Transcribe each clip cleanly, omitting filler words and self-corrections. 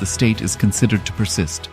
the state is considered to persist.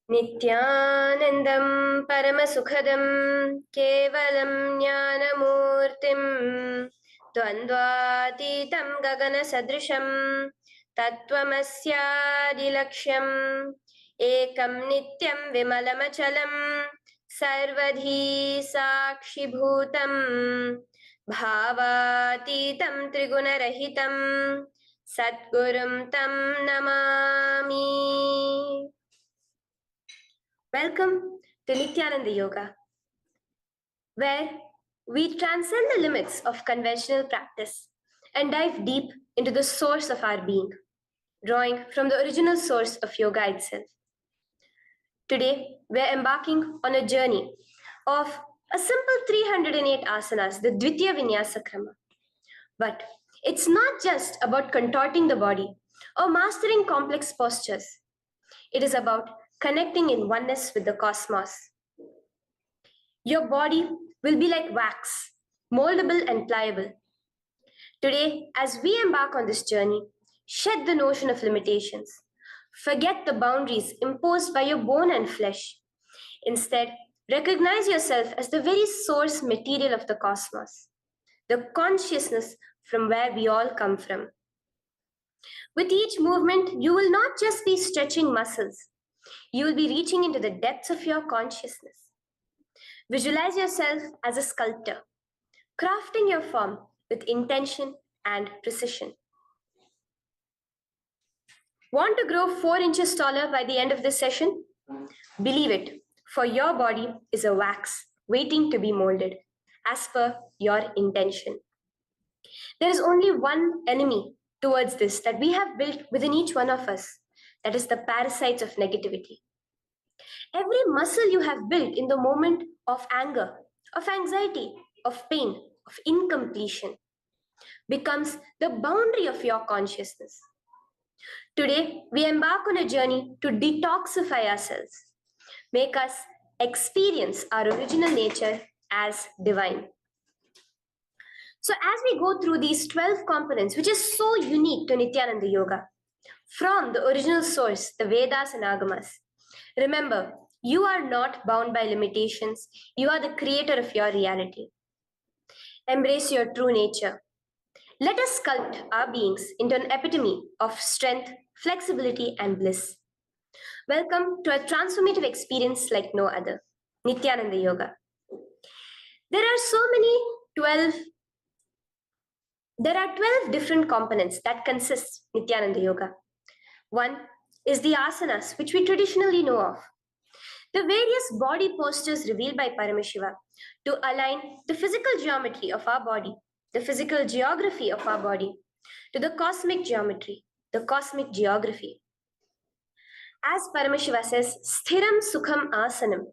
Nithyanandam Paramasukhadam Kevalam Jnanamurtim Dvandvatitam Gagana Sadrisham Tattvamasyaadilaksham Ekam Nityam Vimalamachalam Sarvadhi Sakshibhutam Bhavatitam Trigunarahitam Satgurum Tam Namami. Welcome to Nithyananda Yoga, where we transcend the limits of conventional practice and dive deep into the source of our being, drawing from the original source of yoga itself. Today, we're embarking on a journey of a simple 308 asanas, the Dvitiya Vinyasa Krama. But it's not just about contorting the body or mastering complex postures. It is about connecting in oneness with the cosmos. Your body will be like wax, moldable and pliable. Today, as we embark on this journey, shed the notion of limitations. Forget the boundaries imposed by your bone and flesh. Instead, recognize yourself as the very source material of the cosmos, the consciousness from where we all come from. With each movement, you will not just be stretching muscles, you will be reaching into the depths of your consciousness. Visualize yourself as a sculptor, crafting your form with intention and precision. Want to grow 4 inches taller by the end of this session? Believe it, for your body is a wax waiting to be molded as per your intention. There is only one enemy towards this that we have built within each one of us, that is the parasites of negativity. Every muscle you have built in the moment of anger, of anxiety, of pain, of incompletion becomes the boundary of your consciousness. Today, we embark on a journey to detoxify ourselves, make us experience our original nature as divine. So as we go through these 12 components, which is so unique to Nithyananda Yoga, from the original source, the Vedas and Agamas, remember, you are not bound by limitations. You are the creator of your reality. Embrace your true nature. Let us sculpt our beings into an epitome of strength, flexibility, and bliss. Welcome to a transformative experience like no other, Nithyananda Yoga. There are 12 different components that consist Nithyananda Yoga. One is the asanas, which we traditionally know of. The various body postures revealed by Paramashiva to align the physical geometry of our body, the physical geography of our body, to the cosmic geometry, the cosmic geography. As Paramashiva says, sthiram sukham asanam,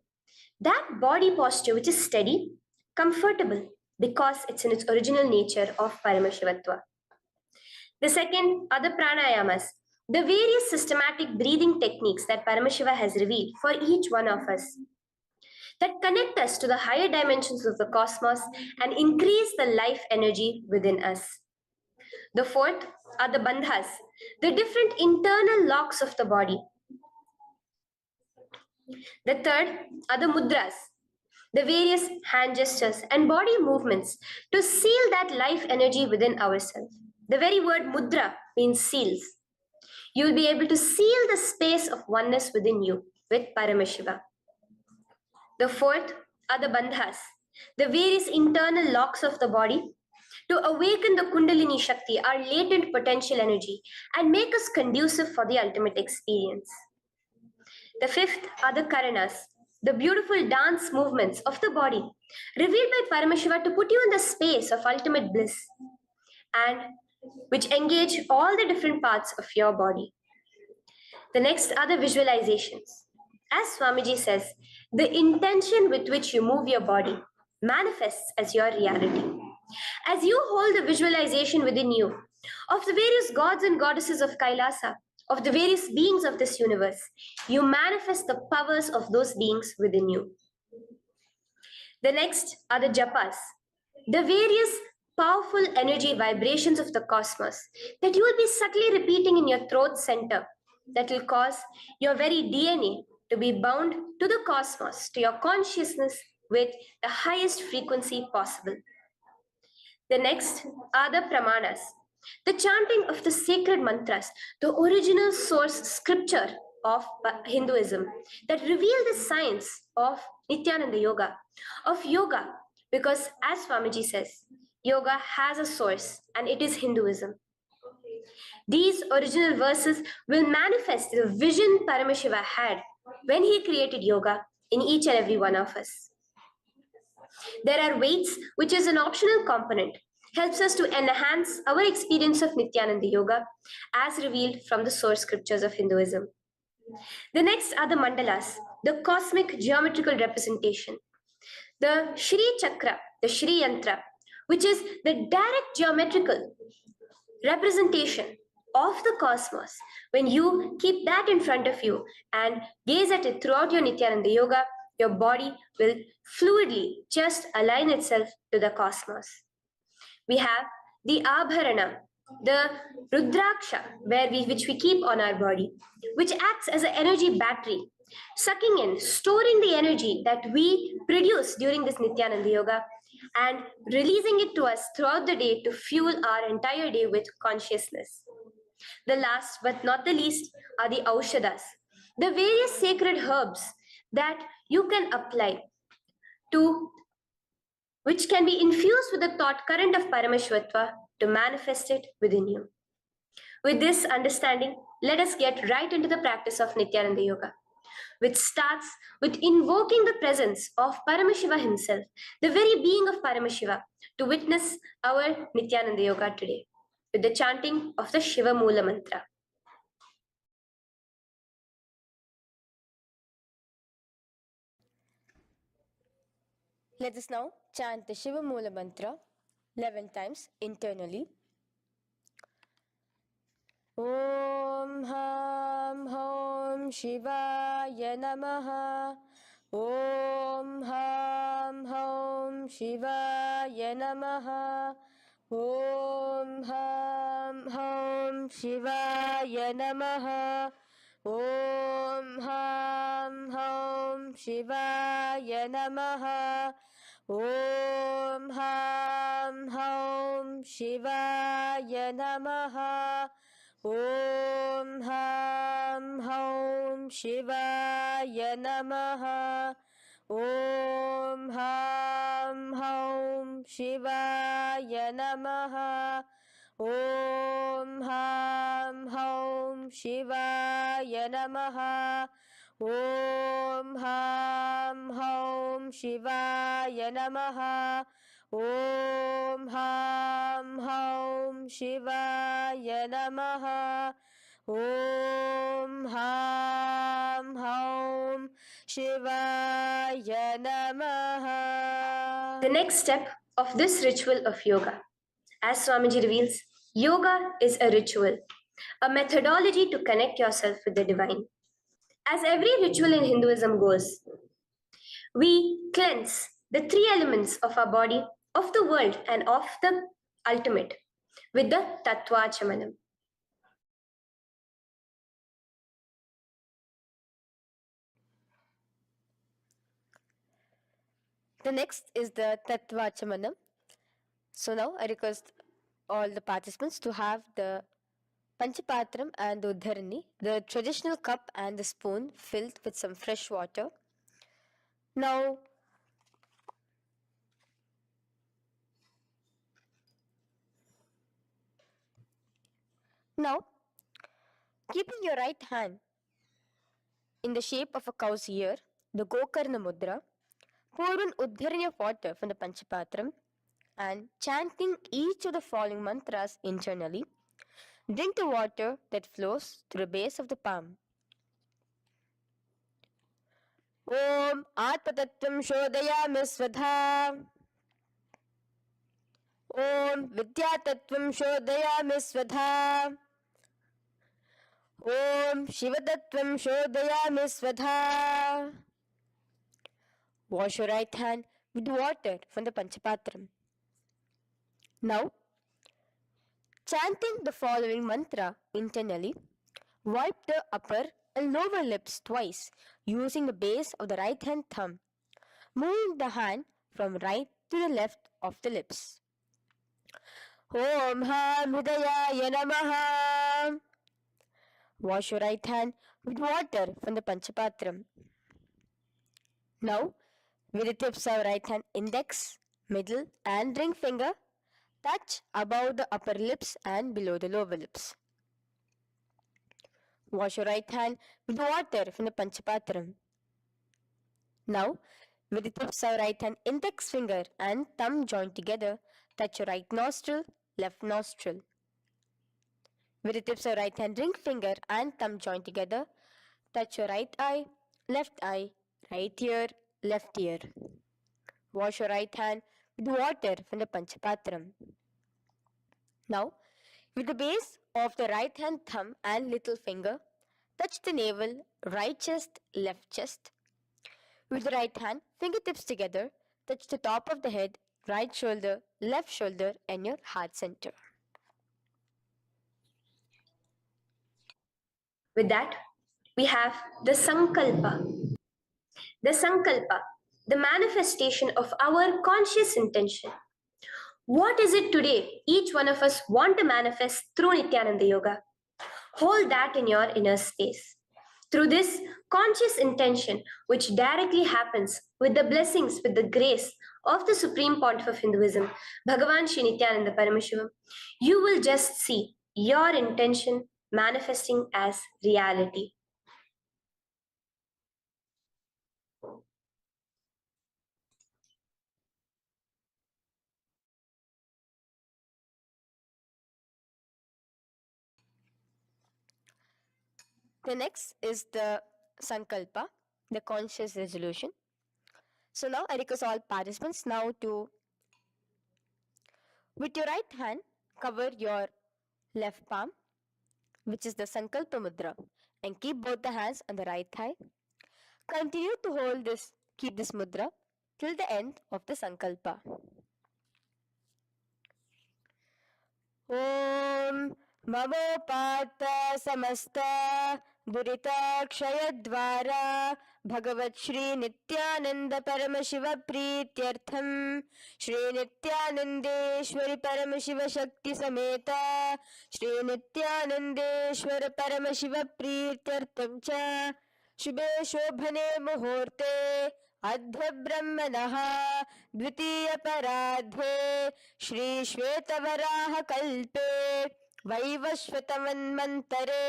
that body posture which is steady, comfortable, because it's in its original nature of Paramashivatva. The second are the pranayamas, the various systematic breathing techniques that Paramashiva has revealed for each one of us, that connect us to the higher dimensions of the cosmos and increase the life energy within us. The fourth are the bandhas, the different internal locks of the body. The third are the mudras, the various hand gestures and body movements to seal that life energy within ourselves. The very word mudra means seals. You will be able to seal the space of oneness within you with Paramashiva. The fourth are the bandhas, the various internal locks of the body to awaken the Kundalini Shakti, our latent potential energy, and make us conducive for the ultimate experience. The fifth are the karanas, the beautiful dance movements of the body, revealed by Paramashiva to put you in the space of ultimate bliss, and which engage all the different parts of your body. The next are the visualizations. As Swamiji says, the intention with which you move your body manifests as your reality. As you hold the visualization within you of the various gods and goddesses of KAILASA, of the various beings of this universe, you manifest the powers of those beings within you. The next are the japas, the various powerful energy vibrations of the cosmos that you will be subtly repeating in your throat center that will cause your very DNA to be bound to the cosmos, to your consciousness with the highest frequency possible. The next are the pramanas, the chanting of the sacred mantras, the original source scripture of Hinduism that reveal the science of Nithyananda yoga, because as Swamiji says, yoga has a source and it is Hinduism. These original verses will manifest the vision Paramashiva had when he created yoga in each and every one of us. There are weights, which is an optional component, helps us to enhance our experience of Nithyananda yoga as revealed from the source scriptures of Hinduism. The next are the mandalas, the cosmic geometrical representation. The Shri Chakra, the Shri Yantra, which is the direct geometrical representation of the cosmos. When you keep that in front of you and gaze at it throughout your Nithyananda yoga, your body will fluidly just align itself to the cosmos. We have the Abharana, the Rudraksha, which we keep on our body, which acts as an energy battery, sucking in, storing the energy that we produce during this Nithyananda yoga and releasing it to us throughout the day to fuel our entire day with consciousness. The last but not the least are the Aushadas, the various sacred herbs that you can apply to, which can be infused with the thought current of Paramashivoham to manifest it within you. With this understanding, let us get right into the practice of Nithyananda Yoga, which starts with invoking the presence of Paramashiva himself, the very being of Paramashiva, to witness our Nithyananda Yoga today, with the chanting of the Shiva Mula Mantra. Let us now chant the Shiva Mula Mantra 11 times internally. Om Ham Hom Shivaya Namaha. Om Ham Hom Shivaya Namaha. Om Ham Hom Shivaya Namaha. Om Ham Hom Shivaya Namaha. Om Ham Hom Shivaya Namaha. Om Ham Hom Shivaya Namaha. Om Ham Hom Shivaya Namaha. Om Ham Hom Shivaya Namaha. Om Ham Hom Shivaya Namaha. Om Ham Hom Shivaya Namaha. Om Ham Hom Shivaya Namaha. The next step of this ritual of yoga, as Swamiji reveals, yoga is a ritual, a methodology to connect yourself with the divine. As every ritual in Hinduism goes, we cleanse the three elements of our body, of the world, and of the ultimate with the Tattva Chamanam. The next is the Tattva Chamanam. So now I request all the participants to have the Panchapatram and the Uddharani, the traditional cup and the spoon filled with some fresh water. Now, keeping your right hand in the shape of a cow's ear, the Gokarna Mudra, pour an Uddharani of water from the Panchapatram and chanting each of the following mantras internally, drink the water that flows through the base of the palm. Om Atmatattvam Shodayami Svadha. Om Vidyatattvam Shodayami Svadha. Om Shivatattvam Shodayami Svadha. Wash your right hand with water from the Panchapatram. Now, chanting the following mantra internally, wipe the upper and lower lips twice using the base of the right hand thumb, moving the hand from right to the left of the lips. Om Ham Hridayaya Namaha. Wash your right hand with water from the Panchapatram. Now, with the tips of right hand index, middle and ring finger, touch above the upper lips and below the lower lips. Wash your right hand with water from the Panchapatram. Now, with the tips of right hand index finger and thumb joined together, touch your right nostril, left nostril. With the tips of right hand ring finger and thumb joined together, touch your right eye, left eye, right ear, left ear. Wash your right hand with water from the Panchapatram. Now, with the base of the right hand thumb and little finger, touch the navel, right chest, left chest. With the right hand, fingertips together, touch the top of the head, right shoulder, left shoulder, and your heart center. With that, we have the sankalpa. The sankalpa, the manifestation of our conscious intention. What is it today each one of us want to manifest through Nithyananda Yoga? Hold that in your inner space. Through this conscious intention, which directly happens with the blessings, with the grace of the Supreme Pontiff of Hinduism, Bhagavan Shri Nithyananda Paramashivoham, you will just see your intention manifesting as reality. The next is the sankalpa, the conscious resolution. So now I request all participants now to, with your right hand, cover your left palm, which is the sankalpa mudra, and keep both the hands on the right thigh. Continue to keep this mudra till the end of the sankalpa. Om Mamopata Samasta Duritakshayaddvara Bhagavat Shri Nithyananda Paramashiva Prityartham Shri Nithyanandeshwari Paramashiva Shakti Sameta Shri Nithyanandeshwara Paramashiva Prityartham Cha Shubhe Shobhane Muhurte अद्य ब्रह्मणः द्वितीय पराध्ये श्री श्वेतवराह कल्पे वैवस्वतमन्वन्तरे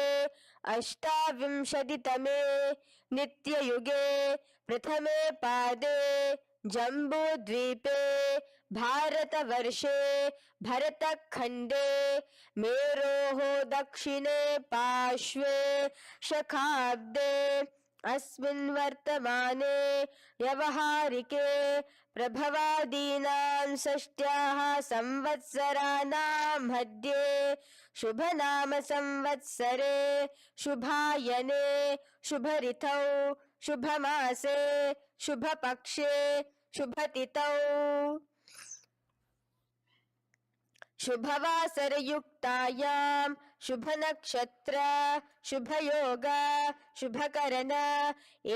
अष्टाविंशतितमे नित्ययुगे प्रथमे पादे जम्बूद्वीपे भारतवर्षे भरतखण्डे मेरोः दक्षिणे पार्श्वे शखाब्दे अस्मिन् वर्तमाने व्यवहारिके प्रभवादीनां षष्ट्याः संवत्सराणां मध्ये शुभनाम संवत्सरे शुभायने शुभऋतौ शुभमासे शुभपक्षे शुभतिथौ शुभवासरयुक्तायां शुभनक्षत्र शुभयोग शुभकरण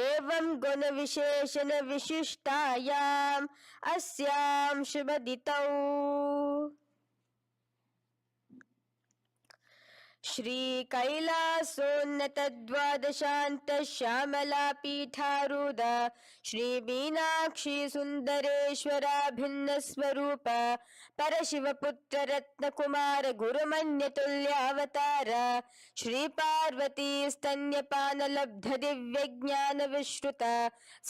एवं गुणविशेषण विशिष्टायाम् अस्यां शुभदितौ श्री कैलासोन्नत द्वादशान्त श्यामला पीठारूढ श्री मीनाक्षी सुंदरेश्वरा भिन्न स्वरूप परशिवपुत्र रत्नकुमार गुरुमन्यतुल्यावतार श्री पार्वती स्तन्यपान लब्ध दिव्य ज्ञान विश्रुत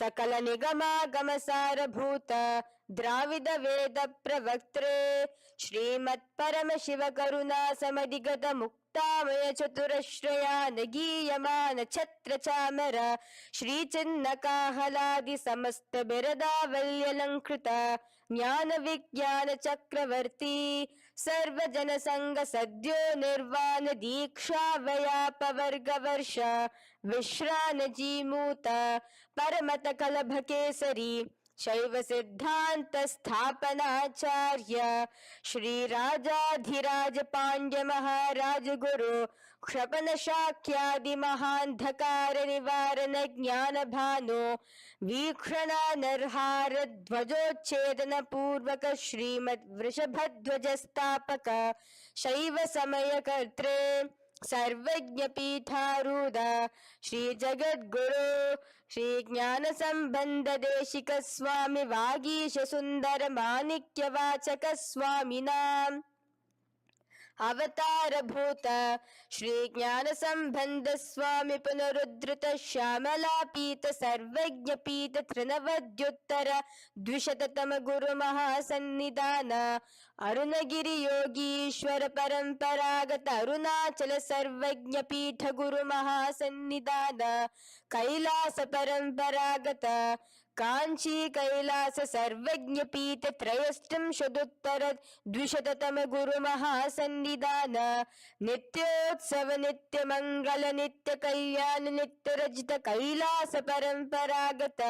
सकल निगमागम सारभूत द्राविड वेद प्रवक्त्रे श्रीमत् परमशिव करुणा समधिगत मुक्तामय चतुरश्रयान गीयमान छत्र चामर श्री चिन्ह काहलादि समस्त बिरदावल्यलंकृत ज्ञान विज्ञान चक्रवर्ती सर्वजन संग सद्यो निर्वाण दीक्षा व्याप वर्ग वर्ष विश्रान जीमूत परमत कलभ केसरी शैव सिद्धांत स्थापनाचार्य श्री राजाधिराज पांड्य महाराज गुरु क्षपन शाक्यादि महांधकार निवारण ज्ञान भानो वीक्षण नरहार ध्वजोच्छेदन पूर्वक श्रीमद वृषभध्वज स्थापक शैव समय कर्त्रे सर्वज्ञ पीठारूढ़ श्री जगद्गुरु श्री ज्ञान संबंध देशिक स्वामी वागीश सुंदर माणिक्य वाचक स्वामिनाम अवतार भूत श्री ज्ञान संबंध स्वामी पुनरुद्धृत श्यामला पीत सर्वज्ञ पीत तृणवद्युत्तर द्विशततम गुरु महासन्निधान अरुणगिरि योगीश्वर परंपरागत अरुणाचल सर्वज्ञ पीठ गुरु महासन्निधान कैलास परंपरागत कांची कैलास सर्वज्ञ पीठ त्रयष्टम शतोत्तर द्विशततम गुरु महासन्निधान नित्योत्सव नित्य मंगल नित्य कल्याण नित्य रजित कैलास परंपरागत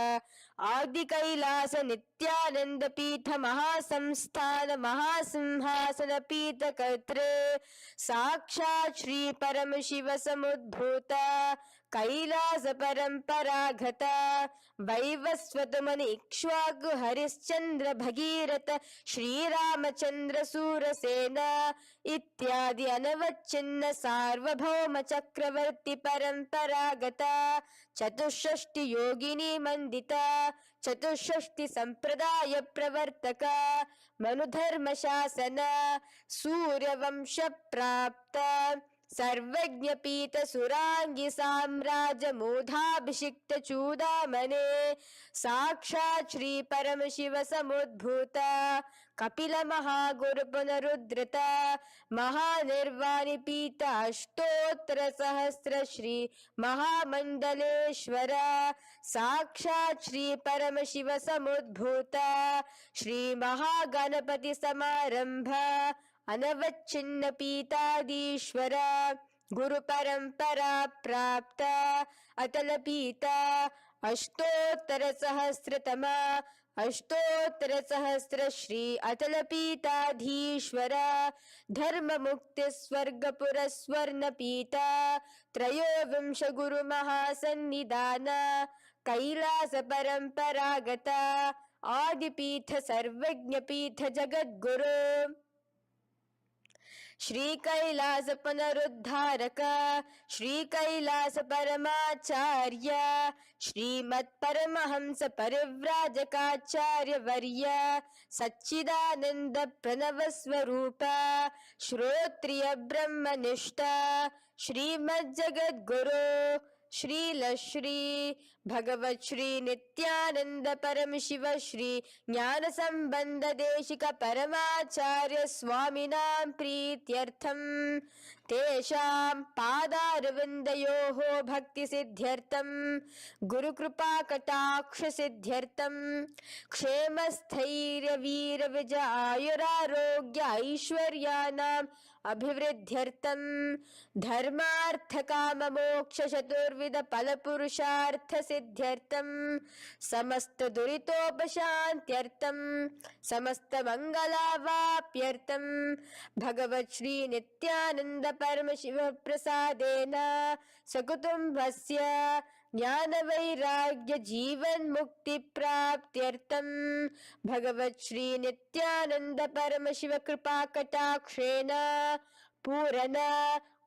आदि कैलास नित्यानंद पीठ महासंस्थान महासिंहासन पीठ कर्त्रे साक्षात् श्री परमशिव समुद्भूत कैलास परंपरागत वैवस्वत मुनि इक्ष्वाकु हरिश्चंद्र भगीरथ श्रीरामचंद्र सूरसेन इत्यादि अनवच्छिन्न सार्वभौम चक्रवर्ती परंपरागत चतुष्षष्टि योगिनी मंडित चतुष्षष्टि संप्रदाय प्रवर्तक मनुधर्म शासन सूर्यवंश प्राप्त सर्वज्ञ पीठ सुरांगी साम्राज्य मूधाभिषिक्त चूदामणे साक्षात् श्री परमशिव समुद्भूत कपिल महागुरु पुनरुद्धृत महानिर्वाणि पीठ अष्टोत्तर सहस्र श्री महामंडलेश्वर साक्षात् श्री परमशिव समुद्भूत श्री महागणपति समारंभ अनवच्छिन्न पीताधीश्वर गुरु परंपरा प्राप्त अतल पीठ अष्टोत्तर सहस्र श्री अतल पीताधीश्वर धर्म मुक्ति स्वर्गपुर स्वर्ण पीठ त्रयोविंश गुरु महासन्निधान कैलास परंपरागत आदिपीठ सर्वज्ञ पीठ जगद्गुरु श्री कैलास पुनरुद्धारक श्री कैलास परमाचार्य श्रीमत् परमहंस परिव्राजकाचार्य वर्य सच्चिदानंद प्रणव स्वरूप श्रोत्रिय ब्रह्मनिष्ठ श्रीमद् जगद्गुरु श्रील श्री भगवत श्री नित्यानंद परम शिव श्री ज्ञान संबंध देशिक परमाचार्य स्वामिनां प्रीत्यर्थम तेषां पादारविन्दयोः भक्ति सिद्ध्यर्थम गुरु कृपा कटाक्ष सिद्ध्यर्थम क्षेम स्थैर्य वीर विजय आयुरारोग्य ऐश्वर्यानां अभिवृद्ध्यर्थम धर्मार्थ काम मोक्ष चतुर्विध फल पुरुषार्थ सिद्ध्यर्थम समस्त दुरितोपशांत्यर्थम समस्त मंगलावाप्यर्थम भगवत श्री नित्यानंद परमशिव प्रसादेन सकुटुंबस्य ज्ञान वैराग्य जीवन मुक्ति प्राप्त्यर्थम भगवत श्री नित्यानंद परमशिव कृपा कटाक्षेण पूर्ण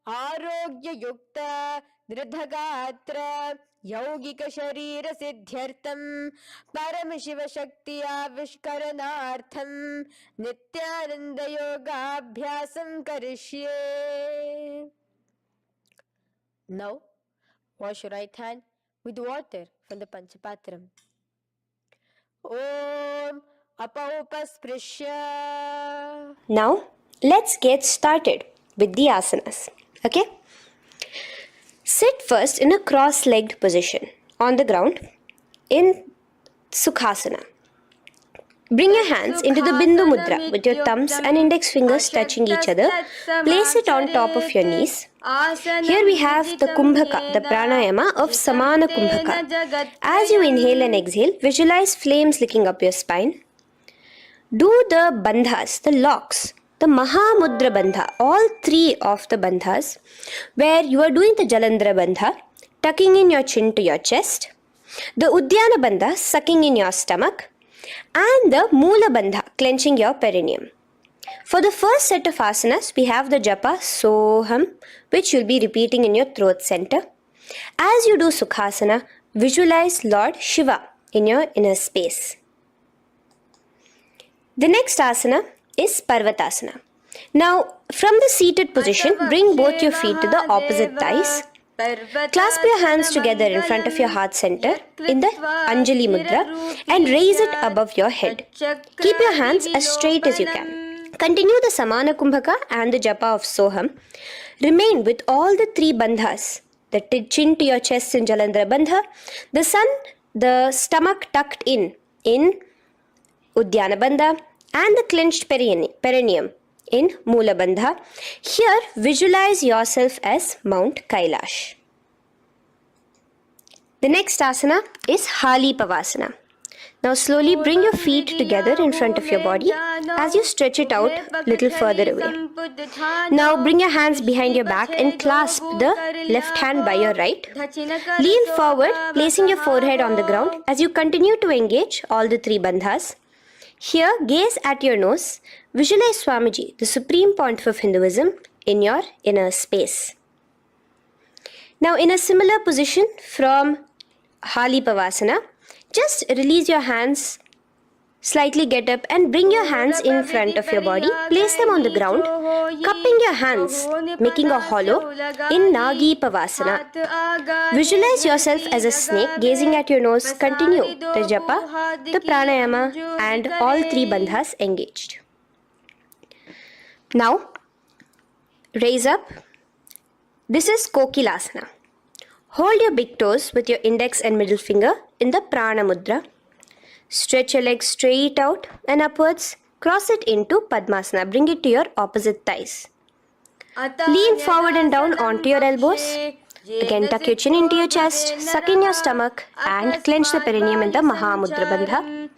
आरोग्य युक्त दृढ़गात्र यौगिक शरीर सिद्ध्यर्थम परमशिव शक्ति आविष्करणार्थम नित्यानंद योगाभ्यासं करिष्ये. Now wash your right hand with water from the Panchapatram. Om Apaupasprisya. Now, let's get started with the asanas. Okay? Sit first in a cross-legged position on the ground in Sukhasana. Bring your hands into the Bindu Mudra with your thumbs and index fingers touching each other. Place it on top of your knees. Here we have the Kumbhaka, the pranayama of Samana Kumbhaka. As you inhale and exhale, visualize flames licking up your spine. Do the bandhas, the locks, the Mahamudra Bandha, all three of the bandhas, where you are doing the Jalandhara Bandha, tucking in your chin to your chest, the Udyana Bandha, sucking in your stomach, and the Moola Bandha, clenching your perineum. For the first set of asanas, we have the japa Soham, which you'll be repeating in your throat center. As you do Sukhasana, visualize Lord Shiva in your inner space. The next asana is Parvatasana. Now, from the seated position, bring both your feet to the opposite thighs. Clasp your hands together in front of your heart center in the Anjali Mudra and raise it above your head. Keep your hands as straight as you can. Continue the Samana Kumbhaka and the Japa of Soham. Remain with all the three bandhas, the chin to your chest in Jalandhara Bandha, the stomach tucked in Udyana Bandha, and the clenched perineum in Moola Bandha. Here, visualize yourself as Mount Kailash. The next asana is Hali Pavasana. Now slowly bring your feet together in front of your body as you stretch it out a little further away. Now bring your hands behind your back and clasp the left hand by your right. Lean forward, placing your forehead on the ground as you continue to engage all the three bandhas. Here, gaze at your nose. Visualize Swamiji, the Supreme Pontiff of Hinduism, in your inner space. Now, in a similar position from Hali Pavasana, just release your hands, slightly get up and bring your hands in front of your body. Place them on the ground, cupping your hands, making a hollow in Nagi Pavasana. Visualize yourself as a snake, gazing at your nose. Continue the japa, the pranayama, and all three bandhas engaged. Now, raise up. This is Kokilasana. Hold your big toes with your index and middle finger in the Prana Mudra. Stretch your legs straight out and upwards. Cross it into Padmasana. Bring it to your opposite thighs. Lean forward and down onto your elbows. Again, tuck your chin into your chest, suck in your stomach, and clench the perineum in the Mahamudra Bandha.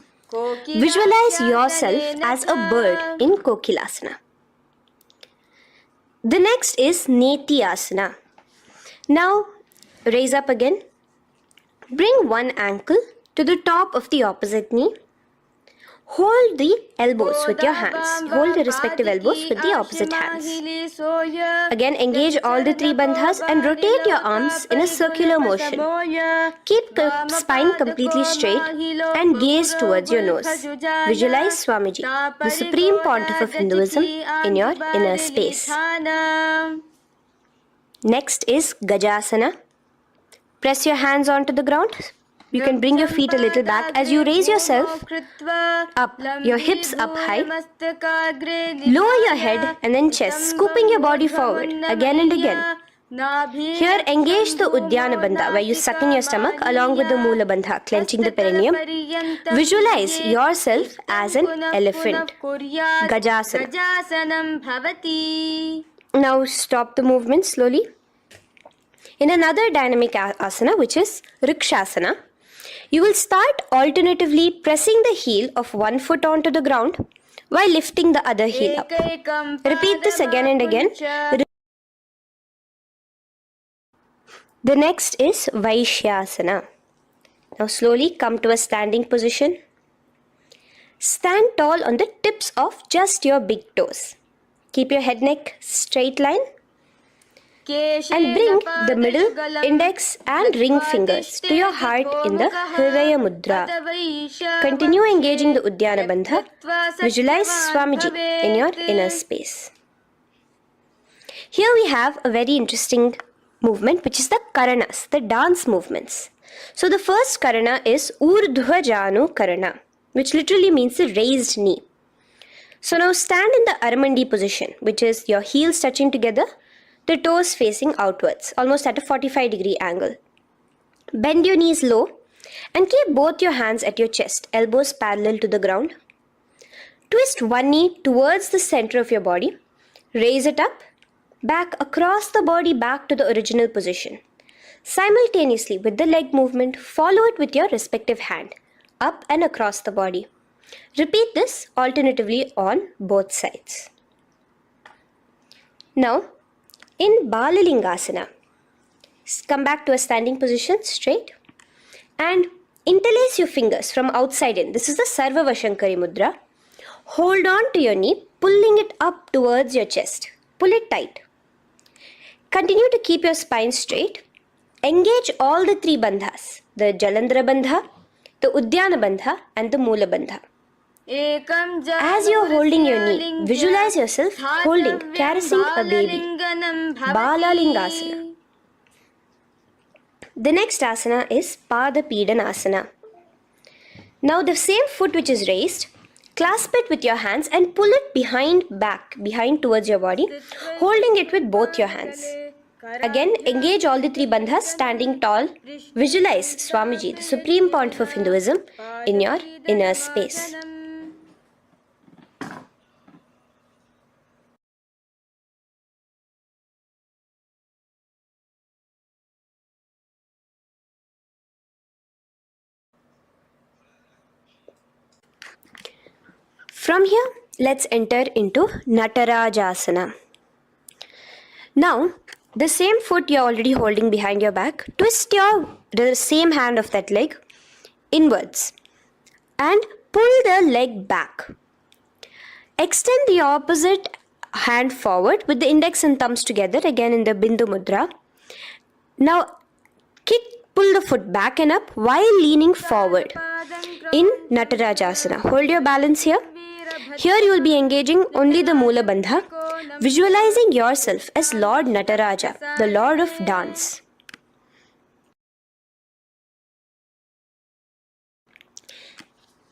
Visualize yourself as a bird in Kokilasana. The next is Nithyananda. Now, raise up again. Bring one ankle to the top of the opposite knee. Hold the elbows with your hands. Hold the respective elbows with the opposite hands. Again, engage all the three bandhas and rotate your arms in a circular motion. Keep the spine completely straight and gaze towards your nose. Visualize Swamiji, the Supreme Pontiff of Hinduism, in your inner space. Next is Gajasana. Press your hands onto the ground. You can bring your feet a little back as you raise yourself up, your hips up high. Lower your head and then chest, scooping your body forward again and again. Here, engage the Udyana Bandha, where you suck in your stomach along with the Moola Bandha, clenching the perineum. Visualize yourself as an elephant. Gajasana. Now stop the movement slowly. In another dynamic asana, which is Rikshasana, you will start alternatively pressing the heel of one foot onto the ground while lifting the other heel up. Repeat this again and again. The next is Vaishyasana. Now slowly come to a standing position. Stand tall on the tips of just your big toes. Keep your head neck straight line. And bring the middle, index and ring fingers to your heart in the Hridaya Mudra. Continue engaging the Udyana Bandha. Visualize Swamiji in your inner space. Here we have a very interesting movement, which is the Karanas, the dance movements. So the first Karana is Urdhva Janu Karana, which literally means the raised knee. So now stand in the Aramandi position, which is your heels touching together, the toes facing outwards, almost at a 45-degree angle. Bend your knees low and keep both your hands at your chest, elbows parallel to the ground. Twist one knee towards the center of your body. Raise it up, back across the body back to the original position. Simultaneously with the leg movement, follow it with your respective hand, up and across the body. Repeat this alternatively on both sides. Now, in Balalingasana, come back to a standing position, straight, and interlace your fingers from outside in. This is the Sarva Vashankari Mudra. Hold on to your knee, pulling it up towards your chest. Pull it tight. Continue to keep your spine straight. Engage all the three bandhas, the Jalandhara Bandha, the Udyana Bandha and the Moola Bandha. As you are holding your knee, visualize yourself holding, caressing a baby. Balalingasana. The next asana is Pada Pidanasana. Now the same foot which is raised, clasp it with your hands and pull it behind towards your body, holding it with both your hands. Again, engage all the three bandhas, standing tall. Visualize Swamiji, the Supreme Pontiff of Hinduism, in your inner space. From here, let's enter into Natarajasana. Now, the same foot you're already holding behind your back, twist the same hand of that leg inwards and pull the leg back. Extend the opposite hand forward with the index and thumbs together, again in the Bindu Mudra. Now, pull the foot back and up while leaning forward in Natarajasana. Hold your balance here. Here you will be engaging only the Moola Bandha, visualizing yourself as Lord Nataraja, the Lord of Dance.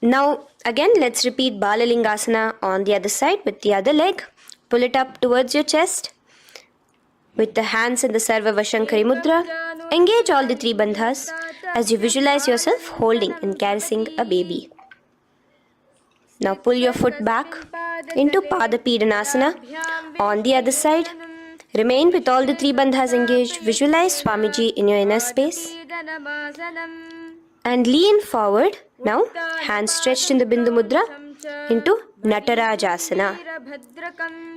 Now again let's repeat Balalingasana on the other side with the other leg. Pull it up towards your chest with the hands in the Sarva Vashankari Mudra. Engage all the three bandhas as you visualize yourself holding and caressing a baby. Now pull your foot back into Pada Pidanasana on the other side. Remain with all the three bandhas engaged. Visualize Swamiji in your inner space. And lean forward. Now, hands stretched in the Bindu Mudra into Natarajasana.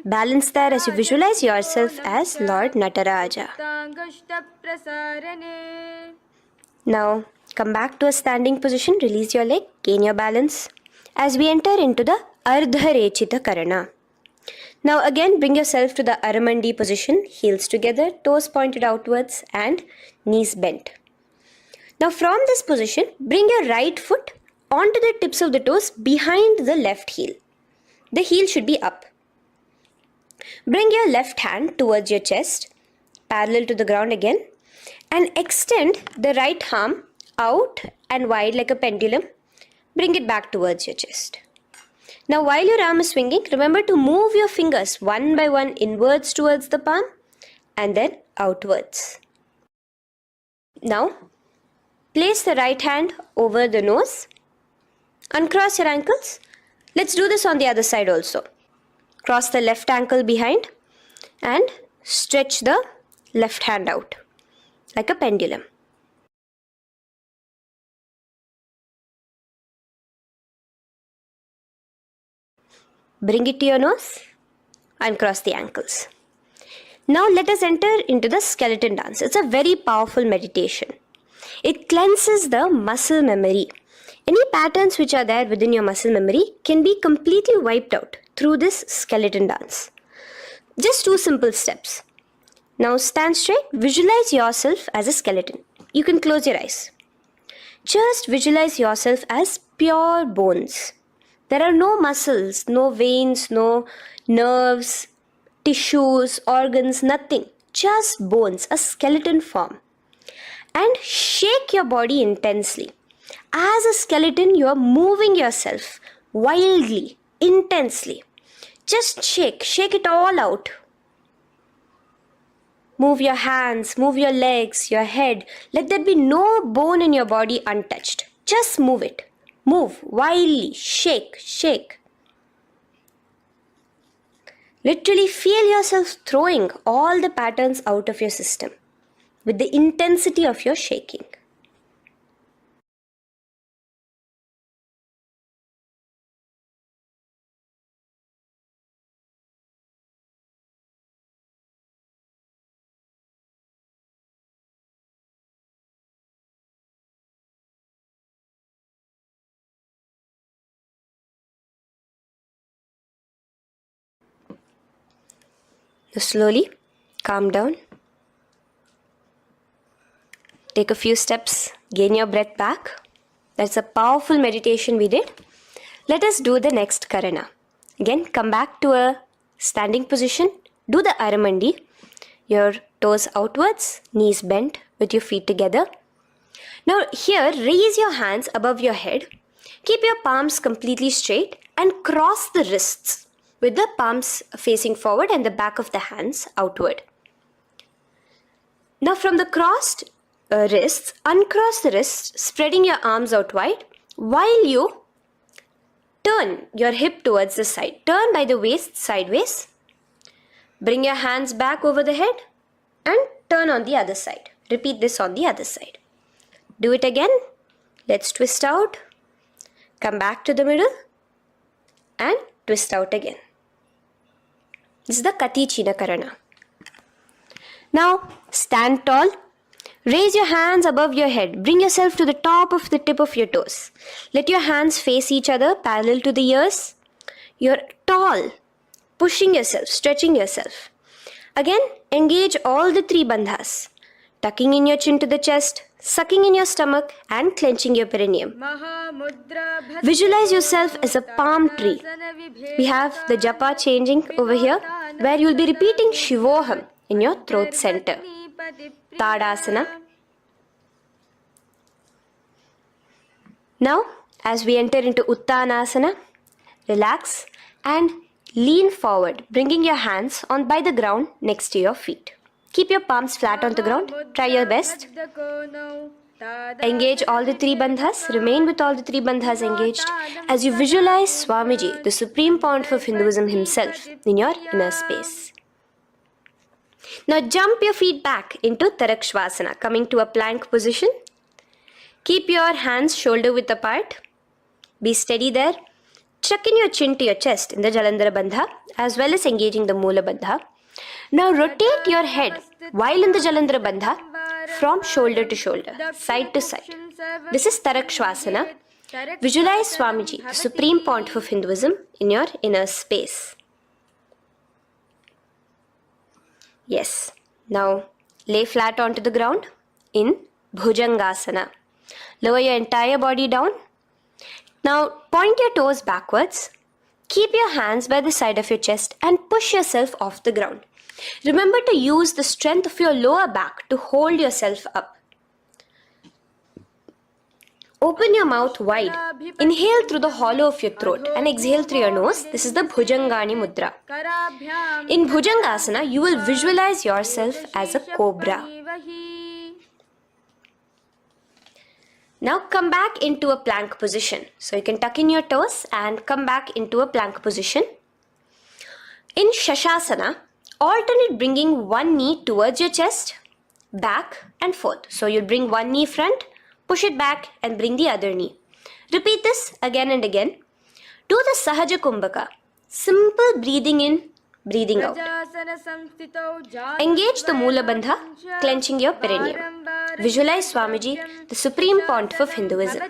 Balance there as you visualize yourself as Lord Nataraja. Now, come back to a standing position. Release your leg. Gain your balance. As we enter into the Ardharechita Karana. Now again bring yourself to the Aramandi position, heels together, toes pointed outwards and knees bent. Now from this position, bring your right foot onto the tips of the toes behind the left heel. The heel should be up. Bring your left hand towards your chest, parallel to the ground again, and extend the right arm out and wide like a pendulum. Bring it back towards your chest. Now while your arm is swinging, remember to move your fingers one by one inwards towards the palm and then outwards. Now place the right hand over the nose. Uncross your ankles. Let's do this on the other side also. Cross the left ankle behind and stretch the left hand out like a pendulum. Bring it to your nose and cross the ankles. Now let us enter into the skeleton dance. It's a very powerful meditation. It cleanses the muscle memory. Any patterns which are there within your muscle memory can be completely wiped out through this skeleton dance. Just 2 simple steps. Now stand straight, visualize yourself as a skeleton. You can close your eyes. Just visualize yourself as pure bones. There are no muscles, no veins, no nerves, tissues, organs, nothing. Just bones, a skeleton form. And shake your body intensely. As a skeleton, you are moving yourself wildly, intensely. Just shake it all out. Move your hands, move your legs, your head. Let there be no bone in your body untouched. Just move it. Move wildly, shake. Literally feel yourself throwing all the patterns out of your system with the intensity of your shaking. Now slowly calm down. Take a few steps, gain your breath back. That's a powerful meditation we did. Let us do the next Karana. Again, come back to a standing position. Do the Aramandi. Your toes outwards, knees bent with your feet together. Now here, raise your hands above your head. Keep your palms completely straight and cross the wrists with the palms facing forward and the back of the hands outward. Now from the crossed wrists, uncross the wrists, spreading your arms out wide while you turn your hip towards the side. Turn by the waist sideways. Bring your hands back over the head and turn on the other side. Repeat this on the other side. Do it again. Let's twist out. Come back to the middle and twist out again. This is the Kati China Karana. Now stand tall. Raise your hands above your head. Bring yourself to the top of the tip of your toes. Let your hands face each other parallel to the ears. You're tall, pushing yourself, stretching yourself. Again, engage all the three bandhas. Tucking in your chin to the chest, sucking in your stomach and clenching your perineum. Visualize yourself as a palm tree. We have the japa changing over here where you will be repeating Shivoham in your throat center. Tadasana. Now, as we enter into Uttanasana, relax and lean forward, bringing your hands on by the ground next to your feet. Keep your palms flat on the ground. Try your best. Engage all the three bandhas. Remain with all the three bandhas engaged as you visualize Swamiji, the Supreme Pontiff of Hinduism himself, in your inner space. Now jump your feet back into Tarakshvasana, coming to a plank position. Keep your hands shoulder width apart. Be steady there. Chuck in your chin to your chest in the Jalandhara Bandha as well as engaging the Moola Bandha. Now rotate your head while in the Jalandhara Bandha from shoulder to shoulder, side to side. This is Tarakshvasana. Visualize Swamiji, the Supreme Pontiff of Hinduism, in your inner space. Yes. Now lay flat onto the ground in Bhujangasana. Lower your entire body down. Now point your toes backwards. Keep your hands by the side of your chest and push yourself off the ground. Remember to use the strength of your lower back to hold yourself up. Open your mouth wide. Inhale through the hollow of your throat and exhale through your nose. This is the Bhujangani Mudra. In Bhujangasana, you will visualize yourself as a cobra. Now come back into a plank position. So you can tuck in your toes and come back into a plank position. In Shavasana, alternate bringing one knee towards your chest, back and forth. So you'll bring one knee front, push it back and bring the other knee. Repeat this again and again. Do the Sahaja Kumbhaka. Simple breathing in, breathing out. Engage the Moola Bandha, clenching your perineum. Visualize Swamiji, the Supreme Pontiff of Hinduism.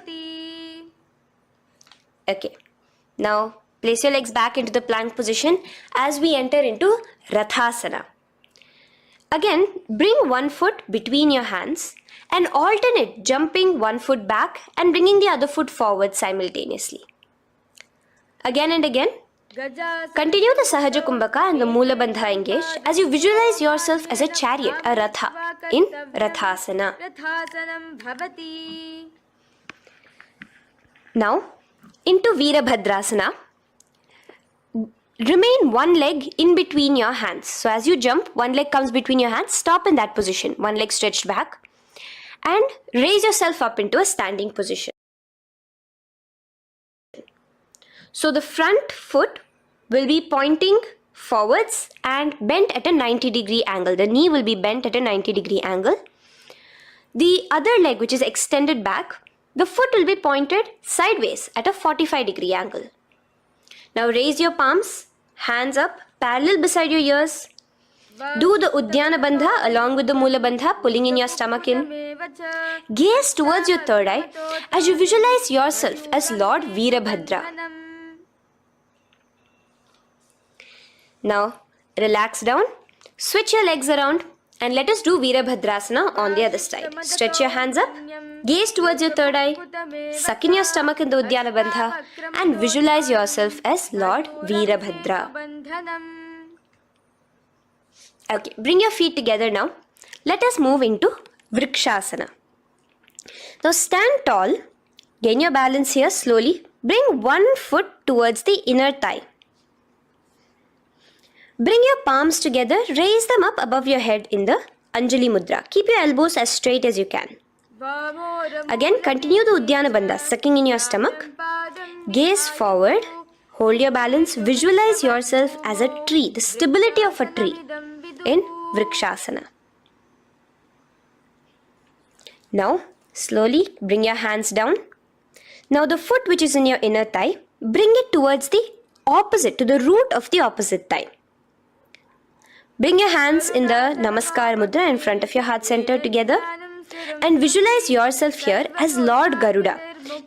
Okay. Now place your legs back into the plank position as we enter into Rathasana. Again, bring one foot between your hands and alternate jumping one foot back and bringing the other foot forward simultaneously. Again and again. Continue the Sahaja Kumbhaka and the Moola Bandha engaged as you visualize yourself as a chariot, a Ratha, in Rathasana. Now, into Veerabhadrasana. Remain one leg in between your hands. So as you jump, one leg comes between your hands. Stop in that position. One leg stretched back. And raise yourself up into a standing position. So the front foot will be pointing forwards and bent at a 90-degree angle. The knee will be bent at a 90-degree angle. The other leg, which is extended back, the foot will be pointed sideways at a 45-degree angle. Now raise your palms, hands up, parallel beside your ears. Do the Uddiyana Bandha along with the Mula Bandha, pulling in your stomach in. Gaze towards your third eye as you visualize yourself as Lord Veerabhadra. Now relax down, switch your legs around, and let us do Veerabhadrasana on the other side. Stretch your hands up, gaze towards your third eye, suck in your stomach in the Uddiyana Bandha, and visualize yourself as Lord Veerabhadra. Okay, bring your feet together now. Let us move into Vrikshasana. Now stand tall, gain your balance here slowly. Bring one foot towards the inner thigh. Bring your palms together, raise them up above your head in the Anjali Mudra. Keep your elbows as straight as you can. Again, continue the Uddiyana Bandha, sucking in your stomach. Gaze forward, hold your balance, visualize yourself as a tree, the stability of a tree in Vrikshasana. Now, slowly bring your hands down. Now the foot which is in your inner thigh, bring it towards the opposite, to the root of the opposite thigh. Bring your hands in the Namaskar Mudra in front of your heart center together and visualize yourself here as Lord Garuda,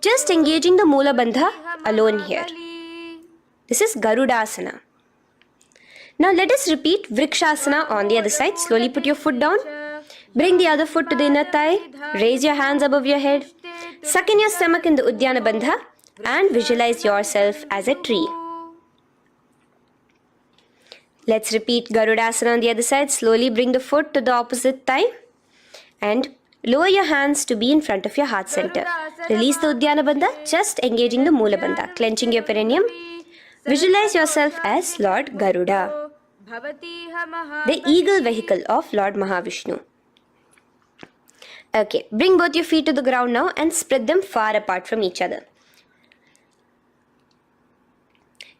just engaging the Mula Bandha alone here. This is Garudasana. Now let us repeat Vrikshasana on the other side. Slowly put your foot down. Bring the other foot to the inner thigh. Raise your hands above your head. Suck in your stomach in the Uddiyana Bandha and visualize yourself as a tree. Let's repeat Garudasana on the other side. Slowly bring the foot to the opposite thigh and lower your hands to be in front of your heart center. Release the Uddiyana Bandha, just engaging the Mula Bandha, clenching your perineum. Visualize yourself as Lord Garuda, the eagle vehicle of Lord Mahavishnu. Okay, bring both your feet to the ground now and spread them far apart from each other.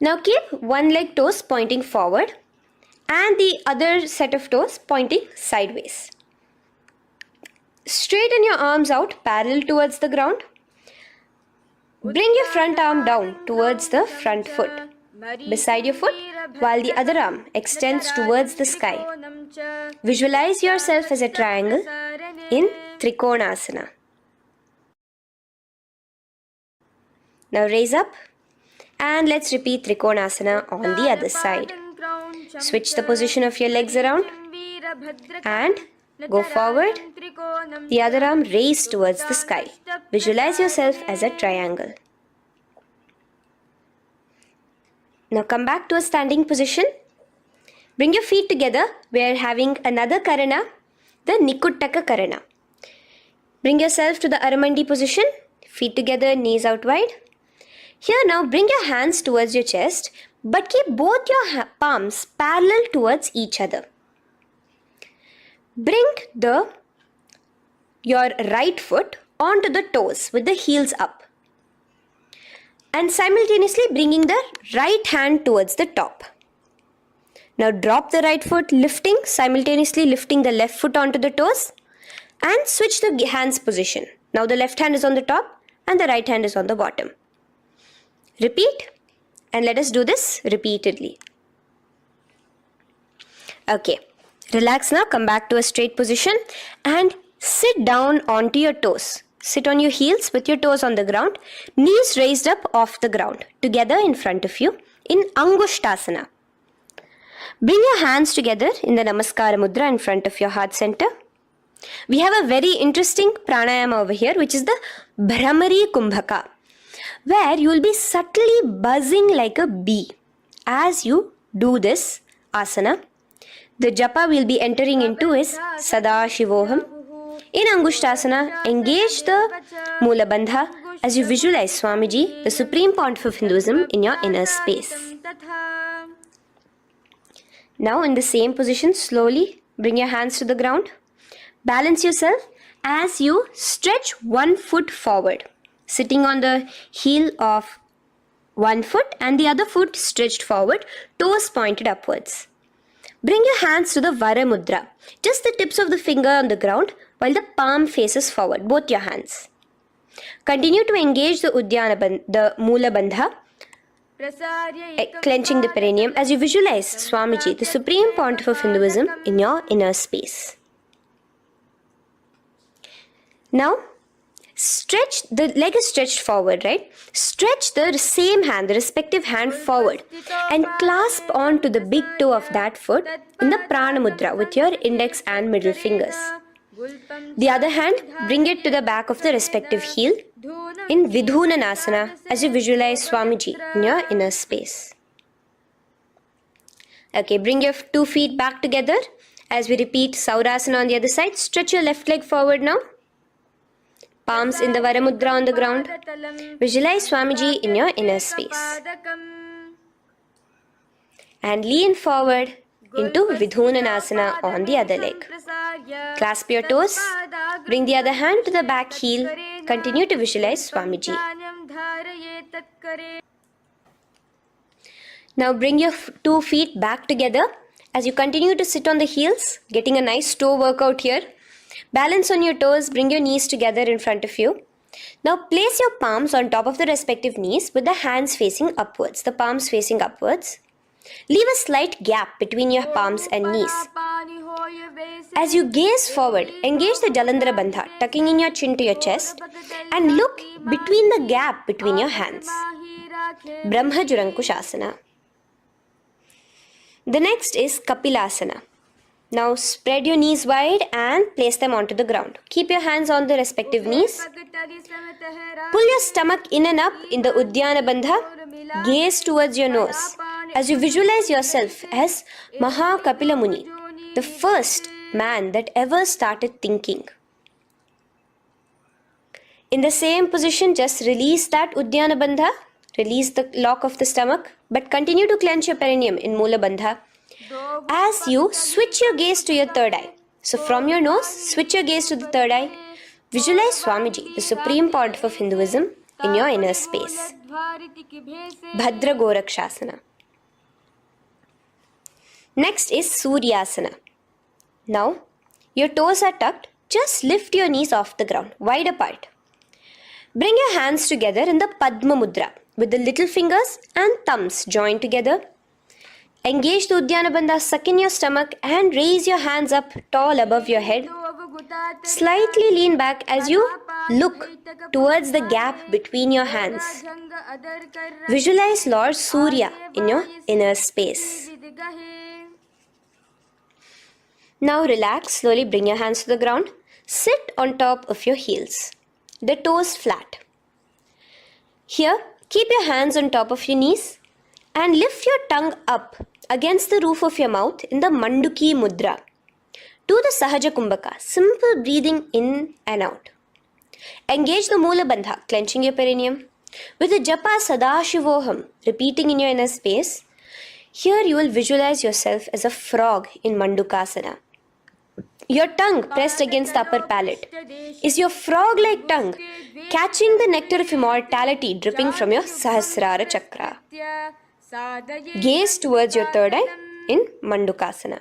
Now keep one leg toes pointing forward and the other set of toes pointing sideways. Straighten your arms out parallel towards the ground. Bring your front arm down towards the front foot, beside your foot, while the other arm extends towards the sky. Visualize yourself as a triangle in Trikonasana. Now raise up and let's repeat Trikonasana on the other side. Switch the position of your legs around and go forward. The other arm raised towards the sky. Visualize yourself as a triangle. Now come back to a standing position. Bring your feet together. We are having another Karana, the Nikuttaka Karana. Bring yourself to the Aramandi position. Feet together, knees out wide. Here now bring your hands towards your chest, but keep both your palms parallel towards each other. Bring your right foot onto the toes with the heels up. And simultaneously bringing the right hand towards the top. Now drop the right foot, simultaneously lifting the left foot onto the toes and switch the hands position. Now the left hand is on the top and the right hand is on the bottom. Repeat and let us do this repeatedly. Okay, relax now, come back to a straight position and sit down onto your toes. Sit on your heels with your toes on the ground, knees raised up off the ground, together in front of you in Angushtasana. Bring your hands together in the Namaskara Mudra in front of your heart center. We have a very interesting pranayama over here, which is the Bhramari Kumbhaka, where you will be subtly buzzing like a bee as you do this asana. The japa we will be entering into is Sadashivoham. In Angushtasana, engage the Mula Bandha as you visualize Swamiji, the Supreme Pontiff of Hinduism, in your inner space. Now in the same position, slowly bring your hands to the ground. Balance yourself as you stretch one foot forward, sitting on the heel of one foot and the other foot stretched forward, toes pointed upwards. Bring your hands to the Vara Mudra, just the tips of the finger on the ground while the palm faces forward, both your hands. Continue to engage the Mula Bandha, clenching the perineum as you visualize Swamiji, the Supreme Pontiff of Hinduism, in your inner space. Now, the leg is stretched forward, right? Stretch the same hand, the respective hand forward and clasp onto the big toe of that foot in the Prana Mudra with your index and middle fingers. The other hand, bring it to the back of the respective heel in Vidhunanasana as you visualize Swamiji in your inner space. Okay, bring your 2 feet back together as we repeat Saurasana on the other side. Stretch your left leg forward now. Palms in the Vara Mudra on the ground. Visualize Swamiji in your inner space. And lean forward into Vidhunanasana on the other leg. Clasp your toes. Bring the other hand to the back heel. Continue to visualize Swamiji. Now bring your 2 feet back together as you continue to sit on the heels, getting a nice toe workout here. Balance on your toes, bring your knees together in front of you. Now place your palms on top of the respective knees with the hands facing upwards, the palms facing upwards. Leave a slight gap between your palms and knees. As you gaze forward, engage the Jalandhara Bandha, tucking in your chin to your chest, and look between the gap between your hands. Brahma Jurankushasana. The next is Kapilasana. Now spread your knees wide and place them onto the ground. Keep your hands on the respective knees. Pull your stomach in and up in the Uddiyana Bandha. Gaze towards your nose as you visualize yourself as Maha Kapila Muni, the first man that ever started thinking. In the same position, just release that Uddiyana Bandha. Release the lock of the stomach, but continue to clench your perineum in Mula Bandha. As you switch your gaze to your third eye. So from your nose, switch your gaze to the third eye. Visualize Swamiji, the Supreme Pontiff of Hinduism, in your inner space. Bhadra Gorakshasana. Next is Suryasana. Now, your toes are tucked. Just lift your knees off the ground, wide apart. Bring your hands together in the Padma Mudra with the little fingers and thumbs joined together. Engage the Uddiyana Bandha, suck in your stomach and raise your hands up tall above your head. Slightly lean back as you look towards the gap between your hands. Visualize Lord Surya in your inner space. Now relax, slowly bring your hands to the ground. Sit on top of your heels, the toes flat. Here, keep your hands on top of your knees and lift your tongue up against the roof of your mouth in the Manduki Mudra. Do the Sahaja Kumbhaka, simple breathing in and out. Engage the Mula Bandha, clenching your perineum. With the Japa Sadashivoham, repeating in your inner space, here you will visualize yourself as a frog in Mandukasana. Your tongue pressed against the upper palate. Is your frog-like tongue catching the nectar of immortality dripping from your Sahasrara Chakra? Gaze towards your third eye in Mandukasana.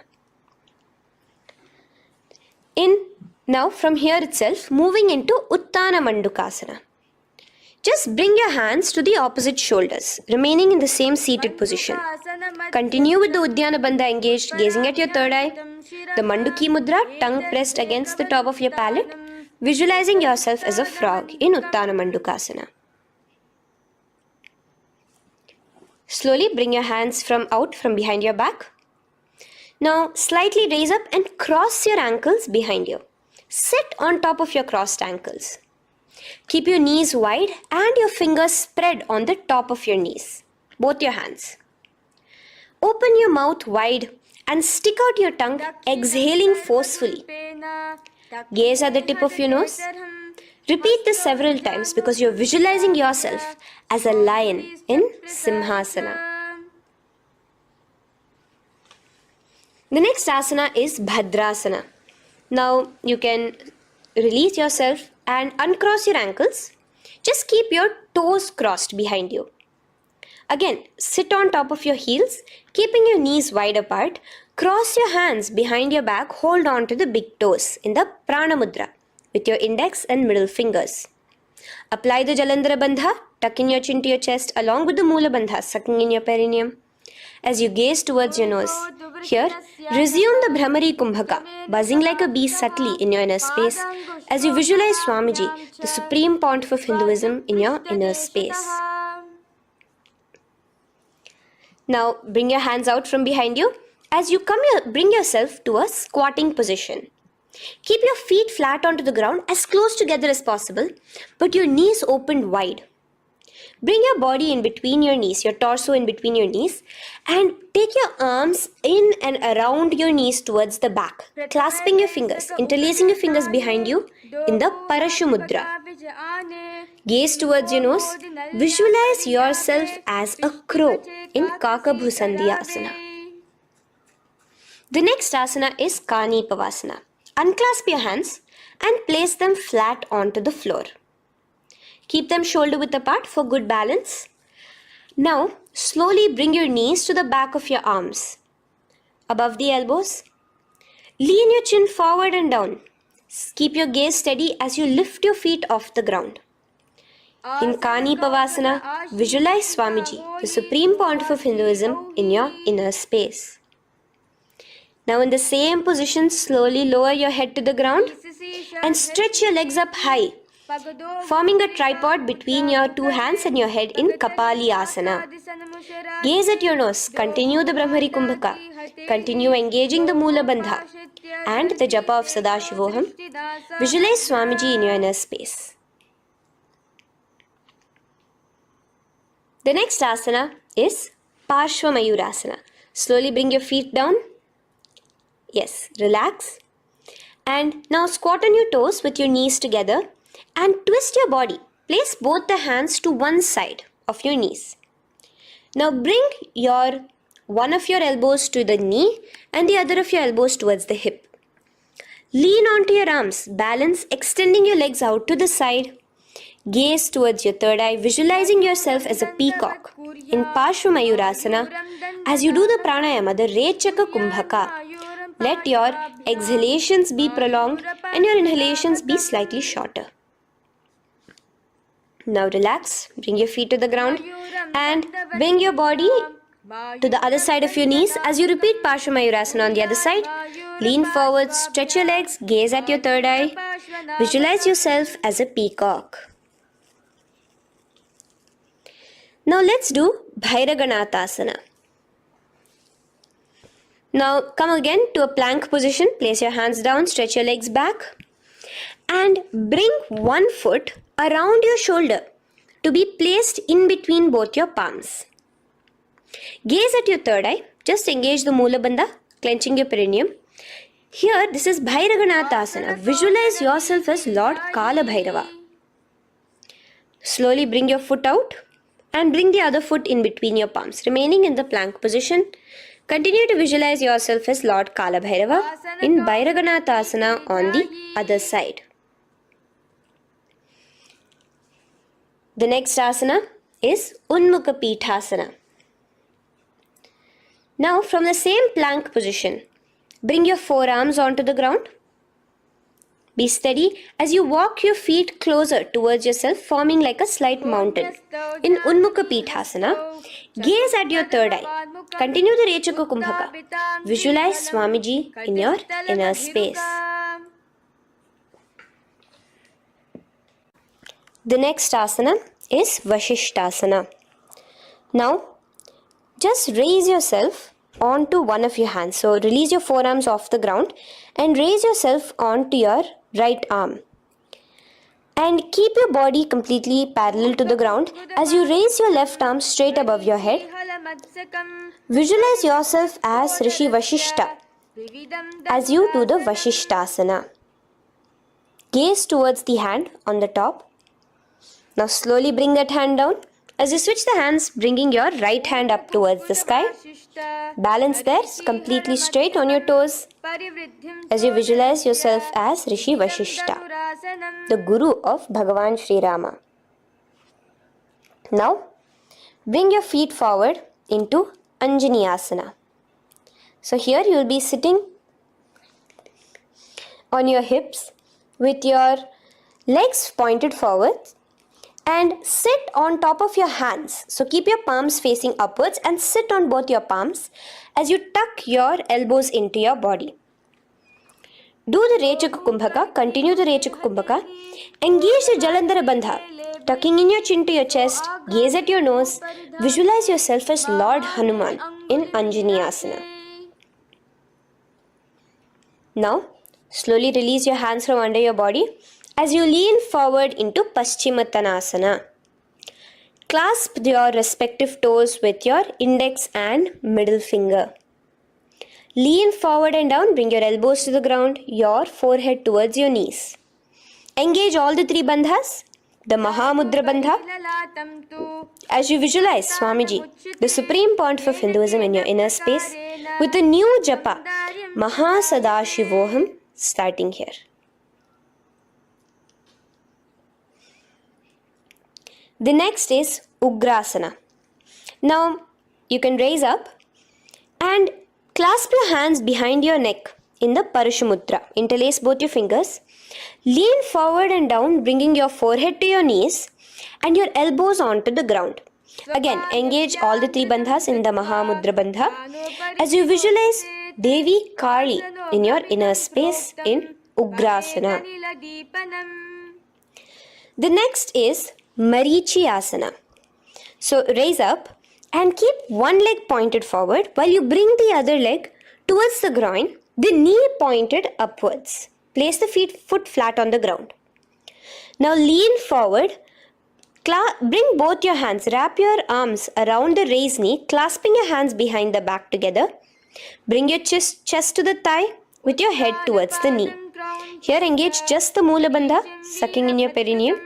Now from here itself, moving into Uttana Mandukasana. Just bring your hands to the opposite shoulders, remaining in the same seated position. Continue with the Uddiyana Bandha engaged, gazing at your third eye. The Manduki Mudra, tongue pressed against the top of your palate, visualizing yourself as a frog in Uttana Mandukasana. Slowly bring your hands out from behind your back. Now slightly raise up and cross your ankles behind you. Sit on top of your crossed ankles. Keep your knees wide and your fingers spread on the top of your knees, both your hands. Open your mouth wide and stick out your tongue, exhaling forcefully. Gaze at the tip of your nose. Repeat this several times because you're visualizing yourself as a lion in Simhasana. The next asana is Bhadrasana. Now you can release yourself and uncross your ankles. Just keep your toes crossed behind you. Again, sit on top of your heels, keeping your knees wide apart. Cross your hands behind your back, hold on to the big toes in the Prana Mudra with your index and middle fingers. Apply the Jalandhara Bandha, tuck in your chin to your chest along with the Mula Bandha, sucking in your perineum. As you gaze towards your nose, here, resume the Brahmari Kumbhaka, buzzing like a bee subtly in your inner space as you visualize Swamiji, the Supreme Pontiff of Hinduism, in your inner space. Now, bring your hands out from behind you. As you bring yourself to a squatting position. Keep your feet flat onto the ground as close together as possible, but your knees opened wide. Bring your body in between your knees, your torso in between your knees, and take your arms in and around your knees towards the back, clasping your fingers, interlacing your fingers behind you in the Parashu Mudra. Gaze towards your nose. Visualize yourself as a crow in Kakabhusandhi Asana. The next asana is Kani Pavasana. Unclasp your hands and place them flat onto the floor. Keep them shoulder width apart for good balance. Now, slowly bring your knees to the back of your arms, above the elbows. Lean your chin forward and down. Keep your gaze steady as you lift your feet off the ground. In Kani Pavasana, visualize Swamiji, the Supreme Pontiff of Hinduism, in your inner space. Now in the same position, slowly lower your head to the ground and stretch your legs up high, forming a tripod between your two hands and your head in Kapali Asana. Gaze at your nose, continue the Brahmari Kumbhaka, continue engaging the Mula Bandha and the Japa of Sadashivoham. Visualize Swamiji in your inner space. The next asana is Parshva Mayurasana. Slowly bring your feet down. Yes, relax. And now squat on your toes with your knees together and twist your body. Place both the hands to one side of your knees. Now bring one of your elbows to the knee and the other of your elbows towards the hip. Lean onto your arms, balance, extending your legs out to the side. Gaze towards your third eye, visualizing yourself as a peacock. In Parshva Mayurasana, as you do the pranayama, the Rechaka Kumbhaka, let your exhalations be prolonged and your inhalations be slightly shorter. Now relax, bring your feet to the ground and bring your body to the other side of your knees. As you repeat Parshva Mayurasana on the other side, lean forward, stretch your legs, gaze at your third eye, visualize yourself as a peacock. Now let's do Bhairaganathasana. Now come again to a plank position. Place your hands down, stretch your legs back and bring one foot around your shoulder to be placed in between both your palms. Gaze at your third eye. Just engage the Mula Bandha, clenching your perineum. Here, this is Bhairaganathasana. Visualize yourself as Lord Kala Bhairava. Slowly bring your foot out and bring the other foot in between your palms, remaining in the plank position. Continue to visualize yourself as Lord Kala Bhairava in Bhairaganathasana on the other side. The next asana is Unmukha Pithasana. Now from the same plank position, bring your forearms onto the ground. Be steady as you walk your feet closer towards yourself, forming like a slight mountain. In Unmukha Pithasana, gaze at your third eye. Continue the Rechaka Kumbhaka. Visualize Swamiji in your inner space. The next asana is Vashishthasana. Now, just raise yourself onto one of your hands. So, release your forearms off the ground and raise yourself onto your right arm. And keep your body completely parallel to the ground as you raise your left arm straight above your head. Visualize yourself as Rishi Vashishta as you do the Vashishthasana. Gaze towards the hand on the top. Now slowly bring that hand down. As you switch the hands, bringing your right hand up towards the sky. Balance there, completely straight on your toes. As you visualize yourself as Rishi Vashishta, the Guru of Bhagavan Sri Rama. Now, Bring your feet forward into Anjani Asana. So here you will be sitting on your hips with your legs pointed forward and sit on top of your hands. So keep your palms facing upwards and sit on both your palms as you tuck your elbows into your body. Do the Rechaka Kumbhaka, continue the Rechaka Kumbhaka. Engage the Jalandhara Bandha, tucking in your chin to your chest, gaze at your nose, visualize yourself as Lord Hanuman in Anjani Asana. Now, slowly release your hands from under your body as you lean forward into Paschimottanasana. Clasp your respective toes with your index and middle finger. Lean forward and down, bring your elbows to the ground, your forehead towards your knees. Engage all the three bandhas, the Mahamudra Bandha. As you visualize Swamiji, the Supreme Pontiff of Hinduism in your inner space, with a new japa, Mahasadashivoham, starting here. The next is Ugrasana. Now, you can raise up and clasp your hands behind your neck in the Parashamudra. Interlace both your fingers. Lean forward and down, bringing your forehead to your knees and your elbows onto the ground. Again, engage all the three bandhas in the Mahamudra Bandha as you visualize Devi Kali in your inner space in Ugrasana. The next is Marichi Asana. So raise up and keep one leg pointed forward while you bring the other leg towards the groin, the knee pointed upwards. Place the foot flat on the ground. Now lean forward, bring both your hands, wrap your arms around the raised knee, clasping your hands behind the back together. Bring your chest to the thigh with your head towards the knee. Here engage just the Moola Bandha, sucking in your perineum,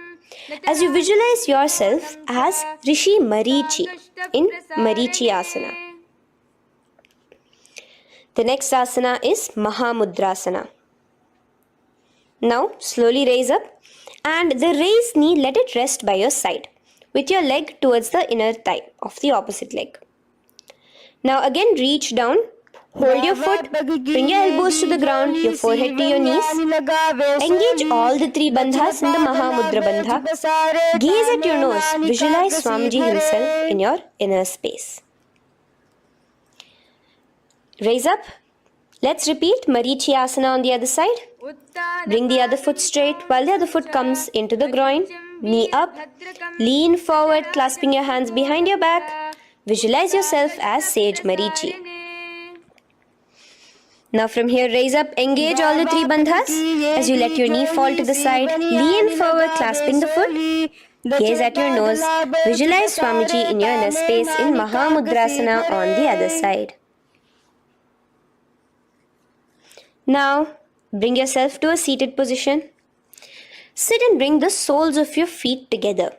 as you visualize yourself as Rishi Marichi in Marichi Asana. The next asana is Mahamudrasana. Now slowly raise up and the raised knee, let it rest by your side with your leg towards the inner thigh of the opposite leg. Now again reach down, hold your foot, bring your elbows to the ground, your forehead to your knees. Engage all the three bandhas in the Mahamudra Bandha. Gaze at your nose, visualize Swamiji himself in your inner space. Raise up. Let's repeat Marichi Asana on the other side. Bring the other foot straight while the other foot comes into the groin. Knee up. Lean forward, clasping your hands behind your back. Visualize yourself as Sage Marichi. Now from here, raise up, engage all the three bandhas as you let your knee fall to the side. Lean forward, clasping the foot. Gaze at your nose. Visualize Swamiji in your inner space in Mahamudrasana on the other side. Now, bring yourself to a seated position. Sit and bring the soles of your feet together.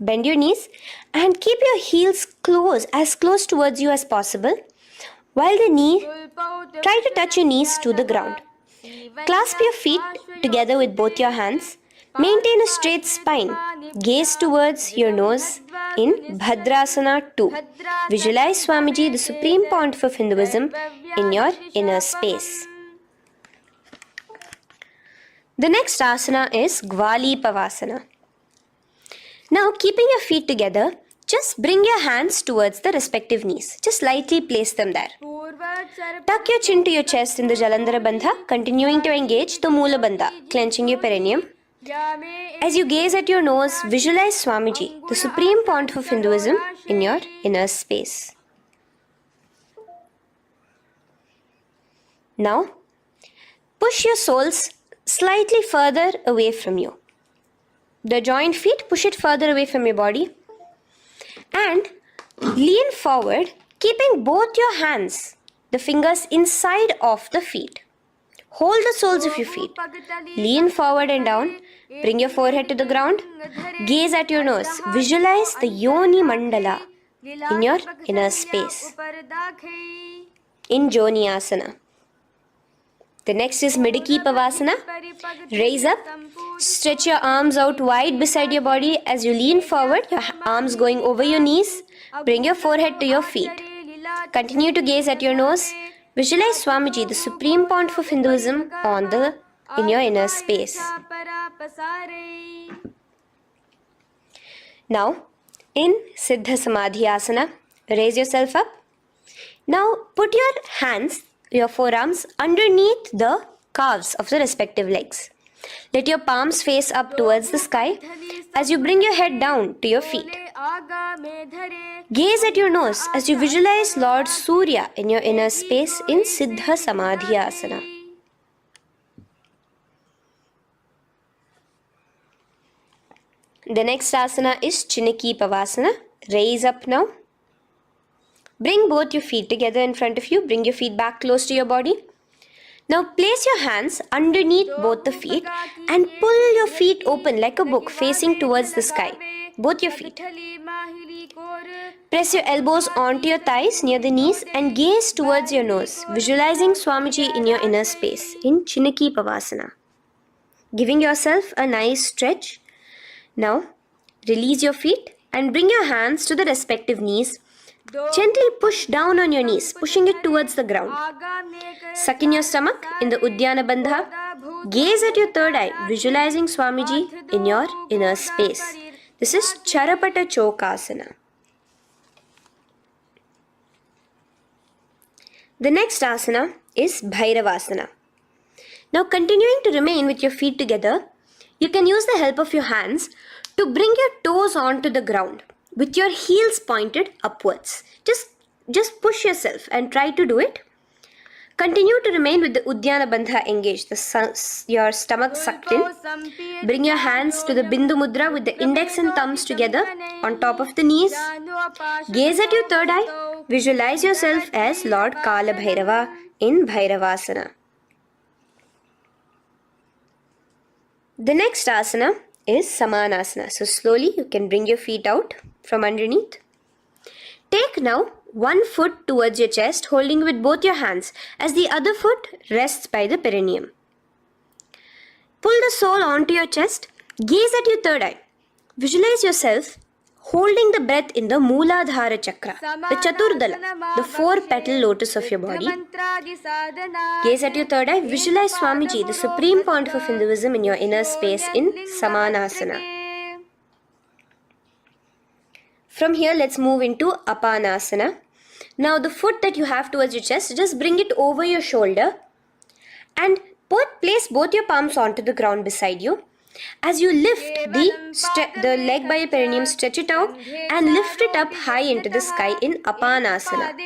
Bend your knees and keep your heels as close towards you as possible. While try to touch your knees to the ground. Clasp your feet together with both your hands. Maintain a straight spine. Gaze towards your nose in Bhadrasana 2. Visualize Swamiji, the Supreme Pontiff of Hinduism, in your inner space. The next asana is Gwali Pavasana. Now, keeping your feet together, just bring your hands towards the respective knees. Just lightly place them there. Tuck your chin to your chest in the Jalandhara Bandha, continuing to engage the Moola Bandha, clenching your perineum. As you gaze at your nose, visualize Swamiji, the Supreme Pontiff of Hinduism, in your inner space. Now, push your soles slightly further away from you. The joined feet, push it further away from your body. And lean forward, keeping both your hands, the fingers inside of the feet. Hold the soles of your feet. Lean forward and down. Bring your forehead to the ground. Gaze at your nose. Visualize the Yoni Mandala in your inner space. In Joni Asana. The next is Midiki Pavasana. Raise up. Stretch your arms out wide beside your body as you lean forward, your arms going over your knees. Bring your forehead to your feet. Continue to gaze at your nose. Visualize Swamiji, the Supreme Pontiff of Hinduism, in your inner space. Now, in Siddha Samadhi Asana, raise yourself up. Now, put your hands, your forearms, underneath the calves of the respective legs. Let your palms face up towards the sky as you bring your head down to your feet. Gaze at your nose as you visualize Lord Surya in your inner space in Siddha Samadhi Asana. The next asana is Chinaki Pavasana. Raise up now. Bring both your feet together in front of you. Bring your feet back close to your body. Now place your hands underneath both the feet and pull your feet open like a book facing towards the sky. Both your feet. Press your elbows onto your thighs near the knees and gaze towards your nose, visualizing Swamiji in your inner space in Chinaki Pavasana. Giving yourself a nice stretch. Now, release your feet and bring your hands to the respective knees. Gently push down on your knees, pushing it towards the ground. Suck in your stomach in the Uddiyana Bandha. Gaze at your third eye, visualizing Swamiji in your inner space. This is Charapata Chokasana. The next asana is Bhairavasana. Now, continuing to remain with your feet together, you can use the help of your hands to bring your toes onto the ground with your heels pointed upwards. Just push yourself and try to do it. Continue to remain with the Uddiyana Bandha engaged, your stomach sucked in. Bring your hands to the Bindu Mudra with the index and thumbs together on top of the knees. Gaze at your third eye. Visualize yourself as Lord Kala Bhairava in Bhairavasana. The next asana is Samanasana. So slowly you can bring your feet out from underneath. Take now one foot towards your chest, holding with both your hands as the other foot rests by the perineum. Pull the sole onto your chest. Gaze at your third eye. Visualize yourself holding the breath in the Mooladhara Chakra, the Chaturdala, the 4-petal lotus of your body. Gaze at your third eye. Visualize Swamiji, the Supreme Pontiff of Hinduism, in your inner space in Samanasana. From here, let's move into Apanasana. Now, the foot that you have towards your chest, just bring it over your shoulder and place both your palms onto the ground beside you. As you lift the leg by your perineum, stretch it out and lift it up high into the sky in Apanasana.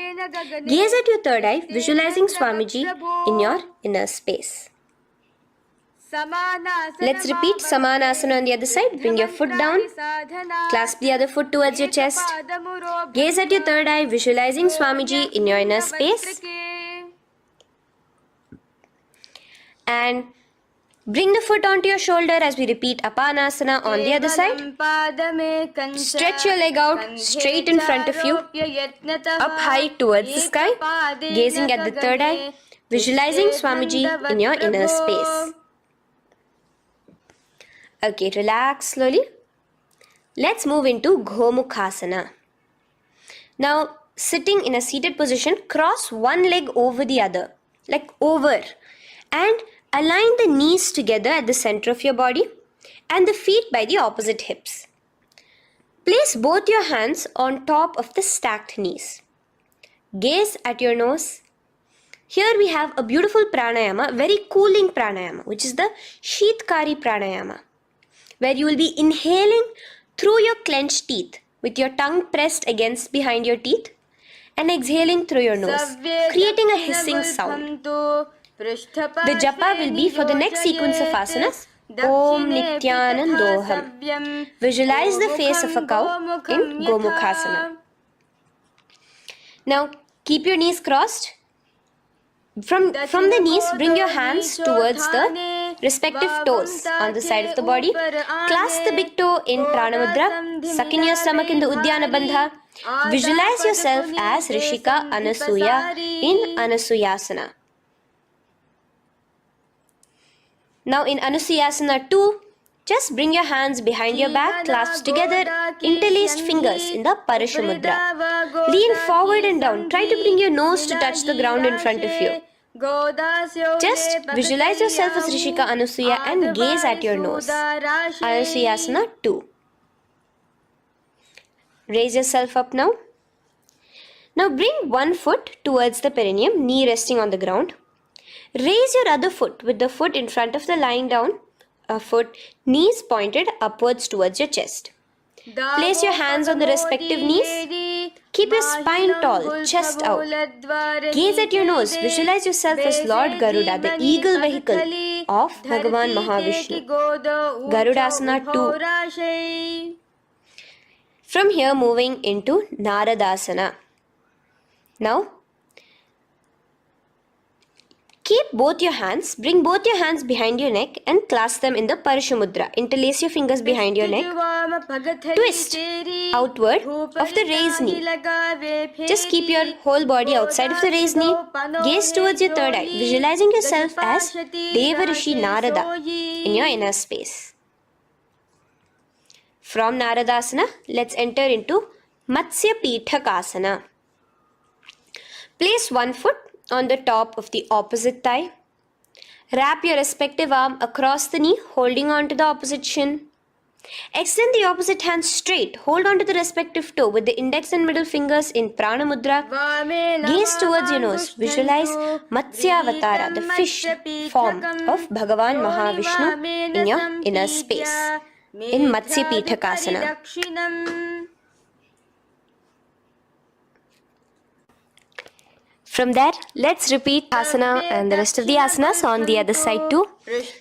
Gaze at your third eye, visualizing Swamiji in your inner space. Let's repeat Samanasana on the other side. Bring your foot down. Clasp the other foot towards your chest. Gaze at your third eye, visualizing Swamiji in your inner space. And bring the foot onto your shoulder as we repeat Apanasana on the other side. Stretch your leg out straight in front of you, up high towards the sky, gazing at the third eye, visualizing Swamiji in your inner space. Okay, relax slowly. Let's move into Gomukhasana. Now, sitting in a seated position, cross one leg over the other, like over, and align the knees together at the center of your body and the feet by the opposite hips. Place both your hands on top of the stacked knees. Gaze at your nose. Here we have a beautiful pranayama, very cooling pranayama, which is the Sheetkari pranayama, where you will be inhaling through your clenched teeth with your tongue pressed against behind your teeth and exhaling through your nose, creating a hissing sound. The japa will be for the next sequence of asanas. Om Nithyanandoham. Visualize the face of a cow in Gomukhasana. Now keep your knees crossed. From the knees, bring your hands towards the respective toes on the side of the body. Clasp the big toe in Pranamudra. Suck in your stomach in the Uddiyana Bandha. Visualize yourself as Rishika Anasuya in Just bring your hands behind your back, clasped together, interlaced fingers in the Paramashivoham. Lean forward and down. Try to bring your nose to touch the ground in front of you. Just visualize yourself as Rishika Anusuya and gaze at your nose. Anusuyasana 2. Raise yourself up now. Now bring one foot towards the perineum, knee resting on the ground. Raise your other foot with the foot in front of the lying down foot, knees pointed upwards towards your chest. Place your hands on the respective knees. Keep your spine tall, chest out. Gaze at your nose. Visualize yourself as Lord Garuda, the eagle vehicle of Bhagavan Mahavishnu. Garudasana 2. From here, moving into Naradasana. Now, keep both your hands, bring both your hands behind your neck and clasp them in the Parashamudra. Interlace your fingers behind your neck. Twist outward of the raised knee. Just keep your whole body outside of the raised knee. Gaze towards your third eye, visualizing yourself as Devarishi Narada in your inner space. From Naradasana, let's enter into Matsya Pithakasana. Place one foot on the top of the opposite thigh. Wrap your respective arm across the knee, holding on to the opposite shin. Extend the opposite hand straight. Hold on to the respective toe with the index and middle fingers in Prana Mudra. Gaze towards your nose. Visualize Matsya Avatara, the fish form of Bhagavan Mahavishnu in your inner space. In Matsya Pithakasana. From there, let's repeat asana and the rest of the asanas on the other side too.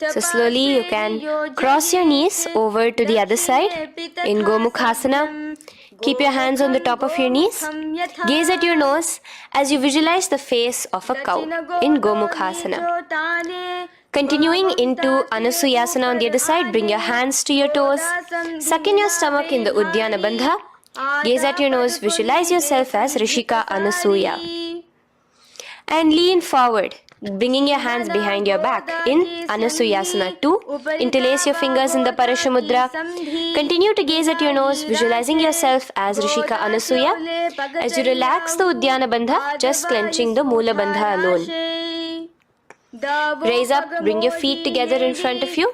So slowly you can cross your knees over to the other side in Gomukhasana. Keep your hands on the top of your knees. Gaze at your nose as you visualize the face of a cow in Gomukhasana. Continuing into Anusuyasana on the other side, bring your hands to your toes. Suck in your stomach in the Uddiyana Bandha. Gaze at your nose, visualize yourself as Rishika Anusuya. And lean forward, bringing your hands behind your back in Anusuyasana 2. Interlace your fingers in the Parashamudra. Continue to gaze at your nose, visualizing yourself as Rishika Anusuya. As you relax the Uddiyana Bandha, just clenching the Mula Bandha alone. Raise up, bring your feet together in front of you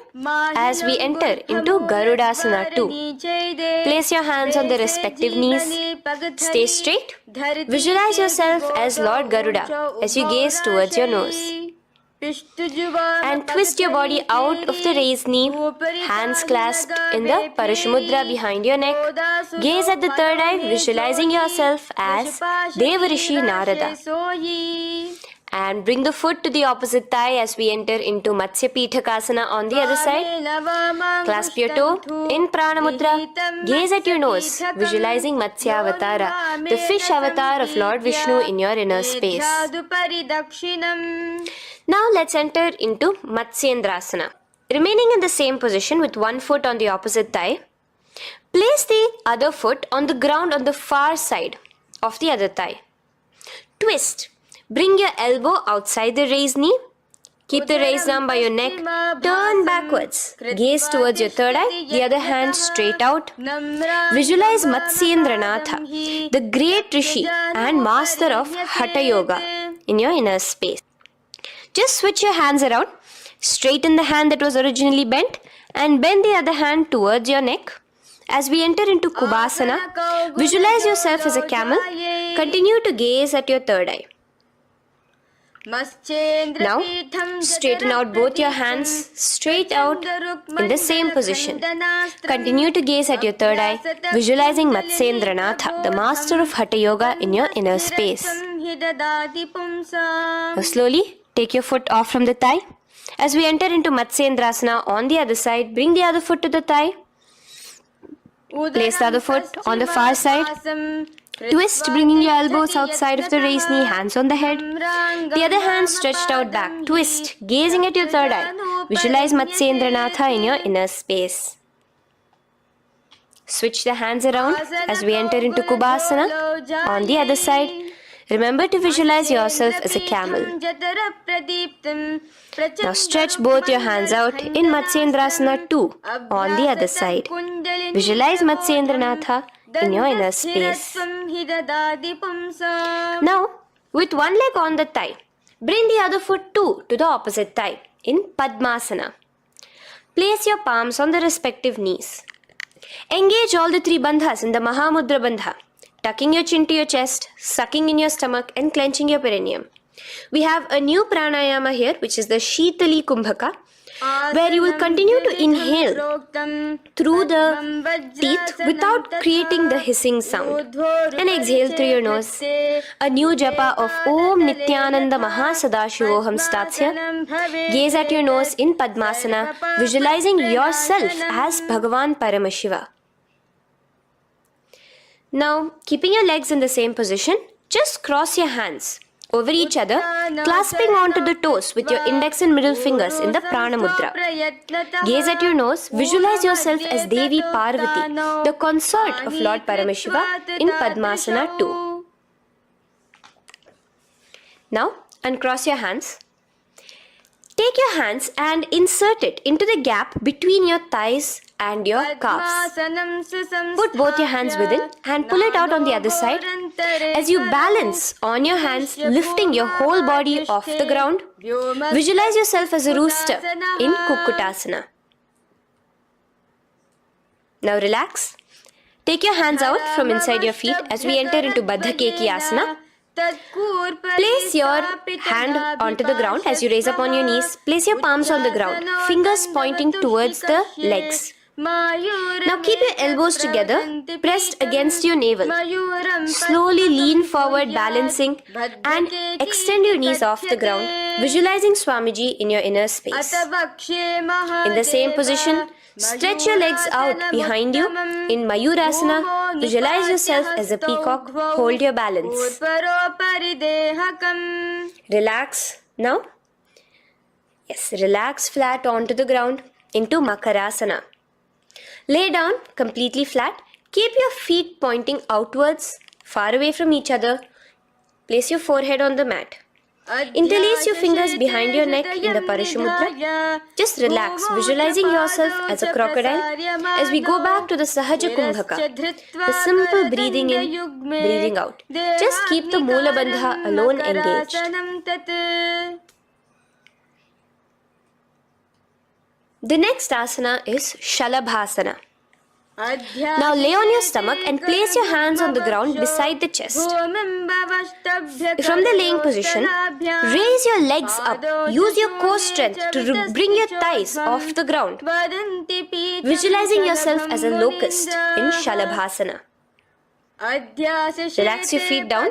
as we enter into Garudasana 2. Place your hands on the respective knees. Stay straight. Visualize yourself as Lord Garuda as you gaze towards your nose. And twist your body out of the raised knee, hands clasped in the Parashamudra behind your neck. Gaze at the third eye, visualizing yourself as Devarishi Narada. And bring the foot to the opposite thigh as we enter into Matsya Pithakasana on the other side. Clasp your toe in Prana Mudra. Gaze at your nose, visualizing Matsya Avatara, the fish avatar of Lord Vishnu in your inner space. Now let's enter into Matsyendrasana. Remaining in the same position with one foot on the opposite thigh, place the other foot on the ground on the far side of the other thigh. Twist. Bring your elbow outside the raised knee. Keep the raised arm by your neck. Turn backwards. Gaze towards your third eye, the other hand straight out. Visualize Matsyendranatha, the great Rishi and master of Hatha Yoga in your inner space. Just switch your hands around. Straighten the hand that was originally bent and bend the other hand towards your neck. As we enter into Kubhasana, visualize yourself as a camel. Continue to gaze at your third eye. Now, straighten out both your hands straight out in the same position. Continue to gaze at your third eye, visualizing Matsyendranatha, the master of Hatha Yoga in your inner space. Now slowly, take your foot off from the thigh. As we enter into Matsyendrasana on the other side, bring the other foot to the thigh. Place the other foot on the far side. Twist, bringing your elbows outside of the raised knee, hands on the head. The other hand stretched out back. Twist, gazing at your third eye. Visualize Matsyendranatha in your inner space. Switch the hands around as we enter into Kubhasana on the other side. Remember to visualize yourself as a camel. Now stretch both your hands out in Matsyendrasana 2 on the other side. Visualize Matsyendranatha in your inner space. Now, with one leg on the thigh, bring the other foot too to the opposite thigh in Padmasana. Place your palms on the respective knees. Engage all the three bandhas in the Mahamudra Bandha, tucking your chin to your chest, sucking in your stomach and clenching your perineum. We have a new pranayama here, which is the Shitali Kumbhaka, where you will continue to inhale through the teeth without creating the hissing sound, and exhale through your nose. A new japa of Om Nithyananda Mahasadashivoham starts here. Gaze at your nose in Padmasana, visualizing yourself as Bhagavan Paramashiva. Now, keeping your legs in the same position, just cross your hands over each other, clasping onto the toes with your index and middle fingers in the Prana Mudra. Gaze at your nose, visualize yourself as Devi Parvati, the consort of Lord Paramashiva in Padmasana 2. Now, uncross your hands. Take your hands and insert it into the gap between your thighs and your calves. Put both your hands within and pull it out on the other side. As you balance on your hands, lifting your whole body off the ground, visualize yourself as a rooster in Kukkutasana. Now relax. Take your hands out from inside your feet as we enter into Baddha Keki Asana. Place your hand onto the ground as you raise up on your knees. Place your palms on the ground, fingers pointing towards the legs. Now keep your elbows together, pressed against your navel. Slowly lean forward, balancing, and extend your knees off the ground, visualizing Swamiji in your inner space. In the same position, stretch your legs out behind you. In Mayurasana, visualize yourself as a peacock. Hold your balance. Relax now. Yes, relax flat onto the ground into Makarasana. Lay down completely flat. Keep your feet pointing outwards, far away from each other. Place your forehead on the mat. Interlace your fingers behind your neck in the Parashumudra. Just relax, visualizing yourself as a crocodile as we go back to the Sahaja Kumbhaka, the simple breathing in, breathing out. Just keep the Moola Bandha alone engaged. The next asana is Shalabhasana. Now lay on your stomach and place your hands on the ground beside the chest. From the laying position, raise your legs up. Use your core strength to bring your thighs off the ground. Visualizing yourself as a locust in Shalabhasana. Relax your feet down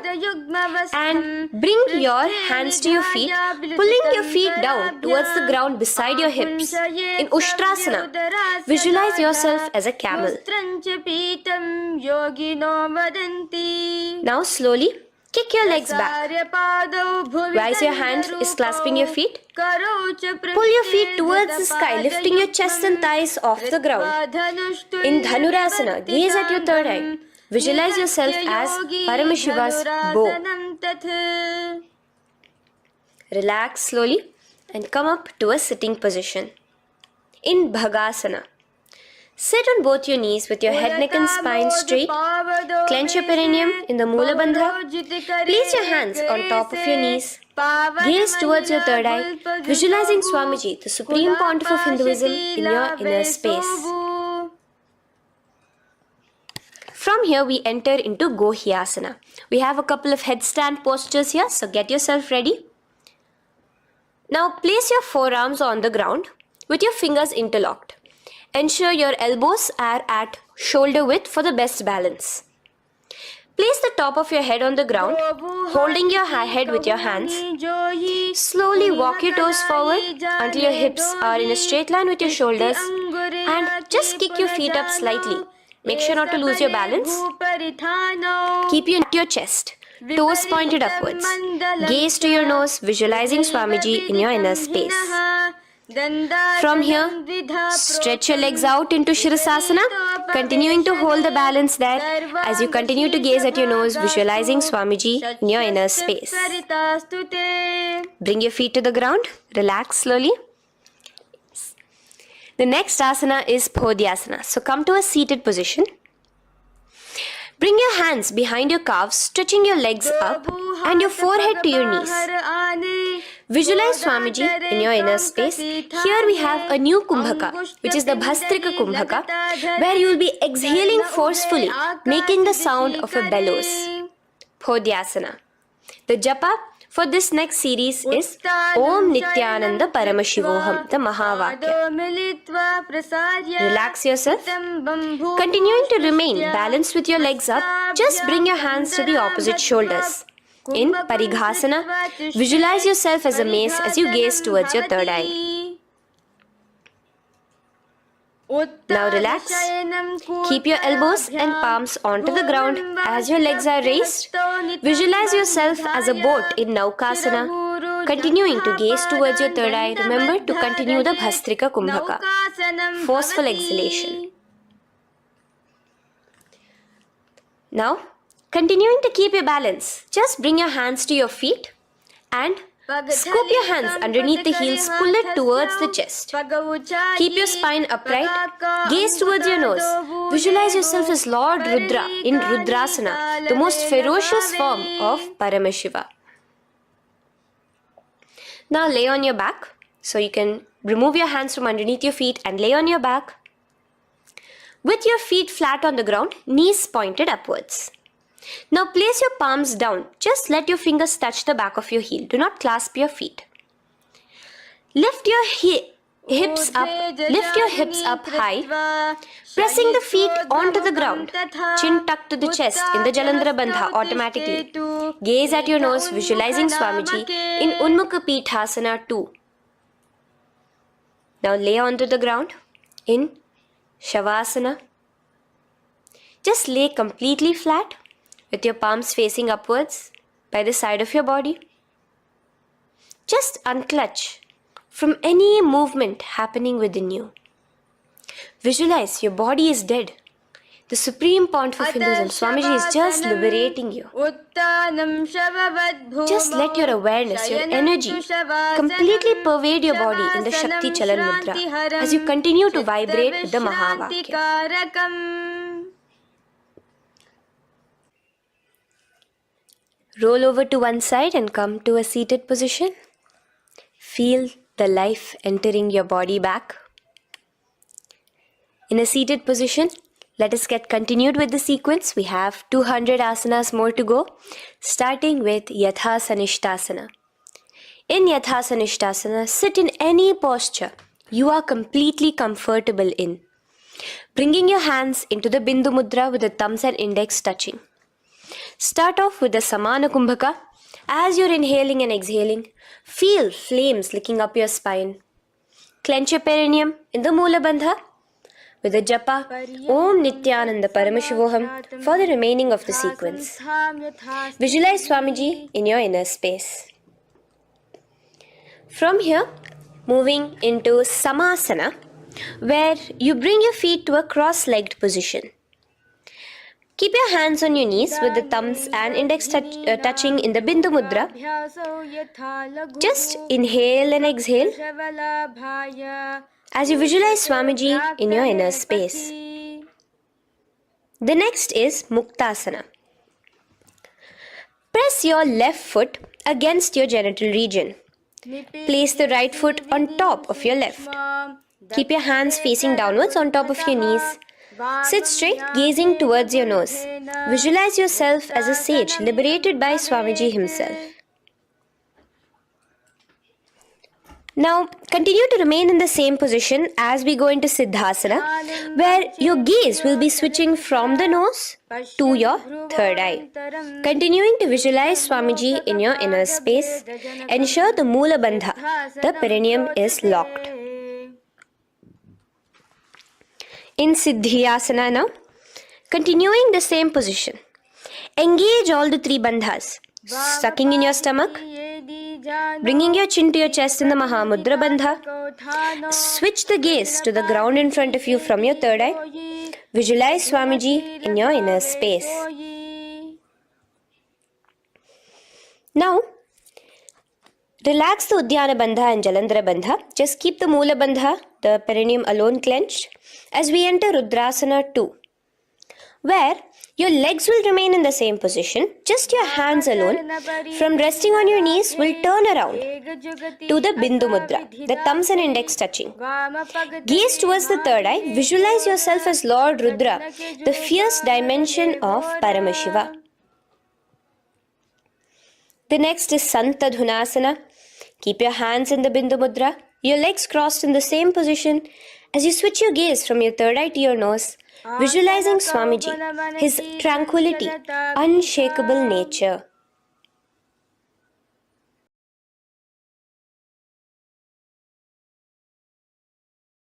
and bring your hands to your feet, pulling your feet down towards the ground beside your hips. In Ushtrasana, visualize yourself as a camel. Now slowly kick your legs back. Rise your hand is clasping your feet. Pull your feet towards the sky, lifting your chest and thighs off the ground. In Dhanurasana, gaze at your third eye. Visualize yourself as Paramashiva's bow. Relax slowly and come up to a sitting position. In Bhagasana, sit on both your knees with your head, neck and spine straight. Clench your perineum in the Moola Bandha. Place your hands on top of your knees. Gaze towards your third eye, visualizing Swamiji, the Supreme Pontiff of Hinduism, in your inner space. From here we enter into Gohyasana. We have a couple of headstand postures here, so get yourself ready. Now place your forearms on the ground with your fingers interlocked. Ensure your elbows are at shoulder width for the best balance. Place the top of your head on the ground, holding your head with your hands. Slowly walk your toes forward until your hips are in a straight line with your shoulders, and just kick your feet up slightly. Make sure not to lose your balance. Keep your chest, toes pointed upwards. Gaze to your nose, visualizing Swamiji in your inner space. From here, stretch your legs out into Shavasana, continuing to hold the balance there. As you continue to gaze at your nose, visualizing Swamiji in your inner space. Bring your feet to the ground, relax slowly. The next asana is Podhyasana. So come to a seated position. Bring your hands behind your calves, stretching your legs up and your forehead to your knees. Visualize Swamiji in your inner space. Here we have a new Kumbhaka, which is the Bhastrika Kumbhaka, where you will be exhaling forcefully, making the sound of a bellows. Podhyasana. The japa for this next series is Om Nithyananda Paramashivoham, the Mahavakya. Relax yourself. Continuing to remain balanced with your legs up, just bring your hands to the opposite shoulders. In Parighasana, visualize yourself as a mace as you gaze towards your third eye. Now relax. Keep your elbows and palms onto the ground as your legs are raised. Visualize yourself as a boat in Naukasana. Continuing to gaze towards your third eye, remember to continue the Bhastrika Kumbhaka. Forceful exhalation. Now, continuing to keep your balance, just bring your hands to your feet and scoop your hands underneath the heels, pull it towards the chest. Keep your spine upright, gaze towards your nose. Visualize yourself as Lord Rudra in Rudrasana, the most ferocious form of Paramashiva. Now lay on your back, so you can remove your hands from underneath your feet and lay on your back. With your feet flat on the ground, knees pointed upwards. Now place your palms down. Just let your fingers touch the back of your heel. Do not clasp your feet. Lift your hips up high, pressing the feet onto the ground. Chin tucked to the chest in the Jalandhara Bandha automatically. Gaze at your nose, visualizing Swamiji in Unmukha Pithasana 2. Now lay onto the ground in Shavasana. Just lay completely flat, with your palms facing upwards by the side of your body. Just unclutch from any movement happening within you. Visualize your body is dead. The Supreme Pontiff of Hinduism, Swamiji, is just liberating you. Just let your awareness, your energy completely pervade your body in the Shakti Chalan Mudra as you continue to vibrate with the Mahavakya. Roll over to one side and come to a seated position. Feel the life entering your body back. In a seated position, let us get continued with the sequence. We have 200 asanas more to go, starting with Yatha Sanishtasana. In Yatha Sanishtasana, sit in any posture you are completely comfortable in. Bringing your hands into the Bindu Mudra with the thumbs and index touching. Start off with the Samana Kumbhaka. As you're inhaling and exhaling, feel flames licking up your spine. Clench your perineum in the Moola Bandha with the japa Om Nithyananda Paramashivoham for the remaining of the sequence. Visualize Swamiji in your inner space. From here, moving into Samasana, where you bring your feet to a cross-legged position. Keep your hands on your knees with the thumbs and index touching in the Bindu Mudra. Just inhale and exhale as you visualize Swamiji in your inner space. The next is Muktasana. Press your left foot against your genital region. Place the right foot on top of your left. Keep your hands facing downwards on top of your knees. Sit straight, gazing towards your nose. Visualize yourself as a sage liberated by Swamiji himself. Now, continue to remain in the same position as we go into Siddhasana, where your gaze will be switching from the nose to your third eye. Continuing to visualize Swamiji in your inner space, ensure the Moola Bandha, the perineum, is locked. In Siddhyasana now, continuing the same position. Engage all the three bandhas, sucking in your stomach, Bringing your chin to your chest in the Mahamudra Bandha. Switch the gaze to the ground in front of you from your third eye. Visualize Swamiji in your inner space. Now, relax the Uddiyana Bandha and Jalandhara Bandha. Just keep the Moola Bandha, the perineum alone clenched, as we enter Rudrasana 2, where your legs will remain in the same position, just your hands alone, from resting on your knees, will turn around to the Bindu Mudra, the thumbs and index touching. Gaze towards the third eye, visualize yourself as Lord Rudra, the fierce dimension of Paramashiva. The next is Santadhunasana. Keep your hands in the Bindu Mudra, your legs crossed in the same position. As you switch your gaze from your third eye to your nose, visualizing Swamiji, his tranquility, unshakable nature.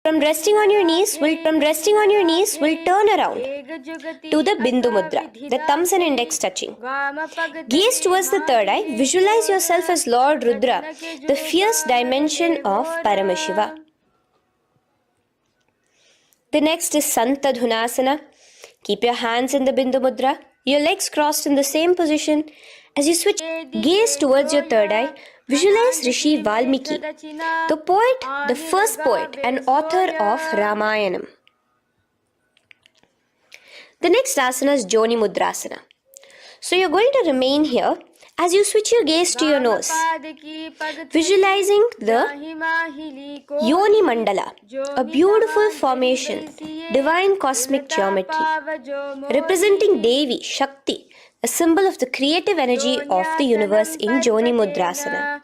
From resting on your knees will turn around to the Bindu Mudra, the thumbs and index touching. Gaze towards the third eye, visualize yourself as Lord Rudra, the fierce dimension of Paramashiva. The next is Santadhunasana. Keep your hands in the Bindu Mudra, your legs crossed in the same position. As you switch gaze towards your third eye, visualize Rishi Valmiki, the poet, the first poet and author of Ramayanam. The next asana is Joni Mudrasana. So you're going to remain here as you switch your gaze to your nose, visualizing the Yoni Mandala, a beautiful formation, divine cosmic geometry, representing Devi, Shakti, a symbol of the creative energy of the universe in Joni Mudrasana.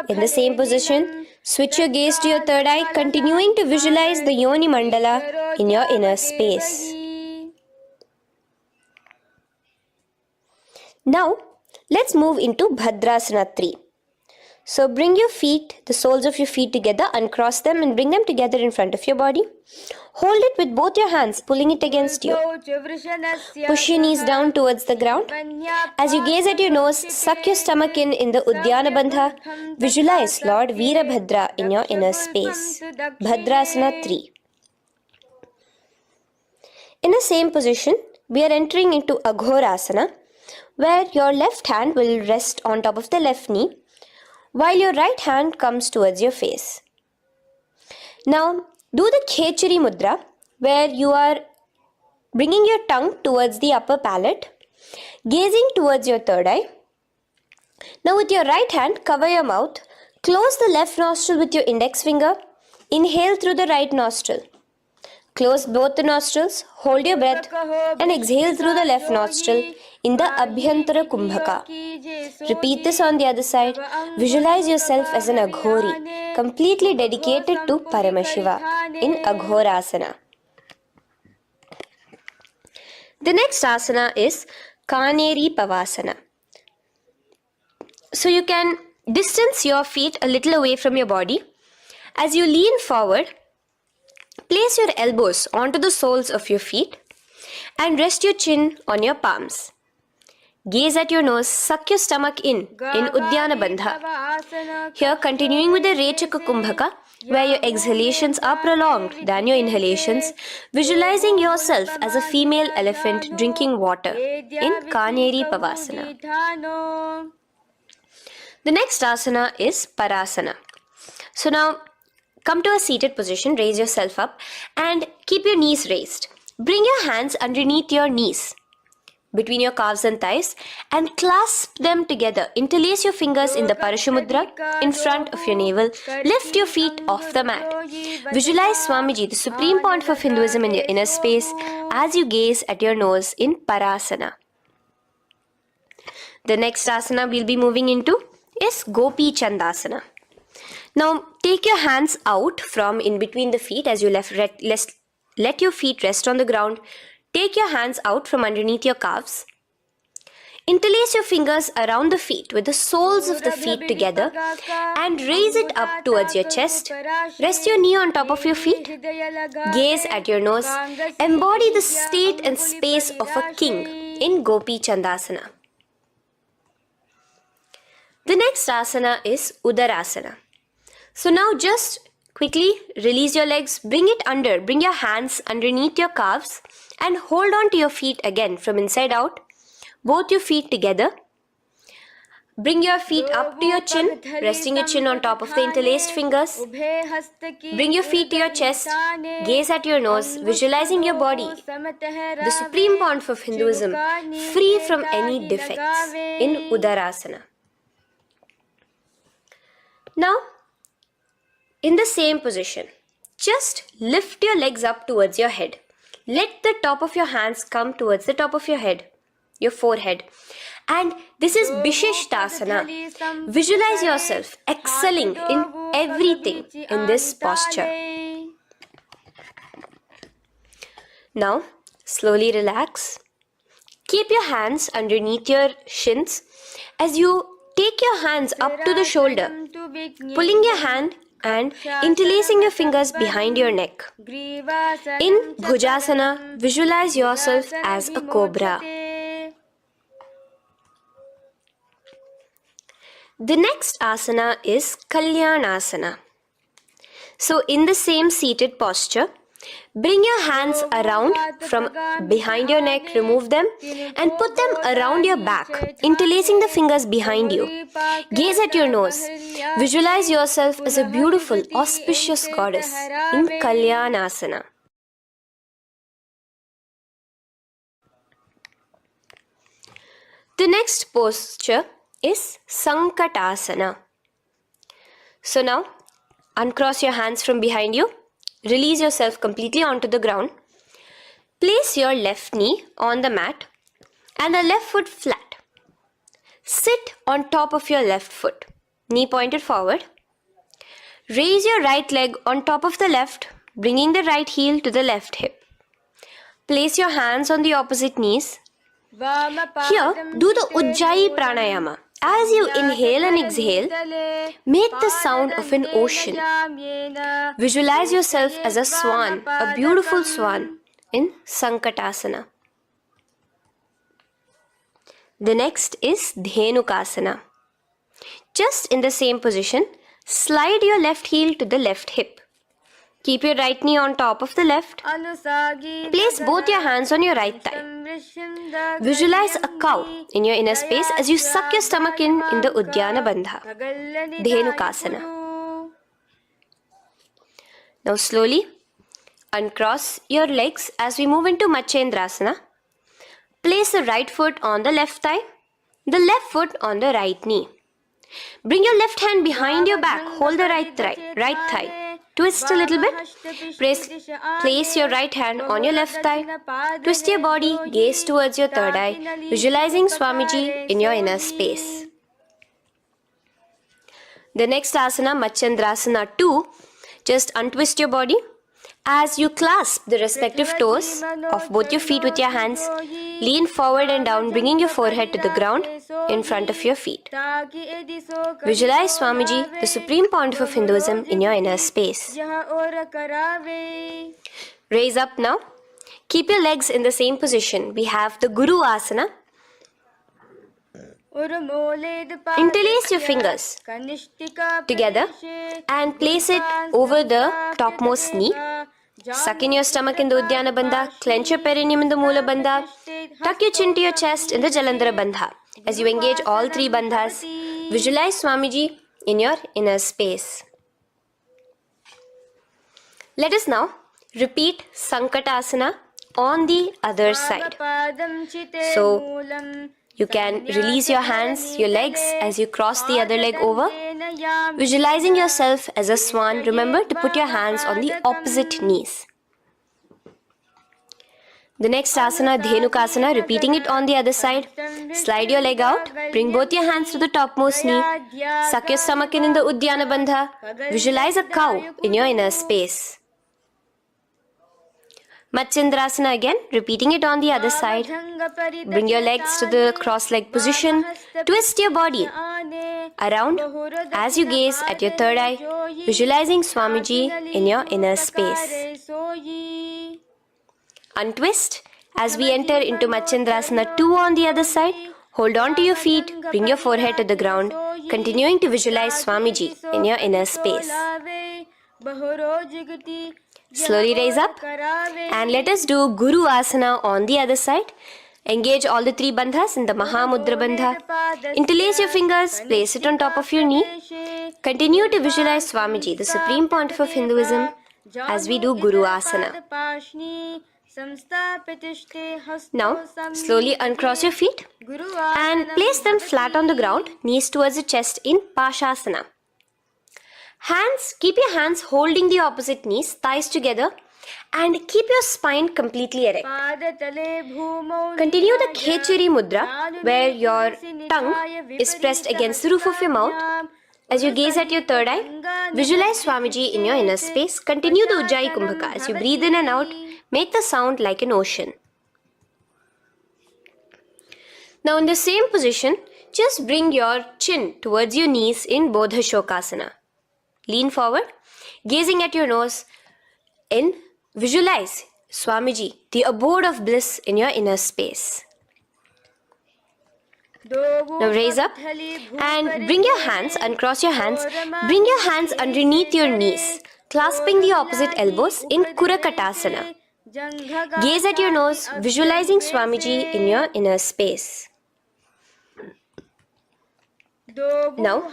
In the same position, switch your gaze to your third eye, continuing to visualize the Yoni Mandala in your inner space. Now, let's move into Bhadrasana 3. So bring your feet, the soles of your feet together, uncross them and bring them together in front of your body. Hold it with both your hands, pulling it against you. Push your knees down towards the ground. As you gaze at your nose, suck your stomach in the Uddiyana Bandha. Visualize Lord Veerabhadra in your inner space. Bhadrasana 3. In the same position, we are entering into Aghorasana, where your left hand will rest on top of the left knee, while your right hand comes towards your face. Now, do the Khechari Mudra, where you are bringing your tongue towards the upper palate, gazing towards your third eye. Now, with your right hand, cover your mouth, close the left nostril with your index finger, inhale through the right nostril. Close both the nostrils, hold your breath and exhale through the left nostril in the Abhyantara Kumbhaka. Repeat this on the other side. Visualize yourself as an Aghori, completely dedicated to Paramashiva in Aghorasana. The next asana is Kaneri Pavasana. So you can distance your feet a little away from your body. As you lean forward, place your elbows onto the soles of your feet and rest your chin on your palms. Gaze at your nose, suck your stomach in Uddiyana Bandha. Here, continuing with the Rechaka Kumbhaka, where your exhalations are prolonged than your inhalations, visualizing yourself as a female elephant drinking water in Kaneri Pavasana. The next asana is Parasana. So now, come to a seated position, raise yourself up and keep your knees raised. Bring your hands underneath your knees, between your calves and thighs, and clasp them together. Interlace your fingers in the Parashamudra in front of your navel. Lift your feet off the mat. Visualize Swamiji, the Supreme Pontiff of Hinduism, in your inner space as you gaze at your nose in Parasana. The next asana we'll be moving into is Gopi Chandasana. Now, take your hands out from in between the feet as you let your feet rest on the ground. Take your hands out from underneath your calves. Interlace your fingers around the feet with the soles of the feet together and raise it up towards your chest. Rest your knee on top of your feet. Gaze at your nose. Embody the state and space of a king in Gopi Chandasana. The next asana is Udarasana. So now just quickly release your legs, bring your hands underneath your calves and hold on to your feet again from inside out. Both your feet together. Bring your feet up to your chin, resting your chin on top of the interlaced fingers. Bring your feet to your chest, gaze at your nose, visualizing your body, the supreme pontiff of Hinduism, free from any defects in Udarasana. Now, in the same position, just lift your legs up towards your head. Let the top of your hands come towards the top of your head, your forehead. And this is Vishishtasana. Visualize yourself excelling in everything in this posture. Now, slowly relax. Keep your hands underneath your shins as you take your hands up to the shoulder, pulling your hand and interlacing your fingers behind your neck. In Bhujasana, visualize yourself as a cobra. The next asana is Kalyanasana. So in the same seated posture, bring your hands around from behind your neck, remove them and put them around your back, interlacing the fingers behind you. Gaze at your nose. Visualize yourself as a beautiful, auspicious goddess in Kalyanasana. The next posture is Sankatasana. So now, uncross your hands from behind you. Release yourself completely onto the ground. Place your left knee on the mat and the left foot flat. Sit on top of your left foot, knee pointed forward. Raise your right leg on top of the left, bringing the right heel to the left hip. Place your hands on the opposite knees. Here, do the Ujjayi Pranayama. As you inhale and exhale, make the sound of an ocean. Visualize yourself as a swan, a beautiful swan in Sankatasana. The next is Dhenukasana. Just in the same position, slide your left heel to the left hip. Keep your right knee on top of the left. Place both your hands on your right thigh. Visualize a cow in your inner space as you suck your stomach in the Uddiyana Bandha, Dhenukasana. Now slowly uncross your legs as we move into Matsyendrasana. Place the right foot on the left thigh, the left foot on the right knee. Bring your left hand behind your back, hold the right thigh. Twist a little bit. Place your right hand on your left thigh. Twist your body, gaze towards your third eye, visualizing Swamiji in your inner space. The next asana, Matsyendrasana 2, just untwist your body. As you clasp the respective toes of both your feet with your hands, lean forward and down, bringing your forehead to the ground in front of your feet. Visualize Swamiji, the supreme pontiff of Hinduism, in your inner space. Raise up now. Keep your legs in the same position. We have the Guru Asana. Interlace your fingers together and place it over the topmost knee. Suck in your stomach in the Uddiyana Bandha, clench your perineum in the Moola Bandha, tuck your chin to your chest in the Jalandhara Bandha. As you engage all three bandhas, visualize Swamiji in your inner space. Let us now repeat Sankatasana on the other side. So, you can release your hands, your legs as you cross the other leg over. Visualizing yourself as a swan, remember to put your hands on the opposite knees. The next asana, Dhenukasana, repeating it on the other side. Slide your leg out, bring both your hands to the topmost knee. Suck your stomach in the Uddiyana Bandha. Visualize a cow in your inner space. Matsyendrasana again, repeating it on the other side. Bring your legs to the cross-leg position. Twist your body around as you gaze at your third eye, visualizing Swamiji in your inner space. Untwist as we enter into Matsyendrasana 2 on the other side. Hold on to your feet, bring your forehead to the ground, continuing to visualize Swamiji in your inner space. Slowly raise up and let us do Guru Asana on the other side. Engage all the 3 bandhas in the Mahamudra Bandha. Interlace your fingers, place it on top of your knee. Continue to visualize Swamiji, the Supreme Pontiff of Hinduism, as we do Guru Asana. Now, slowly uncross your feet and place them flat on the ground, knees towards the chest in Pashasana. Keep your hands holding the opposite knees, thighs together, and keep your spine completely erect. Continue the Khechari Mudra, where your tongue is pressed against the roof of your mouth. As you gaze at your third eye, visualize Swamiji in your inner space. Continue the Ujjayi Kumbhaka. As you breathe in and out, make the sound like an ocean. Now in the same position, just bring your chin towards your knees in Bodha Shokasana. Lean forward, gazing at your nose, and visualize Swamiji, the abode of bliss in your inner space. Now raise up and bring your hands, uncross your hands, bring your hands underneath your knees, clasping the opposite elbows in Kurakatasana. Gaze at your nose, visualizing Swamiji in your inner space. Now,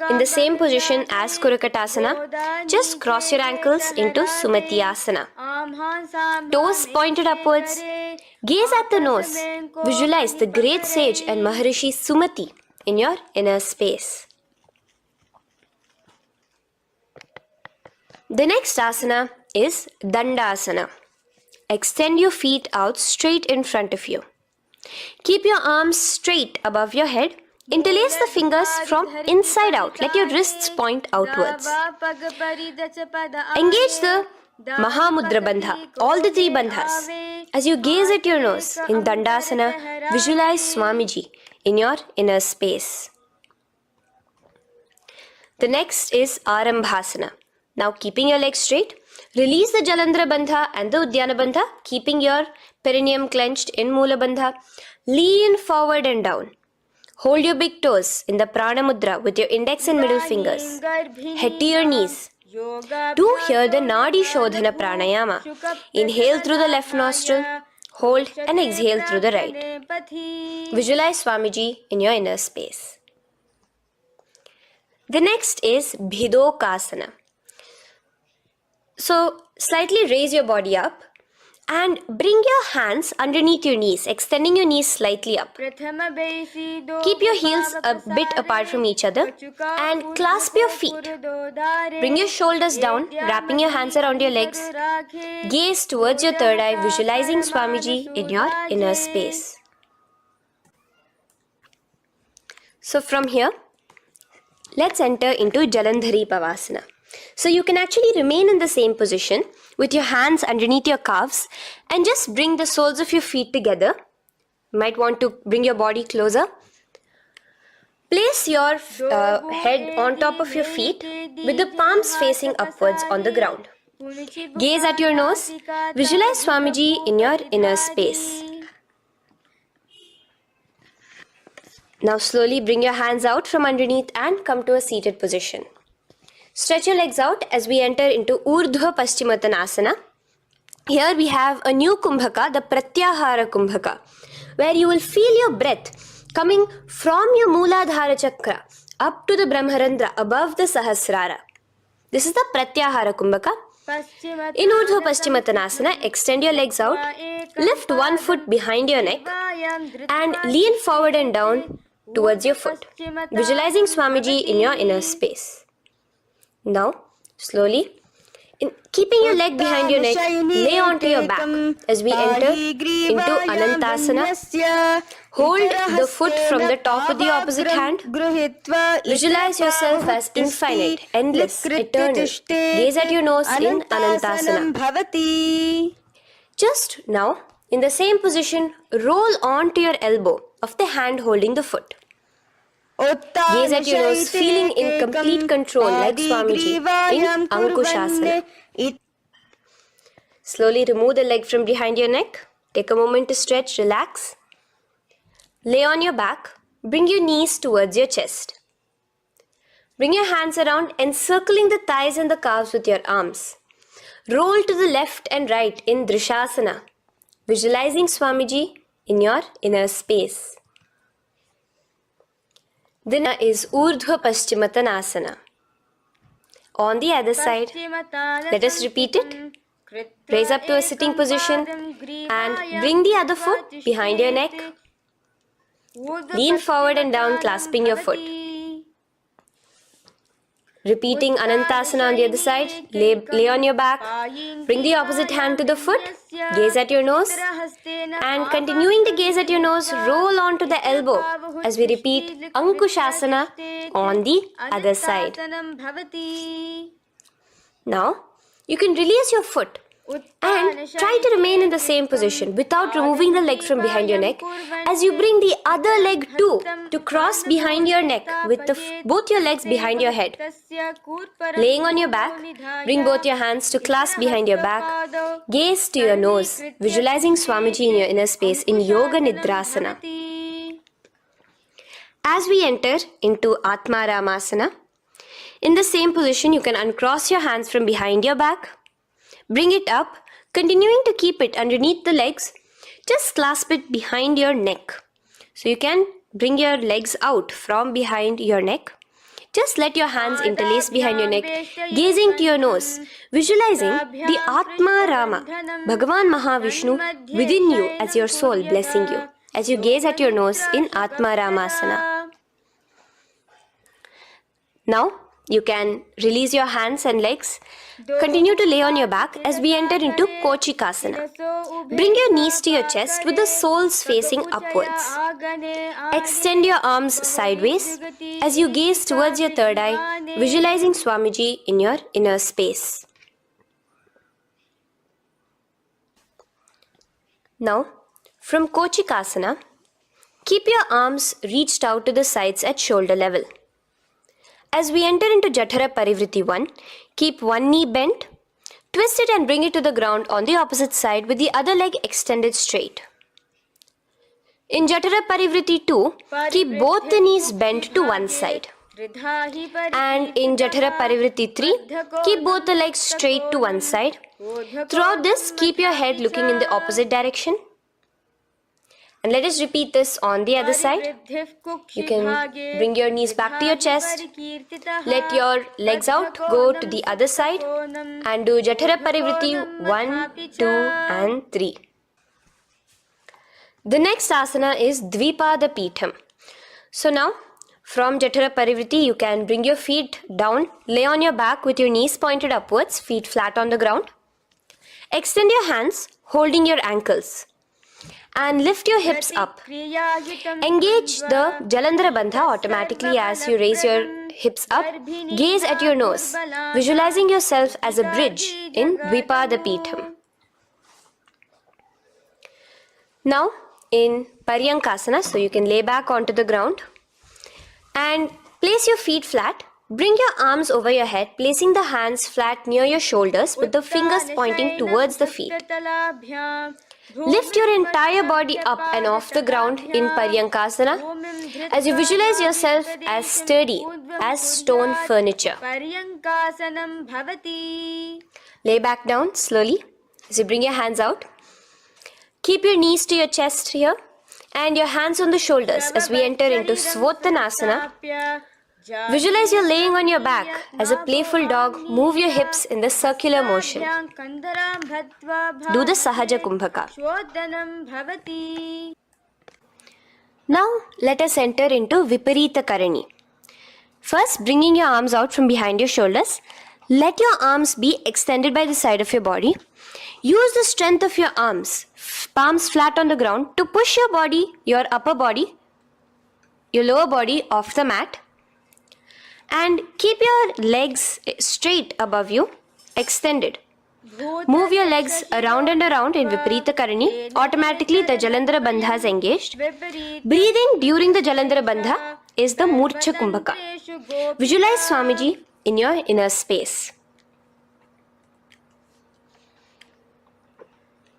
in the same position as Kurakatasana, just cross your ankles into Sumati Asana. Toes pointed upwards. Gaze at the nose. Visualize the great sage and Maharishi Sumati in your inner space. The next asana is Dandasana. Extend your feet out straight in front of you. Keep your arms straight above your head. Interlace the fingers from inside out. Let your wrists point outwards. Engage the Mahamudra Bandha, all the 3 bandhas. As you gaze at your nose in Dandasana, visualize Swamiji in your inner space. The next is Arambhasana. Now keeping your legs straight, release the Jalandhara Bandha and the Udyana Bandha, keeping your perineum clenched in Mula Bandha. Lean forward and down. Hold your big toes in the Prana Mudra with your index and middle fingers. Head to your knees. Do here the Nadi Shodhana Pranayama. Inhale through the left nostril, hold and exhale through the right. Visualize Swamiji in your inner space. The next is Bhidokasana. So, slightly raise your body up and bring your hands underneath your knees, extending your knees slightly up. Keep your heels a bit apart from each other and clasp your feet. Bring your shoulders down, wrapping your hands around your legs. Gaze towards your third eye, visualizing Swamiji in your inner space. So from here, let's enter into Jalandhari Pavasana. So you can actually remain in the same position with your hands underneath your calves and just bring the soles of your feet together. You might want to bring your body closer. Place your head on top of your feet with the palms facing upwards on the ground. Gaze at your nose. Visualize Swamiji in your inner space. Now slowly bring your hands out from underneath and come to a seated position. Stretch your legs out as we enter into Urdhva Paschimottanasana. Here we have a new Kumbhaka, the Pratyahara Kumbhaka, where you will feel your breath coming from your Mooladhara Chakra up to the Brahmarandra above the Sahasrara. This is the Pratyahara Kumbhaka. In Urdhva Paschimottanasana, extend your legs out, lift one foot behind your neck and lean forward and down towards your foot, visualizing Swamiji in your inner space. Now, slowly, keeping your leg behind your neck, lay onto your back as we enter into Anantasana. Hold the foot from the top of the opposite hand. Visualize yourself as infinite, endless, eternal. Gaze at your nose in Anantasana. Just now, in the same position, roll onto your elbow of the hand holding the foot. Gaze at your nose, feeling in complete control like Swamiji in Ankushasana. Slowly remove the leg from behind your neck. Take a moment to stretch, relax. Lay on your back. Bring your knees towards your chest. Bring your hands around, encircling the thighs and the calves with your arms. Roll to the left and right in Drishasana, visualizing Swamiji in your inner space. Then is Urdhva Paschimottanasana. On the other side, let us repeat it. Raise up to a sitting position and bring the other foot behind your neck. Lean forward and down, clasping your foot. Repeating Anantasana on the other side. Lay on your back. Bring the opposite hand to the foot. Gaze at your nose. And continuing to gaze at your nose, roll onto the elbow as we repeat Ankushasana on the other side. Now, you can release your foot and try to remain in the same position without removing the leg from behind your neck as you bring the other leg too to cross behind your neck with both your legs behind your head. Laying on your back, bring both your hands to clasp behind your back. Gaze to your nose, visualizing Swamiji in your inner space in Yoga Nidrasana. As we enter into Atma Ramasana, in the same position, you can uncross your hands from behind your back. Bring it up, continuing to keep it underneath the legs. Just clasp it behind your neck. So you can bring your legs out from behind your neck. Just let your hands interlace behind your neck, gazing to your nose, visualizing the Atma Rama, Bhagavan Mahavishnu within you as your soul blessing you, as you gaze at your nose in Atma Ramasana. Now, you can release your hands and legs. Continue to lay on your back as we enter into Kochikasana. Bring your knees to your chest with the soles facing upwards. Extend your arms sideways as you gaze towards your third eye, visualizing Swamiji in your inner space. Now, from Kochikasana, keep your arms reached out to the sides at shoulder level. As we enter into Jatara Parivritti 1, keep one knee bent, twist it and bring it to the ground on the opposite side with the other leg extended straight. In Jatara Parivritti 2, keep both the knees bent to one side. And in Jatara Parivritti 3, keep both the legs straight to one side. Throughout this, keep your head looking in the opposite direction. And let us repeat this on the other side. You can bring your knees back to your chest. Let your legs out, go to the other side and do Jatara Parivritti 1, 2 and 3. The next asana is Dvipada Pitham. So now from Jatara Parivritti you can bring your feet down, lay on your back with your knees pointed upwards, feet flat on the ground. Extend your hands holding your ankles. And lift your hips up. Engage the Jalandhara Bandha automatically as you raise your hips up. Gaze at your nose, visualizing yourself as a bridge in Dvipada Pitham. Now in Paryankasana, so you can lay back onto the ground and place your feet flat. Bring your arms over your head, placing the hands flat near your shoulders with the fingers pointing towards the feet. Lift your entire body up and off the ground in Paryankasana as you visualize yourself as sturdy as stone furniture. Lay back down slowly as you bring your hands out. Keep your knees to your chest here and your hands on the shoulders as we enter into Svottanasana. Visualize you're laying on your back as a playful dog. Move your hips in the circular motion. Do the Sahaja Kumbhaka. Now let us enter into Viparita Karani. First, bringing your arms out from behind your shoulders. Let your arms be extended by the side of your body. Use the strength of your arms, palms flat on the ground, to push your body, your upper body, your lower body off the mat. And keep your legs straight above you, extended. Move your legs around and around in Viparita Karani. Automatically the Jalandhara Bandha is engaged. Breathing during the Jalandhara Bandha is the Murcha Kumbhaka. Visualize Swamiji in your inner space.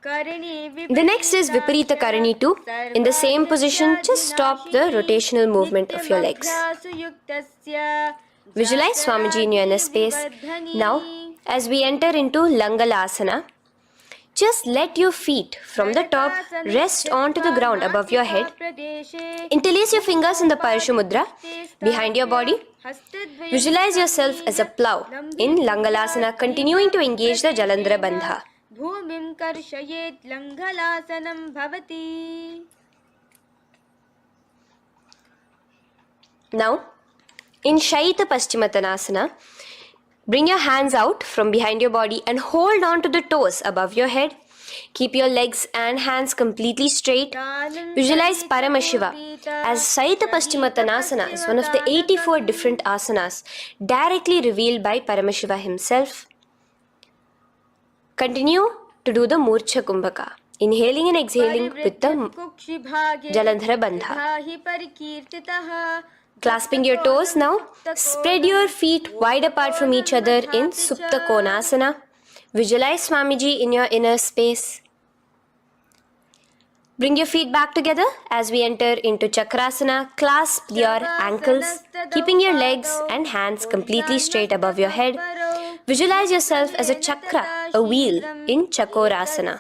The next is Viparita Karani 2. In the same position, just stop the rotational movement of your legs. Visualize Swamiji in your inner space. Now, as we enter into Langalasana, just let your feet from the top rest onto the ground above your head. Interlace your fingers in the Parashu Mudra behind your body. Visualize yourself as a plow in Langalasana, continuing to engage the Jalandhara Bandha. भूमिं कर्षयेत् लङ्घलासनं भवति. Now, in Shaita Paschimottanasana, bring your hands out from behind your body and hold on to the toes above your head. Keep your legs and hands completely straight. Visualize Paramashiva as Shaita Paschimottanasana is one of the 84 different asanas directly revealed by Paramashiva himself. Continue to do the Murcha Kumbhaka, inhaling and exhaling with the Jalandhara Bandha. Clasping your toes now, spread your feet wide apart from each other in Supta Konasana. Visualize Swamiji in your inner space. Bring your feet back together as we enter into Chakrasana. Clasp your ankles, keeping your legs and hands completely straight above your head. Visualize yourself as a chakra, a wheel in Chakorasana.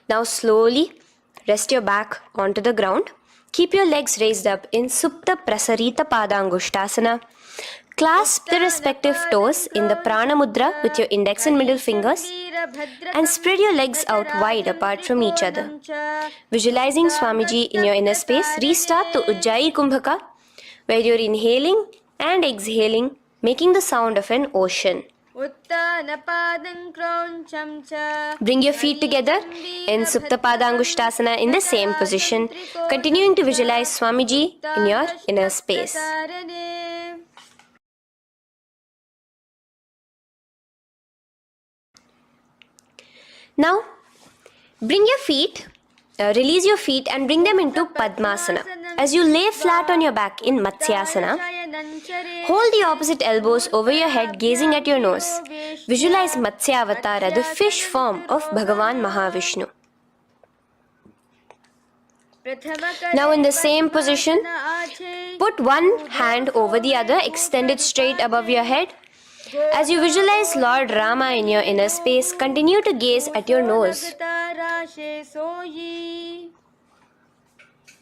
Now slowly rest your back onto the ground. Keep your legs raised up in Supta Prasarita Padangushtasana. Clasp the respective toes in the Prana Mudra with your index and middle fingers and spread your legs out wide apart from each other. Visualizing Swamiji in your inner space, restart the Ujjayi Kumbhaka where you're inhaling and exhaling, making the sound of an ocean. Bring your feet together in Supta Padangushtasana in the same position, continuing to visualize Swamiji in your inner space. Now, bring your feet, release your feet and bring them into Padmasana. As you lay flat on your back in Matsyasana, hold the opposite elbows over your head, gazing at your nose. Visualize Matsyavatara, the fish form of Bhagavan Mahavishnu. Now in the same position, put one hand over the other, extend it straight above your head. As you visualize Lord Rama in your inner space, continue to gaze at your nose.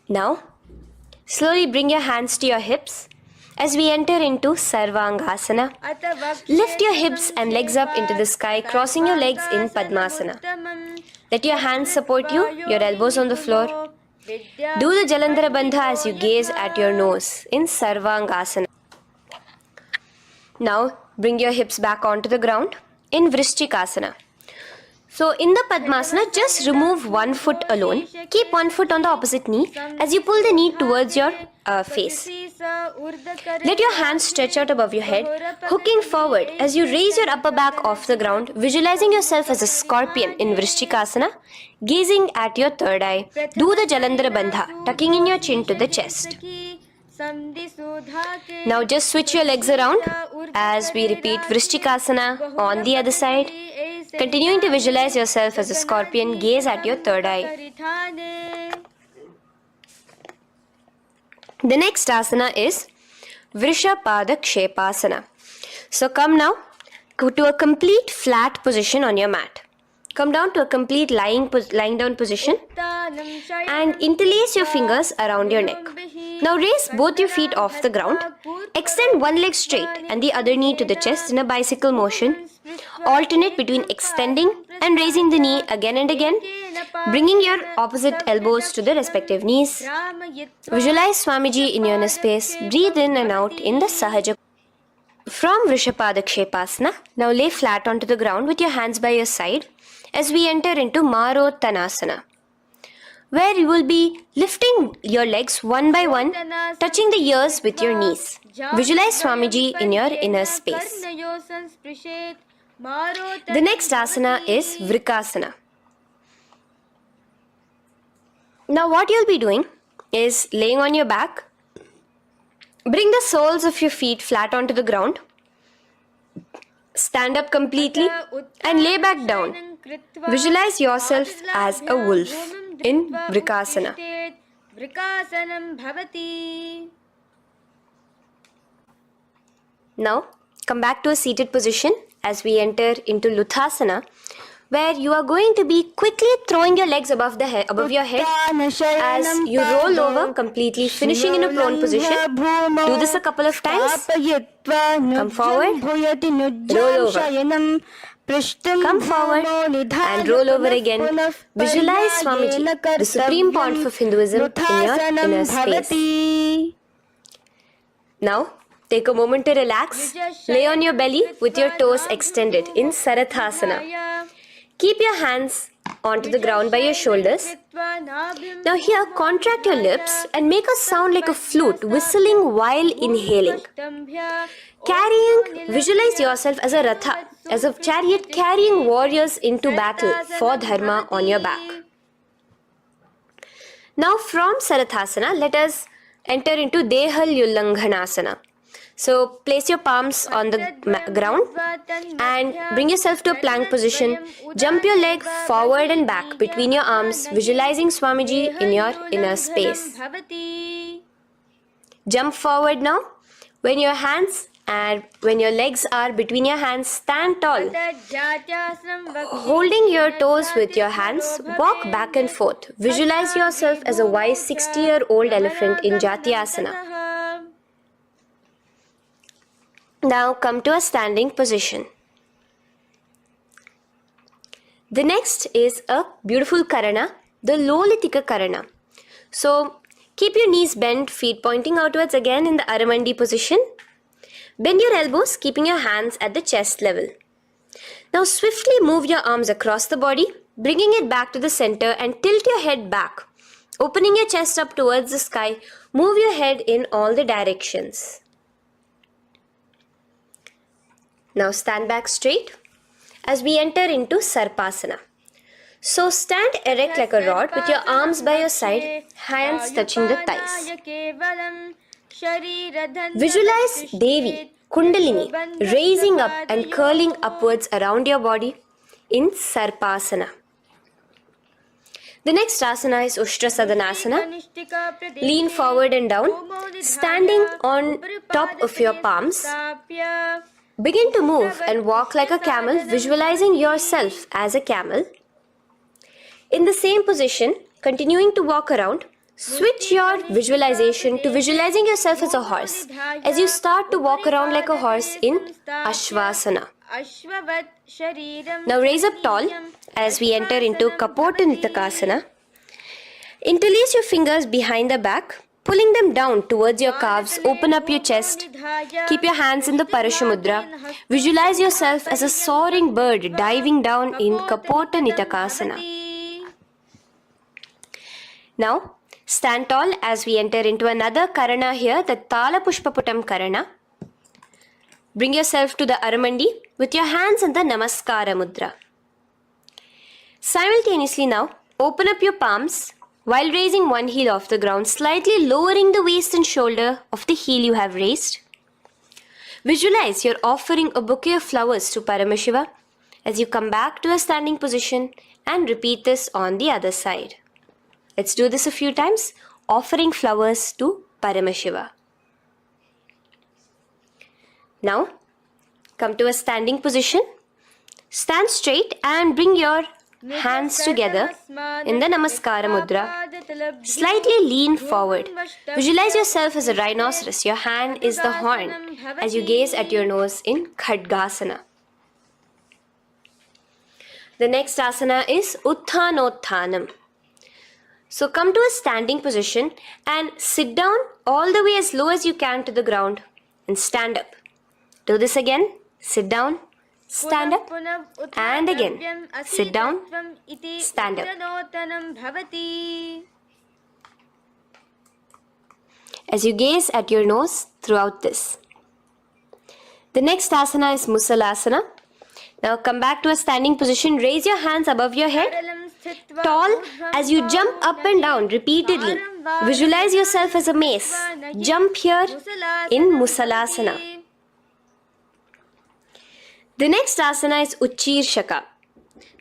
Now, slowly bring your hands to your hips as we enter into Sarvangasana. Lift your hips and legs up into the sky, crossing your legs in Padmasana. Let your hands support you, your elbows on the floor. Do the Jalandhara Bandha as you gaze at your nose in Sarvangasana. Now, bring your hips back onto the ground in Vrishchikasana. So, in the Padmasana, just remove one foot alone. Keep one foot on the opposite knee as you pull the knee towards your face. Let your hands stretch out above your head, hooking forward as you raise your upper back off the ground, visualizing yourself as a scorpion in Vrishchikasana, gazing at your third eye. Do the Jalandhara Bandha, tucking in your chin to the chest. Now just switch your legs around as we repeat Vrishchikasana on the other side. Continuing to visualize yourself as a scorpion, gaze at your third eye. The next asana is Vrishapada Kshepasana. So come now to a complete flat position on your mat. Come down to a complete lying down position and interlace your fingers around your neck. Now raise both your feet off the ground. Extend one leg straight and the other knee to the chest in a bicycle motion. Alternate between extending and raising the knee again and again, bringing your opposite elbows to the respective knees. Visualize Swamiji in your inner space. Breathe in and out in the Sahaja. From Vrishapada Kshepasana, now lay flat onto the ground with your hands by your side as we enter into Marottanasana, where you will be lifting your legs one by one, touching the ears with your knees. Visualize Swamiji in your inner space. The next asana is Vrikasana. Now what you'll be doing is laying on your back. Bring the soles of your feet flat onto the ground. stand up completely and lay back down. Visualize yourself as a wolf in Vrikasana. Now, come back to a seated position as we enter into Luthasana, where you are going to be quickly throwing your legs above your head as you roll over completely, finishing in a prone position. Do this a couple of times. Come forward, roll over. Come forward and roll over again. Visualize Swamiji, the Supreme Pontiff of Hinduism, in your inner space. Now, take a moment to relax. Lay on your belly with your toes extended in Sarathasana. Keep your hands onto the ground by your shoulders. Now here, contract your lips and make a sound like a flute, whistling while inhaling. Visualize yourself as a ratha, as a chariot carrying warriors into battle for dharma on your back. Now from Sarathasana, let us enter into Dehalyullanghanasana. So place your palms on the ground and bring yourself to a plank position. Jump your leg forward and back between your arms, visualizing Swamiji in your inner space. Jump forward now. When your legs are between your hands, stand tall. Holding your toes with your hands, walk back and forth. Visualize yourself as a wise 60-year-old elephant in Jatyasana. Now come to a standing position. The next is a beautiful karana, the Lolitika karana. So keep your knees bent, feet pointing outwards again in the Aramandi position. Bend your elbows, keeping your hands at the chest level. Now swiftly move your arms across the body, bringing it back to the center and tilt your head back. Opening your chest up towards the sky, move your head in all the directions. Now stand back straight as we enter into Sarpasana. So stand erect like a rod with your arms by your side, hands touching the thighs. Visualize Devi, Kundalini, raising up and curling upwards around your body in Sarpasana. The next asana is Ushtra Sadanasana. Lean forward and down, standing on top of your palms. Begin to move and walk like a camel, visualizing yourself as a camel. In the same position, continuing to walk around, switch your visualization to visualizing yourself as a horse as you start to walk around like a horse in Ashvasana. Now raise up tall as we enter into Kapota Nitakasana. Interlace your fingers behind the back, pulling them down towards your calves. Open up your chest. Keep your hands in the Parashamudra. Visualize yourself as a soaring bird diving down in Kapota Nitakasana. Now, stand tall as we enter into another Karana here, the Tala Pushpaputam Karana. Bring yourself to the Aramandi with your hands in the Namaskara Mudra. Simultaneously now, open up your palms while raising one heel off the ground, slightly lowering the waist and shoulder of the heel you have raised. Visualize you're offering a bouquet of flowers to Paramashiva as you come back to a standing position and repeat this on the other side. Let's do this a few times, offering flowers to Paramashiva. Now, come to a standing position. Stand straight and bring your hands together in the Namaskara Mudra. Slightly lean forward. Visualize yourself as a rhinoceros. Your hand is the horn as you gaze at your nose in Khadgasana. The next asana is Utthanotthanam. So come to a standing position and sit down all the way as low as you can to the ground and stand up. Do this again. Sit down, stand up, and again. Sit down, stand up. As you gaze at your nose throughout this. The next asana is Musalasana. Now come back to a standing position. Raise your hands above your head. Tall as you jump up and down repeatedly. Visualize yourself as a mace. Jump here in Musalasana. The next asana is Uchirshaka.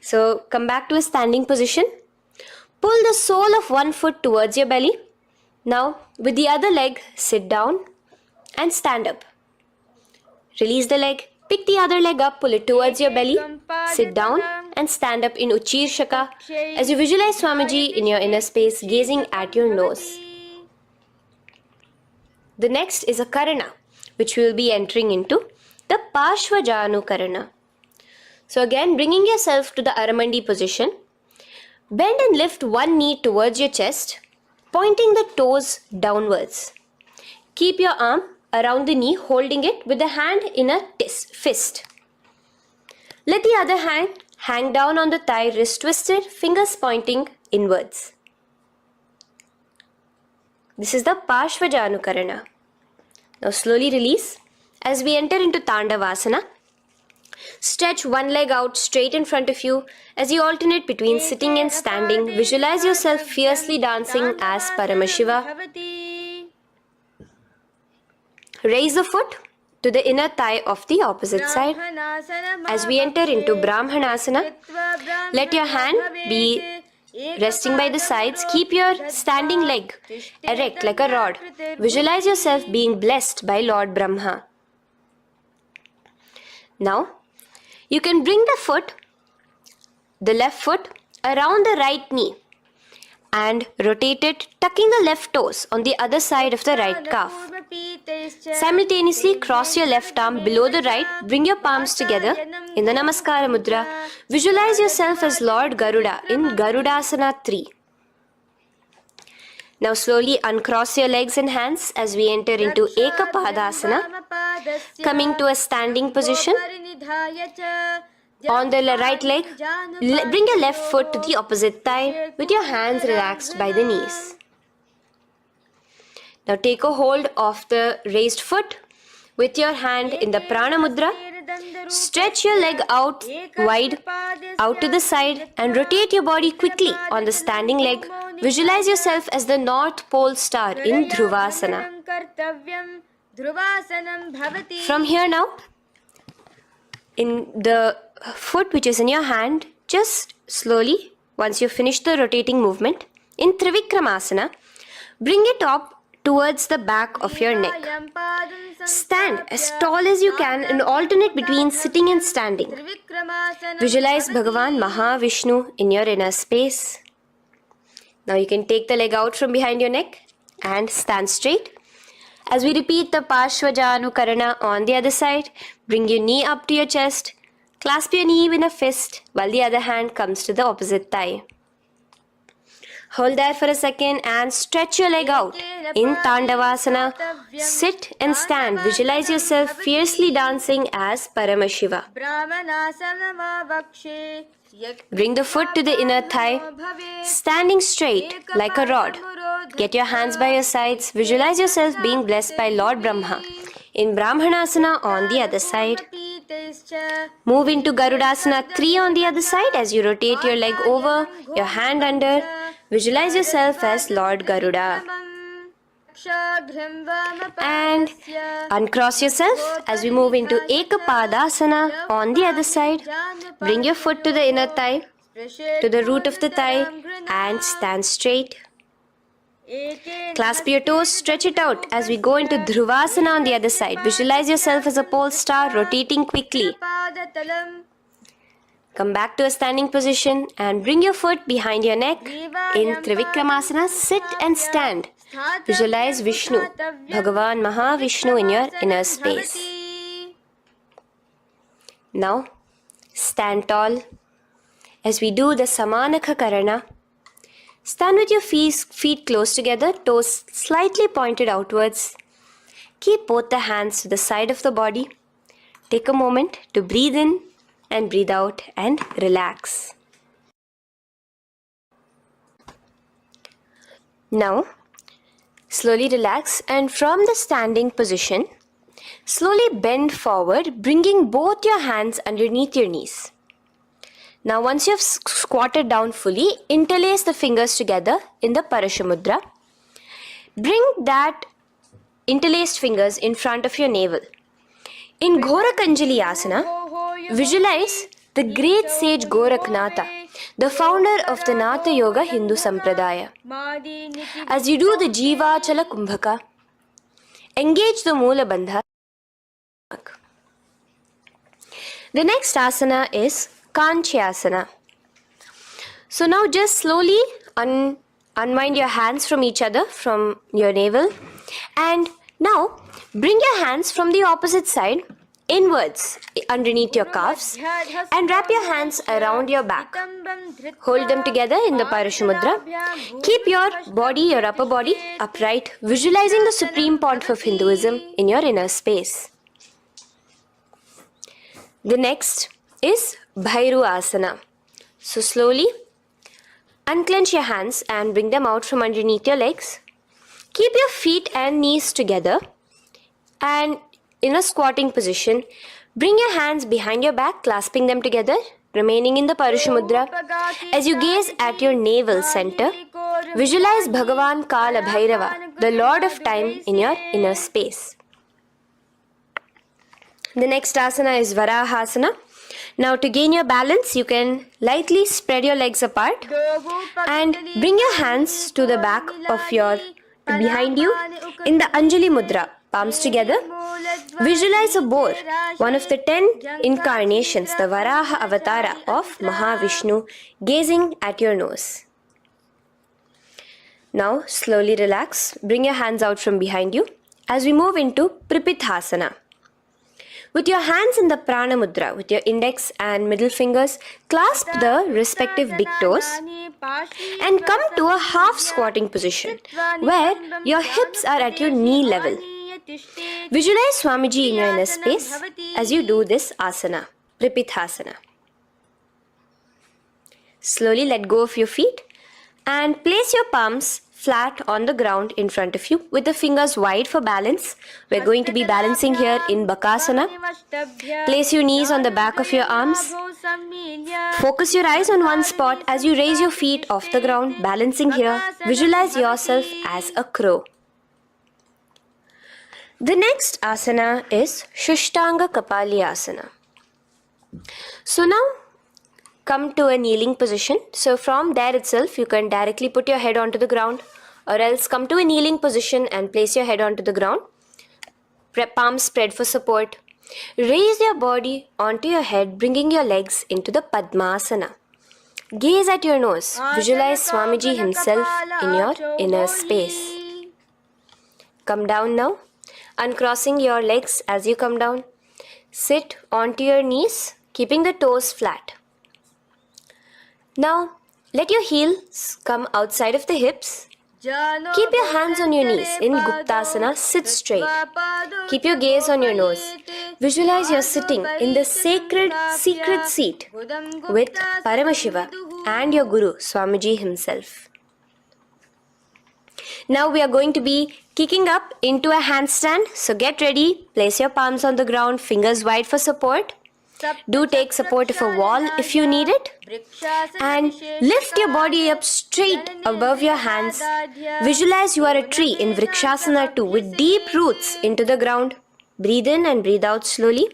So come back to a standing position. Pull the sole of one foot towards your belly. Now with the other leg, sit down and stand up. Release the leg. Pick the other leg up, pull it towards your belly. Sit down and stand up in Uchirshaka as you visualize Swamiji in your inner space, gazing at your nose. The next is a Karana, which we will be entering into the Parshvajanu Karana. So again, bringing yourself to the Aramandi position. Bend and lift one knee towards your chest, pointing the toes downwards. Keep your arm around the knee, holding it with the hand in a fist. Let the other hand hang down on the thigh, wrist twisted, fingers pointing inwards. This is the Parshvajanu Karana. Now slowly release as we enter into Tandavasana. Stretch one leg out straight in front of you as you alternate between sitting and standing. Visualize yourself fiercely dancing as Paramashiva. Raise the foot to the inner thigh of the opposite side. As we enter into Brahmanasana, let your hand be resting by the sides. Keep your standing leg erect like a rod. Visualize yourself being blessed by Lord Brahma. Now, you can bring the left foot around the right knee and rotate it, tucking the left toes on the other side of the right calf. Simultaneously cross your left arm below the right, bring your palms together in the Namaskara Mudra. Visualize yourself as Lord Garuda in Garudasana 3. Now slowly uncross your legs and hands as we enter into Ekapadasana, coming to a standing position. On the right leg, bring your left foot to the opposite thigh with your hands relaxed by the knees. Now take a hold of the raised foot with your hand in the Prana Mudra. Stretch your leg out wide, out to the side, and rotate your body quickly on the standing leg. Visualize yourself as the North Pole star in Dhruvasana. From here now, in the foot which is in your hand, just slowly, once you finish the rotating movement, in Trivikramasana, bring it up towards the back of your neck. Stand as tall as you can and alternate between sitting and standing. Visualize Bhagavan Mahavishnu in your inner space. Now you can take the leg out from behind your neck and stand straight. As we repeat the Parshvajanu Karana on the other side, bring your knee up to your chest, clasp your knee in a fist while the other hand comes to the opposite thigh. Hold there for a second and stretch your leg out. In Tandavasana, sit and stand. Visualize yourself fiercely dancing as Paramashiva. Bring the foot to the inner thigh, standing straight like a rod. Get your hands by your sides. Visualize yourself being blessed by Lord Brahma. In Brahmanasana on the other side. Move into Garudasana 3 on the other side as you rotate your leg over, your hand under. Visualize yourself as Lord Garuda. And uncross yourself as we move into Ekapadasana on the other side. Bring your foot to the inner thigh, to the root of the thigh, and stand straight. Clasp your toes, stretch it out as we go into Dhruvasana on the other side. Visualize yourself as a pole star rotating quickly. Come back to a standing position and bring your foot behind your neck. In Trivikramasana, sit and stand. Visualize Vishnu, Bhagavan Mahavishnu in your inner space. Now, stand tall as we do the Samanaka Karana. Stand with your feet close together, toes slightly pointed outwards. Keep both the hands to the side of the body. Take a moment to breathe in and breathe out and relax. Now, slowly relax and from the standing position, slowly bend forward, bringing both your hands underneath your knees. Now, once you have squatted down fully, interlace the fingers together in the Parashamudra. Bring that interlaced fingers in front of your navel. In Ghora Kanjali Asana, visualize the great sage Gorakhnatha, the founder of the Natha Yoga Hindu Sampradaya. As you do the Jivachala Kumbhaka, engage the Moola Bandha. The next asana is Kanchyasana. So now just slowly unwind your hands from each other, from your navel, and now bring your hands from the opposite side inwards underneath your calves and wrap your hands around your back. Hold them together in the Parashamudra. Keep your body, your upper body, upright, visualizing the Supreme Pontiff of Hinduism in your inner space. The next is Bhairu Asana. So slowly unclench your hands and bring them out from underneath your legs. Keep your feet and knees together and in a squatting position, bring your hands behind your back, clasping them together, remaining in the Parashamudra. As you gaze at your navel center, visualize Bhagavan Kala Bhairava, the Lord of Time, in your inner space. The next asana is Varahasana. Now to gain your balance, you can lightly spread your legs apart and bring your hands to the back of behind you in the Anjali Mudra, palms together. Visualize a boar, one of the 10 incarnations, the Varaha Avatara of Mahavishnu, gazing at your nose. Now slowly relax, bring your hands out from behind you as we move into Pripithasana. With your hands in the Prana Mudra, with your index and middle fingers, clasp the respective big toes and come to a half squatting position where your hips are at your knee level. Visualize Swamiji in your inner space as you do this asana, Pripithasana. Slowly let go of your feet and place your palms flat on the ground in front of you with the fingers wide for balance. We're going to be balancing here in Bakasana. Place your knees on the back of your arms. Focus your eyes on one spot as you raise your feet off the ground, balancing here. Visualize yourself as a crow. The next asana is Shushtanga Kapali Asana. So now come to a kneeling position. So from there itself, you can directly put your head onto the ground, or else come to a kneeling position and place your head onto the ground. Palms spread for support. Raise your body onto your head, bringing your legs into the Padmasana. Gaze at your nose. Visualize Swamiji himself in your inner space. Come down now, uncrossing your legs as you come down. Sit onto your knees, keeping the toes flat. Now, let your heels come outside of the hips. Keep your hands on your knees in Guptasana, sit straight. Keep your gaze on your nose. Visualize you're sitting in the sacred secret seat with Paramashiva and your Guru, Swamiji himself. Now we are going to be kicking up into a handstand. So get ready, place your palms on the ground, fingers wide for support. Do take support of a wall if you need it. And lift your body up straight above your hands. Visualize you are a tree in Vrikshasana 2 with deep roots into the ground. Breathe in and breathe out slowly.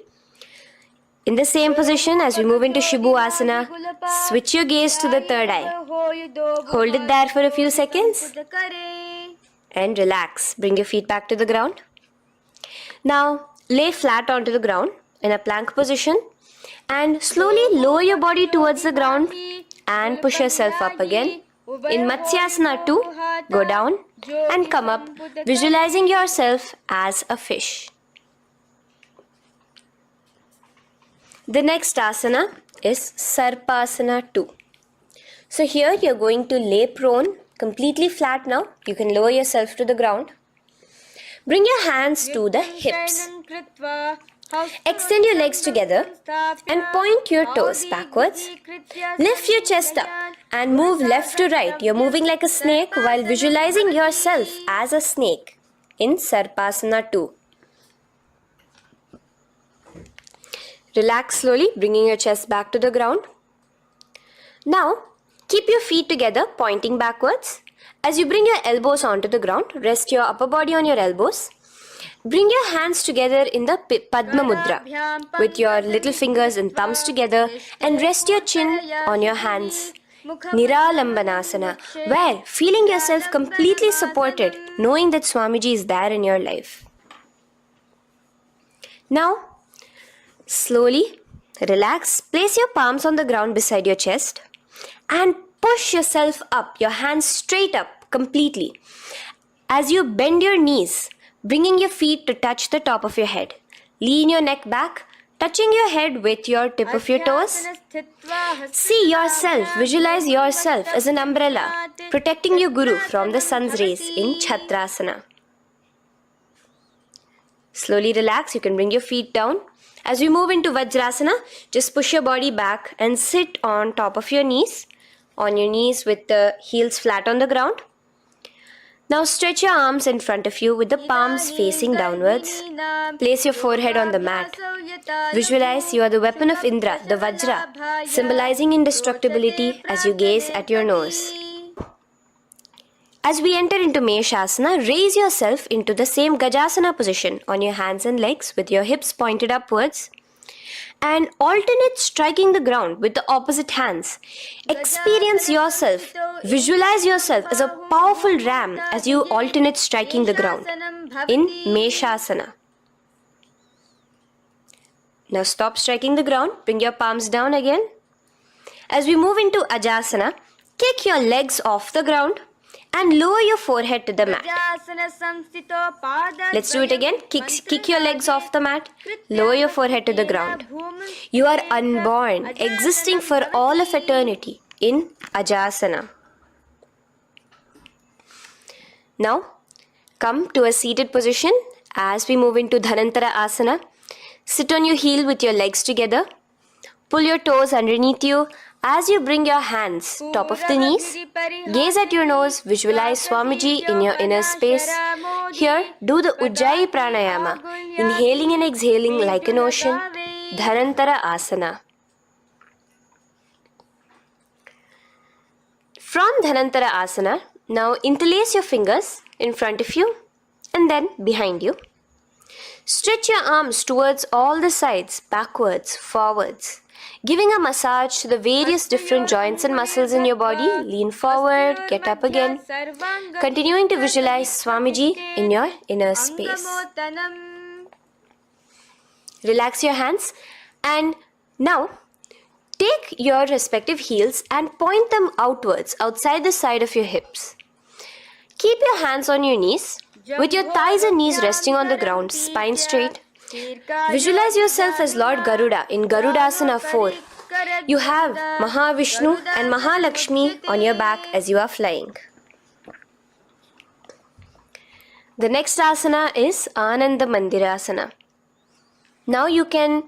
In the same position as we move into Shibhu Asana, switch your gaze to the third eye. Hold it there for a few seconds. And relax. Bring your feet back to the ground. Now lay flat onto the ground in a plank position. And slowly lower your body towards the ground and push yourself up again. In Matsyasana 2, go down and come up, visualizing yourself as a fish. The next asana is Sarpasana 2. So here you're going to lay prone, completely flat now. You can lower yourself to the ground. Bring your hands to the hips. Extend your legs together and point your toes backwards. Lift your chest up and move left to right. You're moving like a snake while visualizing yourself as a snake in Sarpasana 2. Relax slowly, bringing your chest back to the ground. Now, keep your feet together, pointing backwards. As you bring your elbows onto the ground, rest your upper body on your elbows. Bring your hands together in the Padma Mudra with your little fingers and thumbs together and rest your chin on your hands. Niralambanasana, where feeling yourself completely supported, knowing that Swamiji is there in your life. Now, slowly relax, place your palms on the ground beside your chest and push yourself up, your hands straight up completely. As you bend your knees, bringing your feet to touch the top of your head. Lean your neck back, touching your head with your tip of your toes. See yourself, visualize yourself as an umbrella, protecting your Guru from the sun's rays in Chhatrasana. Slowly relax, you can bring your feet down. As we move into Vajrasana, just push your body back and sit on top of your knees, with the heels flat on the ground. Now stretch your arms in front of you with the palms facing downwards. Place your forehead on the mat. Visualize you are the weapon of Indra, the Vajra, symbolizing indestructibility as you gaze at your nose. As we enter into Meshasana, raise yourself into the same Gajasana position on your hands and legs with your hips pointed upwards. And alternate striking the ground with the opposite hands. Experience yourself, visualize yourself as a powerful ram as you alternate striking the ground in Meshasana. Now stop striking the ground, bring your palms down again. As we move into Ajasana, kick your legs off the ground and lower your forehead to the mat. Let's do it again. Kick your legs off the mat. Lower your forehead to the ground. You are unborn, existing for all of eternity in Ajasana. Now, come to a seated position as we move into Dhanantara Asana. Sit on your heel with your legs together. Pull your toes underneath you. As you bring your hands top of the knees, gaze at your nose, visualize Swamiji in your inner space. Here, do the Ujjayi Pranayama, inhaling and exhaling like an ocean, Dhanantara Asana. From Dhanantara Asana, now interlace your fingers in front of you and then behind you. Stretch your arms towards all the sides, backwards, forwards. Giving a massage to the various different joints and muscles in your body. Lean forward, get up again. Continuing to visualize Swamiji in your inner space. Relax your hands and now take your respective heels and point them outwards, outside the side of your hips. Keep your hands on your knees with your thighs and knees resting on the ground, spine straight. Visualize yourself as Lord Garuda in Garudasana 4. You have Mahavishnu and Mahalakshmi on your back as you are flying. The next asana is Ananda Mandirasana. Now you can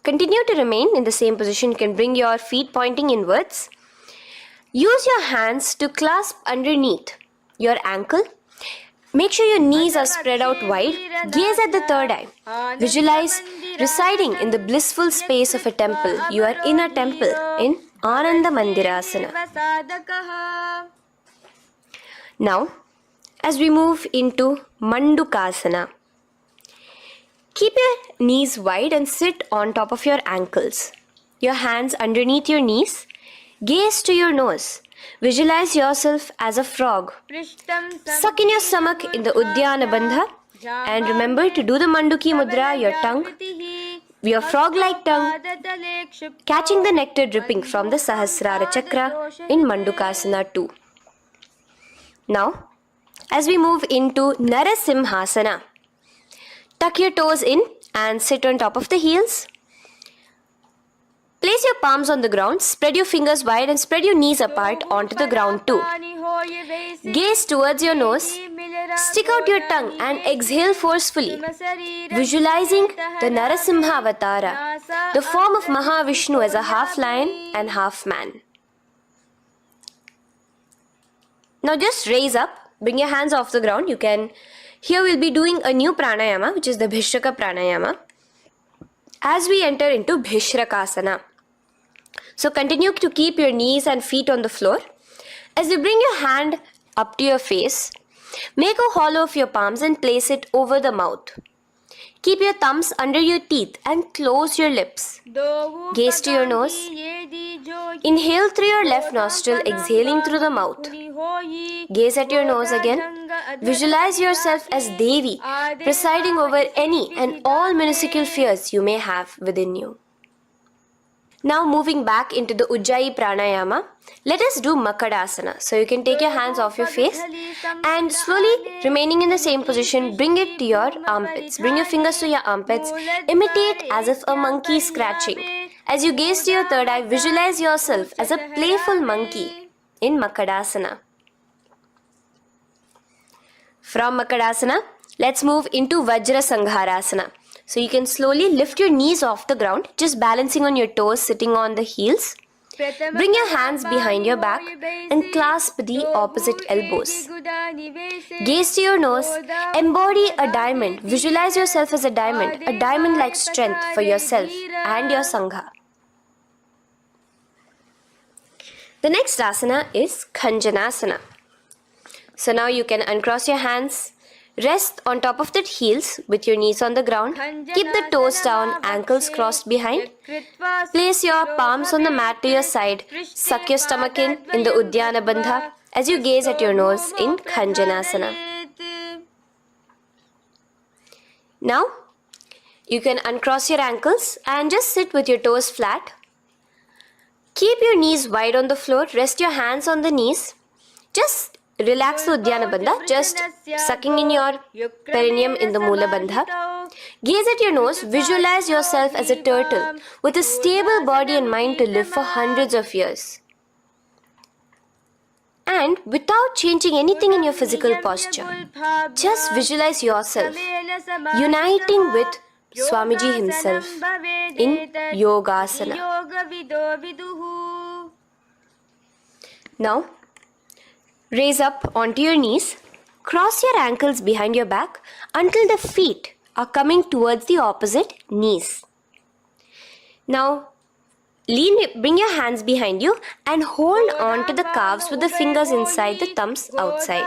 continue to remain in the same position. You can bring your feet pointing inwards. Use your hands to clasp underneath your ankle. Make sure your knees are spread out wide. Gaze at the third eye. Visualize residing in the blissful space of a temple. You are in a temple in Ananda Mandirasana. Now, as we move into Mandukasana, keep your knees wide and sit on top of your ankles. Your hands underneath your knees. Gaze to your nose. Visualize yourself as a frog. Suck in your stomach in the Uddiyana Bandha and remember to do the Manduki Mudra, your tongue, your frog-like tongue, catching the nectar dripping from the Sahasrara Chakra in Mandukasana 2. Now, as we move into Narasimhasana, tuck your toes in and sit on top of the heels. Place your palms on the ground, spread your fingers wide and spread your knees apart onto the ground too. Gaze towards your nose, stick out your tongue and exhale forcefully, visualizing the Narasimha Avatara, the form of Mahavishnu as a half lion and half man. Now just raise up, bring your hands off the ground. Here we'll be doing a new pranayama, which is the Bhishraka pranayama, as we enter into Bhishrakasana. So continue to keep your knees and feet on the floor. As you bring your hand up to your face, Make a hollow of your palms and place it over the mouth. Keep your thumbs under your teeth and close your lips. Gaze to your nose. Inhale through your left nostril, exhaling through the mouth. Gaze at your nose again. Visualize yourself as Devi, presiding over any and all minuscule fears you may have within you. Now moving back into the Ujjayi Pranayama, let us do Makadasana. So you can take your hands off your face and slowly remaining in the same position, bring it to your armpits. Bring your fingers to your armpits. Imitate as if a monkey is scratching. As you gaze to your third eye, visualize yourself as a playful monkey in Makadasana. From Makadasana, let's move into Vajra Sangharasana. So you can slowly lift your knees off the ground, just balancing on your toes, sitting on the heels. Bring your hands behind your back and clasp the opposite elbows. Gaze to your nose, embody a diamond. Visualize yourself as a diamond-like strength for yourself and your Sangha. The next asana is Khanjanasana. So now you can uncross your hands. Rest on top of the heels with your knees on the ground. Keep the toes down, ankles crossed behind. Place your palms on the mat to your side. Suck your stomach in the Uddiyana Bandha as you gaze at your nose in Khanjanasana. Now, you can uncross your ankles and just sit with your toes flat. Keep your knees wide on the floor. Rest your hands on the knees. Just relax the Uddiyana Bandha, just sucking in your perineum in the Mula Bandha. Gaze at your nose, visualize yourself as a turtle with a stable body and mind to live for hundreds of years. And without changing anything in your physical posture, just visualize yourself uniting with Swamiji himself in Yogasana. Now, raise up onto your knees, cross your ankles behind your back until the feet are coming towards the opposite knees. Now, bring your hands behind you and hold on to the calves with the fingers inside, the thumbs outside.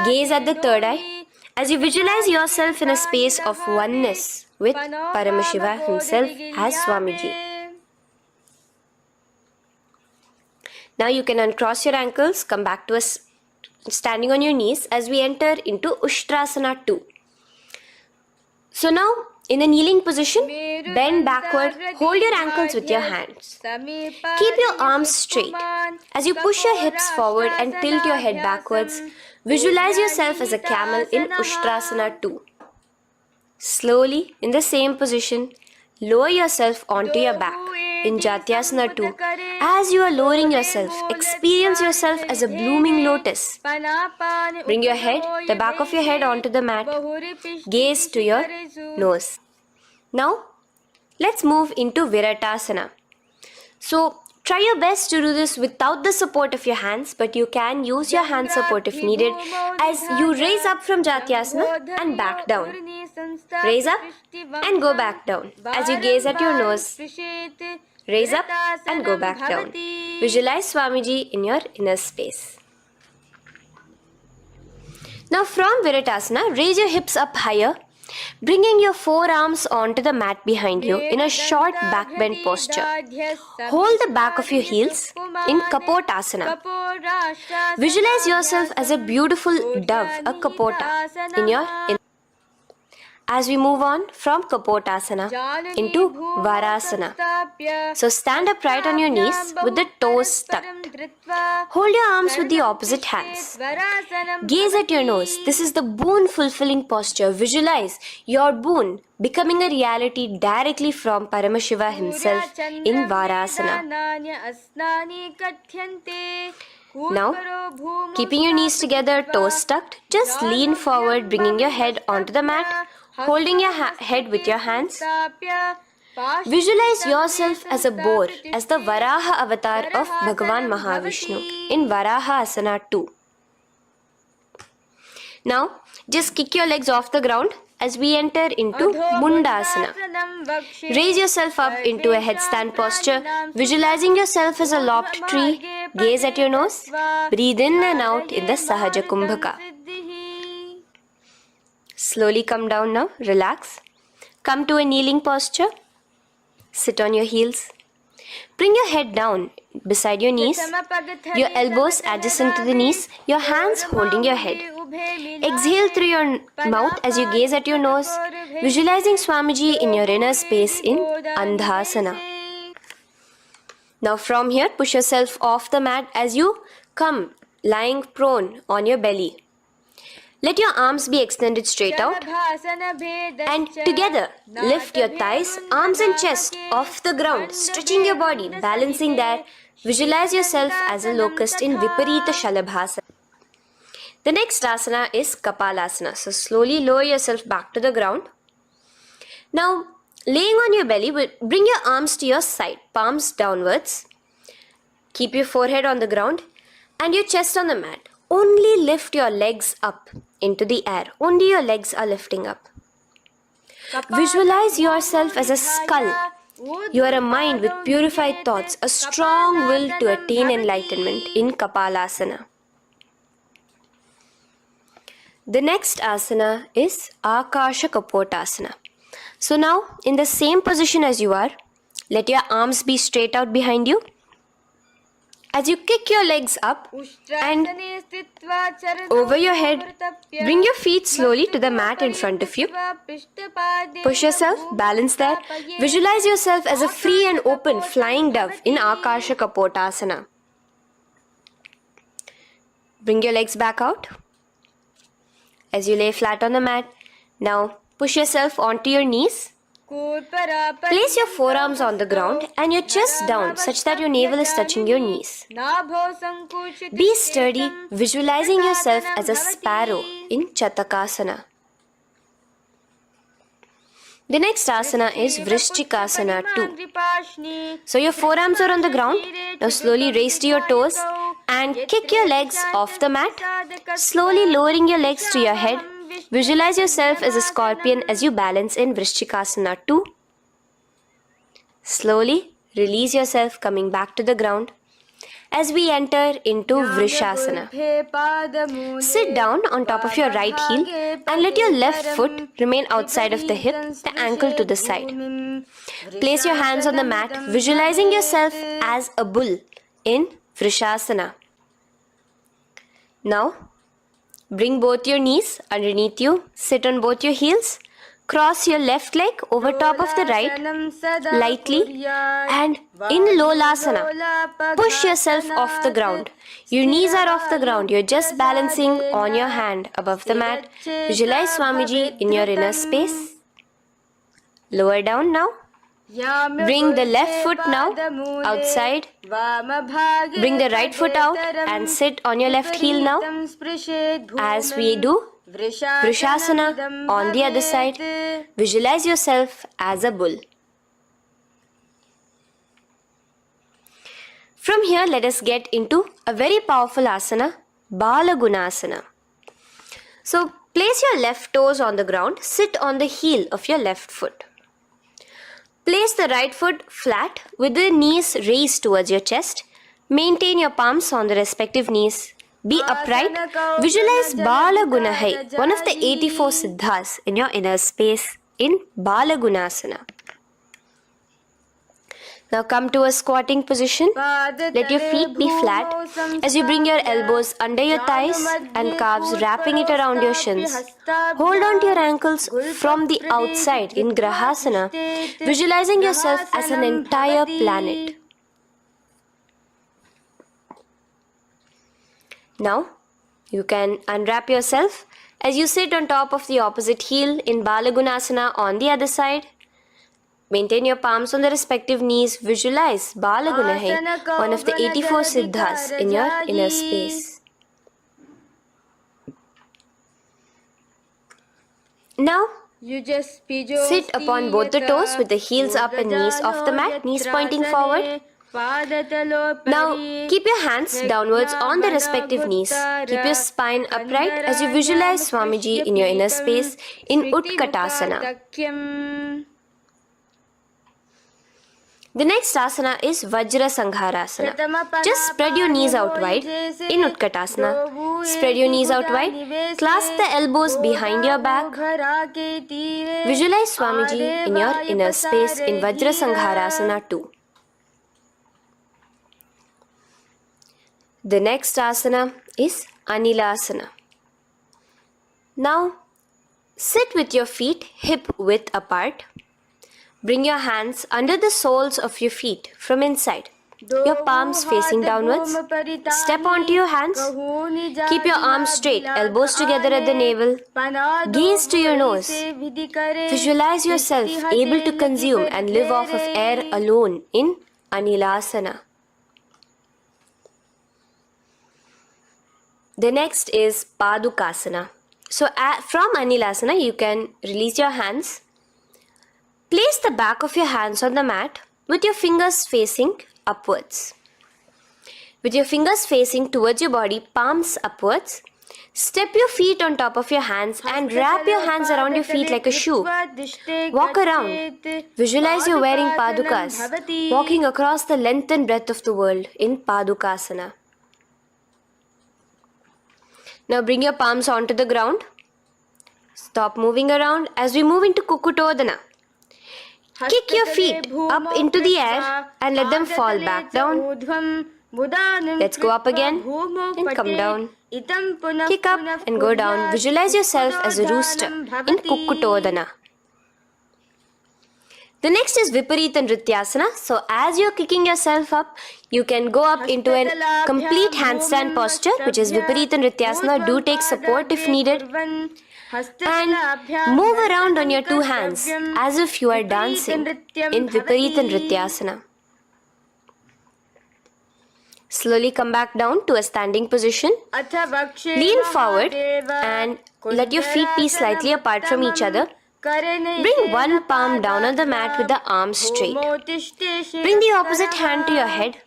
Gaze at the third eye as you visualize yourself in a space of oneness with Paramashiva himself as Swamiji. Now you can uncross your ankles, come back to us standing on your knees as we enter into Ushtrasana 2. So now, in a kneeling position, bend backward, hold your ankles with your hands. Keep your arms straight. As you push your hips forward and tilt your head backwards, visualize yourself as a camel in Ushtrasana 2. Slowly, in the same position, lower yourself onto your back in Jatyasana 2. As you are lowering yourself, experience yourself as a blooming lotus. Bring your head, the back of your head onto the mat. Gaze to your nose. Now, let's move into Viratasana. So, try your best to do this without the support of your hands, but you can use your hand support if needed as you raise up from Jatyasana and back down. Raise up and go back down as you gaze at your nose. Raise up and go back down. Visualize Swamiji in your inner space. Now from Viratasana, raise your hips up higher, bringing your forearms onto the mat behind you in a short back bend posture. Hold the back of your heels in Kapotasana. Visualize yourself as a beautiful dove, a Kapota, in your inner. As we move on from Kapotasana into Varasana. So stand upright on your knees with the toes tucked. Hold your arms with the opposite hands. Gaze at your nose. This is the boon fulfilling posture. Visualize your boon becoming a reality directly from Paramashiva himself in Varasana. Now, keeping your knees together, toes tucked, just lean forward, bringing your head onto the mat. Holding your head with your hands. Visualize yourself as a boar, as the Varaha avatar of Bhagavan Mahavishnu in Varaha Asana 2. Now, just kick your legs off the ground as we enter into Mundasana. Raise yourself up into a headstand posture, visualizing yourself as a lopped tree. Gaze at your nose. Breathe in and out in the Sahaja Kumbhaka. Slowly come down now, relax. Come to a kneeling posture. Sit on your heels. Bring your head down beside your knees, your elbows adjacent to the knees, your hands holding your head. Exhale through your mouth as you gaze at your nose, visualizing Swamiji in your inner space in Andhasana. Now from here, push yourself off the mat as you come lying prone on your belly. Let your arms be extended straight out and together lift your thighs, arms and chest off the ground, stretching your body, balancing there. Visualize yourself as a locust in Viparita Shalabhasana. The next asana is Kapalasana. So slowly lower yourself back to the ground. Now laying on your belly, bring your arms to your side, palms downwards. Keep your forehead on the ground and your chest on the mat. Only lift your legs up into the air. Only your legs are lifting up. Visualize yourself as a skull. You are a mind with purified thoughts, a strong will to attain enlightenment in Kapalasana. The next asana is Akasha Kapotasana. So now, in the same position as you are, let your arms be straight out behind you. As you kick your legs up and over your head, bring your feet slowly to the mat in front of you. Push yourself, balance there. Visualize yourself as a free and open flying dove in Akasha Kapotasana. Bring your legs back out as you lay flat on the mat. Now push yourself onto your knees. Place your forearms on the ground and your chest down such that your navel is touching your knees. Be sturdy, visualizing yourself as a sparrow in Chatakasana. The next asana is Vrishchikasana 2. So your forearms are on the ground. Now slowly raise to your toes and kick your legs off the mat. Slowly lowering your legs to your head. Visualize yourself as a scorpion as you balance in Vrishchikasana 2. Slowly release yourself, coming back to the ground as we enter into Vrishasana. Sit down on top of your right heel and let your left foot remain outside of the hip, the ankle to the side. Place your hands on the mat, visualizing yourself as a bull in Vrishasana. Now, bring both your knees underneath you, sit on both your heels, cross your left leg over top of the right lightly and in Lolasana, push yourself off the ground. Your knees are off the ground, you're just balancing on your hand above the mat. Visualize Swamiji in your inner space. Lower down now. Bring the left foot now outside. Bring the right foot out and sit on your left heel now as we do Vrishasana on the other side. Visualize yourself as a bull. From here, let us get into a very powerful asana, Balagunasana. So place your left toes on the ground, sit on the heel of your left foot. Place the right foot flat with the knees raised towards your chest. Maintain your palms on the respective knees. Be upright. Visualize Balagunahai, one of the 84 siddhas in your inner space in Balagunasana. Now come to a squatting position. Let your feet be flat as you bring your elbows under your thighs and calves, wrapping it around your shins. Hold on to your ankles from the outside in Grahasana, visualizing yourself as an entire planet. Now you can unwrap yourself as you sit on top of the opposite heel in Balagunasana on the other side. Maintain your palms on the respective knees. Visualize Balagunahai, one of the 84 siddhas in your inner space. Now, sit upon both the toes with the heels up and knees off the mat, knees pointing forward. Now, keep your hands downwards on the respective knees. Keep your spine upright as you visualize Swamiji in your inner space in Utkatasana. The next asana is Vajra Sangharasana. Just spread your knees out wide in Utkatasana. Spread your knees out wide. Clasp the elbows behind your back. Visualize Swamiji in your inner space in Vajra Sangharasana 2. The next asana is Anilasana. Now, sit with your feet hip width apart. Bring your hands under the soles of your feet from inside. Your palms facing downwards. Step onto your hands. Keep your arms straight, elbows together at the navel. Gaze to your nose. Visualize yourself able to consume and live off of air alone in Anilasana. The next is Padukasana. So from Anilasana, you can release your hands. Place the back of your hands on the mat with your fingers facing upwards. With your fingers facing towards your body, palms upwards. Step your feet on top of your hands and wrap your hands around your feet like a shoe. Walk around. Visualize you're wearing padukas, walking across the length and breadth of the world in Padukasana. Now bring your palms onto the ground. Stop moving around as we move into Kukutodana. Kick your feet up into the air and let them fall back down. Let's go up again and come down. Kick up and go down. Visualize yourself as a rooster in Kukutodana. The next is Viparita Nrityasana. So as you're kicking yourself up, you can go up into a complete handstand posture, which is Viparita Nrityasana. Do take support if needed. And move around on your two hands as if you are dancing in Viparita Nrityasana. Slowly come back down to a standing position. Lean forward and let your feet be slightly apart from each other. Bring one palm down on the mat with the arms straight. Bring the opposite hand to your head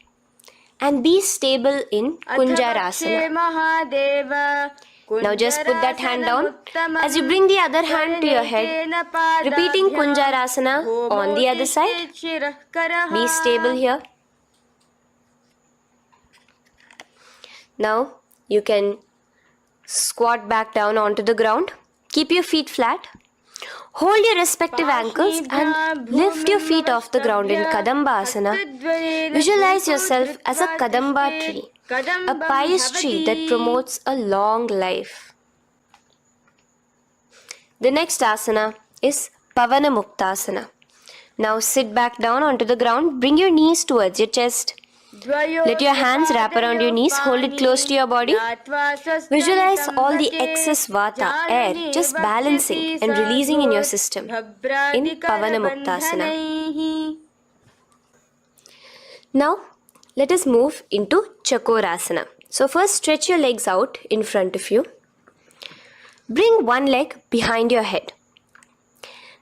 and be stable in Kunjarasana. Now just put that hand down as you bring the other hand to your head, repeating Kunjarasana on the other side. Be stable here. Now you can squat back down onto the ground. Keep your feet flat. Hold your respective ankles and lift your feet off the ground in Kadamba Asana. Visualize yourself as a Kadamba tree, a pious tree that promotes a long life. The next asana is Pavana Muktasana. Now sit back down onto the ground, bring your knees towards your chest. Let your hands wrap around your knees, hold it close to your body. Visualize all the excess vata, air, just balancing and releasing in your system in Pavana Muktasana. Now, let us move into Chakorasana. So first stretch your legs out in front of you. Bring one leg behind your head.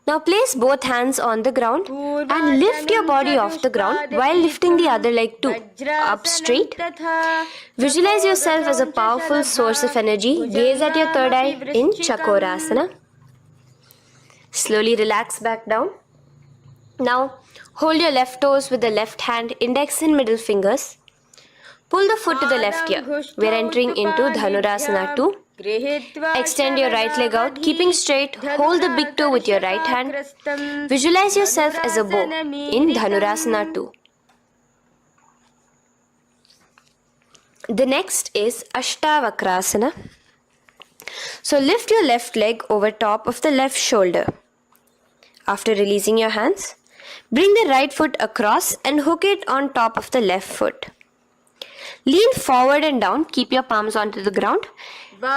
Now place both hands on the ground and lift your body off the ground while lifting the other leg too, up straight. Visualize yourself as a powerful source of energy. Gaze at your third eye in Chakorasana. Slowly relax back down. Now hold your left toes with the left hand, index and middle fingers. Pull the foot to the left ear. We are entering into Dhanurasana 2. Extend your right leg out, keeping straight. Hold the big toe with your right hand. Visualize yourself as a bow in Dhanurasana 2. The next is Ashtavakrasana. So lift your left leg over top of the left shoulder. After releasing your hands, bring the right foot across and hook it on top of the left foot. Lean forward and down, keep your palms onto the ground.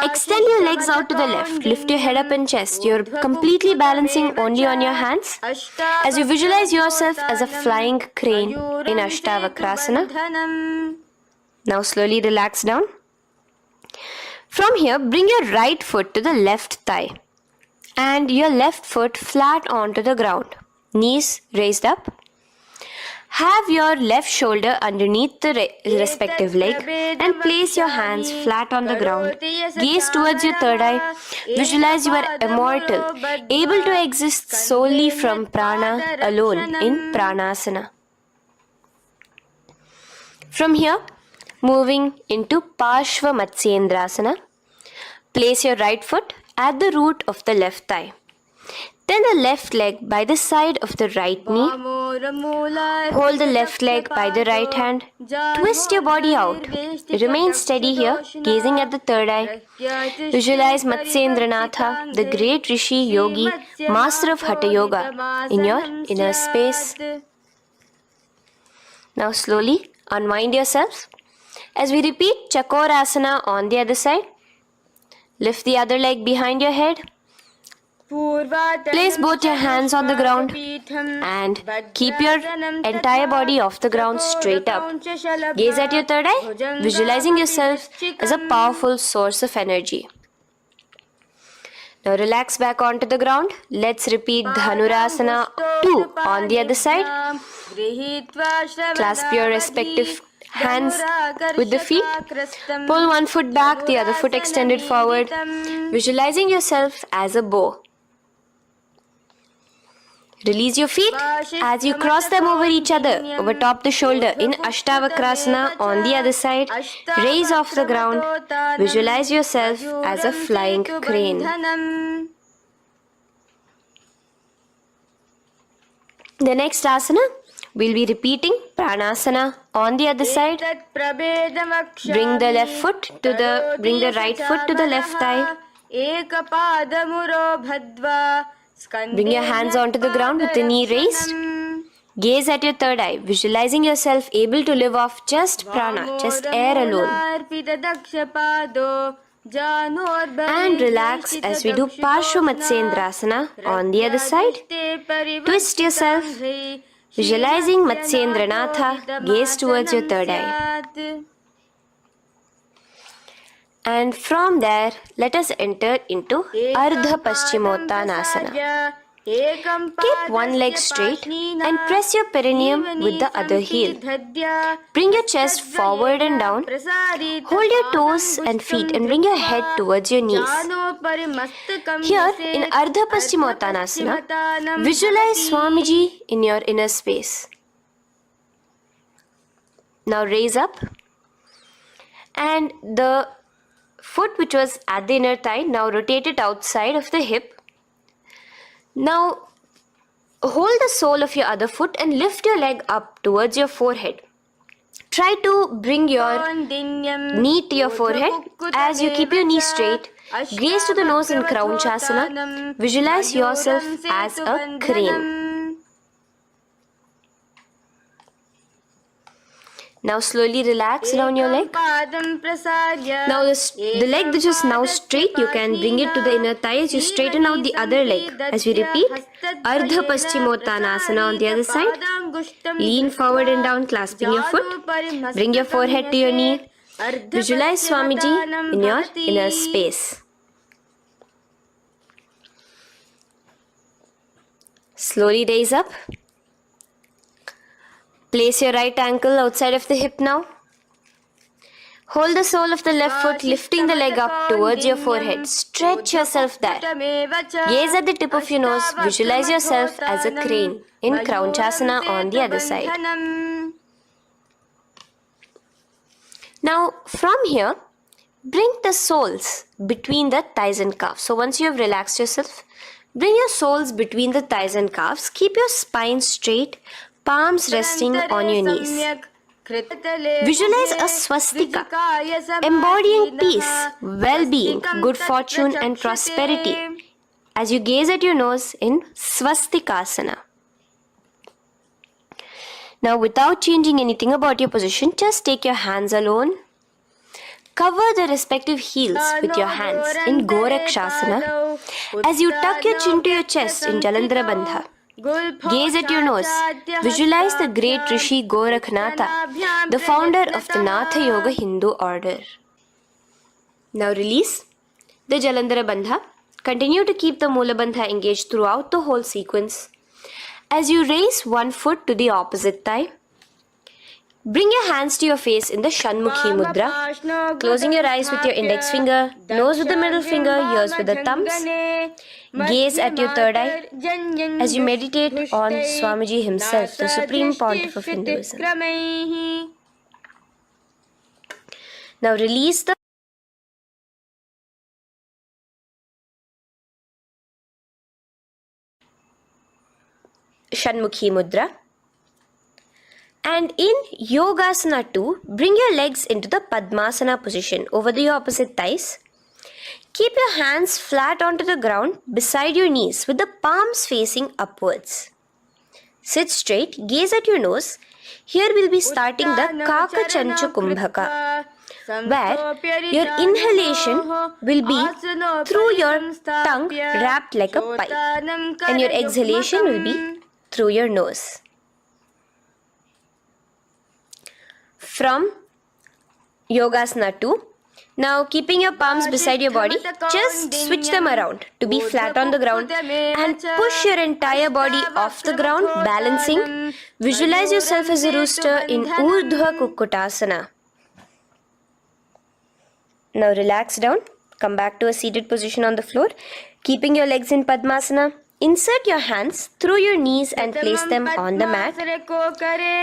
Extend your legs out to the left, lift your head up and chest. You're completely balancing only on your hands as you visualize yourself as a flying crane in Ashtavakrasana. Now slowly relax down. From here, bring your right foot to the left thigh and your left foot flat onto the ground. Knees raised up. Have your left shoulder underneath the respective leg and place your hands flat on the ground. Gaze towards your third eye. Visualize you are immortal, able to exist solely from prana alone in Pranasana. From here, moving into Parshva Matsyendrasana, place your right foot at the root of the left thigh. Then the left leg by the side of the right knee. Hold the left leg by the right hand. Twist your body out. Remain steady here, gazing at the third eye. Visualize Matsyendranatha, the great Rishi, Yogi, master of Hatha Yoga, in your inner space. Now slowly unwind yourself. As we repeat Chakorasana on the other side, lift the other leg behind your head. Place both your hands on the ground and keep your entire body off the ground straight up. Gaze at your third eye, visualizing yourself as a powerful source of energy. Now relax back onto the ground. Let's repeat Dhanurasana 2 on the other side. Clasp your respective hands with the feet. Pull one foot back, the other foot extended forward, visualizing yourself as a bow. Release your feet as you cross them over each other, over top the shoulder in Ashtavakrasana on the other side. Raise off the ground. Visualize yourself as a flying crane. The next asana, we'll be repeating Pranasana on the other side. Bring the right foot to the left thigh. Bring your hands onto the ground with the knee raised. Gaze at your third eye, visualizing yourself able to live off just prana, just air alone. And relax as we do Parshva Matsyendrasana on the other side. Twist yourself, visualizing Matsyendranatha, gaze towards your third eye. And from there, let us enter into Ardha Paschimottanasana. Keep one leg straight and press your perineum with the other heel. Bring your chest forward and down. Hold your toes and feet and bring your head towards your knees. Here in Ardha Paschimottanasana, visualize Swamiji in your inner space. Now raise up, and the foot which was at the inner thigh, now rotate it outside of the hip. Now hold the sole of your other foot and lift your leg up towards your forehead. Try to bring your knee to your forehead as you keep your knee straight. Gaze to the nose in Kraunchasana. Visualize yourself as a crane. Now slowly relax down your leg. Now the leg that is now straight, you can bring it to the inner thigh as you straighten out the other leg. As we repeat, Ardha Paschimottanasana on the other side. Lean forward and down, clasping your foot. Bring your forehead to your knee. Visualize Swamiji in your inner space. Slowly raise up. Place your right ankle outside of the hip now. Hold the sole of the left foot, lifting the leg up towards your forehead. Stretch yourself there. Gaze at the tip of your nose. Visualize yourself as a crane in Kraunchasana on the other side. Now from here, bring the soles between the thighs and calves. So once you have relaxed yourself, bring your soles between the thighs and calves. Keep your spine straight. Palms resting on your knees. Visualize a swastika, embodying peace, well-being, good fortune and prosperity as you gaze at your nose in Swastikasana. Now without changing anything about your position, just take your hands alone. Cover the respective heels with your hands in Gorakshasana as you tuck your chin to your chest in Jalandhara Bandha. Gaze at your nose. Visualize the great Rishi Gorakhnatha, the founder of the Natha Yoga Hindu order. Now release the Jalandhara Bandha. Continue to keep the Mula Bandha engaged throughout the whole sequence. As you raise one foot to the opposite thigh, bring your hands to your face in the Shanmukhi Mudra, closing your eyes with your index finger, nose with the middle finger, ears with the thumbs. Gaze at your third eye as you meditate on Swamiji himself, the Supreme Pontiff of Hinduism. Now release the Shanmukhi Mudra. And in Yogasana 2, bring your legs into the Padmasana position over the opposite thighs. Keep your hands flat onto the ground beside your knees with the palms facing upwards. Sit straight, gaze at your nose. Here we'll be starting the Kaka Chanchu Kumbhaka, where your inhalation will be through your tongue wrapped like a pipe, and your exhalation will be through your nose. From Yogasana 2, now keeping your palms beside your body, just switch them around to be flat on the ground and push your entire body off the ground, balancing. Visualize yourself as a rooster in Urdhva Kukkutasana. Now relax down, come back to a seated position on the floor, keeping your legs in Padmasana. Insert your hands through your knees and place them on the mat.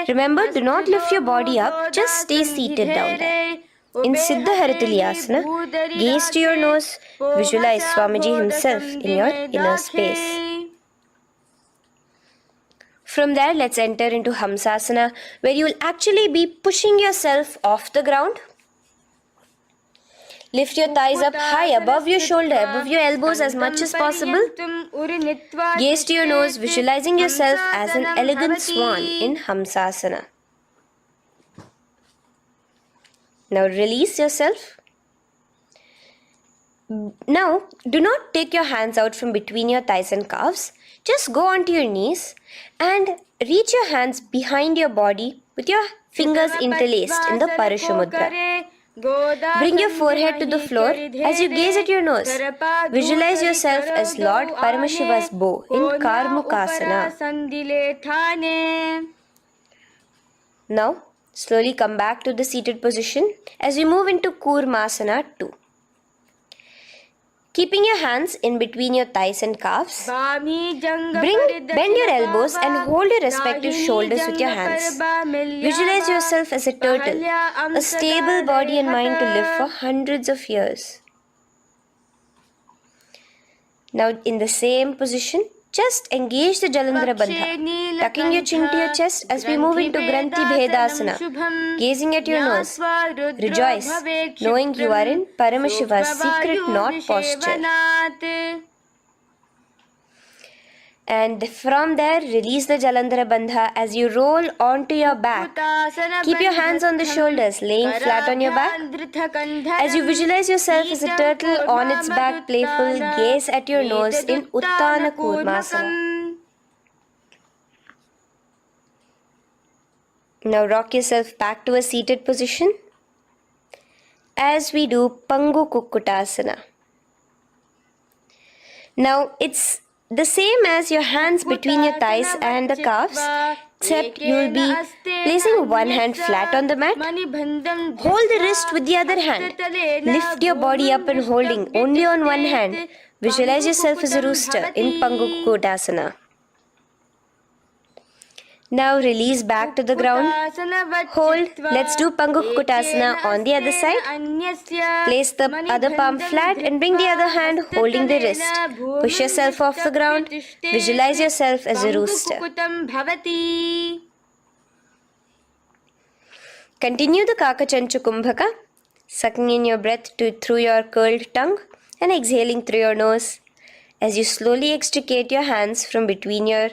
Remember, do not lift your body up, just stay seated down there. In Siddha Haratuliyasana, gaze to your nose, visualize Swamiji himself in your inner space. From there, let's enter into Hamsasana, where you will actually be pushing yourself off the ground. Lift your thighs up high above your shoulder, above your elbows as much as possible. Gaze to your nose, visualizing yourself as an elegant swan in Hamsasana. Now release yourself. Now, do not take your hands out from between your thighs and calves. Just go onto your knees and reach your hands behind your body with your fingers interlaced in the Parashamudra. Bring your forehead to the floor as you gaze at your nose. Visualize yourself as Lord Paramashiva's bow in Karmukasana. Now, slowly come back to the seated position as we move into Kurmasana 2. Keeping your hands in between your thighs and calves, bend your elbows and hold your respective shoulders with your hands. Visualize yourself as a turtle, a stable body and mind to live for hundreds of years. Now in the same position, just engage the Jalandhara Bandha, tucking your chin to your chest as we move into Granthi Bhedasana, gazing at your nose. Rejoice, knowing you are in Paramashiva's secret knot posture. And from there, release the Jalandhara Bandha as you roll onto your back. Keep your hands on the shoulders, laying flat on your back. As you visualize yourself as a turtle on its back, playful, gaze at your nose in Uttana Kurmasana. Now rock yourself back to a seated position as we do Pangu Kukkutasana. Now it's the same as your hands between your thighs and the calves, except you will be placing one hand flat on the mat. Hold the wrist with the other hand. Lift your body up and holding only on one hand. Visualize yourself as a rooster in Pangu Kukkutasana. Now release back to the ground. Hold. Let's do Pangu Kukkutasana on the other side. Place the other palm flat and bring the other hand holding the wrist. Push yourself off the ground. Visualize yourself as a rooster. Continue the Kaka Chanchu Kumbhaka, sucking in your breath through your curled tongue and exhaling through your nose. As you slowly extricate your hands from between your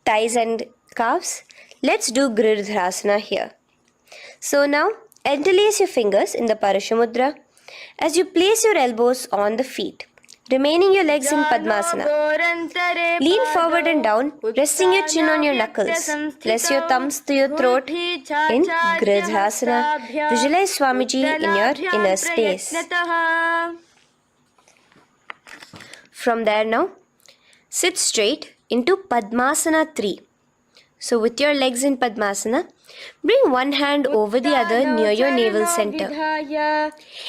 thighs and calves, let's do Girdhrasana here. So now, interlace your fingers in the Parashamudra as you place your elbows on the feet, remaining your legs in Padmasana. Lean forward and down, resting your chin on your knuckles. Place your thumbs to your throat in Girdhrasana. Visualize Swamiji in your inner space. From there now, sit straight into Padmasana 3. So with your legs in Padmasana, bring one hand over the other near your navel center.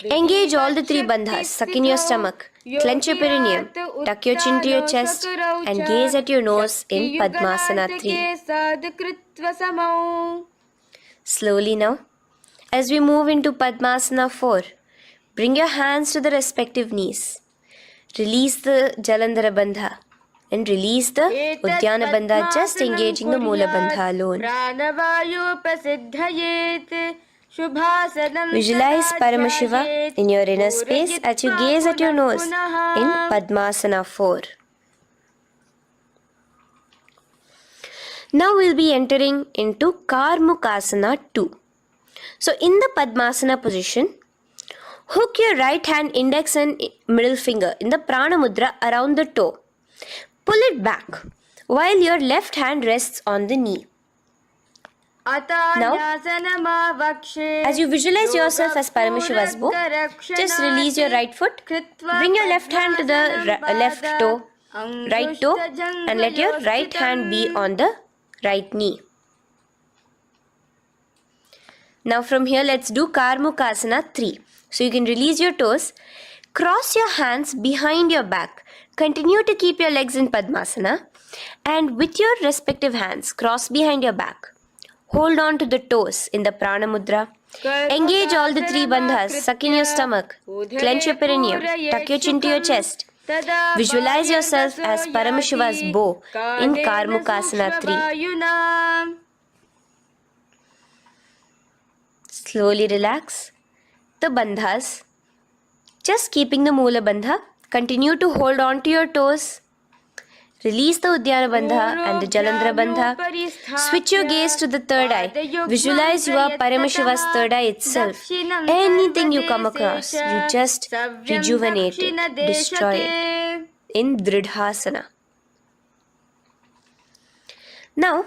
Engage all the three bandhas, suck in your stomach, clench your perineum, tuck your chin to your chest and gaze at your nose in Padmasana 3. Slowly now, As we move into Padmasana 4, bring your hands to the respective knees. Release the Jalandhara Bandha and release the Udyana Bandha, just engaging the Mula Bandha alone. Visualize Paramashiva in your inner space as you gaze at your nose in Padmasana 4. Now we'll be entering into Karmukasana 2. So in the Padmasana position, hook your right hand index and middle finger in the Prana Mudra around the toe. Pull it back while your left hand rests on the knee. Now, as you visualize yourself as Paramashiva's bow, just release your right foot, bring your left hand to the right toe, and let your right hand be on the right knee. Now from here, let's do Karmukasana 3. So you can release your toes, cross your hands behind your back, continue to keep your legs in Padmasana, and with your respective hands, cross behind your back. Hold on to the toes in the Prana Mudra. Engage all the 3 bandhas, suck in your stomach, clench your perineum, tuck your chin to your chest. Visualize yourself as Paramashiva's bow in Karmukasana 3. Slowly relax the bandhas, just keeping the Mula Bandha. Continue to hold on to your toes. Release the Udyana Bandha and the Jalandhara Bandha. Switch your gaze to the third eye. Visualize you are Paramashiva's third eye itself. Anything you come across, you just rejuvenate it, destroy it in Dridhasana. Now,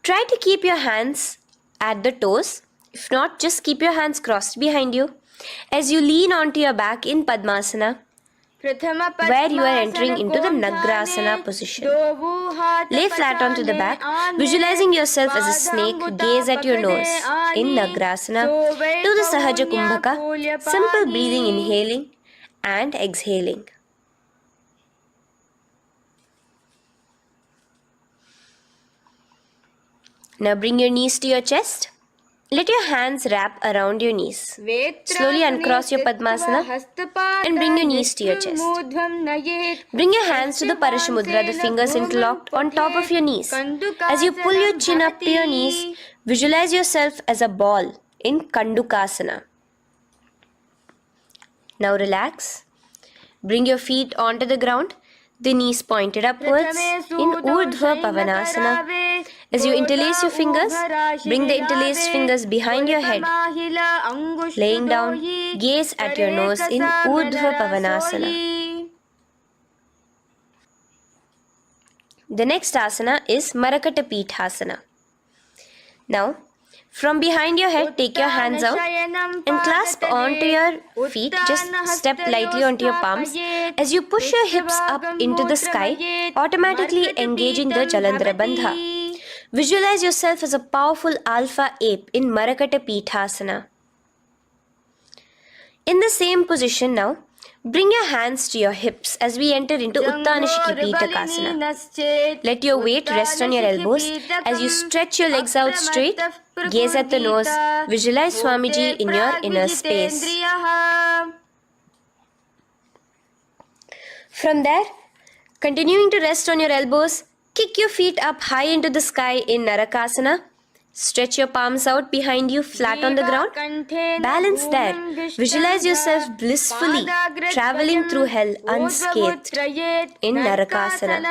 try to keep your hands at the toes. If not, just keep your hands crossed behind you as you lean onto your back in Padmasana, where you are entering into the Nagrasana position. Lay flat onto the back, visualizing yourself as a snake, gaze at your nose in Nagrasana. Do the Sahaja Kumbhaka, simple breathing, inhaling and exhaling. Now bring your knees to your chest. Let your hands wrap around your knees. Slowly uncross your Padmasana and bring your knees to your chest. Bring your hands to the Parashamudra, the fingers interlocked on top of your knees. As you pull your chin up to your knees, visualize yourself as a ball in Kandukasana. Now relax. Bring your feet onto the ground, the knees pointed upwards in Urdhva Pavanasana. As you interlace your fingers, bring the interlaced fingers behind your head. Laying down, gaze at your nose in Urdhva Pavanasana. The next asana is Marakata Pithasana. Now, from behind your head, take your hands out and clasp onto your feet. Just step lightly onto your palms. As you push your hips up into the sky, automatically engaging the Jalandhara Bandha. Visualize yourself as a powerful alpha ape in Marakata Pithasana. In the same position now, bring your hands to your hips as we enter into Uttanashiki Pitakasana. Let your weight rest on your elbows as you stretch your legs out straight. Gaze at the nose. Visualize Swamiji in your inner space. From there, continuing to rest on your elbows, kick your feet up high into the sky in Narakasana. Stretch your palms out behind you, flat on the ground. Balance there. Visualize yourself blissfully traveling through hell unscathed in Narakasana.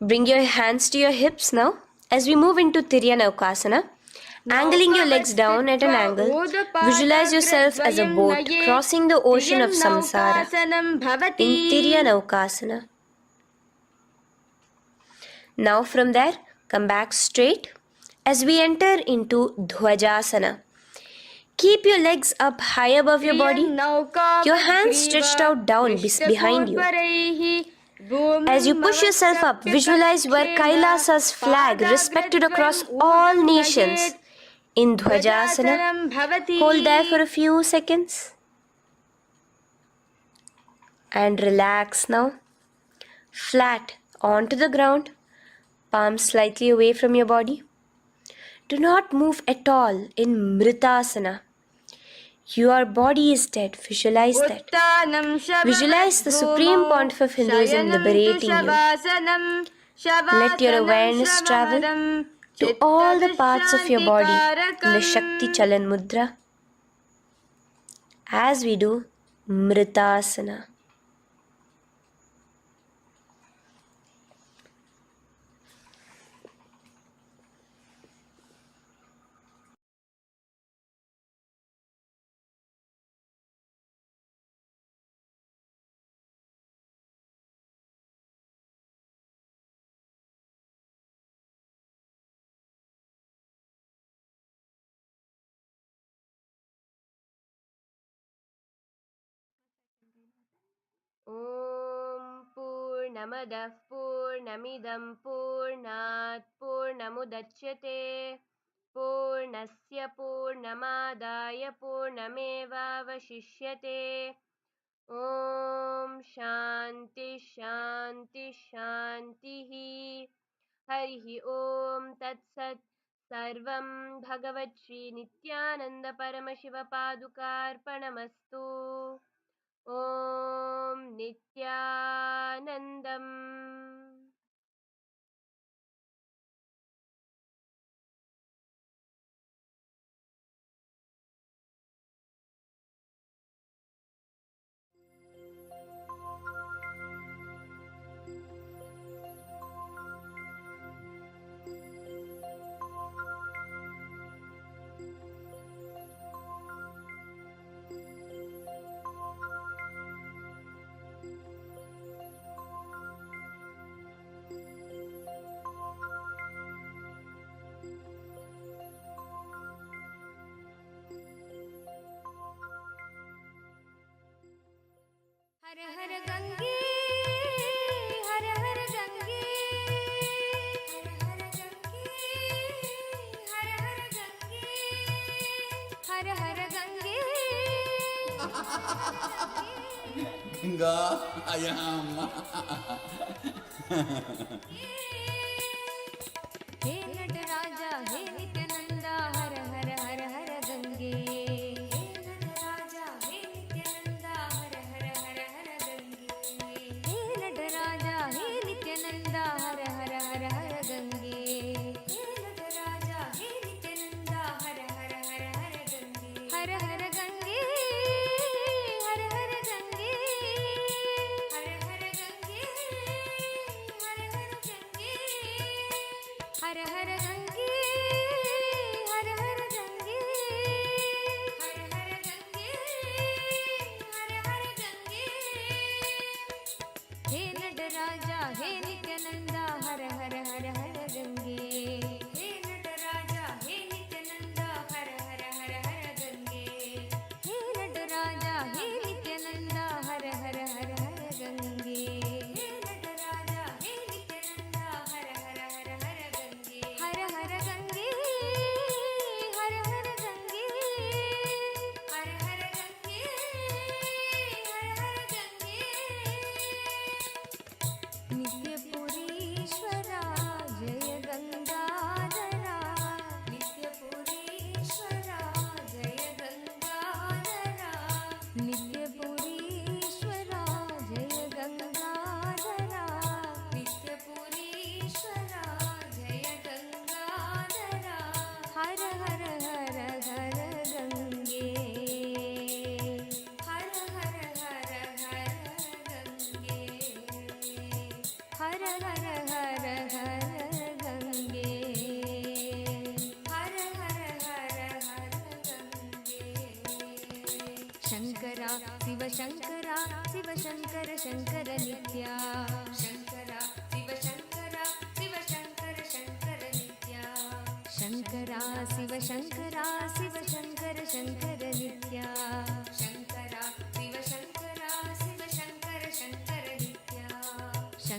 Bring your hands to your hips now as we move into Tiryanaukasana. Angling your legs down at an angle, visualize yourself as a boat crossing the ocean of samsara in Tiryanaukasana. Now from there, come back straight as we enter into Dhwajasana. Keep your legs up high above your body, your hands stretched out down behind you. As you push yourself up, visualize where KAILASA's flag respected across all nations in Dhwajasana. Hold there for a few seconds. And relax now. Flat onto the ground. Palms slightly away from your body. Do not move at all in Mritasana. Your body is dead. Visualize that. Visualize the Supreme Pontiff of Hinduism liberating you. Let your awareness travel to all the parts of your body in the Shakti Chalan Mudra as we do Mritasana. Om Purnamadah Purnamidam Purnat Purnamudachyate Purnasya Purnamadaya Purnamevavashishyate Om Shanti Shanti Shantihi Harihi Om Tat Sat Sarvam Bhagavat Shri Nithyananda Paramashiva Padukarpanamastu Om Nithyanandam. हर हर गंगे हर हर गंगे हर हर गंगे हर हर गंगे हर हर गंगे गंगा आयाम हे नटराजा हे नित्यानंदा हर हर हर हर गंगे हे नटराजा हे नित्यानंदा हर हर हर हर गंगे हे नटराजा हे नित्यानंदा हर हर हर हर गंगे हे नटराजा हे नित्यानंदा हर हर हर हर गंगे हर हर गंगे हर हर गंगे हर हर गंगे हर हर गंगे हर हर गंगे हर हर गंगे हर हर गंगे हर हर गंगे हे नटराजा हे नित्यानंदा हर हर हर हर गंगे हे नटराजा हे नित्यानंदा हर हर हर हर गंगे हे नटराजा हे नित्यानंदा हर हर हर हर गंगे हे नटराजा हे नित्यानंदा हर हर हर हर गंगे हर हर गंगे हर हर गंगे हर हर गंगे हर हर गंगे नित्यपुरीश्वरा जय गंगाधरा नित्यपुरीश्वरा जय गंगाधरा नित्यपुरीश्वरा जय गंगाधरा नित्यपुरीश्वरा जय गंगाधरा हर हर हर हर गंगे हर हर हर हर गंगे हर हर हर हर गंगे हर हर हर हर गंगे शंकरा शिव शंकरा शिव शंकर शंकर नित्या शंकरा शिव शंकरा शिव शंकर शंकर नित्या शंकरा शिव शंकरा शिव शंकर शंकर नित्या शंकरा शिव शंकरा शिव शंकर शंकर नित्या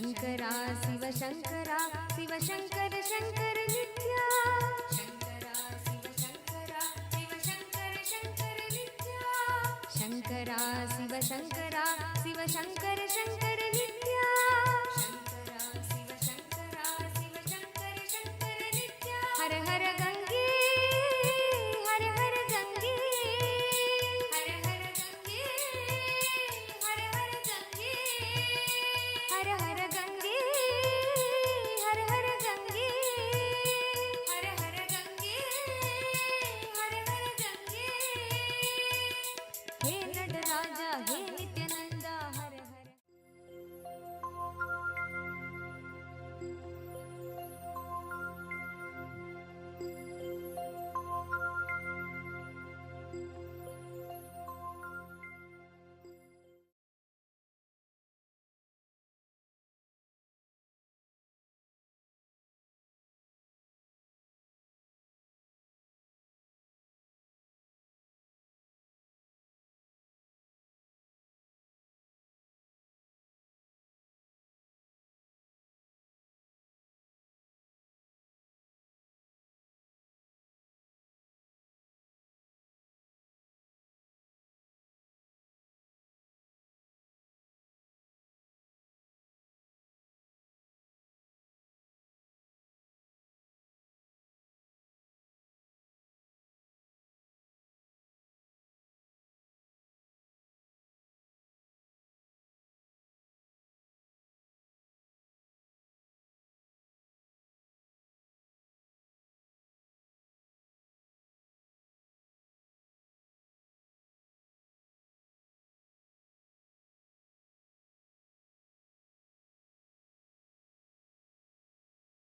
शंकरा शिव शंकरा शिव शंकर शंकर नित्या शंकरा शिव शंकरा शिव शंकर शंकर नित्या शंकरा शिव शंकरा शिव शंकर शंकर नित्या शंकरा शिव शंकरा शिव शंकर शंकर नित्या हर हर Gange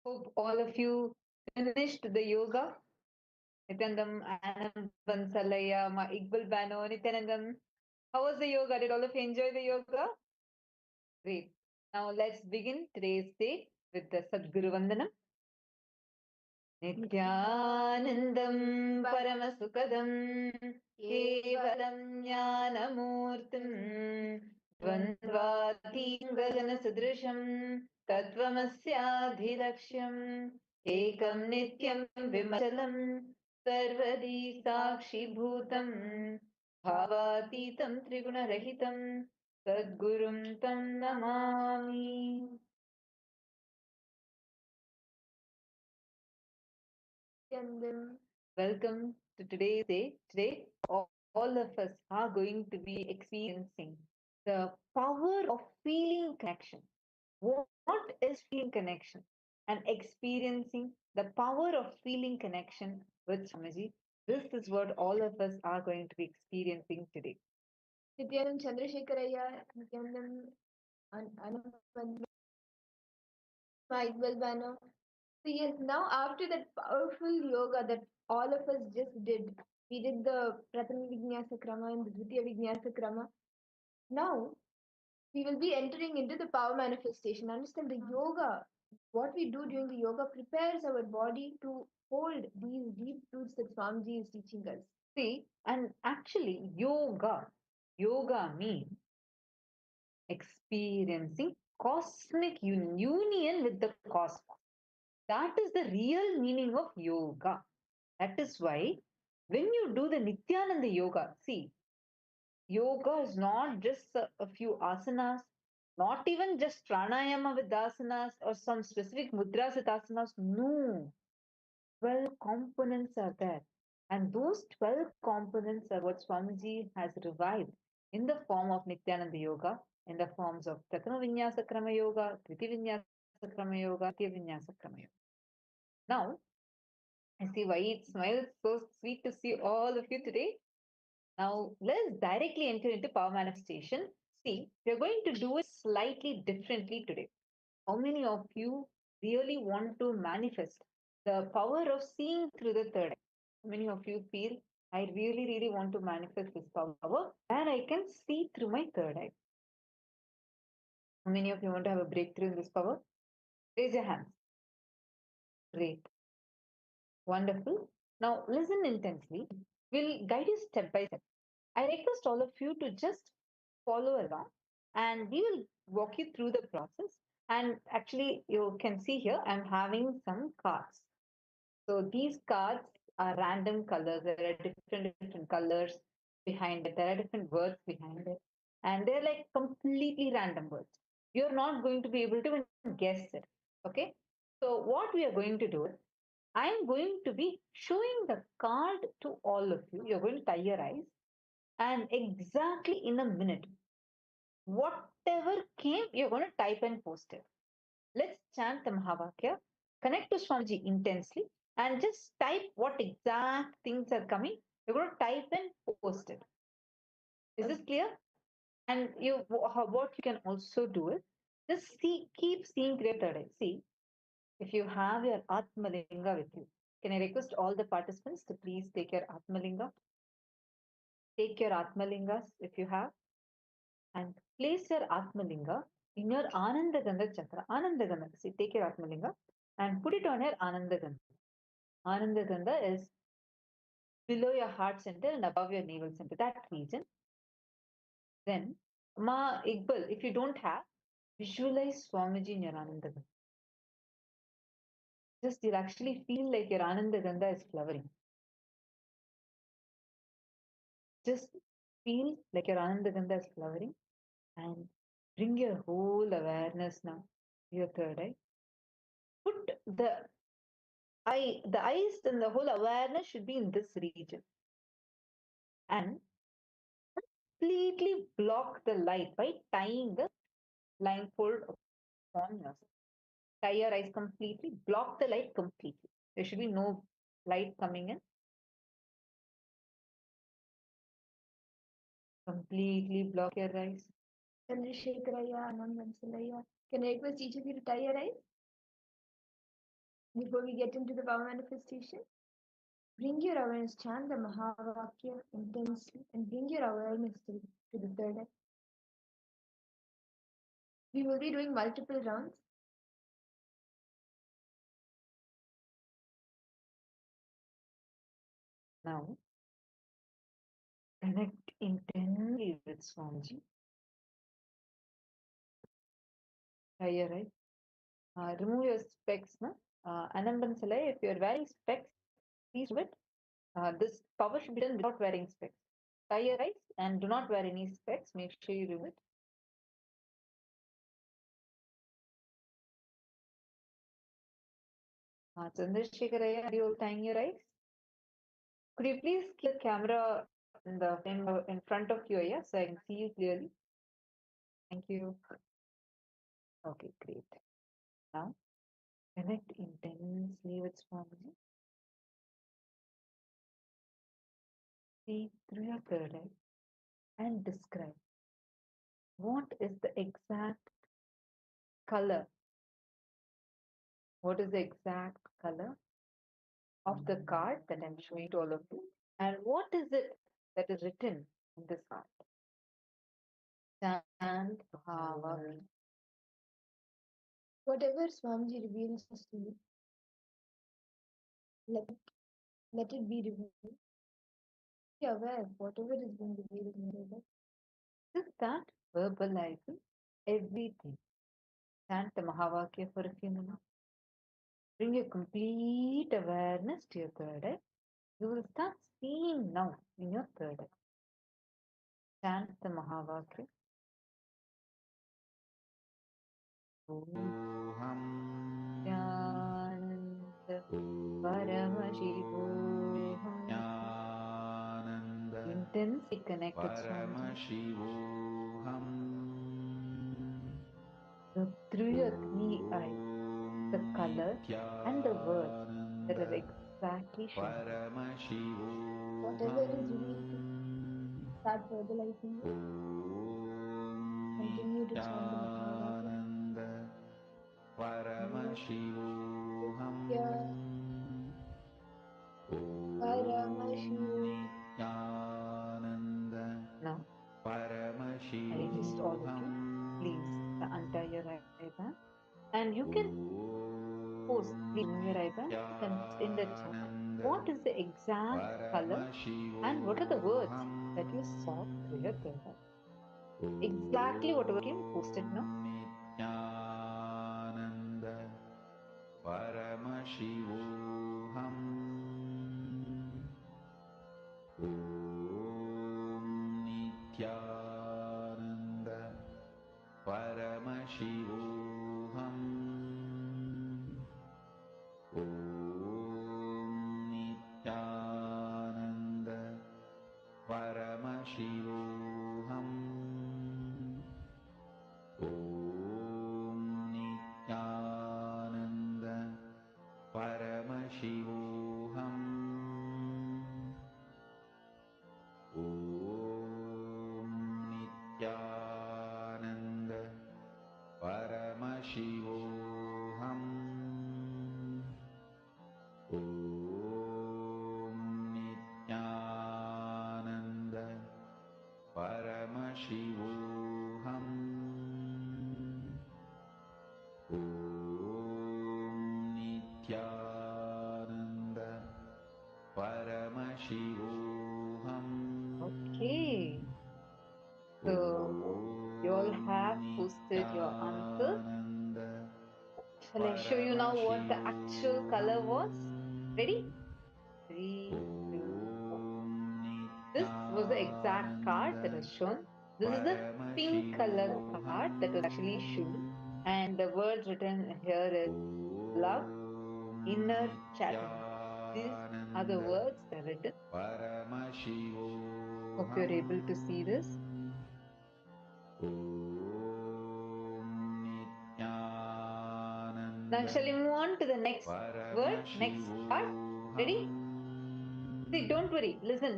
Hope all of you finished the yoga. Nityanandam, Anam Bansalaya, Ma Iqbal Bano, Nityanandam. How was the yoga? Did all of you enjoy the yoga? Great. Now let's begin today's day with the Sadguru Vandanam. Nityanandam Paramasukadam Kevalam Jnanamurtim Dvandvatim Gagana Sadrisham Tattvamasyaadhilaksham Ekam Nityam Vimachalam Sarvadi Sakshi Bhutam Bhavatitam Triguna Sadgurum Tam Namami. Welcome to today's day. Today, all of us are going to be experiencing the power of feeling connection. What is feeling connection? And experiencing the power of feeling connection with Swamiji. This is what all of us are going to be experiencing today. Nithyananda Chandrasekharaya, Nithyananda Anupandana, Iqbal Bano. So yes, now after that powerful yoga that all of us just did, we did the Prathama Vinyasa Krama and the Dvitiya Vinyasa Krama. Now we will be entering into the power manifestation. Understand the yoga, what we do during the yoga prepares our body to hold these deep truths that Swamiji is teaching us. See, and actually, yoga means experiencing cosmic union with the cosmos. That is the real meaning of yoga. That is why when you do the Nithyananda yoga, see, yoga is not just a few asanas, not even just pranayama with asanas or some specific mudras with asanas. No, 12 components are there. And those 12 components are what Swamiji has revived in the form of Nithyananda Yoga, in the forms of Prathama Vinyasa Krama Yoga, Dviti Vinyasa Krama Yoga, Tya Vinyasa Krama Yoga. Now, I see why it smiles so sweet to see all of you today. Now, let's directly enter into power manifestation. See, we're going to do it slightly differently today. How many of you really want to manifest the power of seeing through the third eye? How many of you feel, I really, really want to manifest this power where I can see through my third eye? How many of you want to have a breakthrough in this power? Raise your hands. Great. Wonderful. Now, listen intensely. We'll guide you step by step. I request all of you to just follow along and we will walk you through the process. And actually, you can see here, I'm having some cards. So these cards are random colors. There are different colors behind it. There are different words behind it. And they're like completely random words. You're not going to be able to even guess it. Okay. So what we are going to do is, I'm going to be showing the card to all of you. You're going to tie your eyes. And exactly in a minute, whatever came, you're going to type and post it. Let's chant the Mahavakya, connect to Swamiji intensely, and just type what exact things are coming. You're going to type and post it. Is this clear? And what you can also do is just keep seeing through your third eye. See, if you have your Atmalinga with you, can I request all the participants to please take your Atmalinga? Take your Atmalingas if you have, and place your Atmalinga in your Anandagandha chakra. Anandagandha. See, take your Atmalinga and put it on your Anandagandha. Anandagandha is below your heart center and above your navel center, that region. Then, Ma Iqbal, if you don't have, visualize Swamiji in your Anandagandha. Just you'll actually feel like your Anandagandha is flowering. Just feel like your Anandagandha is flowering and bring your whole awareness now to your third eye. Put the eyes and the whole awareness should be in this region. And completely block the light by tying the blindfold upon yourself. Tie your eyes completely, block the light completely. There should be no light coming in. Completely block your eyes. Chandrasekharaya, Anand Vansalaya. Can I request each of you to tie your eyes? Before we get into the power manifestation, bring your awareness, chant the Mahavakya intensely, and bring your awareness to the third eye. We will be doing multiple rounds. Now, connect intensely with Swamiji. Try your eyes. Remove your specs. No? Anandan Salai, if you're wearing specs, please do it. This power should be done without wearing specs. Tie your eyes and do not wear any specs. Make sure you remove it. Chandrasekharaya, are you tying your eyes? Could you please keep the camera in front of you, yeah, so I can see you clearly? Thank you. Okay, great. Now, connect intensely with Swamiji. See through your third eye and describe what is the exact color. What is the exact color of the card that I'm showing to all of you? And what is it that is written in this card? Chant Bhava. Whatever Swamiji reveals to you, let it be revealed. Be aware of whatever is being revealed in your life. Just start verbalizing everything. Chant the Mahavakya for a few minutes. Bring your complete awareness to your third eye. You will start seeing now in your third eye. Chant the Mahavakya. Nithyananda Paramashivoham. Intensely connect with Swamiji. So through your three eyes, the color and the words that are exactly shown. Whatever is revealed to you, start verbalizing it. Continue to chant the Mahavakya. Paramashivoham Paramashivoham. Now, I request all of you, please untie your eyeband. And you can post, please remove your eyeband and in the chat. What is the exact color and what are the words that you saw through your third eye? Exactly whatever came, post it now. Nithyananda Paramashivoham Om Nithyananda Paramashivoham Om Nithyananda Paramashivoham Om Nithyananda Paramashivoham Om Nithyananda Paramashivoham Om Nithyananda Paramashivoham Om Nithyananda Paramashivoham. Okay. So you all have posted your answers. Shall I show you now what the actual color was? Ready? 3, 2, 1. This was the exact card that was shown. This is the pink color card that was actually shown. And the words written here is love, inner chattering. These are the words that are written. Hope you're able to see this. Now shall we move on to the next word, next part? Ready? See, don't worry. Listen.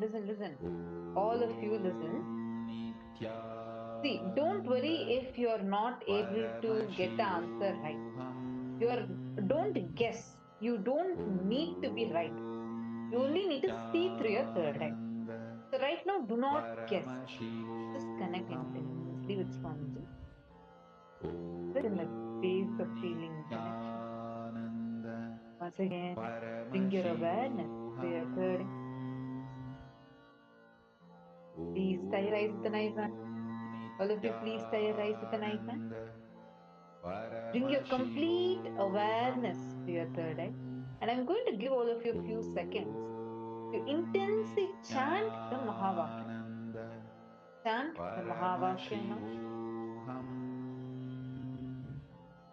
All of you listen. See, don't worry if you're not able to get the answer right. Don't guess. You don't need to be right. You only need to see through your third eye. So right now, do not guess. Just connect intelligently with Swamiji. Sit in the space of feeling connection. Once again, bring your awareness to your third eye. Please tie your eyes with an eye band. All of you, please tie your eyes with an eye band. Bring your complete awareness to your third eye. And I'm going to give all of you a few seconds to intensely chant the Mahavakya. Chant the Mahavakya now.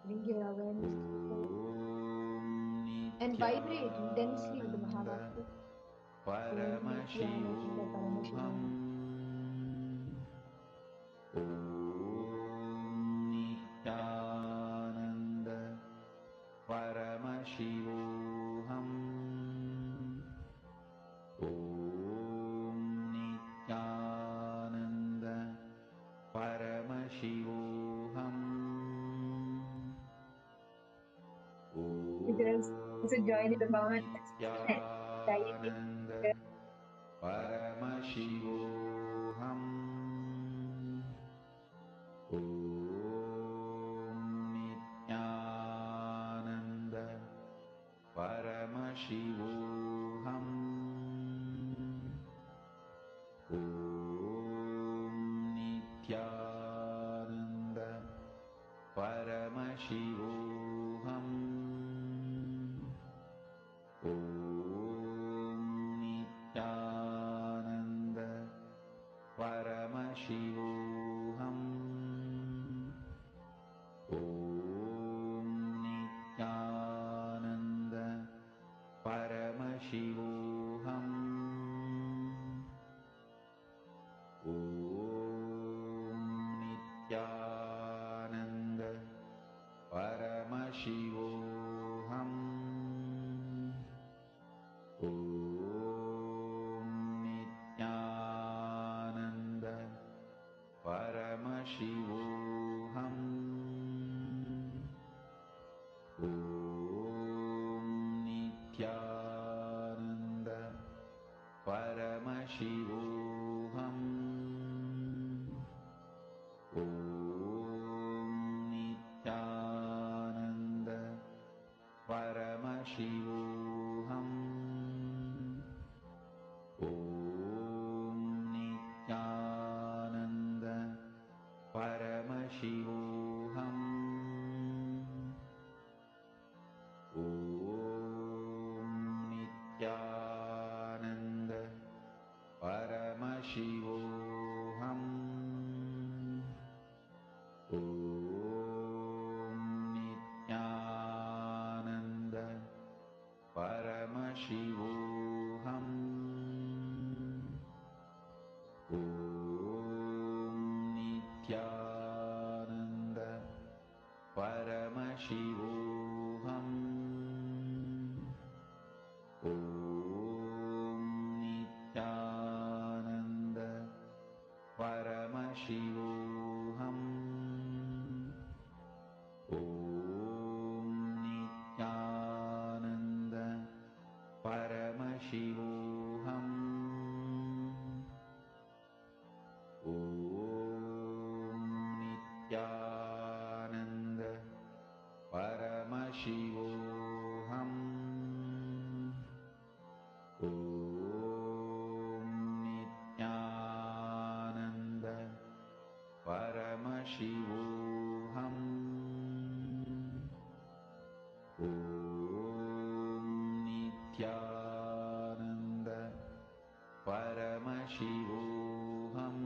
Bring your awareness to the third and vibrate intensely with the Mahavakya. Om Nithyananda Paramashivoham. Nithyananda Paramashivoham. Om Nithyananda Paramashivoham. You can also join in the moment. Nithyananda Paramashivoham. Om Nithyananda Paramashivoham. Om Nithyananda Paramashivoham. Om Nithyananda Paramashivoham. Om Nithyananda Paramashivoham. Om Nithyananda Paramashivoham. Om Nithyananda Paramashivoham. Om Nithyananda Paramashivoham. Om Nithyananda Paramashivoham. Om Nithyananda Paramashivoham. Om Nithyananda Paramashivoham. Om Nithyananda Paramashivoham. Om Nithyananda Paramashivoham. Om Nithyananda Paramashivoham. Om Nithyananda Paramashivoham. Om Nithyananda Paramashivoham. Om Nithyananda Paramashivoham. Om Nithyananda Paramashivoham.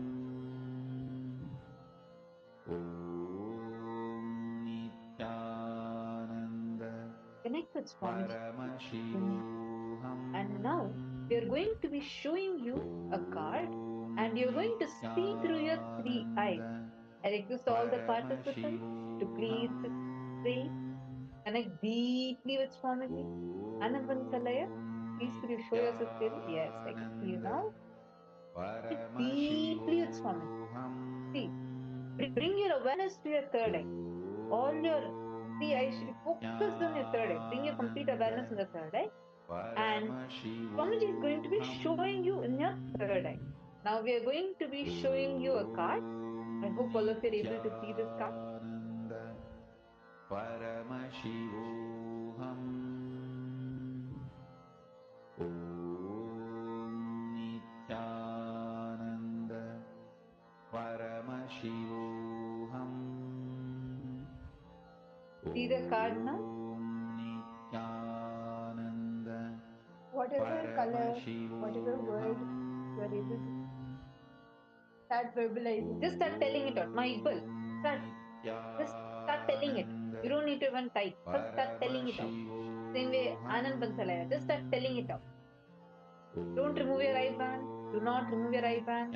Om Nithyananda Connect with Swamiji. Paramashivoham. And now we are going to be showing you a card and you're going to see through your three eyes. I request all the participants to please pray, connect deeply with Swamiji. Anandansalaya, please could you show yourself clearly? Yes, I can see you now. Connect deeply with Swamiji. See, bring your awareness to your third eye. All your See, I should focus on your third eye. Bring your complete awareness in the third eye. And Swamiji is going to be showing you in your third eye. Now we are going to be showing you a card. I hope all of you are able to see this card. Paramashivoham Om Nithyananda Paramashivoham. See the card now? Nithyananda Whatever color, whatever word you are able to start verbalizing. Just start telling it out. My Iqbal. Just start telling it. You don't need to even type. First start telling it out. Same way Anand Bansalaya. Just start telling it out. Don't remove your eye band. Do not remove your eye band.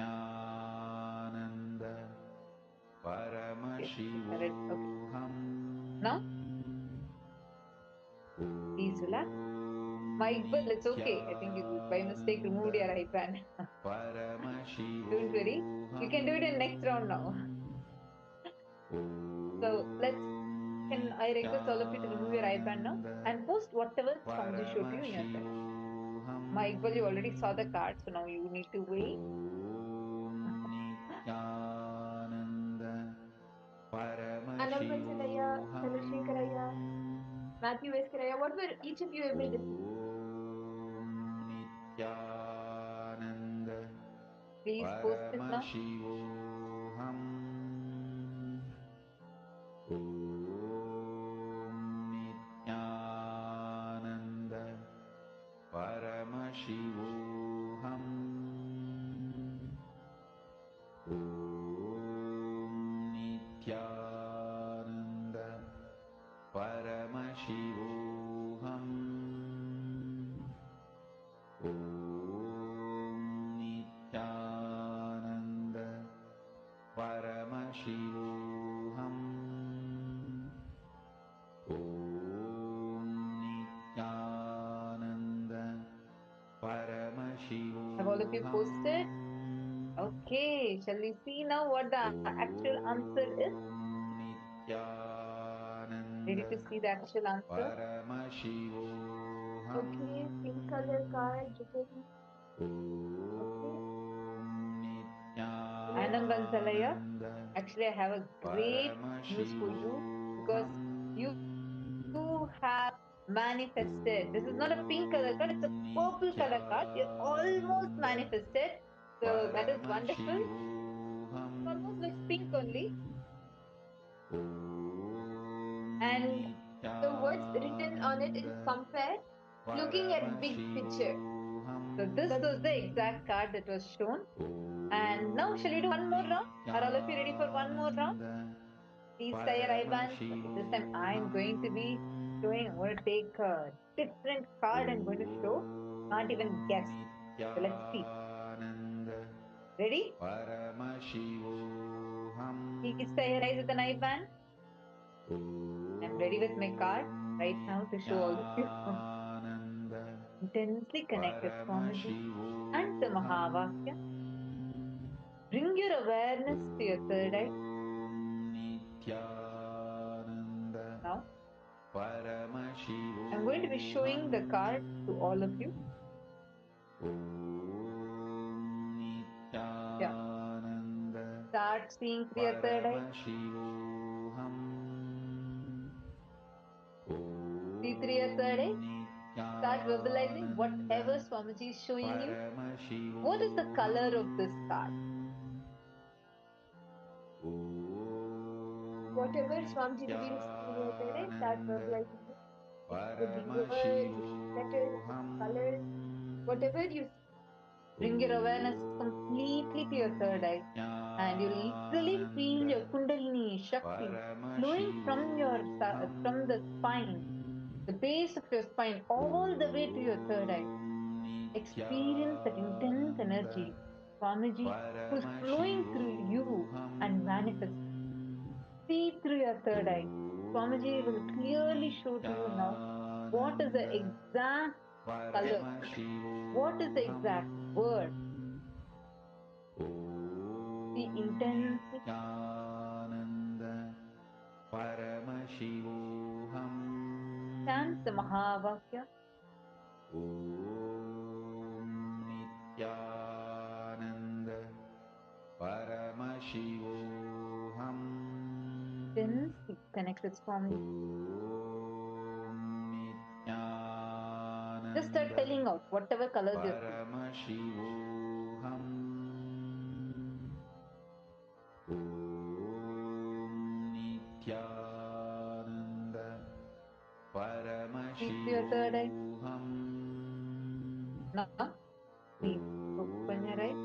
Okay. Now, please relax. My Iqbal, it's okay. I think you by mistake removed your eye band. Don't worry. You can do it in next round now. So can I request all of you to remove your eye band now and post whatever Swamiji showed you in your side. My Iqbal, you already saw the card, so now you need to wait. Anam Vansalaya, Chandrasekharaya, Matthew Veskaraya, what were each of you able to see? Please post it now. Paramashivoham Om Nithyananda Paramashivoham Om Nithyananda Paramashivoham Om Nithyananda Paramashivoham. Have all of you posted? Okay, shall we see now what the actual answer is? Ready to see the actual answer? Okay, pink color card written. Okay. Anam Vansalaya, actually I have a great news for you because you have manifested. This is not a pink color card, it's a purple color card. You're almost manifested. So that is wonderful. It almost looks pink only. And the words written on it is compare, looking at big picture. So this was the exact card that was shown. And now shall we do one more round? Are all of you ready for one more round? Please tie your eye bands. This time I'm going to be showing. I'm going to take a different card. I'm going to show. Can't even guess. So let's see. Ready? Please tie your eyes with an eye band. I'm ready with my card right now to show all of you. Intensely connect with Swamiji and the Mahavakya. Bring your awareness to your third eye. Now, I'm going to be showing the card to all of you. Yeah. Start seeing through your third eye. See through your third eye. Start verbalizing whatever Swamiji is showing you. What is the color of this card? Whatever Swamiji reveals in your third eye, start verbalizing it. It could be words, letters, colors, whatever you see. Bring your awareness completely to your third eye. And you'll literally feel your Kundalini Shakti flowing from the spine, the base of your spine, all the way to your third eye. Experience that intense energy, Swamiji, who's flowing through you and manifest. See through your third eye. Swamiji will clearly show to you now what is the exact color, what is the exact word. See intensely. chant the Mahavakya. Om Nithyananda Paramashivoham. Then connect with Swami. Om Nithyananda Just start telling out whatever colors you see. Paramashivoham. Om Nithyananda Keep your third eye. Paramashivoham. Now, please open your eyes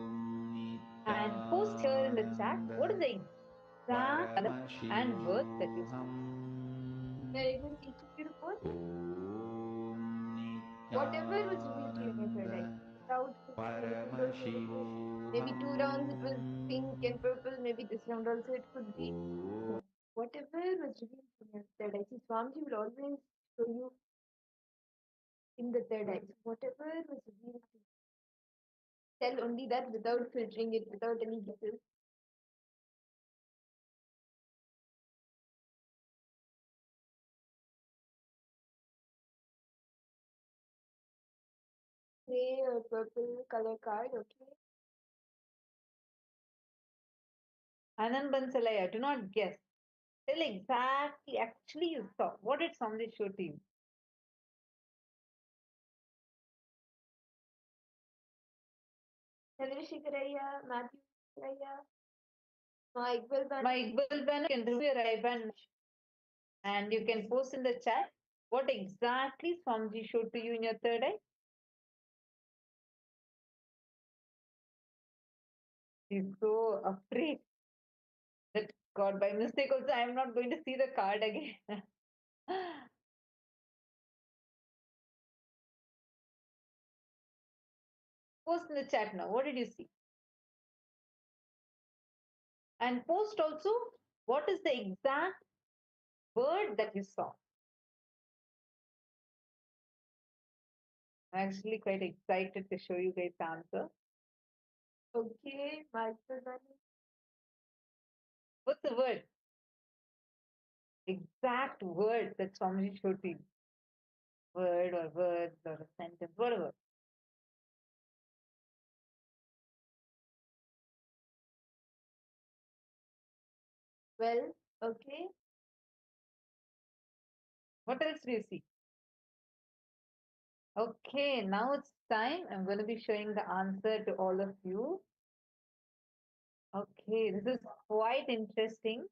and post here in the chat what is the exact color and word that you see. Very good, each of you to post whatever was revealed to you in your third eye. Without anything goes to it. Maybe 2 rounds it was pink and purple, maybe this round also it could be. So, whatever was revealed in your third eye. See, Swamiji will always show you in the third eye. So whatever was revealed to you. Tell only that without filtering it, without any guesses. Gray or purple color card, okay? Anand Bansalaya, do not guess. Tell exactly, actually you saw. What did Swamiji show to you? Chandrasekharaya, Matthew Raya, my Iqbal Ban. My Iqbal Banu, you can remove your ribbon and you can post in the chat what exactly Swamiji showed to you in your third eye. He's so afraid that God, by mistake also, I am not going to see the card again. Post in the chat now. What did you see? And post also, what is the exact word that you saw? I'm actually quite excited to show you guys the answer. Okay, my Iqbal Ban. What's the word? Exact word that Swamiji showed to you. Word or words or a sentence, whatever. Well, okay. What else do you see? Okay, now it's time. I'm going to be showing the answer to all of you. Okay, this is quite interesting.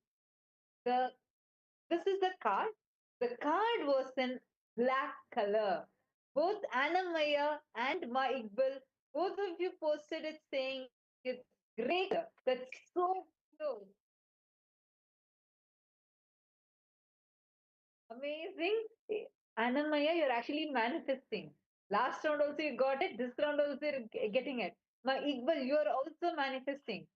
This is the card. The card was in black color. Both Annamaya and Ma Iqbal, both of you posted it saying it's gray color. That's so close. Amazing. Annamaya, you're actually manifesting. Last round also you got it. This round also you're getting it. Ma Iqbal, you are also manifesting.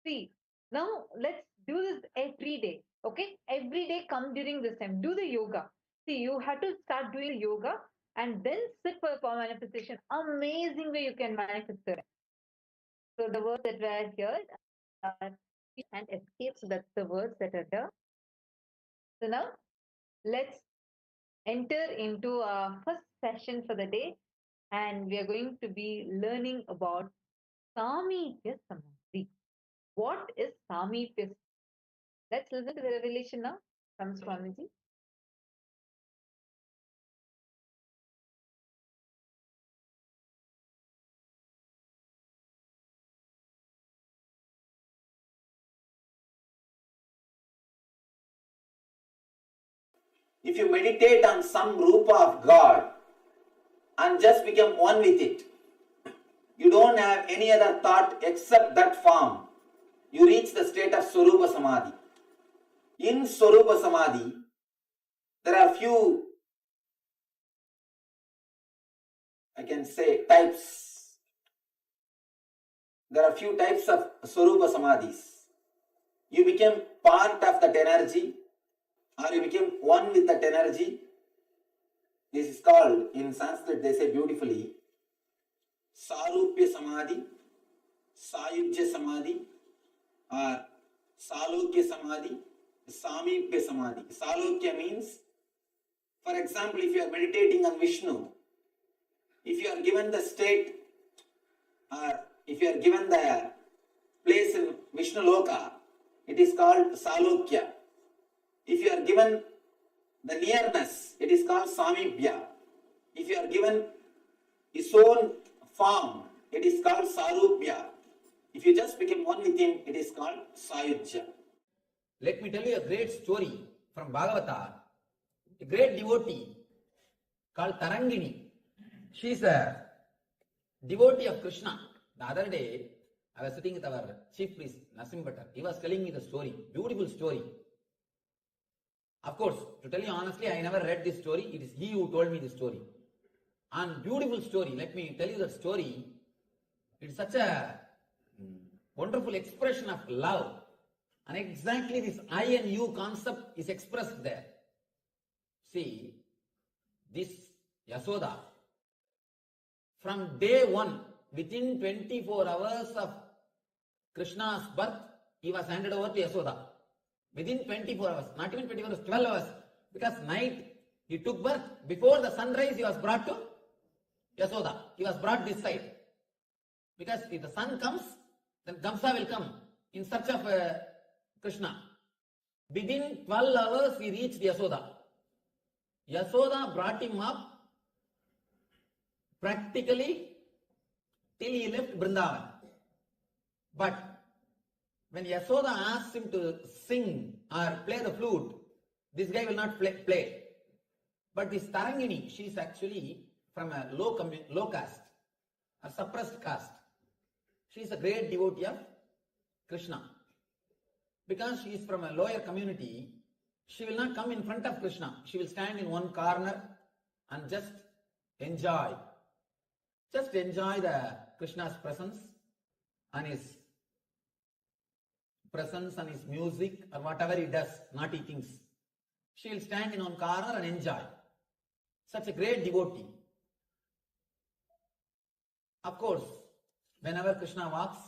See, now let's do this every day. Okay? Every day come during this time. Do the yoga. See, you have to start doing yoga and then sit for the power manifestation. Amazing way you can manifest it. So the words that were here are and escapes. That's the words that are here. So now let's enter into our first session for the day, and we are going to be learning about Samipya Samadhi. What is Samipya? Let's listen to the revelation now from Swamiji. If you meditate on some Rupa of God and just become one with it, you don't have any other thought except that form, you reach the state of Swarupa Samadhi. In Swarupa Samadhi, there are few, I can say, types. There are few types of Swarupa Samadhis. You become part of that energy, or you become one with that energy. This is called, in Sanskrit they say beautifully, Sarupya Samadhi, Sayujya Samadhi, or Salokya Samadhi, Samipya Samadhi. Salokya means For example, if you are meditating on Vishnu, if you are given the state or if you are given the place in Vishnu Loka, it is called Salokya. If you are given the nearness, it is called Samibhya. If you are given his own form, it is called Sarupya. If you just become one with him, it is called Sayujya. Let me tell you a great story from Bhagavata. A great devotee called Tarangini. She is a devotee of Krishna. The other day, I was sitting with our chief priest, Nasim Bhattar. He was telling me the story. Beautiful story. Of course, to tell you honestly, I never read this story. It is he who told me the story. And beautiful story. Let me tell you the story. It is such a wonderful expression of love. And exactly this I and you concept is expressed there. See, this Yasoda, from day one, within 24 hours of Krishna's birth, he was handed over to Yasoda. Within 24 hours, not even 24 hours, 12 hours. Because night he took birth, before the sunrise he was brought to Yasoda. He was brought this side. Because if the sun comes, then Kamsa will come in search of Krishna. Within 12 hours he reached Yasoda. Yasoda brought him up practically till he left Vrindavan. But when Yasoda asked him to sing or play the flute, this guy will not play. But this Tarangini, she is actually from a low caste, a suppressed caste. She is a great devotee of Krishna. Because she is from a lower community, she will not come in front of Krishna. She will stand in one corner and just enjoy. Just enjoy the Krishna's presence and his music or whatever he does, naughty things. She will stand in one corner and enjoy. Such a great devotee. Of course, whenever Krishna walks,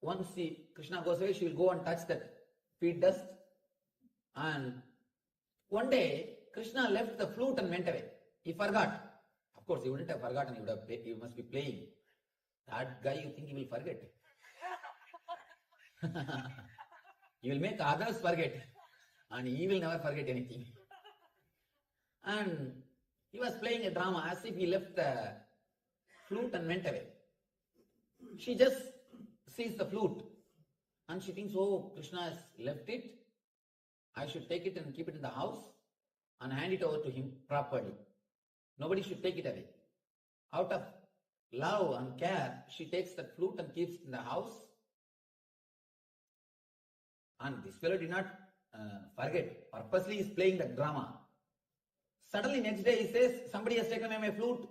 once Krishna goes away, she will go and touch that feet dust. And one day, Krishna left the flute and went away. He forgot. Of course, he wouldn't have forgotten. He must be playing. That guy, you think he will forget? He will make others forget. And he will never forget anything. And he was playing a drama as if he left the flute and went away. She just sees the flute and she thinks, oh, Krishna has left it. I should take it and keep it in the house and hand it over to him properly. Nobody should take it away. Out of love and care, she takes that flute and keeps it in the house. And this fellow did not forget. Purposely he is playing that drama. Suddenly next day he says, somebody has taken away my flute.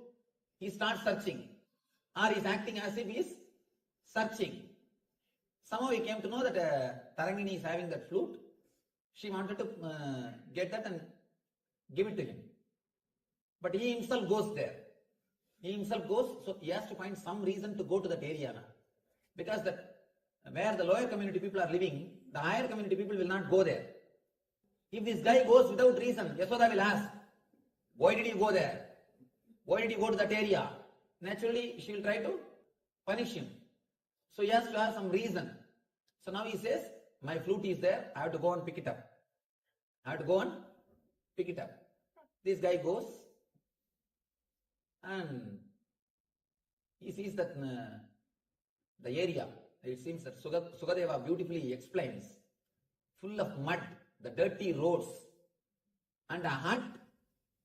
He starts searching. Or he is acting as if he is searching. Somehow he came to know that Tarangini is having that flute. She wanted to get that and give it to him. But he himself goes there. He himself goes, so he has to find some reason to go to that area now. Because where the lower community people are living, the higher community people will not go there. If this guy goes without reason, Yasoda will ask, why did you go there? Why did you go to that area? Naturally, she will try to punish him. So he has to have some reason. So now he says, my flute is there, I have to go and pick it up. This guy goes and he sees that the area, it seems that Sukadeva beautifully explains, full of mud, the dirty roads, and a hut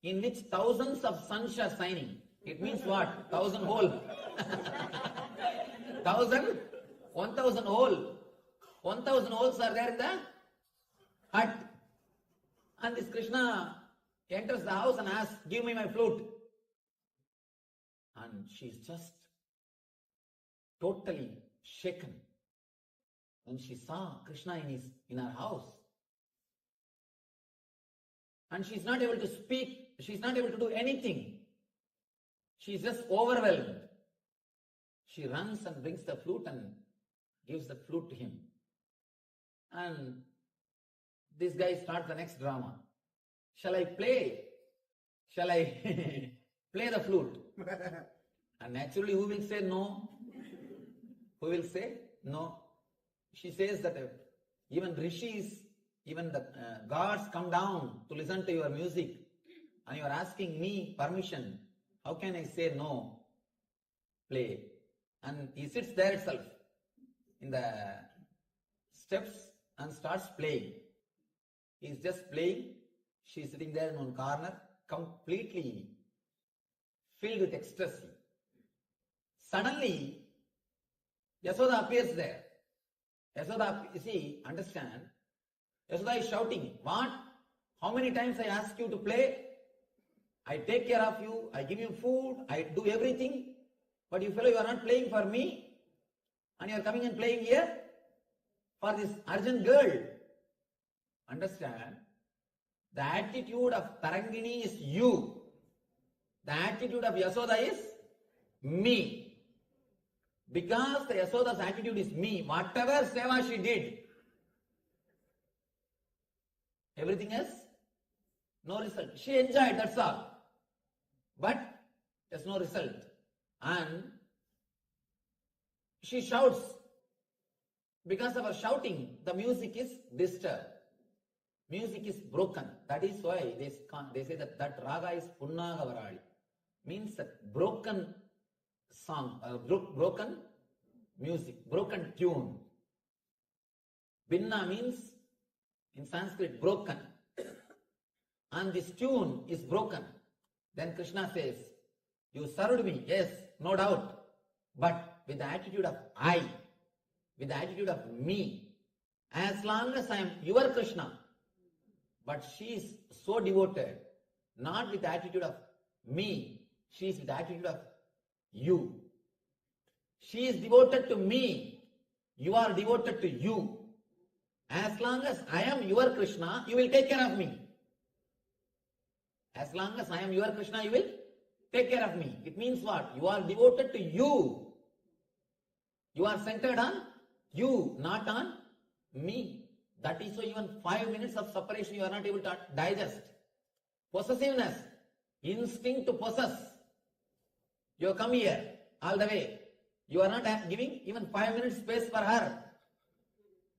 in which thousands of suns are shining. It means what? 1,000 hole. 1,000 hole. 1,000 holes are there in the hut. And this Krishna enters the house and asks, give me my flute. And she's just totally shaken when she saw Krishna in her house. And she's not able to speak, she's not able to do anything. She's just overwhelmed. She runs and brings the flute and gives the flute to him. And this guy starts the next drama. Shall I play shall I play the flute? And naturally, who will say no? Who will say no? She says that even rishis, even the gods come down to listen to your music, and you are asking me permission. How can I say no? Play. And he sits there itself in the steps and starts playing. He is just playing. She is sitting there in one corner, completely filled with ecstasy. Suddenly, Yasoda appears there. Yasoda, you see, understand, Yasoda is shouting, what? How many times I ask you to play? I take care of you, I give you food, I do everything, but you fellow, you are not playing for me, and you are coming and playing here for this urgent girl. Understand? The attitude of Tarangini is you. The attitude of Yasoda is me. Because the Yasoda's attitude is me, whatever seva she did, everything else, no result. She enjoyed, that's all. But there's no result. And she shouts. Because of her shouting, the music is disturbed. Music is broken. That is why they say that raga is Punnagavarali. Means that broken song, broken music, broken tune. Binna means in Sanskrit broken. And this tune is broken. Then Krishna says, you served me, yes, no doubt, but with the attitude of I, with the attitude of me. As long as I am your Krishna, but she is so devoted, not with the attitude of me, she is with the attitude of you. She is devoted to me, you are devoted to you. As long as I am your Krishna, you will take care of me. As long as I am your Krishna, you will take care of me. It means what? You are devoted to you. You are centered on you, not on me. That is why even 5 minutes of separation you are not able to digest. Possessiveness, instinct to possess. You have come here all the way. You are not giving even 5 minutes space for her.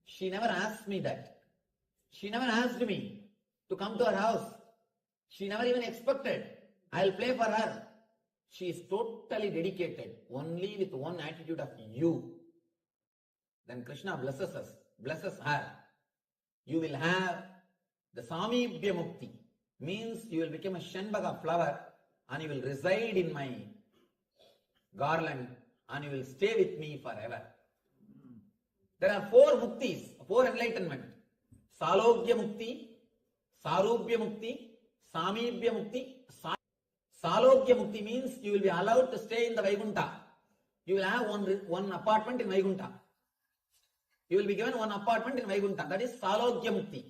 She never asked me that. She never asked me to come to her house. She never even expected I'll play for her. She is totally dedicated, only with one attitude of you. Then Krishna blesses us, blesses her. You will have the Samibhya Mukti, means you will become a Shanbhaga flower and you will reside in my garland and you will stay with me forever. There are 4 muktis, 4 enlightenment. Salogya Mukti, Sarubhya Mukti, Samibhya Mukti. Salogya Mukti means you will be allowed to stay in the Vaikuntha. You will have one apartment in Vaikuntha. You will be given one apartment in Vaikuntha. That is Salogya Mukti.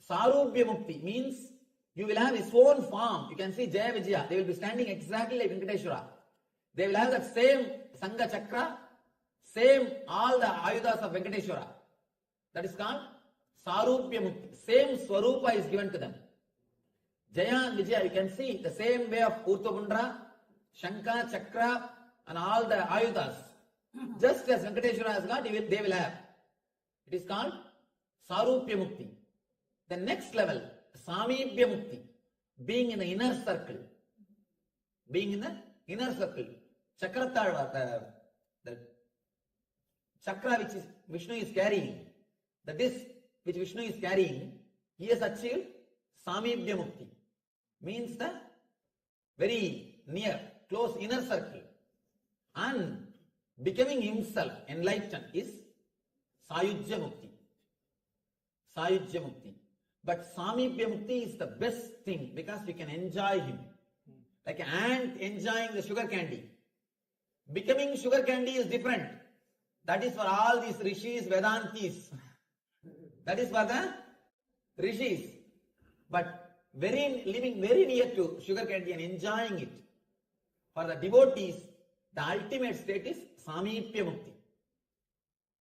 Sarubhya Mukti means you will have his own form. You can see Jaya Vijaya. They will be standing exactly like Venkateshwara. They will have that same Sangha Chakra, same all the Ayudas of Venkateshwara. That is called Sarubhya Mukti. Same Swarupa is given to them. Jaya and Vijaya, you can see the same way of Urtapundra, Shankha, Chakra and all the Ayudas. Just as Venkateshwara has got, they will have. It is called Sarupya Mukti. The next level, Samibhya Mukti, being in the inner circle. Being in the inner circle. Chakra, the chakra which Vishnu is carrying, the disc which Vishnu is carrying, he has achieved Samibhya Mukti. Means the very near, close inner circle. And becoming himself enlightened is Sayujya Mukti. Sayujya Mukti. But Samibhya Mukti is the best thing because we can enjoy him. Like an ant enjoying the sugar candy. Becoming sugar candy is different. That is for all these rishis, Vedantis. That is for the rishis. But living very near to sugar candy and enjoying it. For the devotees, the ultimate state is Samibhya Mukti.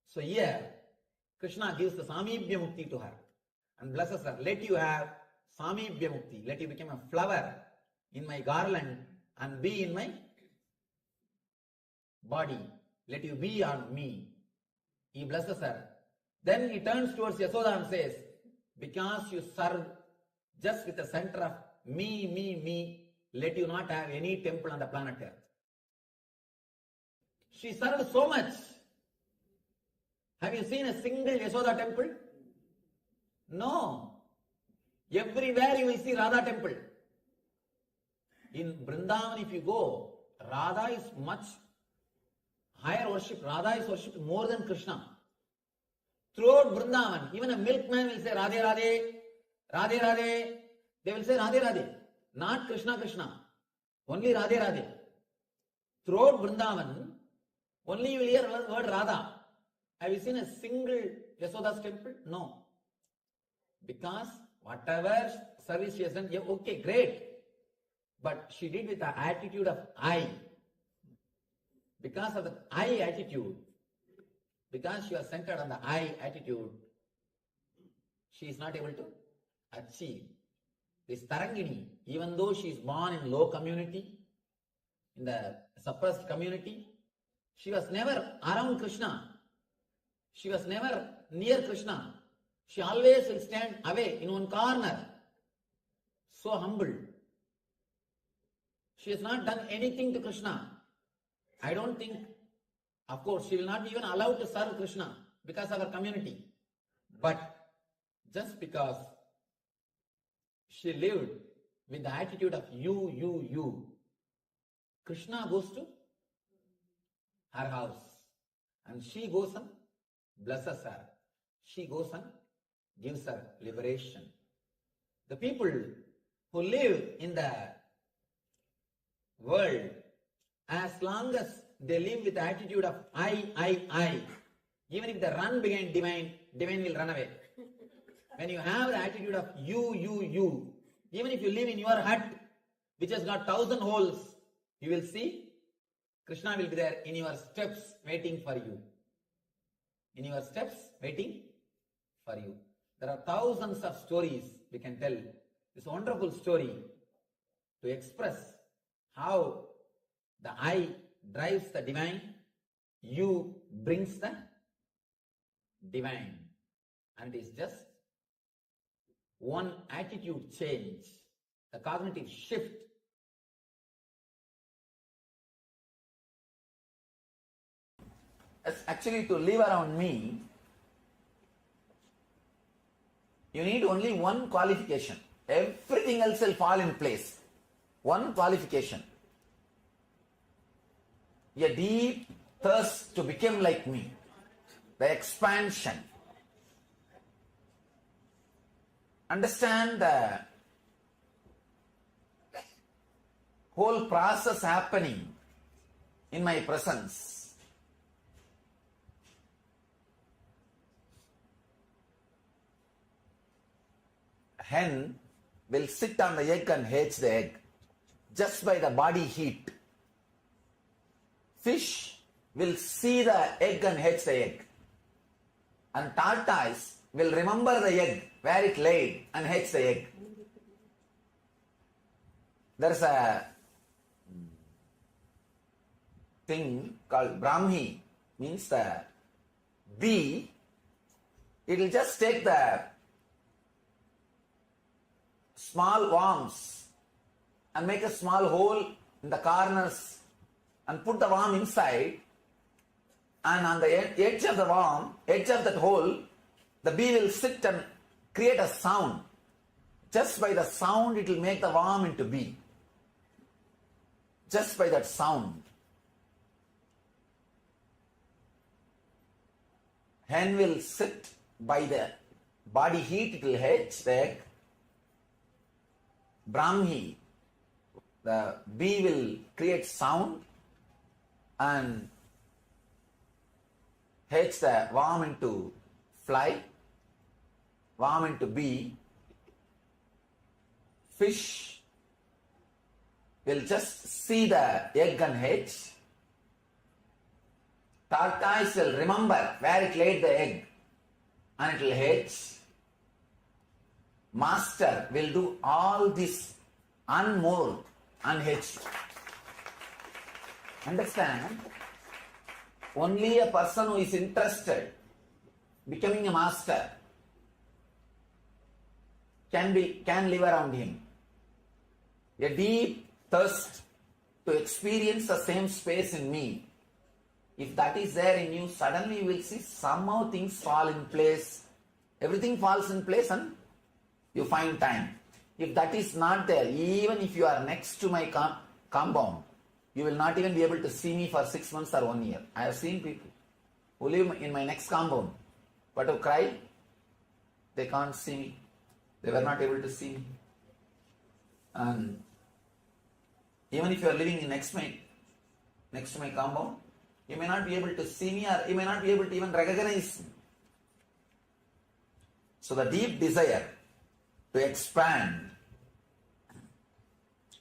So here, Krishna gives the Samibhya Mukti to her and blesses her. Let you have Samibhya Mukti. Let you become a flower in my garland and be in my body. Let you be on me. He blesses her. Then he turns towards Yasoda and says, because you serve just with the center of me, let you not have any temple on the planet Earth. She served so much. Have you seen a single Yasoda temple? No. Everywhere you will see Radha temple. In Vrindavan, if you go, Radha is much higher worship. Radha is worshipped more than Krishna. Throughout Vrindavan, even a milkman will say Radhe Radhe, Radhe Radhe. They will say Radhe Radhe, not Krishna Krishna. Only Radhe Radhe. Throughout Vrindavan, only you will hear word Radha. Have you seen a single Yasoda's temple? No. Because whatever service she has done, yeah, okay, great. But she did with the attitude of I. Because of the I attitude, because she was centered on the I attitude, she is not able to achieve. This Tarangini, even though she is born in low community, in the suppressed community, she was never around Krishna. She was never near Krishna. She always will stand away in one corner. So humble. She has not done anything to Krishna. I don't think, of course, she will not be even allowed to serve Krishna because of her community. But just because she lived with the attitude of you, Krishna goes to her house and she goes and blesses her. She goes and gives her liberation. The people who live in the world, as long as they live with the attitude of I, even if the run behind divine will run away. When you have the attitude of you, even if you live in your hut, which has got 1,000 holes, you will see Krishna will be there in your steps waiting for you. In your steps waiting for you. There are thousands of stories we can tell. This wonderful story to express how the I drives the divine, you brings the divine. And it is just one attitude change, the cognitive shift. Actually, to live around me, you need only one qualification. Everything else will fall in place. One qualification. A deep thirst to become like me. The expansion. Understand the whole process happening in my presence. Hen will sit on the egg and hatch the egg just by the body heat. Fish will see the egg and hatch the egg. And tortoise will remember the egg, where it laid, and hatch the egg. There is a thing called Brahmi, means the bee. It will just take the small worms and make a small hole in the corners and put the worm inside, and on the edge of the worm, edge of that hole, the bee will sit and create a sound. Just by the sound it will make the worm into bee. Just by that sound. Hen will sit by the body heat, it will hatch the egg. Brahmi, the bee will create sound and hatch the worm into fly, worm into bee. Fish will just see the egg and hatch. Tortoise will remember where it laid the egg and it will hatch. Master will do all this unmoored, unhedged. Understand? Only a person who is interested becoming a master can live around him. A deep thirst to experience the same space in me. If that is there in you, suddenly you will see somehow things fall in place. Everything falls in place and you find time. If that is not there, even if you are next to my compound, you will not even be able to see me for 6 months or 1 year. I have seen people who live in my next compound, but who cry, they can't see me. They were not able to see me. And even if you are living in next to my compound, you may not be able to see me, or you may not be able to even recognize me. So the deep desire to expand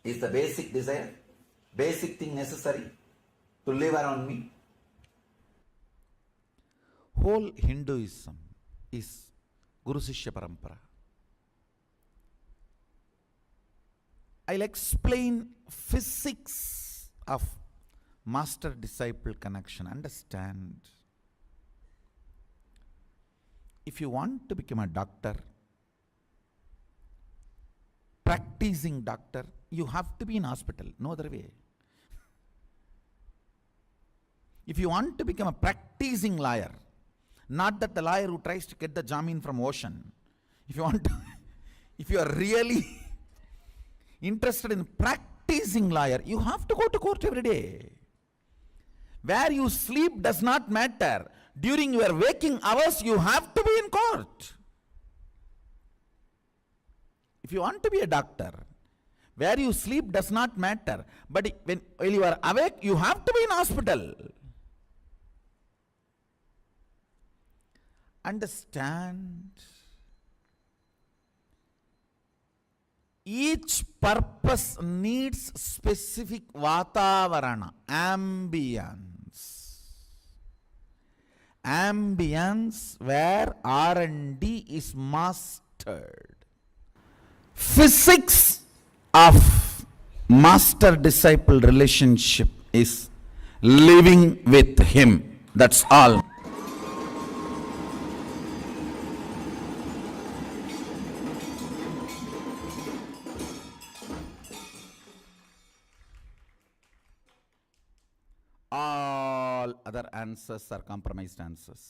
is the basic desire, basic thing necessary to live around me. Whole Hinduism is Guru Sishya Parampara. I'll explain physics of master-disciple connection. Understand? If you want to become a doctor, practicing doctor, you have to be in hospital, no other way. If you want to become a practicing lawyer, not that the lawyer who tries to get the jamin from ocean, if you are really interested in practicing lawyer, you have to go to court every day. Where you sleep does not matter. During your waking hours, you have to be in court. If you want to be a doctor, where you sleep does not matter. But while you are awake, you have to be in hospital. Understand? Each purpose needs specific vatavarana, ambience. Ambience where R&D is mastered. Physics of master-disciple relationship is living with him. That's all. All other answers are compromised answers.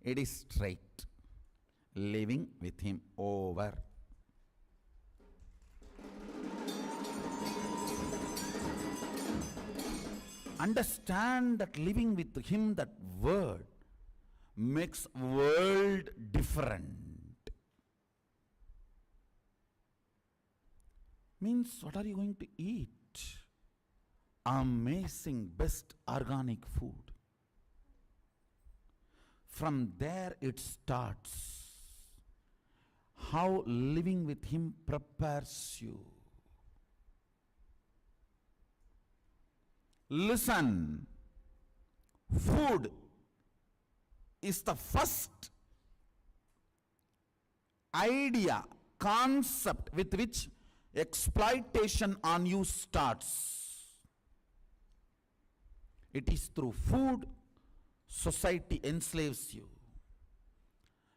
It is straight. Living with him, over. Understand that living with him, that word makes world different. Means, what are you going to eat? Amazing, best organic food. From there it starts. How living with him prepares you. Listen, food is the first idea, concept with which exploitation on you starts. It is through food society enslaves you.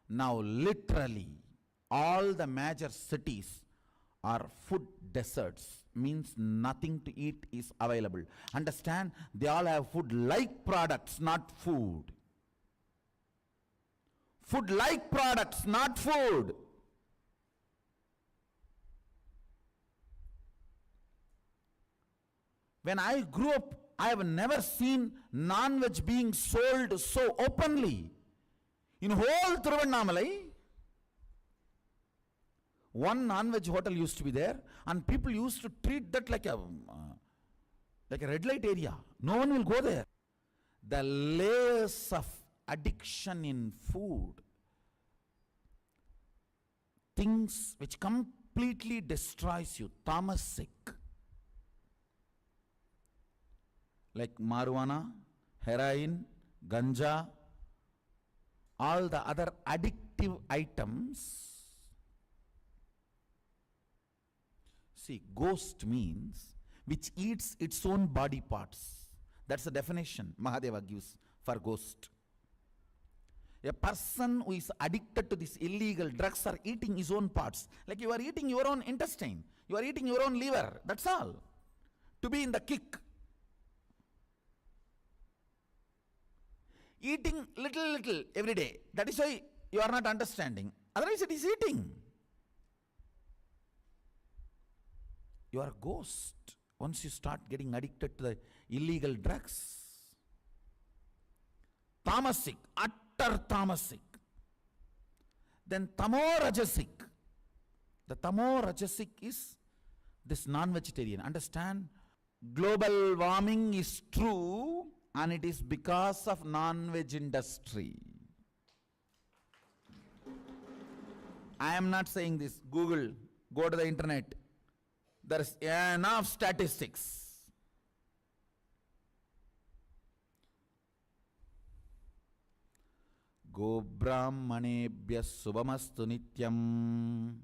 Now literally all the major cities are food deserts, means nothing to eat is available. Understand? They all have food-like products, not food. Food-like products, not food. When I grew up, I have never seen non-veg being sold so openly. In whole Thiruvannamalai, one non-veg hotel used to be there, and people used to treat that like a red light area. No one will go there. The layers of addiction in food, things which completely destroys you, tamasic, like marijuana, heroin, ganja, all the other addictive items See, ghost means which eats its own body parts. That's the definition Mahadeva gives for ghost. A person who is addicted to these illegal drugs are eating his own parts. Like you are eating your own intestine. You are eating your own liver. That's all. To be in the kick. Eating little every day. That is why you are not understanding. Otherwise it is eating. You are a ghost once you start getting addicted to the illegal drugs. Tamasic, utter tamasic. Then tamorajasic. The tamorajasic is this non-vegetarian. Understand? Global warming is true and it is because of non-veg industry. I am not saying this. Google, go to the internet. There is enough statistics. Go brahmanebhya subhamastu nityam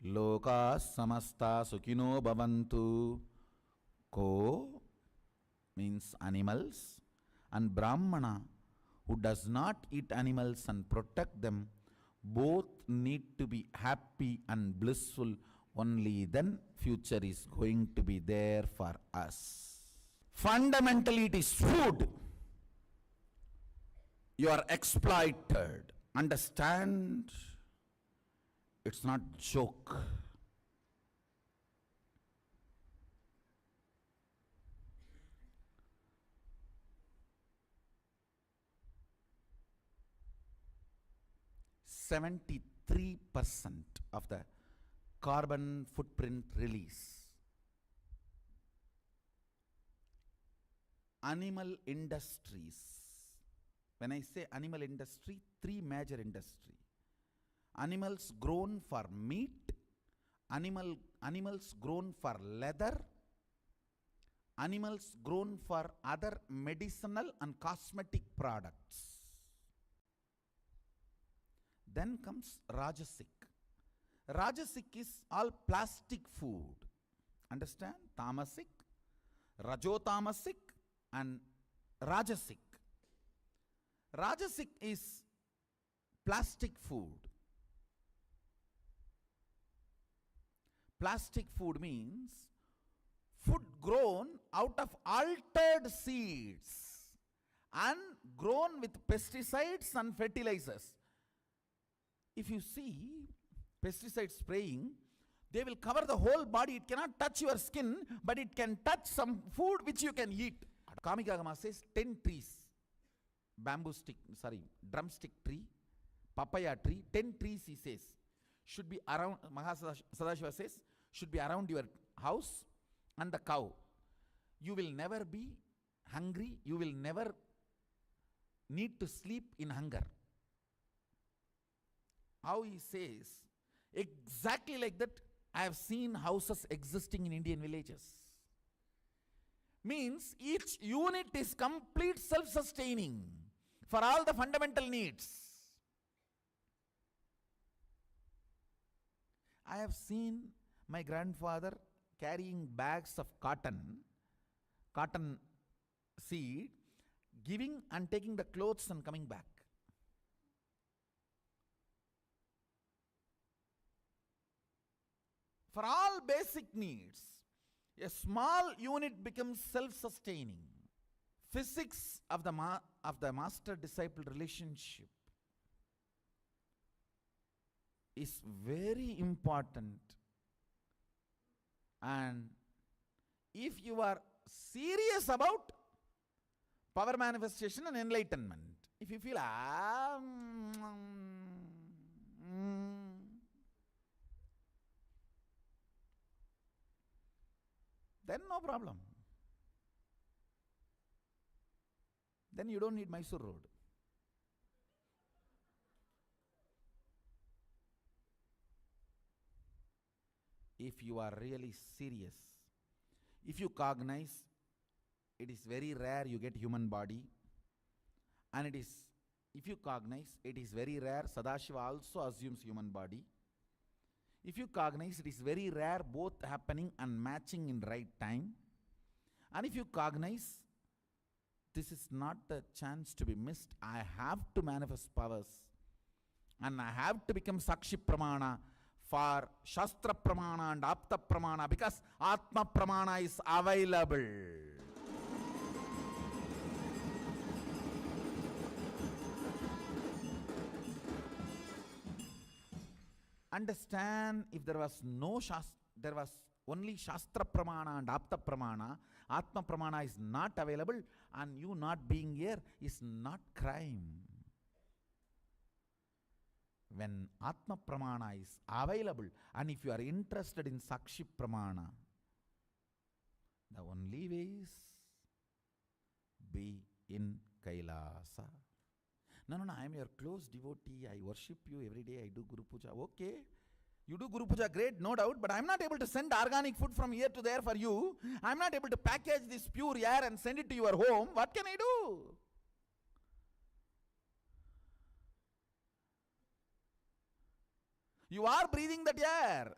loka samasta sukhino bhavantu. Ko means animals, and brahmana who does not eat animals and protect them, both need to be happy and blissful. Only then future is going to be there for us. Fundamentally it is food. You are exploited. Understand? It's not joke. %73% of the carbon footprint release. Animal industries. When I say animal industry, three major industry. Animals grown for meat, animals grown for leather, animals grown for other medicinal and cosmetic products. Then comes Rajasic. Rajasic is all plastic food. Understand? Tamasic, Rajotamasic and Rajasic. Rajasic is plastic food. Plastic food means food grown out of altered seeds and grown with pesticides and fertilizers. If you see pesticide spraying, they will cover the whole body. It cannot touch your skin, but it can touch some food which you can eat. Kamikagama says 10 trees, drumstick tree, papaya tree, 10 trees he says, should be around, Sadashiva says, should be around your house and the cow. You will never be hungry, you will never need to sleep in hunger. How he says, exactly like that, I have seen houses existing in Indian villages. Means each unit is complete self-sustaining for all the fundamental needs. I have seen my grandfather carrying bags of cotton seed, giving and taking the clothes and coming back. For all basic needs, a small unit becomes self-sustaining. Physics of the master-disciple relationship is very important. And if you are serious about power manifestation and enlightenment, if you feel, then no problem. Then you don't need Mysore Road. If you are really serious, if you cognize, it is very rare you get human body, and if you cognize, it is very rare Sadashiva also assumes human body. If you cognize, it is very rare both happening and matching in right time. And if you cognize, this is not the chance to be missed. I have to manifest powers. And I have to become Sakshi Pramana for Shastra Pramana and Apta Pramana, because Atma Pramana is available. Understand, if there was no Shastra, there was only Shastra Pramana and Apta Pramana, Atma Pramana is not available, and you not being here is not crime. When Atma Pramana is available, and if you are interested in Sakshi Pramana, the only way is be in Kailasa. No, I am your close devotee. I worship you every day. I do Guru Puja. Okay, you do Guru Puja, great, no doubt. But I am not able to send organic food from here to there for you. I am not able to package this pure air and send it to your home. What can I do? You are breathing that air.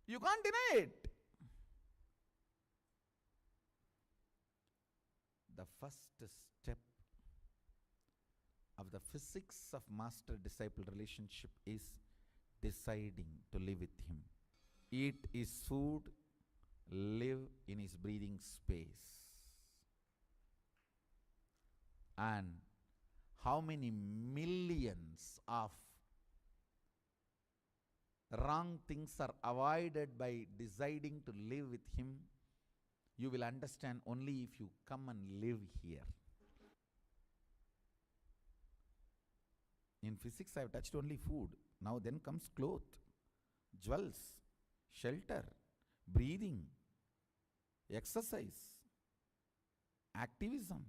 You can't deny it. The first step of the physics of master-disciple relationship is deciding to live with him. Eat his food, live in his breathing space. And how many millions of wrong things are avoided by deciding to live with him, you will understand only if you come and live here. In physics, I have touched only food. Now then comes cloth, jewels, shelter, breathing, exercise, activism.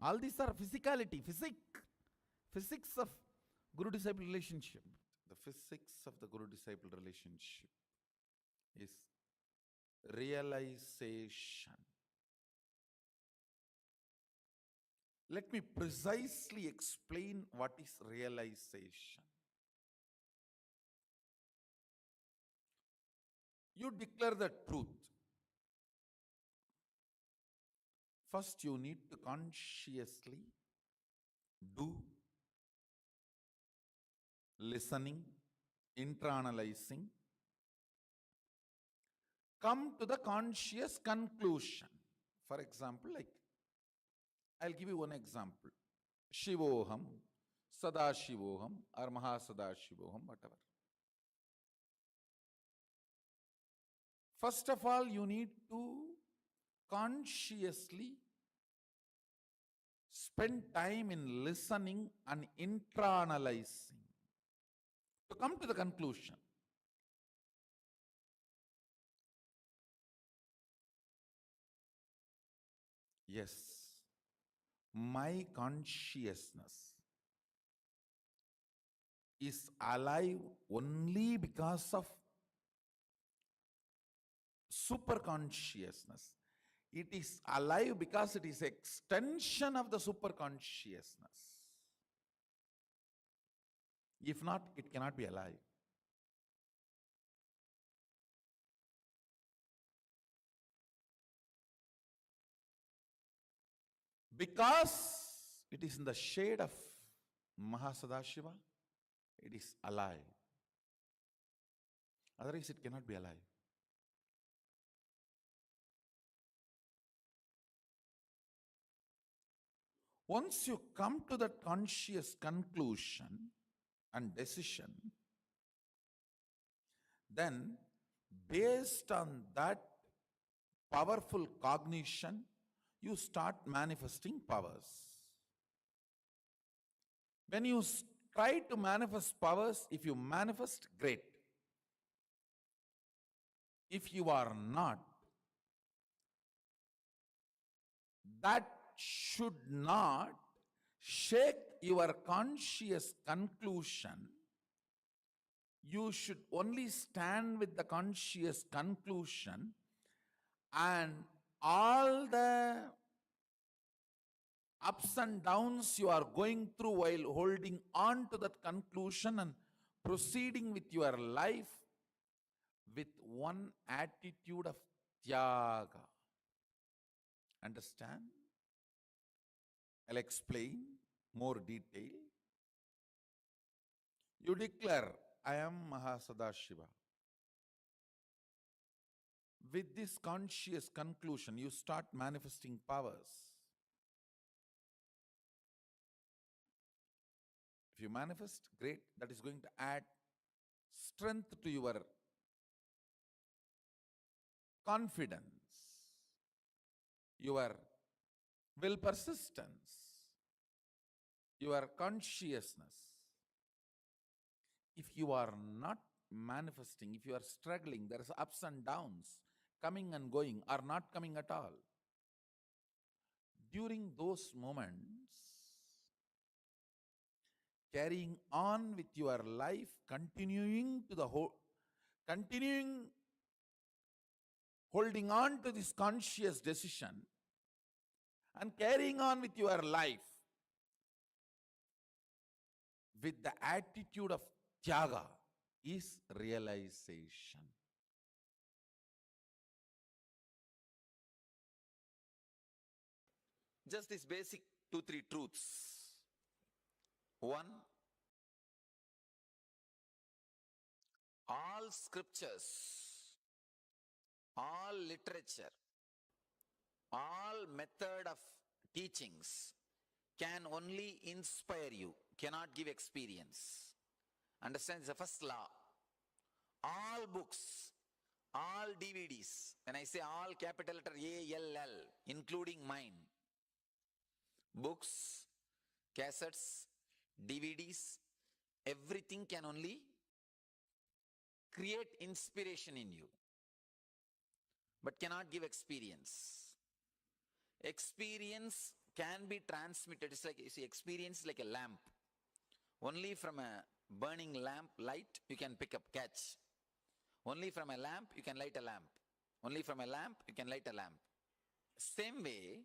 All these are physicality, physics of Guru-disciple relationship. The physics of the Guru-disciple relationship is realization. Let me precisely explain what is realization. You declare the truth. First, you need to consciously do listening, internalizing, come to the conscious conclusion. For example, like, I'll give you one example. Shivoham, Sadashivoham, or Mahasadashivoham, whatever. First of all, you need to consciously spend time in listening and internalizing to come to the conclusion. Yes, my consciousness is alive only because of superconsciousness. It is alive because it is extension of the superconsciousness. If not, it cannot be alive. Because it is in the shade of Mahasadashiva, it is alive. Otherwise, it cannot be alive. Once you come to that conscious conclusion and decision, then based on that powerful cognition, you start manifesting powers. When you try to manifest powers, if you manifest, great. If you are not, that should not shake your conscious conclusion. You should only stand with the conscious conclusion, and all the ups and downs you are going through while holding on to that conclusion and proceeding with your life with one attitude of tyaga. Understand? I'll explain more detail. You declare, I am Mahasadashiva. With this conscious conclusion, you start manifesting powers. If you manifest, great, that is going to add strength to your confidence, your will persistence, your consciousness. If you are not manifesting, if you are struggling, there is ups and downs, coming and going, or not coming at all. During those moments, carrying on with your life, continuing holding on to this conscious decision and carrying on with your life with the attitude of tyaga is realization. Just these basic 2-3 truths. One, all scriptures, all literature, all method of teachings can only inspire you, cannot give experience. Understand? It's the first law. All books, all DVDs, when I say all, capital letter ALL, including mine, books, cassettes, DVDs, everything can only create inspiration in you, but cannot give experience. Experience can be transmitted. It's like, you see, experience is like a lamp. Only from a burning lamp light you can pick up, catch. Only from a lamp you can light a lamp. Only from a lamp you can light a lamp. Same way,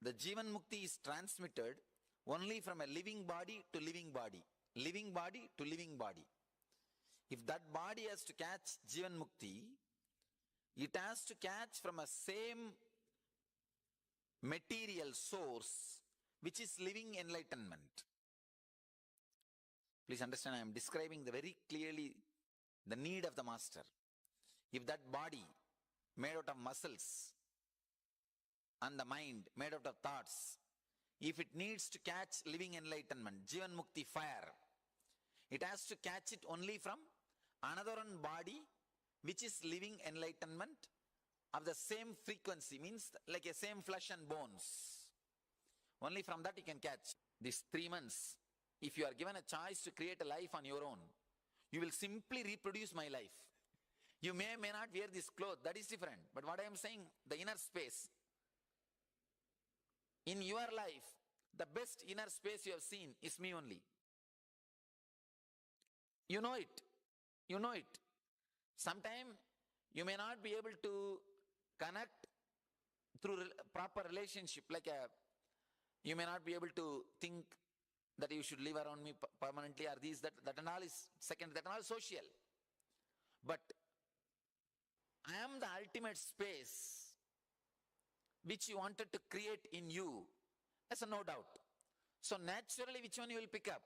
the Jivan Mukti is transmitted only from a living body to living body. Living body to living body. If that body has to catch Jivan Mukti, it has to catch from a same material source which is living enlightenment. Please understand, I am describing very clearly the need of the master. If that body made out of muscles and the mind made out of thoughts, if it needs to catch living enlightenment, Jivan Mukti fire, it has to catch it only from another one body which is living enlightenment of the same frequency, means like a same flesh and bones. Only from that you can catch. These 3 months, if you are given a choice to create a life on your own, you will simply reproduce my life. You may not wear this cloth, that is different. But what I am saying, the inner space. In your life, the best inner space you have seen is me only. You know it. You know it. Sometime you may not be able to connect through proper relationship, like you may not be able to think that you should live around me permanently, or these, that and all is second, that and all social. But I am the ultimate space which you wanted to create in you. That's a no doubt. So naturally, which one you will pick up?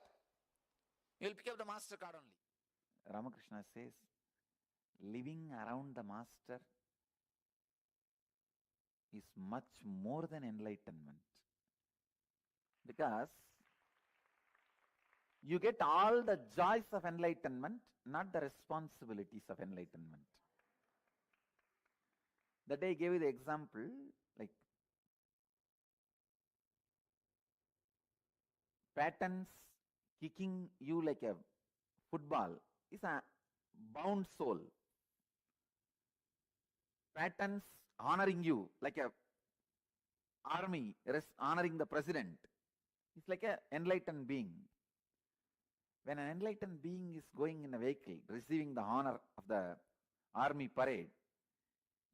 You will pick up the master card only. Ramakrishna says, living around the master is much more than enlightenment. Because you get all the joys of enlightenment, not the responsibilities of enlightenment. That day I gave you the example, like patterns kicking you like a football is a bound soul. Patterns honoring you like a army honoring the president. It's like an enlightened being. When an enlightened being is going in a vehicle, receiving the honor of the army parade,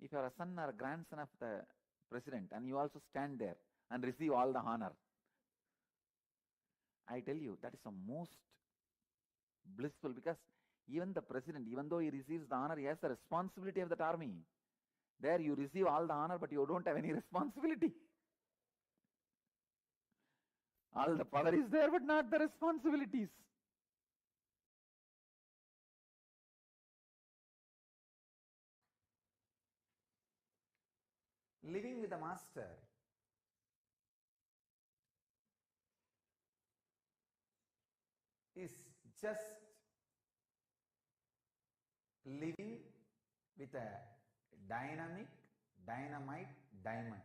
if you are a son or a grandson of the president and you also stand there and receive all the honor, I tell you, that is the most blissful, because even the president, even though he receives the honor, he has the responsibility of that army. There you receive all the honor, but you don't have any responsibility. All the power is there, but not the responsibilities. Living with the master is just living with a dynamic, dynamite diamond.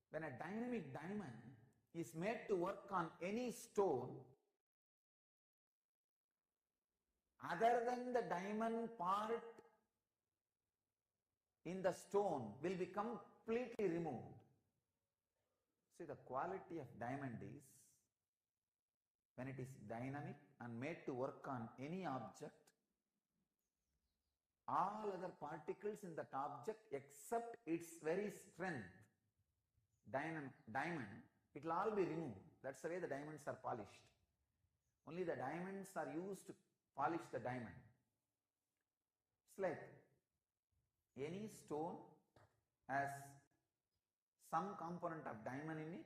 When a dynamic diamond is made to work on any stone other than the diamond part in the stone will be completely removed. See, the quality of diamond is when it is dynamic and made to work on any object, all other particles in that object except its very strength, diamond, it will all be removed. That's the way the diamonds are polished. Only the diamonds are used to polish the diamond. It's like any stone has some component of diamond in it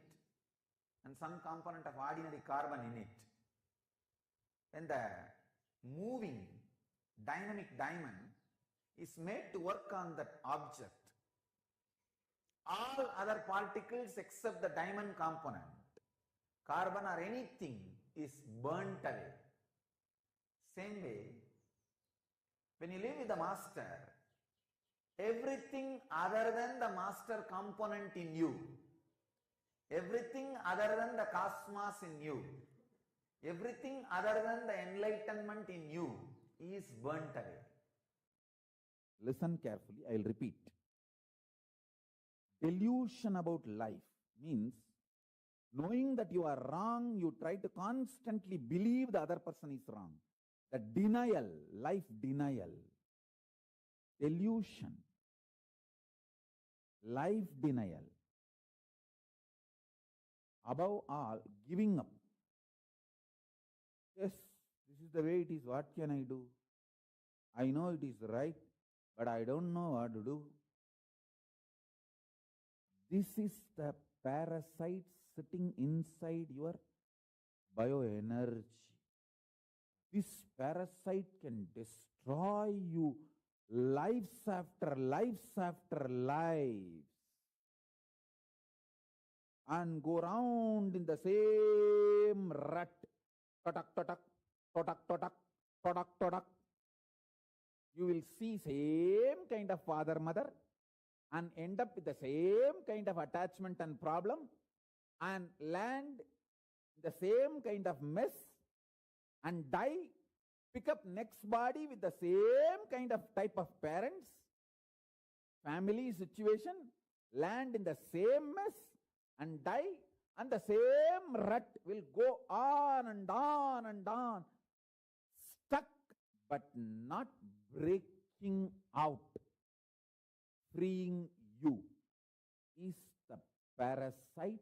and some component of ordinary carbon in it. When the moving dynamic diamond is made to work on that object, all other particles except the diamond component, carbon or anything, is burnt away. Same way, when you live with the master, everything other than the master component in you, everything other than the cosmos in you, everything other than the enlightenment in you is burnt away. Listen carefully, I will repeat. Delusion about life means knowing that you are wrong, you try to constantly believe the other person is wrong. The denial, life denial, delusion, life denial. Above all, giving up. Yes, this is the way it is. What can I do? I know it is right, but I don't know what to do. This is the parasite sitting inside your bioenergy. This parasite can destroy you lives after lives and go round in the same rut. Totak, totak, totak, totak, totak, totak. You will see same kind of father, mother, and end up with the same kind of attachment and problem, and land the same kind of mess, and die, pick up next body with the same kind of type of parents, family situation, land in the same mess, and die, and the same rut will go on and on and on, stuck but not breaking out. Freeing you is the parasite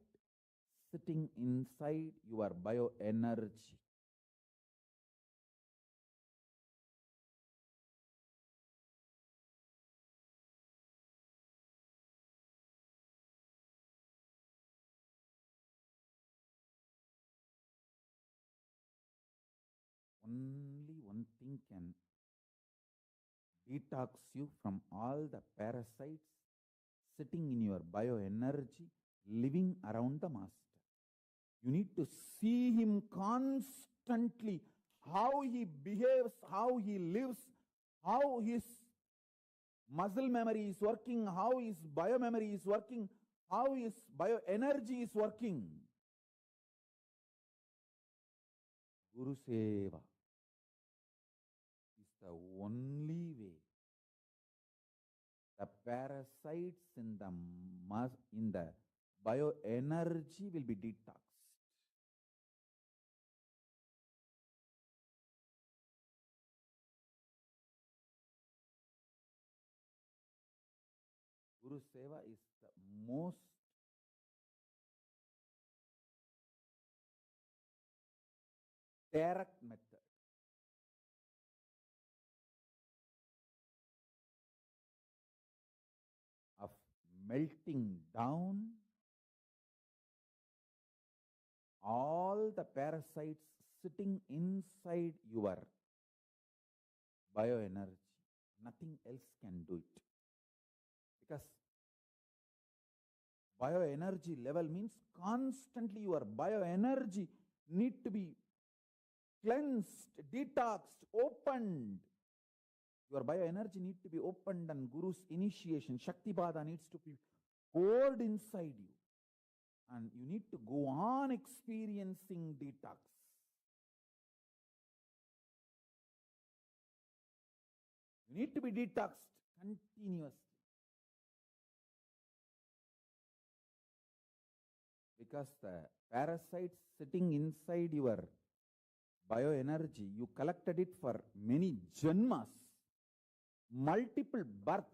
sitting inside your bioenergy. Only one thing can detox you from all the parasites sitting in your bioenergy, living around the master. You need to see him constantly, how he behaves, how he lives, how his muscle memory is working, how his biomemory is working, how his bioenergy is working. Guru Seva is the only way. The parasites in the bioenergy will be detoxed. Guru Seva is the most direct method of melting down all the parasites sitting inside your bioenergy. Nothing else can do it. Because bioenergy level means constantly your bioenergy need to be cleansed, detoxed, opened. Your bioenergy need to be opened, and Guru's initiation, Shakti Bada, needs to be poured inside you. And you need to go on experiencing detox. You need to be detoxed continuously. Because the parasites sitting inside your bioenergy, you collected it for many janmas, multiple births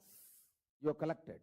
you collected.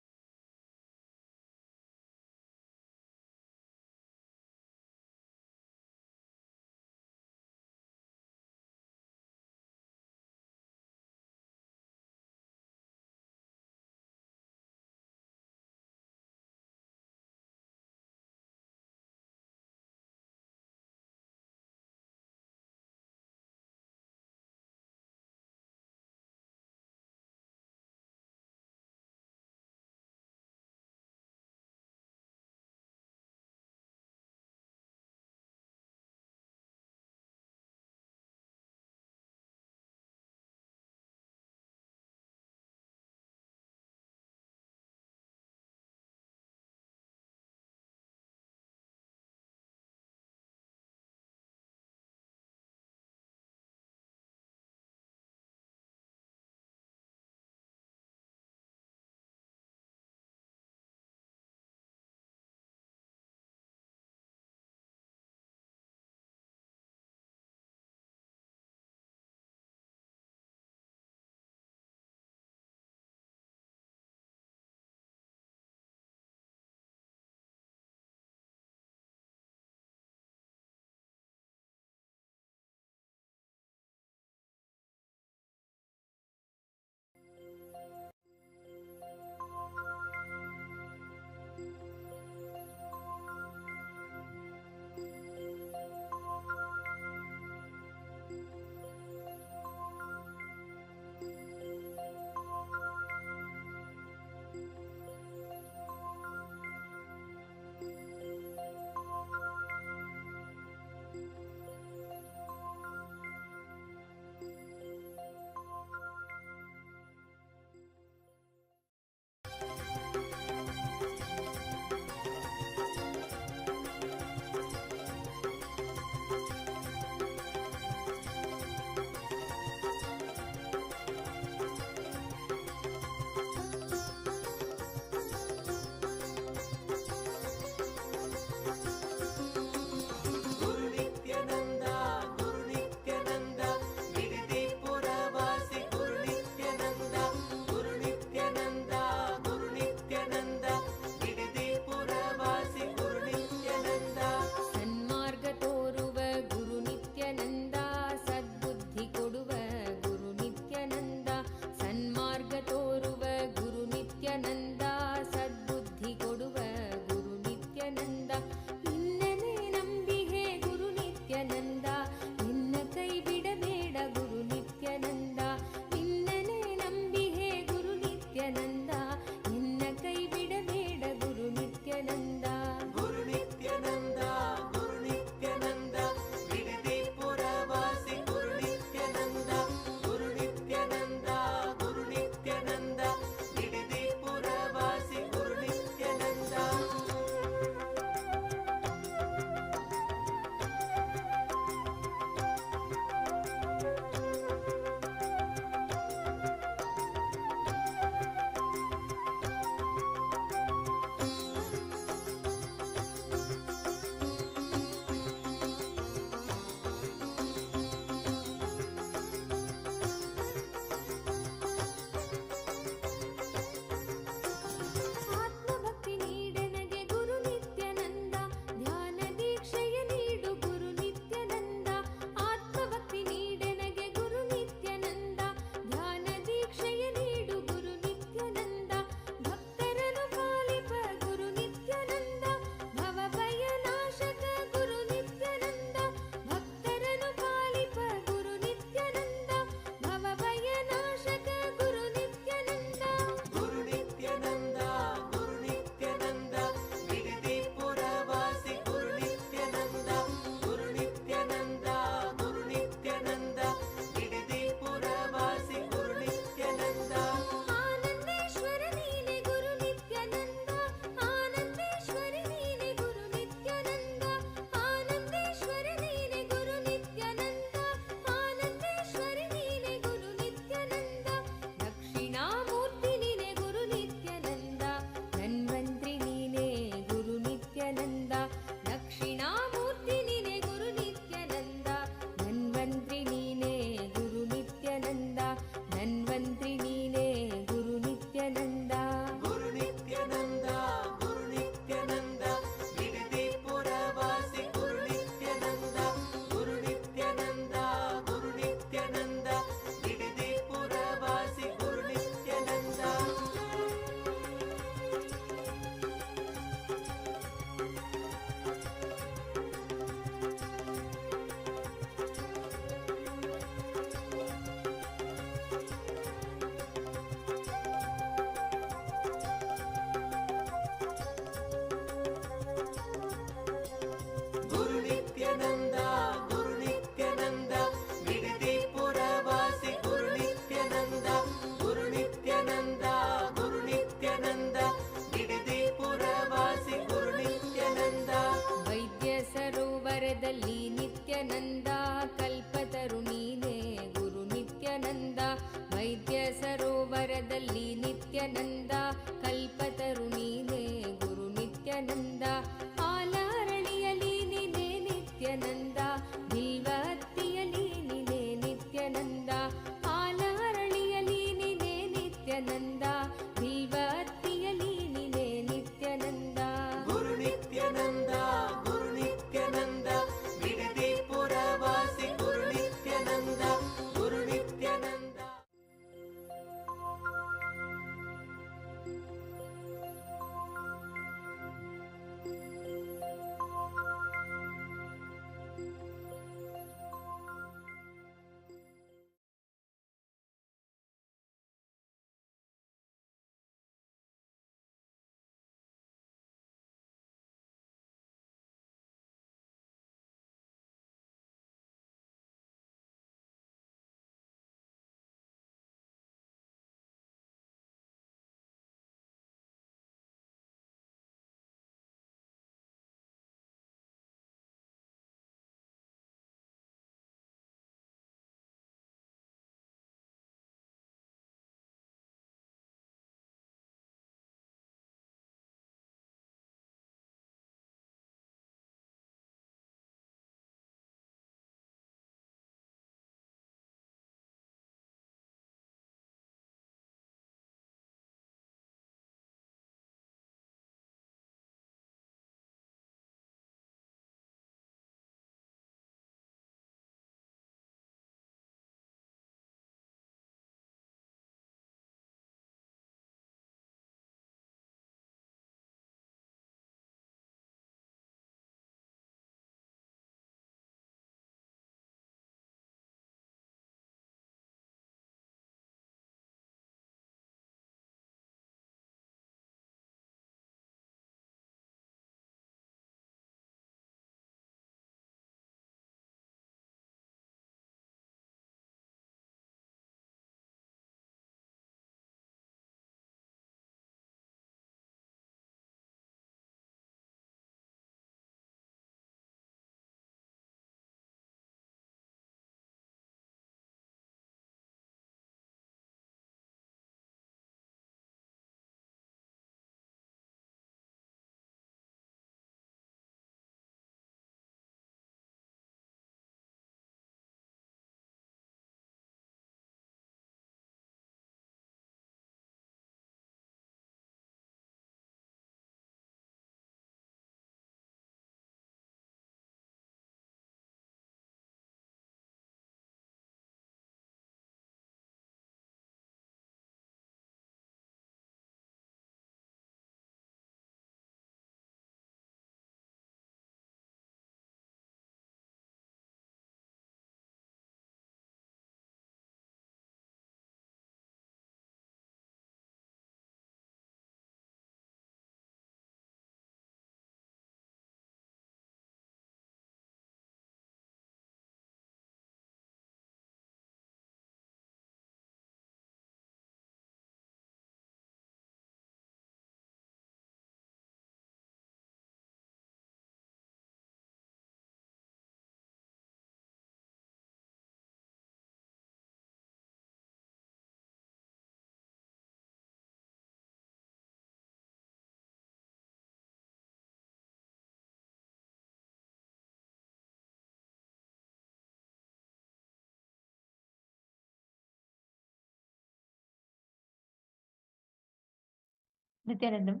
Nithyanandam,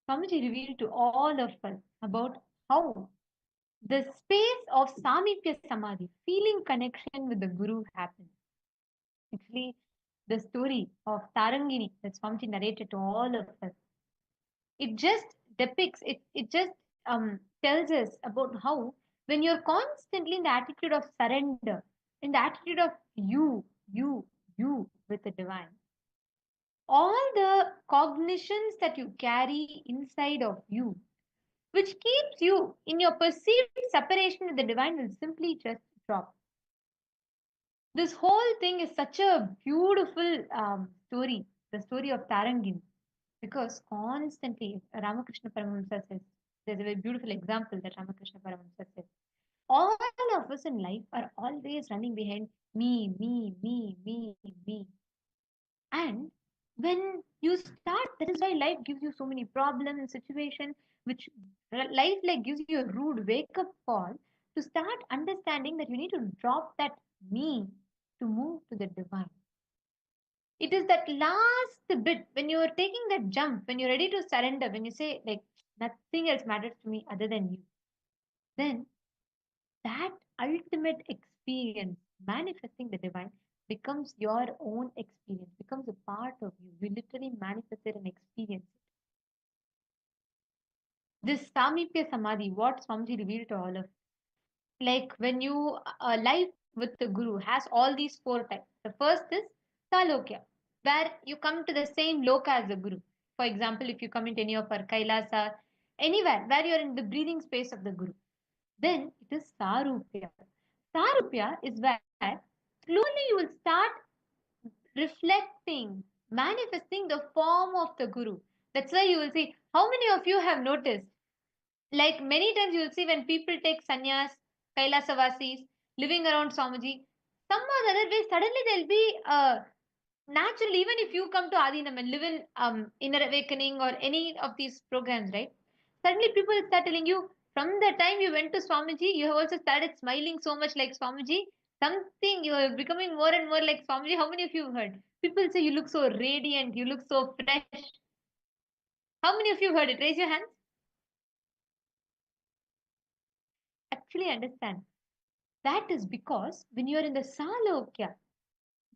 Swamiji revealed to all of us about how the space of Samipya Samadhi, feeling connection with the Guru, happens. Actually, the story of Tarangini that Swamiji narrated to all of us, it just depicts, it just tells us about how when you're constantly in the attitude of surrender, in the attitude of you with the divine, all the cognitions that you carry inside of you, which keeps you in your perceived separation with the divine, will simply just drop. This whole thing is such a beautiful story, the story of Tarangin, because constantly Ramakrishna Paramahamsa says, there's a very beautiful example that Ramakrishna Paramahamsa says, all of us in life are always running behind me. And when you start, that is why life gives you so many problems and situations, which life like gives you a rude wake up call to start understanding that you need to drop that me to move to the divine. It is that last bit when you are taking that jump, when you're ready to surrender, when you say, like, nothing else matters to me other than you, then that ultimate experience, manifesting the divine, becomes your own experience, becomes a part of you. You literally manifest it and experience it. This Samipya Samadhi, what Swamiji revealed to all of, like when you life with the Guru has all these four types. The first is Salokya, where you come to the same loka as the Guru. For example, if you come into any of our Kailasa, anywhere where you're in the breathing space of the Guru. Then it is Sarupya. Sarupya is where slowly you will start reflecting, manifesting the form of the Guru. That's why you will see, how many of you have noticed? Like many times you will see when people take sannyas, Kailasavasis, living around Swamiji, some or the other way, suddenly there'll be natural, even if you come to Adinam and live in Inner Awakening or any of these programs, right? Suddenly people will start telling you, from the time you went to Swamiji, you have also started smiling so much like Swamiji. Something, you are becoming more and more like Swamiji. How many of you have heard? People say you look so radiant, you look so fresh. How many of you have heard it? Raise your hands. Actually understand. That is because when you are in the Salokya,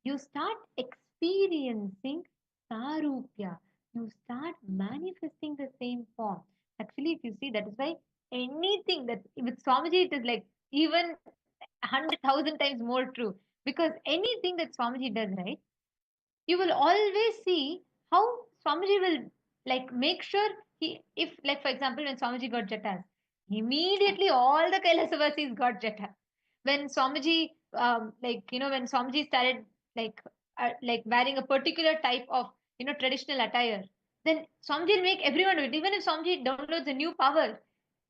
you start experiencing Sarupya. You start manifesting the same form. Actually, if you see, that is why anything that with Swamiji, it is like even 100,000 times more true. Because anything that Swamiji does, right, you will always see how Swamiji will like make sure he, if like for example, when Swamiji got jatas, immediately all the Kailasa got jata. When Swamiji, when Swamiji started like wearing a particular type of traditional attire, then Swamiji will make everyone do it. Even if Swamiji downloads a new power,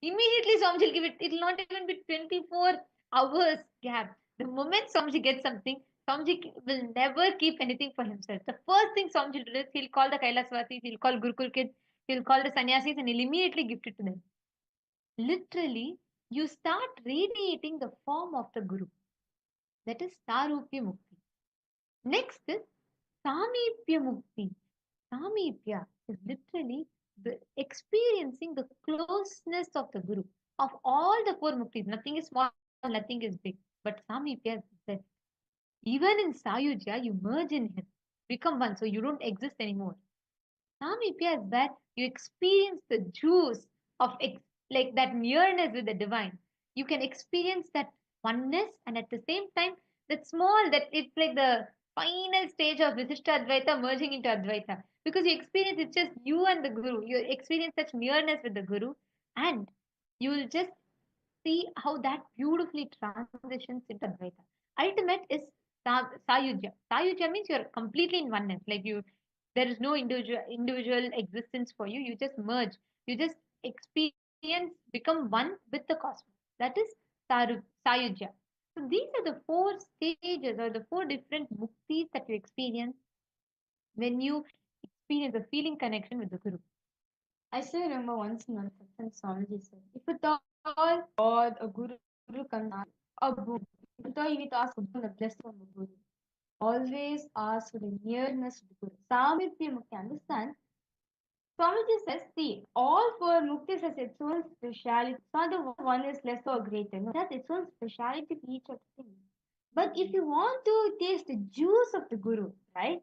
immediately Swamiji will give it. It will not even be 24 hours gap. The moment Swamiji gets something, Swamiji will never keep anything for himself. The first thing Swamiji will do is he'll call the Kailasvasis, he'll call Gurukul kids, he'll call the sannyasis, and he'll immediately gift it to them. Literally, you start radiating the form of the Guru. That is Sarupya Mukti. Next is Samipya Mukti. Samipya is literally the experiencing the closeness of the Guru. Of all the four muktis, nothing is small, nothing is big. But Samipya is best. Even in Sayujya, you merge in him, become one, so you don't exist anymore. Samipya is where you experience the juice of like that nearness with the divine. You can experience that oneness, and at the same time, that small, that it's like the final stage of Visishta Advaita merging into Advaita. Because you experience it's just you and the Guru. You experience such nearness with the Guru, and you will just see how that beautifully transitions into Advaita. Ultimate is Sayujya. Sayujya means you're completely in oneness. Like you, there is no individual existence for you. You just merge. You just experience, become one with the cosmos. That is Sayujya. So these are the four stages or the four different muktis that you experience when you experience a feeling connection with the Guru. I still remember once in one satsang, Swamiji said, if at all God, a Guru comes, a book, if at all you need to ask for the blessing from the Guru, always ask for the nearness to the Guru. Samipya Mukti, understand? Swamiji says, see, all four muktis has its own speciality. It's not the one is less or greater. No, it has its own speciality for each of the things. But if you want to taste the juice of the Guru, right?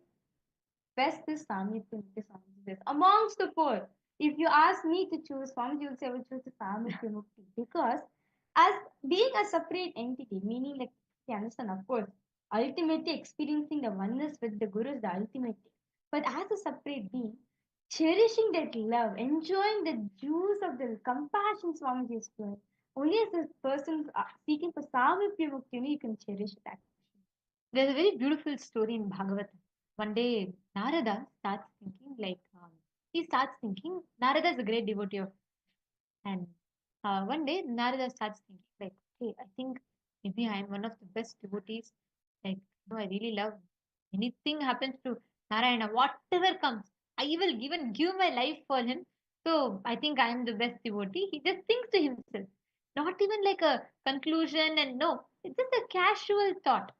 Best is Samyukta Mukti Swamiji says. Amongst the four, if you ask me to choose, Swamiji will say I will choose the Samyukta Mukti. Because as being a separate entity, meaning like you understand, of course, ultimately experiencing the oneness with the Guru is the ultimate thing. But as a separate being, cherishing that love, enjoying the juice of the compassion Swamiji is flowing, only as a person seeking for Samyukta Mukti, you can cherish that. There's a very beautiful story in Bhagavatam. One day, Narada starts thinking Narada is a great devotee of, and one day Narada starts thinking like, hey, I think maybe I am one of the best devotees. Like, I really love anything happens to Narayana, whatever comes, I will even give my life for him. So I think I am the best devotee. He just thinks to himself, not even like a conclusion, and no, it's just a casual thought.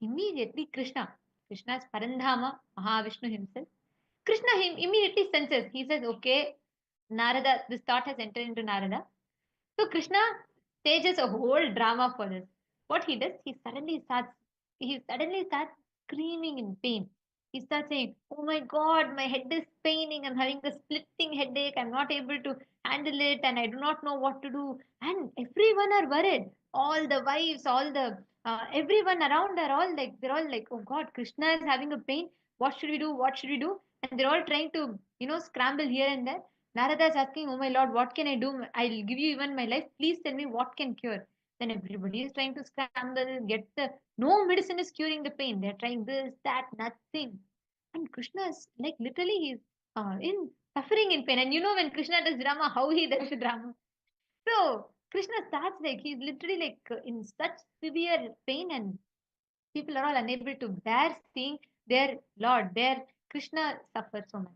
Immediately, Krishna is Parandhama, Mahavishnu himself. Krishna him immediately senses. He says, okay, Narada, this thought has entered into Narada. So Krishna stages a whole drama for this. What he does, he suddenly starts screaming in pain. He starts saying, oh my god, my head is paining, I'm having a splitting headache, I'm not able to handle it, and I do not know what to do. And everyone are worried. All the wives, all the everyone around are all like, they're all like, oh god, Krishna is having a pain. What should we do? What should we do? And they're all trying to, scramble here and there. Narada is asking, oh my lord, what can I do? I'll give you even my life. Please tell me what can cure. Then everybody is trying to scramble, get the, no medicine is curing the pain. They're trying this, that, nothing. And Krishna is like literally he's in suffering in pain. And when Krishna does drama, how he does the drama. So Krishna starts like he's literally like in such severe pain, and people are all unable to bear seeing their Lord, their Krishna suffer so much.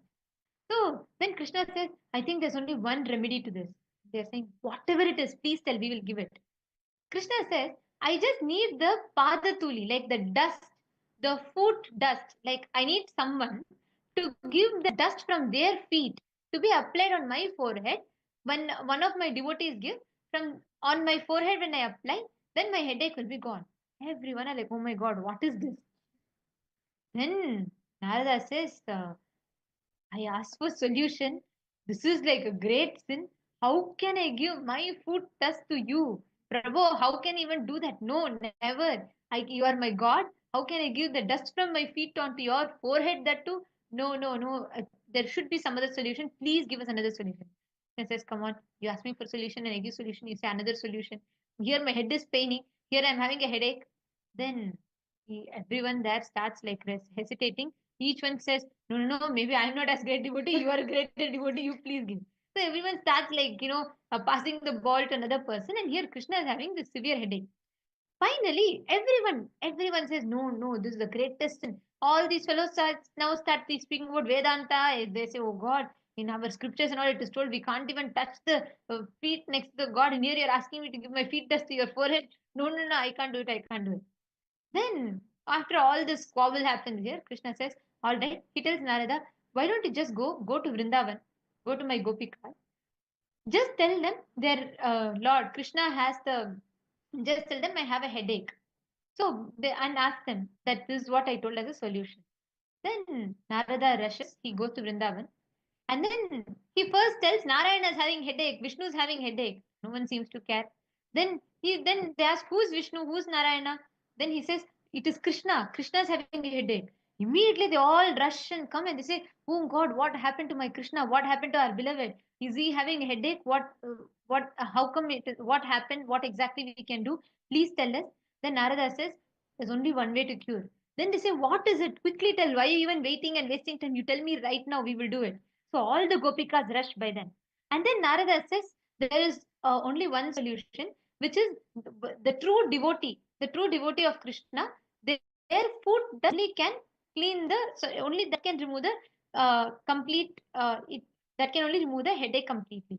So then Krishna says, I think there's only one remedy to this. They're saying, whatever it is, please tell, we will give it. Krishna says, I just need the padatuli, like the dust, the foot dust. Like I need someone to give the dust from their feet to be applied on my forehead. When one of my devotees give from on my forehead when I apply, then my headache will be gone. Everyone are like, oh my god, what is this? Then Narada says, I asked for solution. This is like a great sin. How can I give my foot dust to you? Prabhu, how can I even do that? No, never. You are my God. How can I give the dust from my feet onto your forehead that too? No, no, no. There should be some other solution. Please give us another solution. He says, come on, you ask me for solution and I give solution. You say another solution. Here my head is paining. Here I'm having a headache. Then everyone there starts like hesitating. Each one says, no, no, no, maybe I'm not as great devotee. You are a greater devotee. You please give. So everyone starts like, passing the ball to another person. And here Krishna is having this severe headache. Finally, everyone says, no, no, this is the greatest sin. All these fellows now start speaking about Vedanta. They say, oh God, in our scriptures and all it is told we can't even touch the feet next to the God. And here you're asking me to give my feet dust to your forehead. No, no, no, I can't do it. I can't do it. Then, after all this squabble happens here, Krishna says, all right, he tells Narada, why don't you just go to Vrindavan, go to my Gopika, just tell them their Lord Krishna has just tell them I have a headache. So, and ask them that this is what I told as a solution. Then Narada rushes, he goes to Vrindavan, and then he first tells Narayana is having headache, Vishnu is having headache. No one seems to care. Then they ask who's Vishnu, who's Narayana. Then he says it is Krishna. Krishna is having a headache. Immediately they all rush and come and they say, "Oh God, what happened to my Krishna? What happened to our beloved? Is he having a headache? How come it is? What happened? What exactly we can do? Please tell us." Then Narada says, "There's only one way to cure." Then they say, "What is it? Quickly tell. Why are you even waiting and wasting time? You tell me right now. We will do it." So all the gopikas rush by then. And then Narada says there is only one solution, which is the true devotee of Krishna. Their food only can clean only that can remove the that can only remove the headache completely.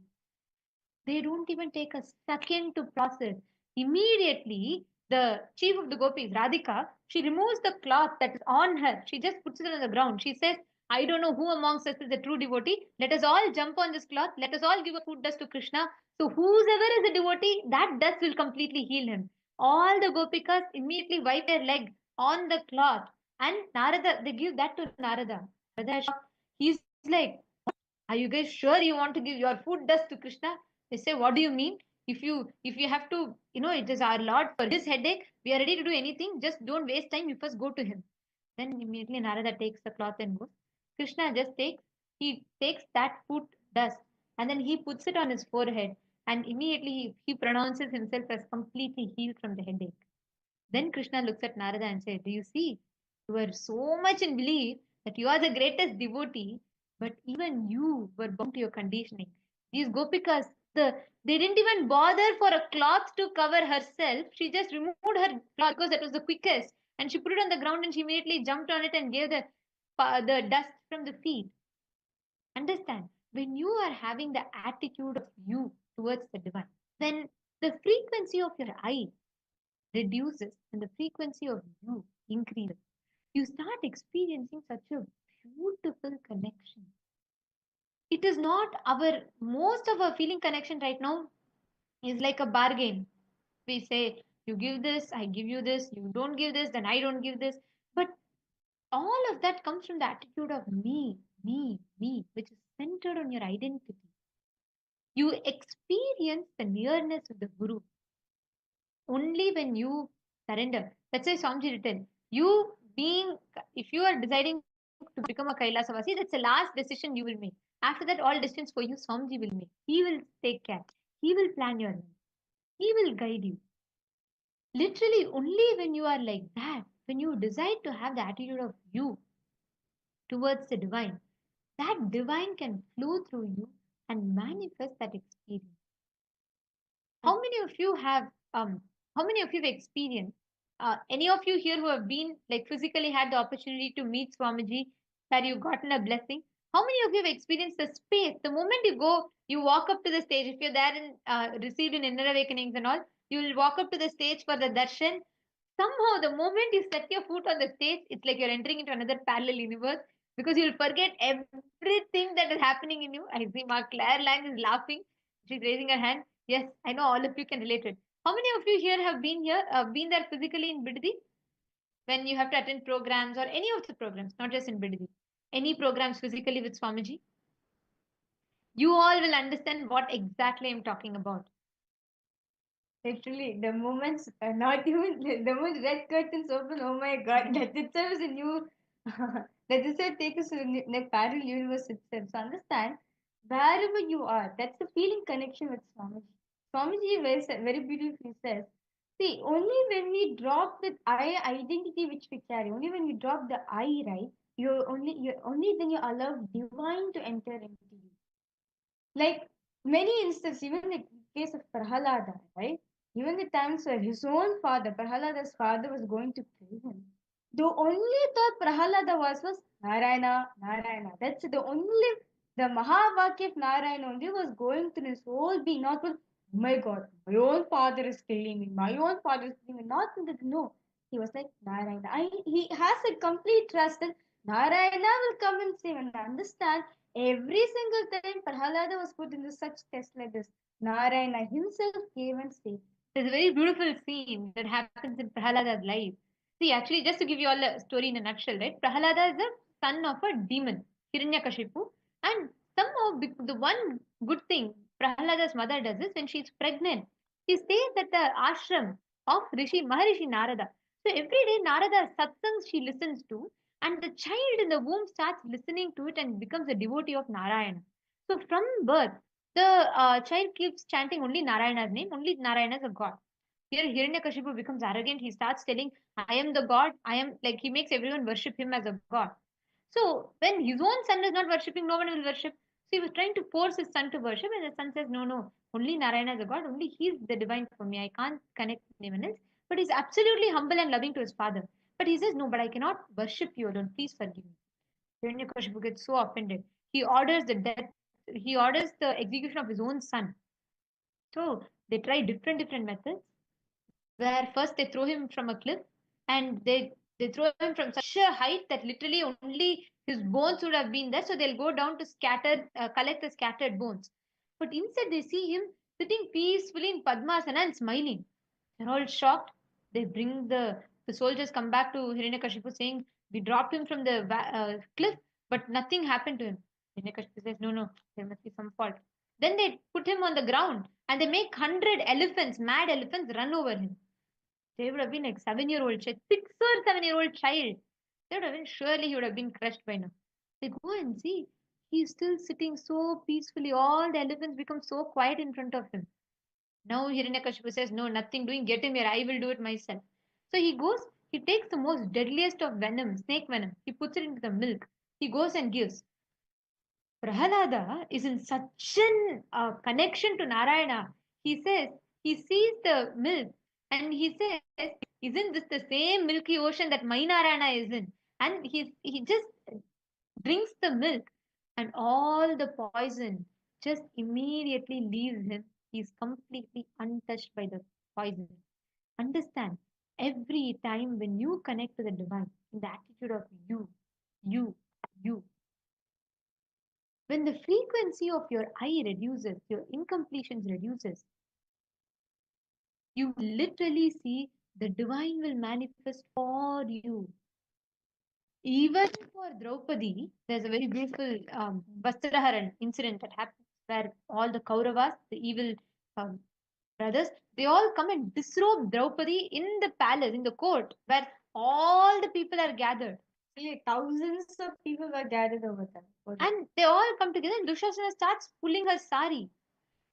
They don't even take a second to process. Immediately, the chief of the gopis, Radhika, she removes the cloth that is on her. She just puts it on the ground. She says, I don't know who amongst us is a true devotee. Let us all jump on this cloth. Let us all give a food dust to Krishna. So whosoever is a devotee, that dust will completely heal him. All the gopikas immediately wipe their leg on the cloth, and Narada, they give that to Narada. Narada is shocked. He's like, are you guys sure you want to give your food dust to Krishna? They say, what do you mean? If you have to, it is our Lord for his headache. We are ready to do anything. Just don't waste time. You first go to him. Then immediately Narada takes the cloth and goes. Krishna just takes that food dust and then he puts it on his forehead, and immediately he pronounces himself as completely healed from the headache. Then Krishna looks at Narada and says, do you see? You are so much in belief that you are the greatest devotee, but even you were bound to your conditioning. These gopikas, they didn't even bother for a cloth to cover herself. She just removed her cloth because that was the quickest. And she put it on the ground and she immediately jumped on it and gave the dust from the feet. Understand, when you are having the attitude of you towards the divine, then the frequency of your I reduces and the frequency of you increases. You start experiencing such a beautiful connection. It is not most of our feeling connection right now is like a bargain. We say, you give this, I give you this, you don't give this, then I don't give this. But all of that comes from the attitude of me, which is centered on your identity. You experience the nearness of the Guru only when you surrender. That's why Swamiji written, if you are deciding to become a Kailasavasi, that's the last decision you will make. After that, all decisions for you, Swamiji will make. He will take care. He will plan your life. He will guide you. Literally, only when you are like that, when you decide to have the attitude of you towards the divine, that divine can flow through you and manifest that experience. How many of you have experienced any of you here who have been like physically had the opportunity to meet Swamiji, where you've gotten a blessing? How many of you have experienced the space? The moment you walk up to the stage, if you're there and received in inner awakenings and all, you will walk up to the stage for the darshan. Somehow, the moment you set your foot on the stage, it's like you're entering into another parallel universe because you'll forget everything that is happening in you. I see Ma Claire Lang is laughing. She's raising her hand. Yes, I know all of you can relate it. How many of you here have been there physically in Bidadi when you have to attend programs or any of the programs, not just in Bidadi, any programs physically with Swamiji? You all will understand what exactly I'm talking about. Literally, the moments are not even the moment red curtains open. Oh my God, that itself is a new. That itself takes us to the parallel universe itself. So understand, wherever you are, that's the feeling connection with Swamiji. Swamiji very beautifully says, see, only when we drop the I identity which we carry, only when you drop the I, right, you're only then you allow divine to enter into you. Like many instances, even the case of Prahalada, right? Even the times where his own father, Prahalada's father, was going to kill him. The only thought Prahalada was Narayana, Narayana. That's the only, the Mahavakya of Narayana only was going through his whole being, not with, oh my God, my own father is killing me, my own father is killing me. Not in the, no. He was like, Narayana. He has a complete trust that Narayana will come and save. And understand, every single time Prahalada was put into such test like this, Narayana himself came and saved. There's a very beautiful scene that happens in Prahalada's life. See, actually, just to give you all a story in a nutshell, right? Prahalada is the son of a demon, Hiranyakashipu. And somehow, the one good thing Prahalada's mother does is when she's pregnant, she stays at the ashram of Maharishi Narada. So every day, Narada's satsangs she listens to, and the child in the womb starts listening to it and becomes a devotee of Narayana. So from birth, the child keeps chanting only Narayana's name, only Narayana is a god. Here, Hiranyakashipu becomes arrogant. He starts telling, I am the god. I am like, he makes everyone worship him as a god. So when his own son is not worshipping, no one will worship. So he was trying to force his son to worship, and the son says, no, no, only Narayana is a god. Only he is the divine for me. I can't connect with anyone else. But he's absolutely humble and loving to his father. But he says, no, but I cannot worship you alone. Please forgive me. Hiranyakashipu gets so offended. He orders the death. He orders the execution of his own son. So they try different methods, where first they throw him from a cliff, and they throw him from such a height that literally only His bones would have been there, so they'll go down to collect the scattered bones. But instead, they see him sitting peacefully in Padmasana and smiling. They're all shocked. They bring the soldiers come back to Hiranyakashipu saying, "We dropped him from the cliff, but nothing happened to him." Hiranyakashipu says, "No, no, there must be some fault." Then they put him on the ground and they make 100 elephants, mad elephants, run over him. They would have been like 7-year-old child, 6 or 7-year-old child. They would have been surely he would have been crushed by now. They go and see he's still sitting so peacefully. All the elephants become so quiet in front of him. Now Hiranyakashipu says, "No, nothing doing. Get him here. I will do it myself." So he goes. He takes the most deadliest of venom, snake venom. He puts it into the milk. He goes and gives. Prahalada is in such an connection to Narayana. He says, he sees the milk and he says, "Isn't this the same milky ocean that my Narayana is in?" And he just drinks the milk and all the poison just immediately leaves him. He's completely untouched by the poison. Understand, every time when you connect to the divine, in the attitude of you, you, when the frequency of your I reduces, your incompletions reduces, you literally see the divine will manifest for you. Even for Draupadi, there's a very beautiful Vastraharan incident that happens where all the Kauravas, the evil um, brothers, they all come and disrobe Draupadi in the palace, in the court, where all the people are gathered. Yeah, thousands of people were gathered over there. And they all come together and Dushasana starts pulling her sari.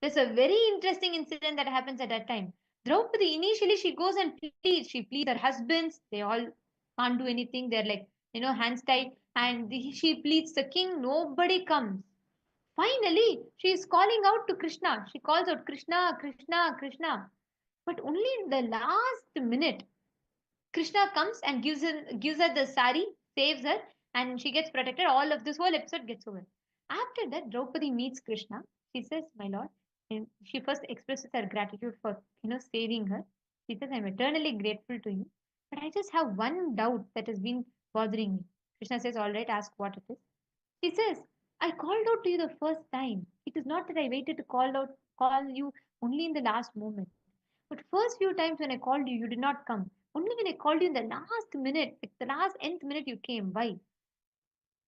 There's a very interesting incident that happens at that time. Draupadi, initially, she goes and pleads. She pleads her husbands. They all can't do anything. They're like, hands tied. And she pleads the king. Nobody comes. Finally, she is calling out to Krishna. She calls out, "Krishna, Krishna, Krishna." But only in the last minute, Krishna comes and gives her the sari, saves her, and she gets protected. All of this whole episode gets over. After that, Draupadi meets Krishna. She says, "My lord," and she first expresses her gratitude for saving her. She says, "I'm eternally grateful to you, but I just have one doubt that has been bothering me." Krishna says, "All right, ask what it is." She says, "I called out to you the first time. It is not that I waited to call you only in the last moment. But first few times when I called you, you did not come. Only when I called you in the last minute, like the last nth minute, you came. Why?"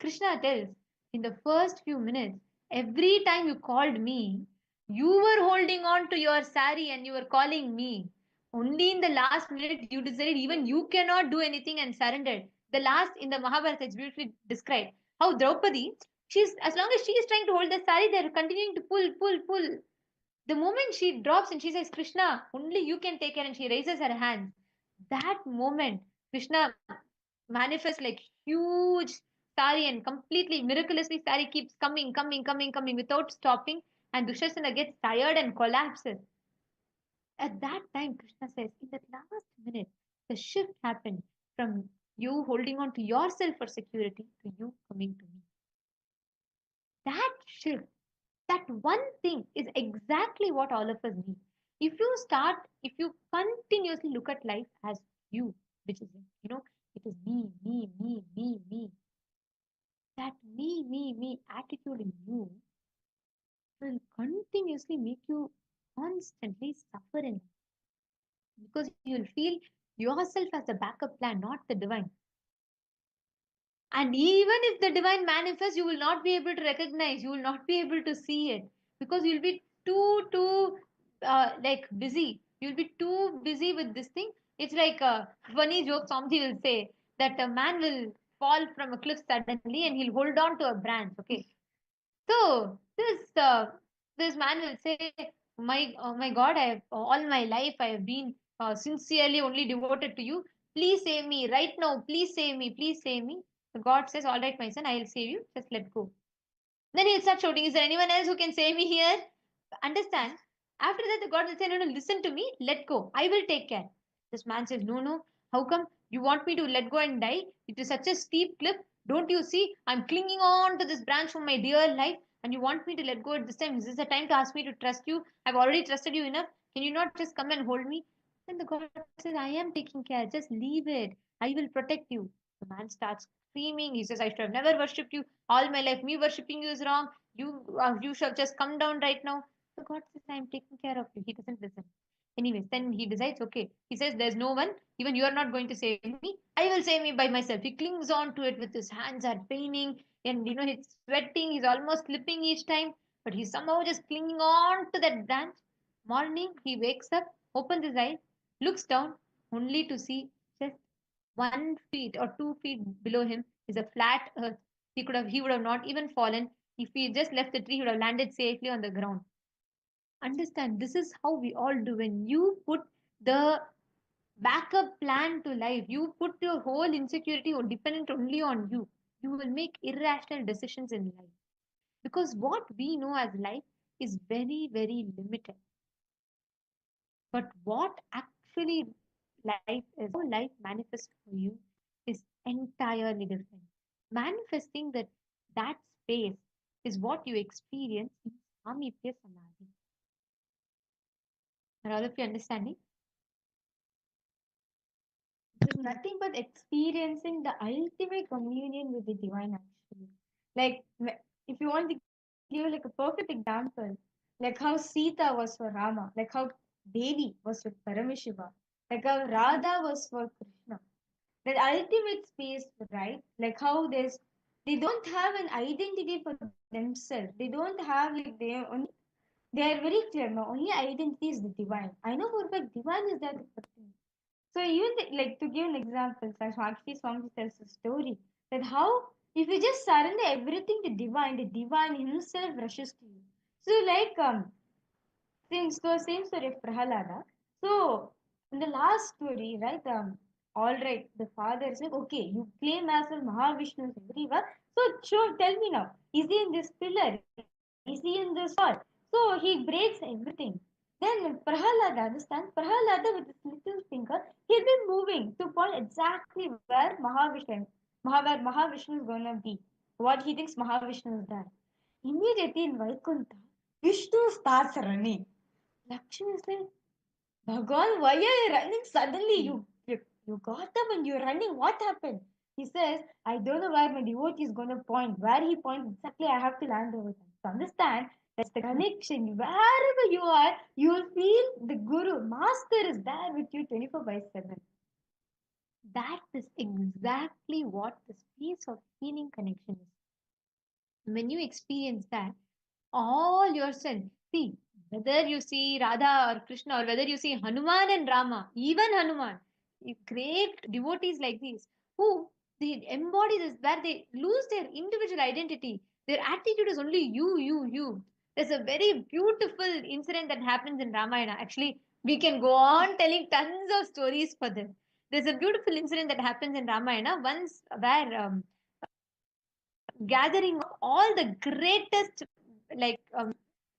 Krishna tells, "In the first few minutes, every time you called me, you were holding on to your sari and you were calling me. Only in the last minute, you decided even you cannot do anything and surrendered." The last in the Mahabharata, it's beautifully described how Draupadi, she's as long as she is trying to hold the sari, they're continuing to pull, pull, pull. The moment she drops and she says, "Krishna, only you can take care," and she raises her hands, that moment, Krishna manifests like huge sari and completely miraculously sari keeps coming without stopping, and Dushasana gets tired and collapses. At that time, Krishna says, in that last minute, the shift happened from you holding on to yourself for security to you coming to me. That shift, that one thing is exactly what all of us need. If you continuously look at life as you, which is, it is me, that me attitude in you will continuously make you constantly suffering because you'll feel yourself as the backup plan, not the divine. And even if the divine manifests, you will not be able to recognize, you will not be able to see it because you'll be too like busy. You'll be too busy with this thing. It's like a funny joke Swamiji will say that a man will fall from a cliff suddenly and he'll hold on to a branch. Okay. So this man will say, my God, I have all my life I have been sincerely only devoted to you. Please save me right now. Please save me. Please save me. So God says, "All right, my son, I will save you. Just let go." Then he'll start shouting, "Is there anyone else who can save me here?" Understand? After that, the God will say, "No, no, listen to me. Let go. I will take care." This man says, "No, no. How come you want me to let go and die? It is such a steep cliff. Don't you see? I'm clinging on to this branch for my dear life. And you want me to let go at this time? Is this the time to ask me to trust you? I've already trusted you enough. Can you not just come and hold me?" Then the God says, "I am taking care. Just leave it. I will protect you." The man starts screaming. He says, I should have never worshipped you. All my life, me worshipping you is wrong. You shall just come down right now. So God says, I am taking care of you. He doesn't listen. Anyways, then he decides, okay. He says, there's no one. Even you are not going to save me. I will save me by myself. He clings on to it with his hands are paining. And, he's sweating. He's almost slipping each time. But he's somehow just clinging on to that branch. Morning, he wakes up, opens his eyes, looks down, only to see just 1 feet or 2 feet below him is a flat earth. He would have not even fallen. If he just left the tree, he would have landed safely on the ground. Understand, this is how we all do. When you put the backup plan to life, you put your whole insecurity or dependent only on you, you will make irrational decisions in life. Because what we know as life is very, very limited. But what actually life is, how life manifests for you, is entirely different. Manifesting that space is what you experience in Samipya Samadhi. Are all of you understanding? It is nothing but experiencing the ultimate communion with the divine, actually. Like, if you want to give like a perfect example, like how Sita was for Rama, like how Devi was with Paramashiva, like how Radha was for Krishna. That ultimate space, right? Like how they don't have an identity for themselves. They don't have like they are very clear. My only identity is the divine. I know for a fact divine is there. So even like to give an example, actually Swamiji tells a story that how if you just surrender everything to divine, the divine himself rushes to you. So like same story of Prahalada. So in the last story, right? All right, the father is like, okay, you claim as well Mahavishnu is everywhere. So sure, tell me now, is he in this pillar? Is he in this wall? So he breaks everything. Then Prahalada, understand? Prahalada with his little finger, he'll be moving to point exactly where where Mahavishnu is gonna be. What he thinks Mahavishnu is there. Immediately in Vaikuntha, Vishnu starts running. Lakshmi is like, Bhagwan, why are you running suddenly? You got up and you're running. What happened? He says, I don't know where my devotee is going to point. Where he points exactly, I have to land over them. So understand, that's the connection. Wherever you are, you will feel the Guru, Master is there with you 24/7. That is exactly what the space of healing connection is. When you experience that, all yourself, see, whether you see Radha or Krishna or whether you see Hanuman and Rama, even Hanuman, great devotees like these, who they embody this, where they lose their individual identity. Their attitude is only you. There's a very beautiful incident that happens in Ramayana. Actually, we can go on telling tons of stories for this. There's a beautiful incident that happens in Ramayana once where gathering of all the greatest, like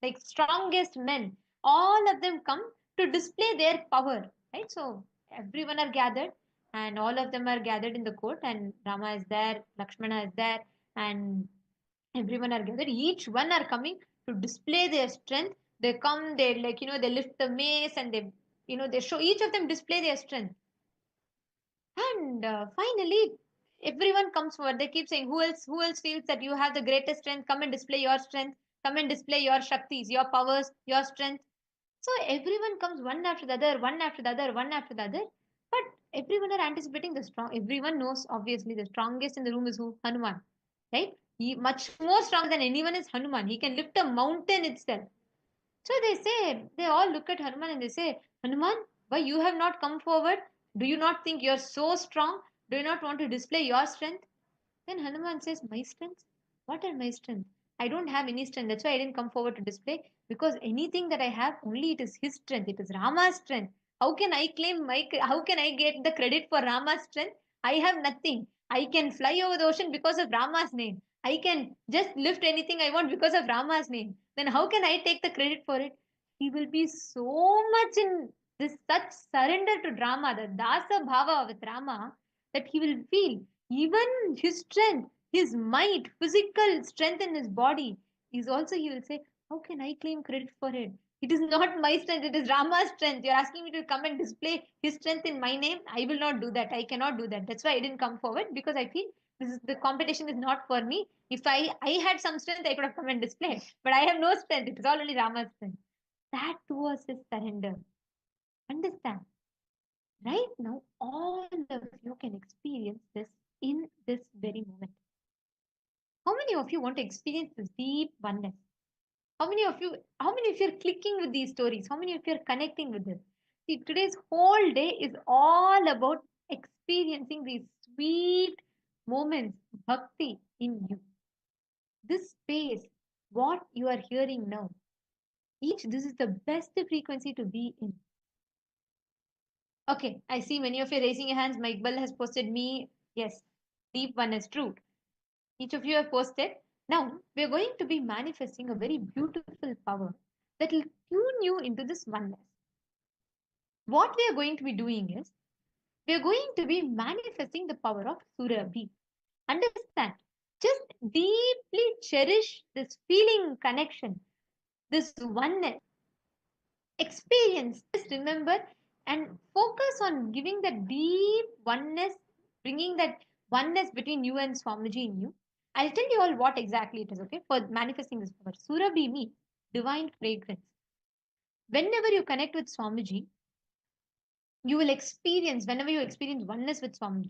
like strongest men, all of them come to display their power, right? So everyone are gathered, and all of them are gathered in the court, and Rama is there, Lakshmana is there, and everyone are gathered. Each one are coming to display their strength. They come, they like they lift the mace, and they show, each of them display their strength. And finally, everyone comes forward. They keep saying, who else feels that you have the greatest strength? Come and display your strength. Come and display your shaktis, your powers, your strength. So everyone comes one after the other, one after the other, one after the other. But everyone are anticipating the strong. Everyone knows, obviously, the strongest in the room is who? Hanuman. Right? He much more strong than anyone is Hanuman. He can lift a mountain itself. So they all look at Hanuman and they say, Hanuman, why you have not come forward? Do you not think you're so strong? Do you not want to display your strength? Then Hanuman says, my strength? What are my strength? I don't have any strength. That's why I didn't come forward to display. Because anything that I have, only it is his strength. It is Rama's strength. How can I how can I get the credit for Rama's strength? I have nothing. I can fly over the ocean because of Rama's name. I can just lift anything I want because of Rama's name. Then how can I take the credit for it? He will be so much in this such surrender to Rama, the Dasa Bhava with Rama, that he will feel even his strength, his might, physical strength in his body is also, he will say, how can I claim credit for it? It is not my strength, it is Rama's strength. You're asking me to come and display his strength in my name. I will not do that. I cannot do that. That's why I didn't come forward, because I feel the competition is not for me. If I had some strength, I could have come and displayed. But I have no strength. It is all only Rama's strength. That was his surrender. Understand? Right now, all of you can experience this in this very moment. How many of you want to experience this deep oneness? How many of you are clicking with these stories? How many of you are connecting with this? See, today's whole day is all about experiencing these sweet moments, bhakti in you. This space, what you are hearing now, this is the best frequency to be in. Okay, I see many of you raising your hands. Mike Bell has posted me. Yes, deep one is true. Each of you have posted. Now, we are going to be manifesting a very beautiful power that will tune you into this oneness. What we are going to be doing is, we are going to be manifesting the power of Surabhi. Understand? Just deeply cherish this feeling connection, this oneness. Experience. Just remember and focus on giving that deep oneness, bringing that oneness between you and Swamiji in you. I'll tell you all what exactly it is, okay, for manifesting this power. Surabhi means divine fragrance. Whenever you connect with Swamiji, you will experience, whenever you experience oneness with Swamiji,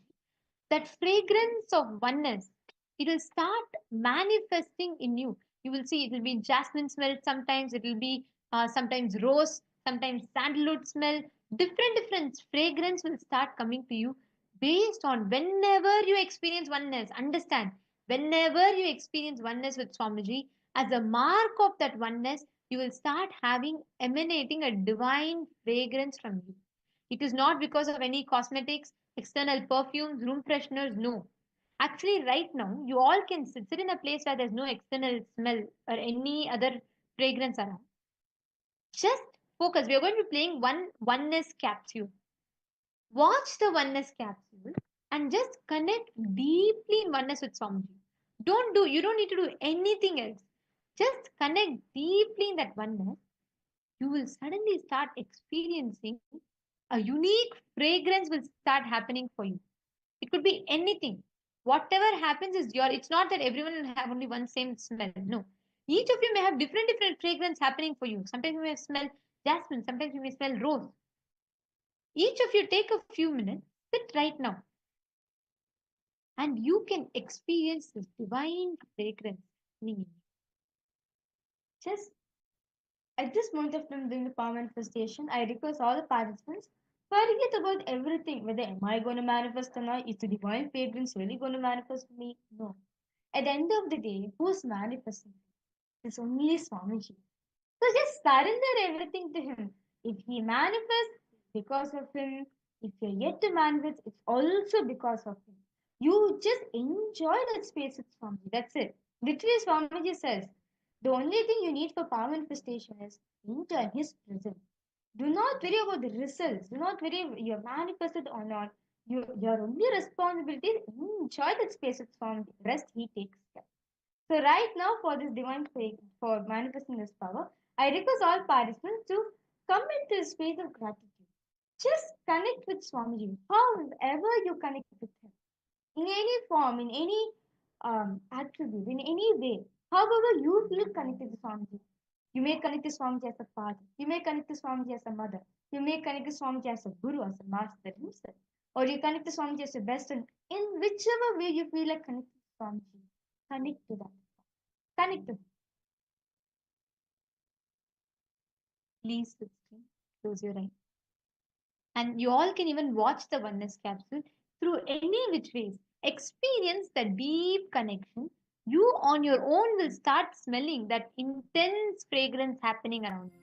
that fragrance of oneness, it will start manifesting in you. You will see it will be jasmine smell, sometimes it will be sometimes rose, sometimes sandalwood smell. Different fragrance will start coming to you based on whenever you experience oneness. Understand, whenever you experience oneness with Swamiji, as a mark of that oneness, you will start having emanating a divine fragrance from you. It is not because of any cosmetics, external perfumes, room fresheners, no. Actually, right now, you all can sit in a place where there's no external smell or any other fragrance around. Just focus. We are going to be playing one oneness capsule. Watch the oneness capsule and just connect deeply in oneness with Swamiji. You don't need to do anything else. Just connect deeply in that oneness. You will suddenly start experiencing a unique fragrance will start happening for you. It could be anything. Whatever happens is it's not that everyone will have only one same smell. No. Each of you may have different fragrance happening for you. Sometimes you may smell jasmine, sometimes you may smell rose. Each of you take a few minutes, sit right now, and you can experience this divine fragrance in you. Just at this moment of time during the power manifestation, I request all the participants, forget about everything. Whether am I going to manifest or not? Is the divine fragrance really going to manifest me? No. At the end of the day, who's manifesting? It's only Swamiji. So just surrender everything to him. If he manifests, it's because of him. If you're yet to manifest, it's also because of him. You just enjoy that space with Swamiji. That's it. Literally, Swamiji says, the only thing you need for power manifestation is enjoy his presence. Do not worry about the results. Do not worry if you're manifested or not. Your only responsibility is enjoy that space with Swamiji. Rest he takes care. So right now for this divine faith, for manifesting this power, I request all participants to come into a space of gratitude. Just connect with Swamiji, however you connect with him, in any form, in any attribute, in any way, however you feel connected to Swamiji. You may connect to Swamiji as a father, you may connect to Swamiji as a mother, you may connect to Swamiji as a guru, as a master himself, or you connect to Swamiji as a best friend. In whichever way you feel like connecting to Swamiji, connect to that. Connect to him. Please close your eyes. And you all can even watch the oneness capsule through any which ways. Experience the deep connection. You on your own will start smelling that intense fragrance happening around you.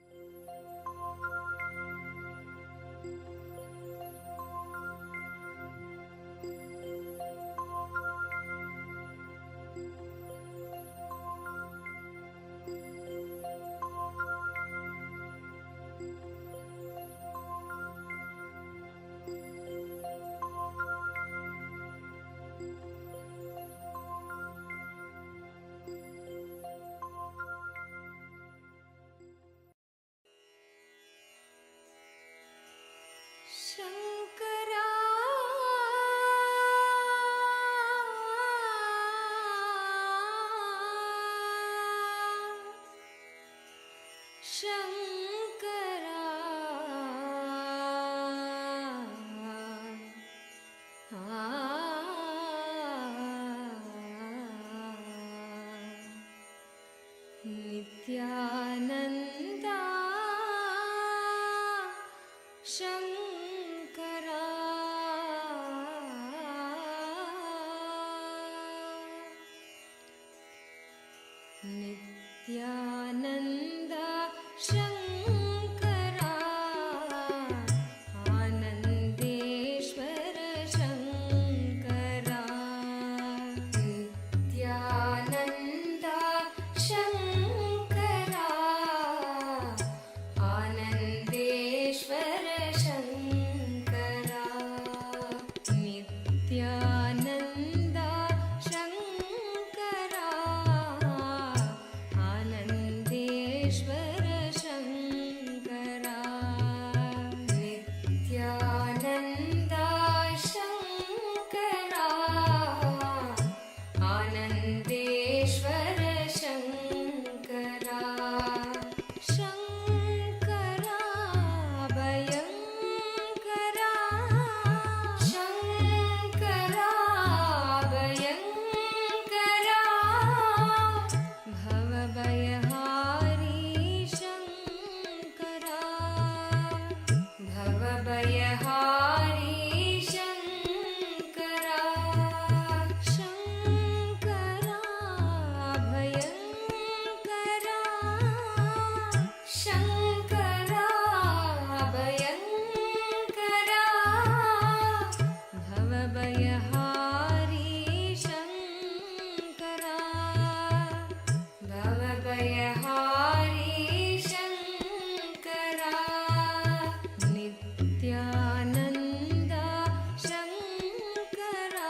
Shankara. Nithyananda Shankara. Nithyananda Shankara. Anandeshwara Shankara. Nithyananda Shankara. Anandeshwara Shankara. Nithyananda Shankara. Anandeshwara Shankara. Nithyananda Shankara. Anandeshwara Shankara. Shankara Bhayankara. Shankara Bhayankara. Bhavabhayahari Shankara. Bhavabhayahari Shankara. Shankara Bhayankara. Shankara Bhayankara. Bhavabhayahari Shankara. Bhavabhayahari Shankara. Nithyananda Shankara.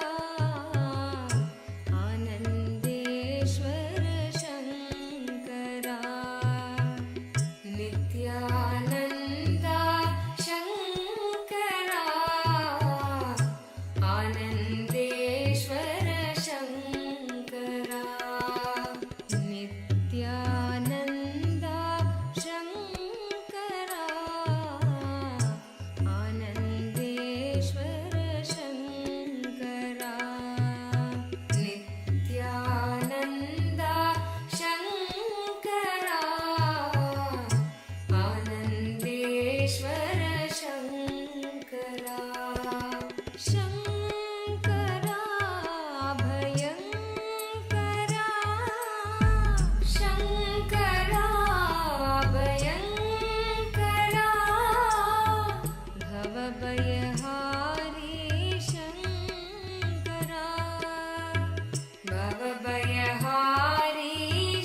Anandeshwara Shankara. Nithyananda Shankara. Anandeshwara Shankara. Nithyananda Shankara. Anandeshwara Shankara. Nithyananda Shankara. Anandeshwara Shankara. Shankara Bhayankara. Shankara Bhayankara. Bhavabhayahari Shankara. Bhavabhayahari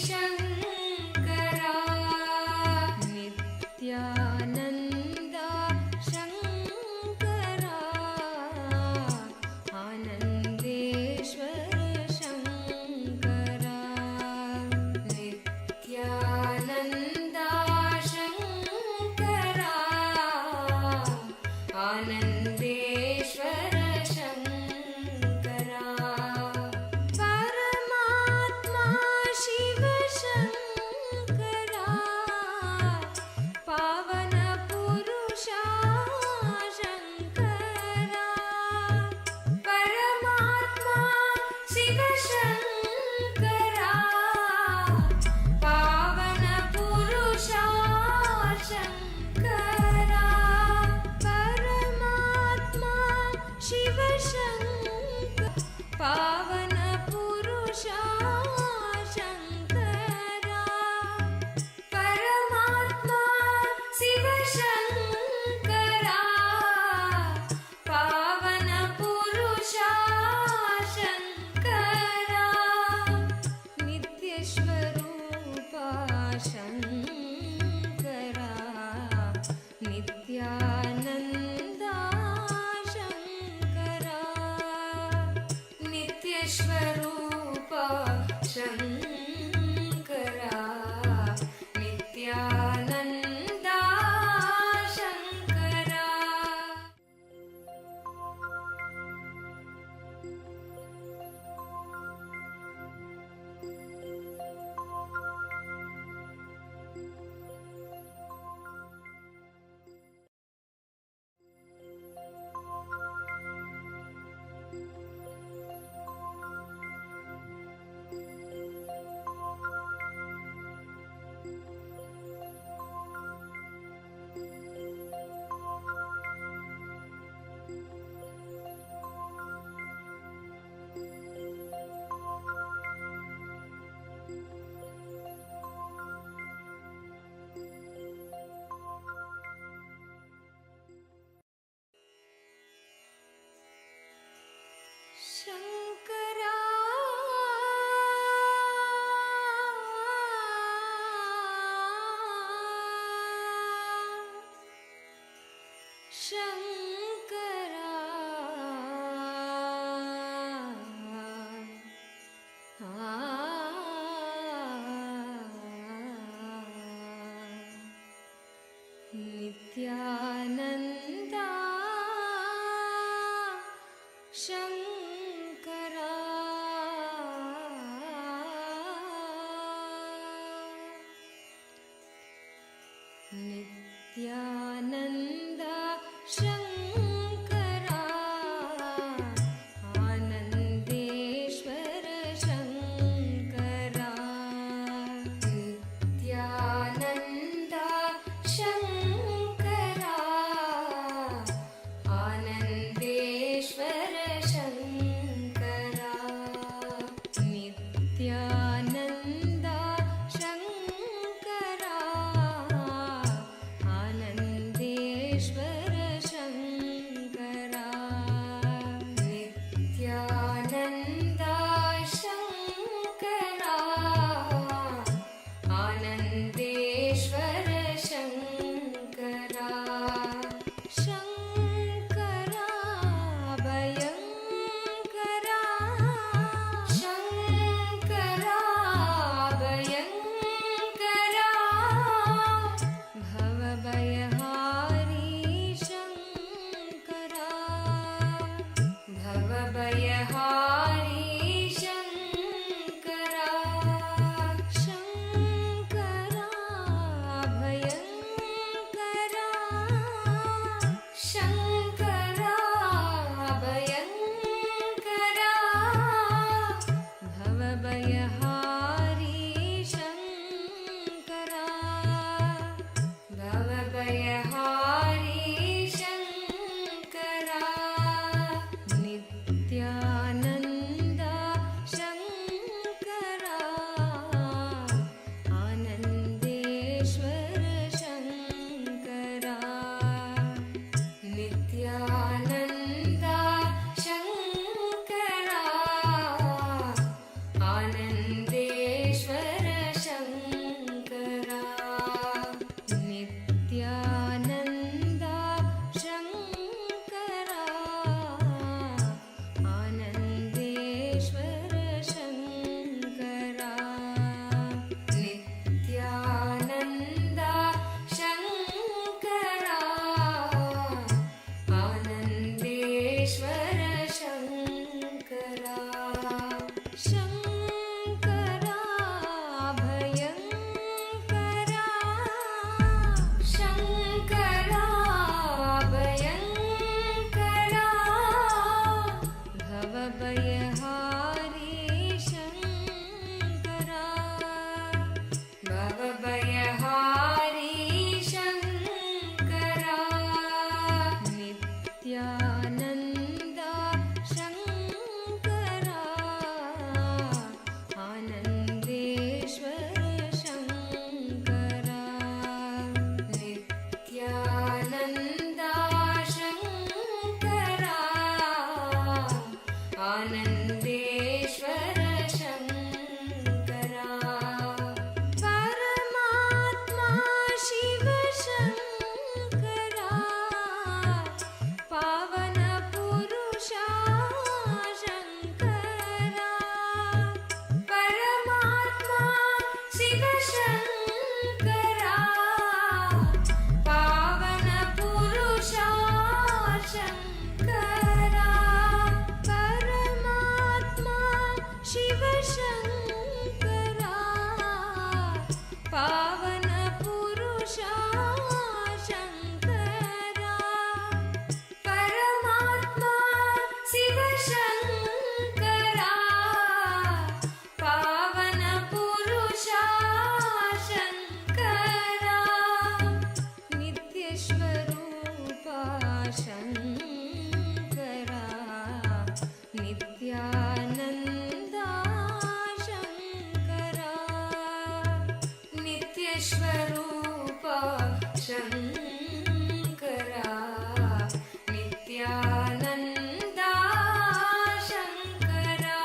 Shankara. Nithyananda Shankara. Anandeshwara Shankara. Nithyananda Shankara. Anandeshwara Shankara. Paramatma Shiva Shankara. Pavana Purusha Shankara. Paramatma Shiva Shankara. Pavana Purusha Shankara. Paramatma Shiva Shankara. Pavana Purusha Shankara. Paramatma Shiva Shankara. Pavana Purusha Shankara. Nityashwarupa Shankara. Nithyananda Shankara. Nityashwarupa Shankara. Nithyananda Shankara. Nityananda Shankara Anandeshwar Shankara Nityananda Shankara Anandeshwar Shankara Nityananda Shankara Anandeshwar Shankara Nityananda Shankara Anandeshwar Shankara Shankara भयङ्करा Shankara भयङ्करा भवभयहारी Shankara भवभयहारी Shankara Shankara भयङ्करा Shankara भयङ्करा भवभयहारी Shankara भवभयहारी Shankara Nityananda Shankara Anandeshwar Shankara Nityananda Shankara Anandeshwar Shankara Nityananda Shankara Anandeshwar Shankara Nityananda Shankara Anandeshwar Shankara Shankara भयङ्करा Shankara भयङ्करा भवभयहारी Shankara भवभयहारी Shankara Nityananda Shankara Anandeshwar Shankara Nityananda Shankara Anandeshwar Shankara परमात्मा शिव शङ्करा पावन पुरुषा शङ्करा परमात्मा शिव शङ्करा पावन पुरुषा शङ्करा परमात्मा शिव शङ्करा पावन पुरुषा शङ्करा परमात्मा शिव शङ्करा पावन पुरुषा Shankara नित्यस्वरूपा Shankara Nityananda Shankara नित्यस्वरूपा Shankara Nityananda Shankara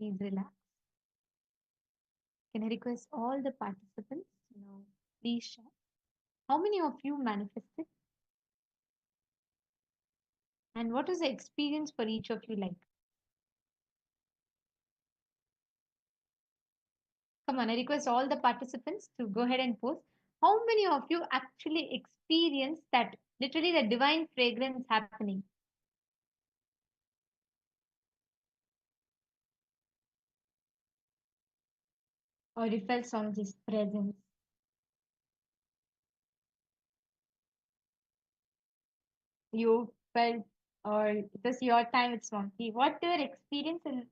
Please relax. Can I request all the participants now? Please share. How many of you manifested? And what was the experience for each of you like? Come on, I request all the participants to go ahead and post. How many of you actually experienced that literally the divine fragrance happening? Or you felt Swamiji's presence? You felt, or it was your time with Swamiji. What your experience in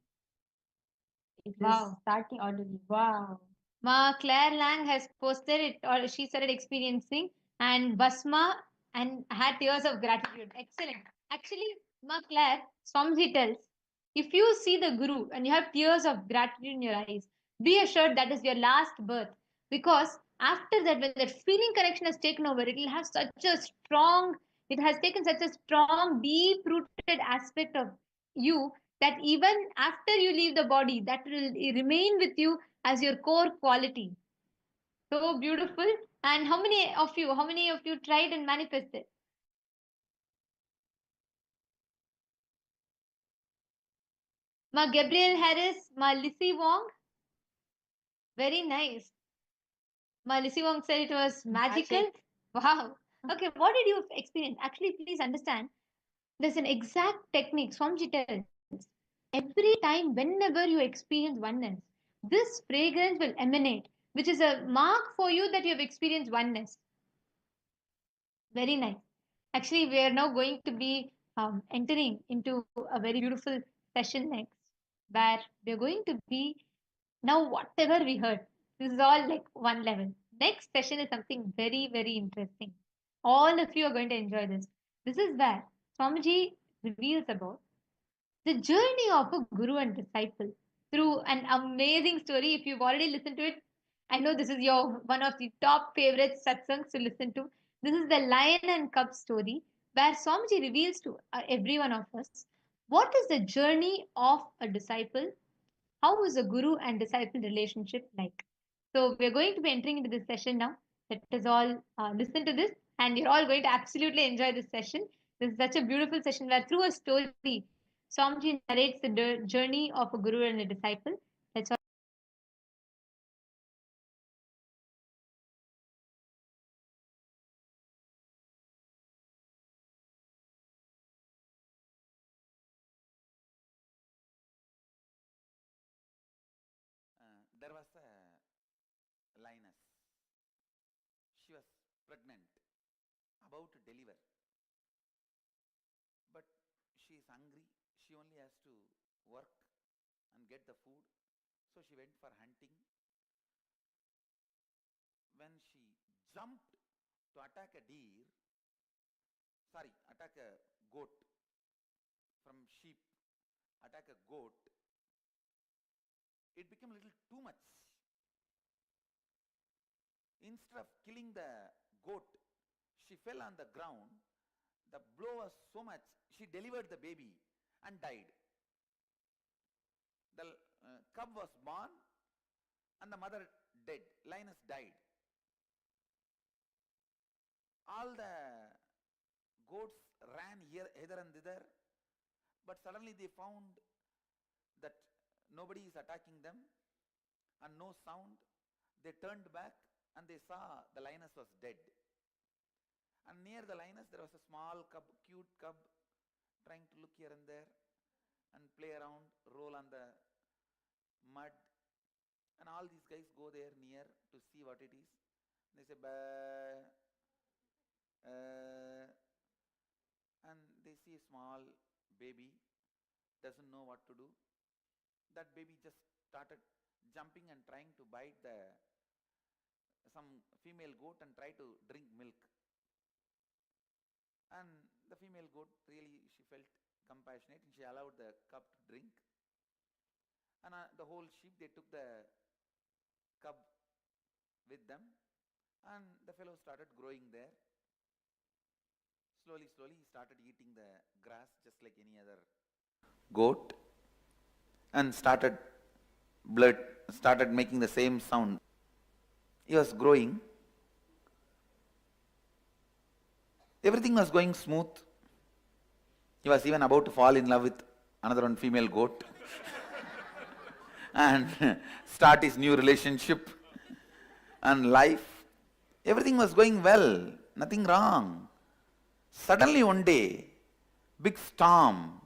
wow, starting already. Wow. Ma Claire Lang has posted it, or she started experiencing, and Basma and had tears of gratitude. Excellent. Actually, Ma Claire, Swamiji tells, if you see the Guru and you have tears of gratitude in your eyes, be assured that is your last birth. Because after that, when that feeling connection has taken over, it will have such a strong, it has taken such a strong, deep rooted aspect of you that even after you leave the body, that will remain with you as your core quality. So beautiful. And how many of you tried and manifested? Ma Gabriel Harris, Ma Lissy Wong. Very nice. Ma Lissy Wong said it was magical. Wow. Okay, what did you experience? Actually, please understand, there's an exact technique Swamiji tells. Every time, whenever you experience oneness, this fragrance will emanate, which is a mark for you that you have experienced oneness. Very nice. Actually, we are now going to be entering into a very beautiful session next, where we are going to be now whatever we heard. This is all like one level. Next session is something very, very interesting. All of you are going to enjoy this. This is where Swamiji reveals about the journey of a guru and disciple through an amazing story. If you've already listened to it, I know this is your one of the top favorite satsangs to listen to. This is the lion and cub story where Swamiji reveals to every one of us what is the journey of a disciple, how is a guru and disciple relationship like. So we're going to be entering into this session now. Let us all listen to this, and you're all going to absolutely enjoy this session. This is such a beautiful session where through a story, Swamiji narrates the journey of a guru and a disciple. Let's all There was a lioness. She was pregnant, about to deliver. But she is hungry. She only has to work and get the food. So she went for hunting. When she jumped to attack a attack a goat from sheep, attack a goat, it became a little too much. Instead of killing the goat, she fell on the ground. The blow was so much, she delivered the baby and died. The cub was born and the mother dead. Lioness died. All the goats ran hither and thither, but suddenly they found that nobody is attacking them and no sound. They turned back and they saw the lioness was dead. And near the lioness there was a small cub, cute cub, trying to look here and there and play around, roll on the mud. And all these guys go there near to see what it is. They say, bah, and they see a small baby, doesn't know what to do. That baby just started jumping and trying to bite some female goat and try to drink milk. And the female goat, really, she felt compassionate and she allowed the cub to drink. And the whole sheep, they took the cub with them, and the fellow started growing there. Slowly, he started eating the grass just like any other goat and started blood started making the same sound. He was growing. Everything was going smooth. He was even about to fall in love with another one female goat and start his new relationship and life. Everything was going well, nothing wrong. Suddenly one day, big storm.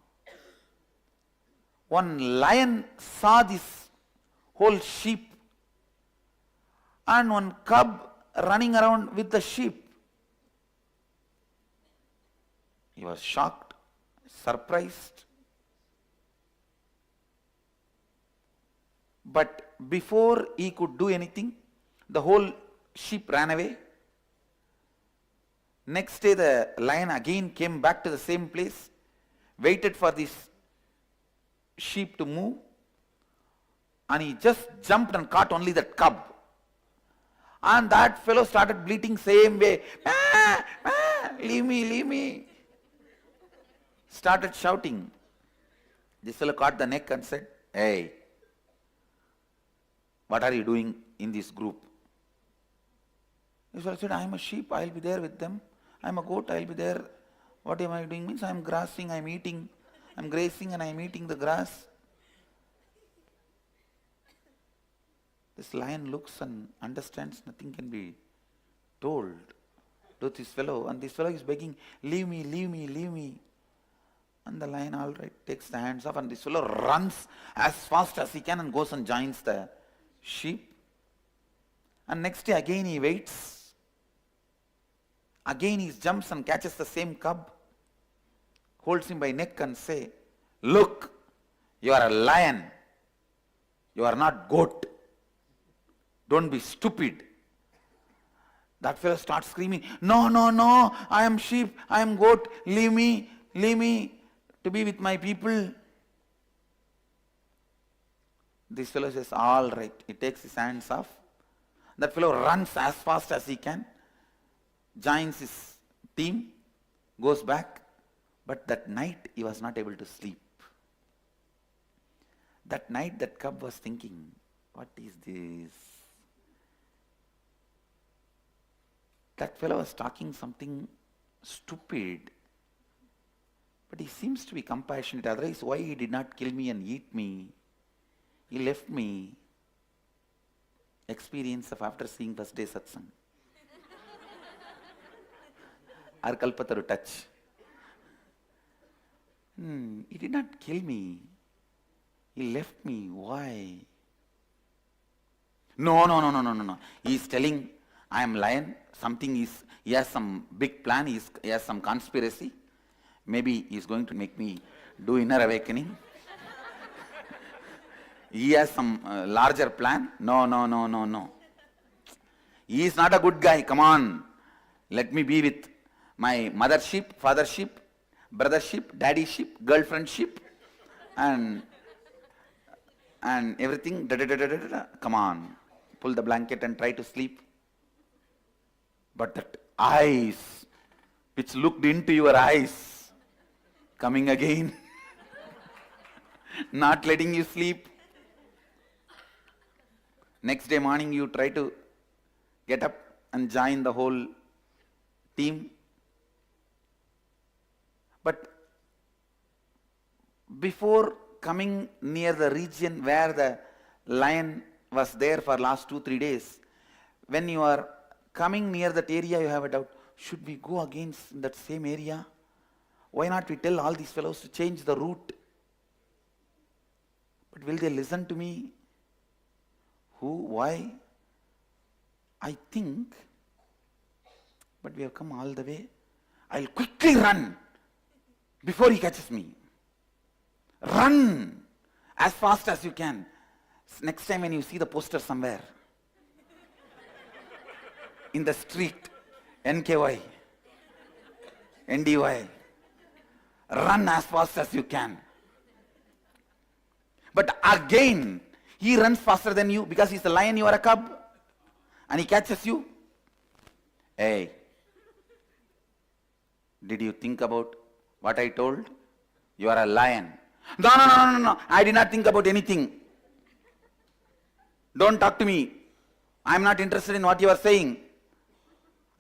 One lion saw this whole sheep and one cub running around with the sheep. He was shocked, surprised. But before he could do anything, the whole sheep ran away. Next day the lion again came back to the same place, waited for this sheep to move, and he just jumped and caught only that cub. And that fellow started bleating same way. Ah, ah, leave me, leave me. Started shouting. This fellow caught the neck and said, hey, what are you doing in this group? This fellow said, I am a sheep, I will be there with them. I am a goat, I will be there. What am I doing? Means I am grassing, I am eating, I am grazing and I am eating the grass. This lion looks and understands nothing can be told to this fellow, and this fellow is begging, leave me, leave me, leave me. And the lion, all right, takes the hands off, and this fellow runs as fast as he can and goes and joins the sheep. And next day again he waits. Again he jumps and catches the same cub, holds him by neck and say, look, you are a lion, you are not goat. Don't be stupid. That fellow starts screaming, no, no, no, I am sheep, I am goat, leave me to be with my people. This fellow says, all right. He takes his hands off. That fellow runs as fast as he can, joins his team, goes back. But that night he was not able to sleep. That night that cub was thinking, what is this? That fellow was talking something stupid. But he seems to be compassionate. Otherwise, why he did not kill me and eat me? He left me. Experience of after seeing first day Satsang. Arkalpataru touch. He did not kill me. He left me. Why? No. He is telling, I am lion. Something is, he has some big plan. He has some conspiracy. Maybe he is going to make me do inner awakening. He has some larger plan. No. He is not a good guy. Come on. Let me be with my mother sheep, father sheep, brother sheep, daddy sheep, girlfriend sheep, and everything. Come on. Pull the blanket and try to sleep. But that eyes, which looked into your eyes, coming again, not letting you sleep. Next day morning you try to get up and join the whole team. But before coming near the region where the lion was there for last 2-3 days, when you are coming near that area, you have a doubt, should we go against that same area? Why not we tell all these fellows to change the route? But will they listen to me? Who? Why? I think, but we have come all the way. I'll quickly run before he catches me. Run as fast as you can. Next time when you see the poster somewhere, in the street, NKY, NDY, run as fast as you can. But again, he runs faster than you because he's a lion, you are a cub, and he catches you. Hey, did you think about what I told? You are a lion. No, I did not think about anything. Don't talk to me. I am not interested in what you are saying.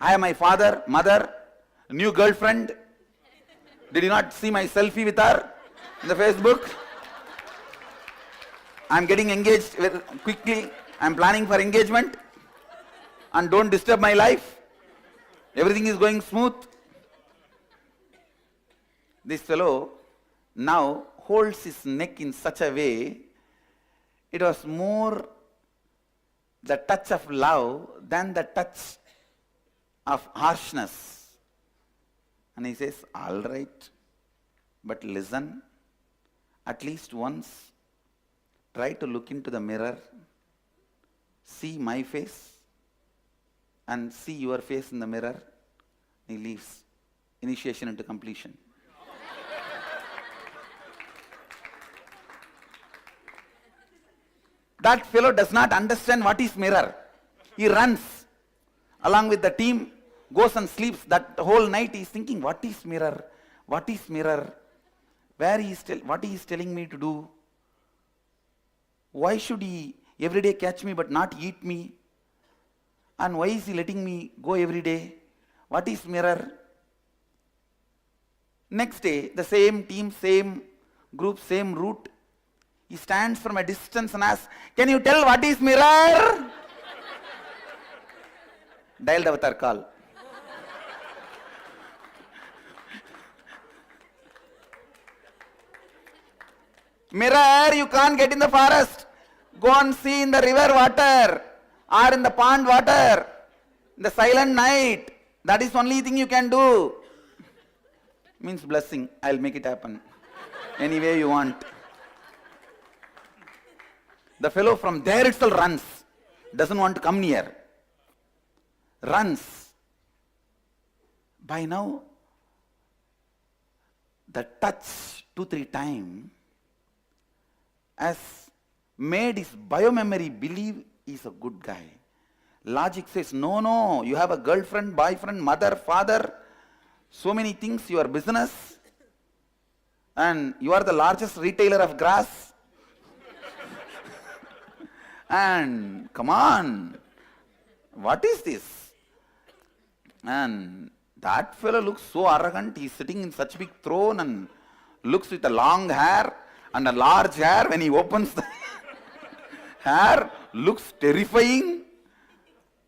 I am my father, mother, new girlfriend. Did you not see my selfie with her in the Facebook? I am getting engaged quickly. I am planning for engagement. And don't disturb my life. Everything is going smooth. This fellow now holds his neck in such a way, it was more the touch of love than the touch of harshness. And he says, all right, but listen, at least once, try to look into the mirror, see my face, and see your face in the mirror. He leaves. Initiation into completion. That fellow does not understand what is mirror. He runs along with the team, goes and sleeps. That whole night he is thinking, what is mirror? What is mirror? What he is telling me to do? Why should he every day catch me but not eat me? And why is he letting me go every day? What is mirror? Next day, the same team, same group, same route. He stands from a distance and asks, can you tell what is mirror? Dial the avatar call. Mirror, you can't get in the forest. Go and see in the river water or in the pond water. In the silent night. That is the only thing you can do. Means blessing. I'll make it happen. Any way you want. The fellow from there itself runs. Doesn't want to come near. Runs. By now, the touch 2-3 times has made his biomemory believe he's a good guy. Logic says, no, you have a girlfriend, boyfriend, mother, father, so many things, your business, and you are the largest retailer of grass. And come on, what is this? And that fellow looks so arrogant. He's sitting in such big throne and looks with a long hair and a large hair. When he opens the hair, looks terrifying.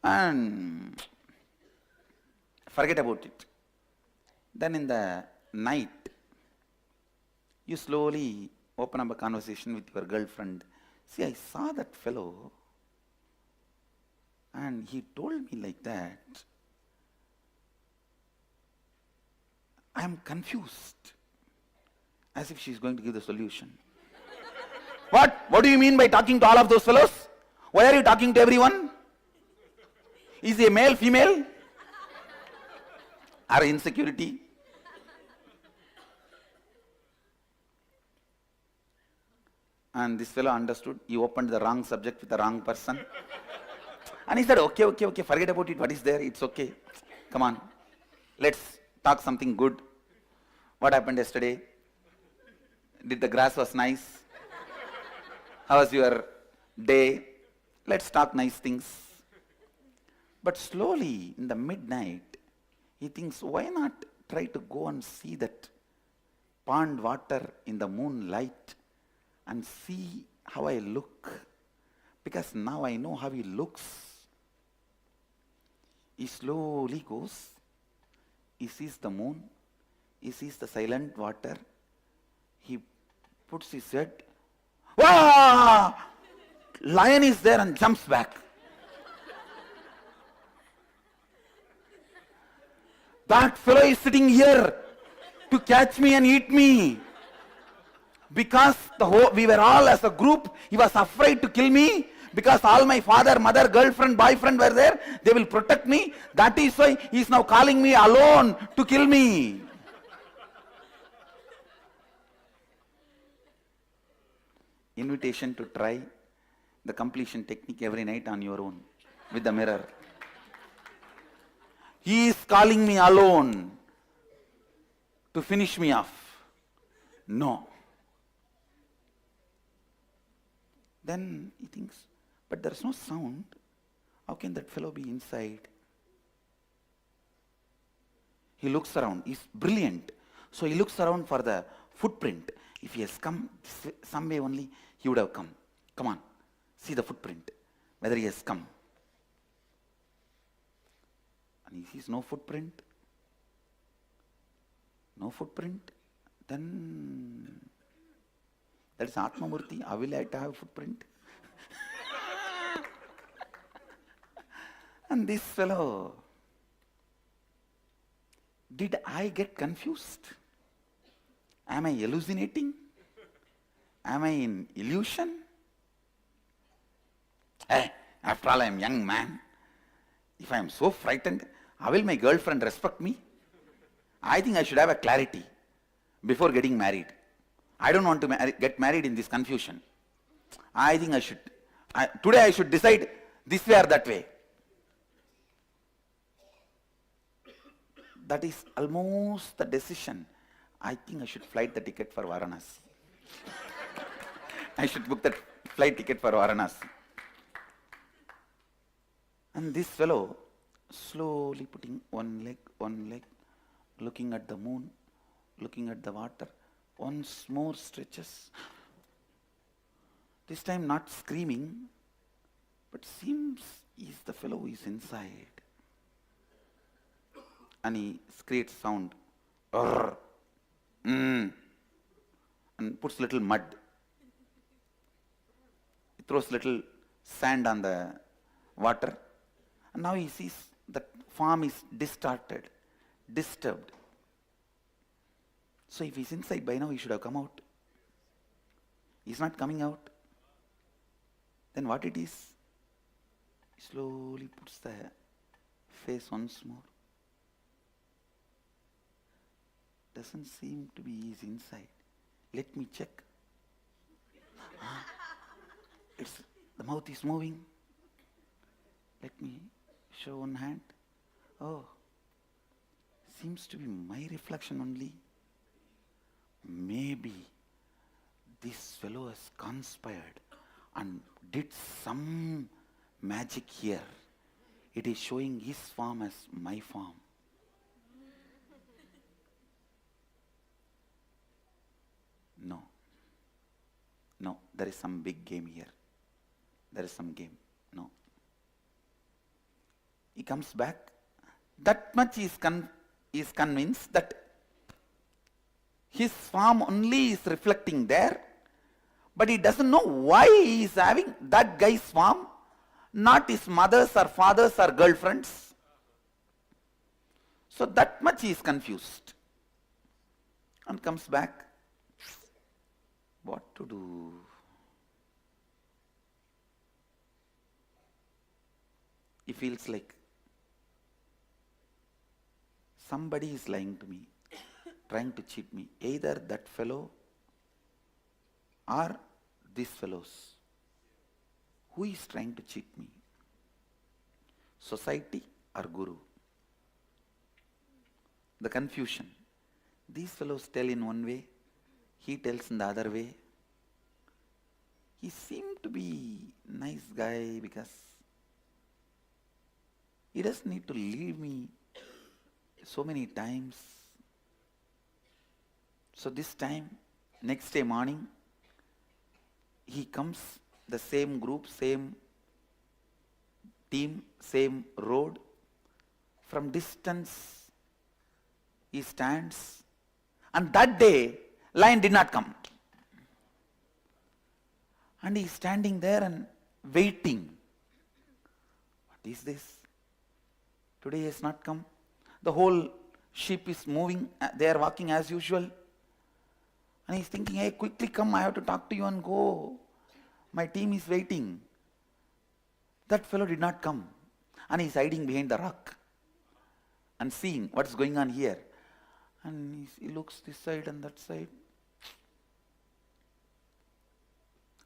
And forget about it. Then in the night, you slowly open up a conversation with your girlfriend. See, I saw that fellow and he told me like that. I am confused. As if she is going to give the solution. What? What do you mean by talking to all of those fellows? Why are you talking to everyone? Is he a male, female? Or insecurity? And this fellow understood. He opened the wrong subject with the wrong person. And he said, okay, forget about it. What is there? It's okay. Come on. Let's talk something good. What happened yesterday? Did the grass was nice? How was your day? Let's talk nice things. But slowly, in the midnight, he thinks, why not try to go and see that pond water in the moonlight and see how I look? Because now I know how he looks. He slowly goes. He sees the moon. He sees the silent water. He puts his head. Wow! Lion is there and jumps back. That fellow is sitting here to catch me and eat me. Because we were all as a group, he was afraid to kill me. Because all my father, mother, girlfriend, boyfriend were there, they will protect me. That is why he is now calling me alone to kill me. Invitation to try the completion technique every night on your own with the mirror. He is calling me alone to finish me off. No. Then he thinks, But there is no sound. How can that fellow be inside? He looks around. He's brilliant. So he looks around for the footprint. If he has come some way only, he would have come. Come on, see the footprint, whether he has come. And he sees no footprint. No footprint. Then that is Atmamurti. How will I have a footprint? And this fellow, did I get confused? Am I hallucinating? Am I in illusion? After all, I am a young man. If I am so frightened, how will my girlfriend respect me? I think I should have a clarity before getting married. I don't want to get married in this confusion. I think today I should decide this way or that way. That is almost the decision. I think I should flight the ticket for Varanasi. I should book that flight ticket for Varanasi. And this fellow, slowly putting one leg, looking at the moon, looking at the water, once more stretches. This time not screaming, but seems he's the fellow who is inside. And he creates sound. And puts little mud. He throws little sand on the water. And now he sees that form is distorted, disturbed. So if he's inside by now, he should have come out. He's not coming out. Then what it is? He slowly puts the face once more. Doesn't seem to be he's inside. Let me check. The mouth is moving. Let me show one hand. Oh, seems to be my reflection only. Maybe this fellow has conspired and did some magic here. It is showing his form as my form. No, there is some big game here. There is some game. No. He comes back. That much is convinced that his form only is reflecting there, but he doesn't know why he is having that guy's form, not his mother's or father's or girlfriend's. So that much he is confused. And comes back. What to do? He feels like somebody is lying to me, trying to cheat me. Either that fellow or these fellows. Who is trying to cheat me? Society or Guru? The confusion. These fellows tell in one way, he tells in the other way. He seemed to be a nice guy because he doesn't need to leave me so many times. So this time, next day morning, he comes, the same group, same team, same road. From distance, he stands. And that day, lion did not come. And he is standing there and waiting. What is this? Today he has not come. The whole sheep is moving. They are walking as usual. And he is thinking, hey, quickly come. I have to talk to you and go. My team is waiting. That fellow did not come. And he is hiding behind the rock and seeing what's going on here. And he looks this side and that side.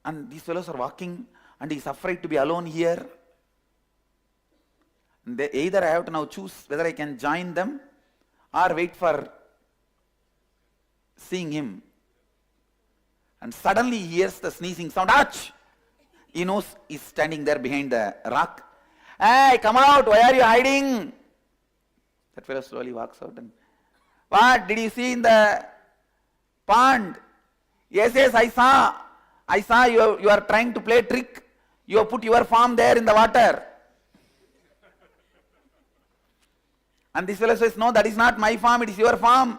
And these fellows are walking and he is afraid to be alone here. And either I have to now choose whether I can join them or wait for seeing him. And suddenly he hears the sneezing sound. Ouch! He knows he's standing there behind the rock. Hey, come out, why are you hiding? That fellow slowly walks out and, what did you see in the pond? Yes, I saw. I saw you are trying to play a trick. You have put your farm there in the water. And this fellow says, no, that is not my farm, it is your farm.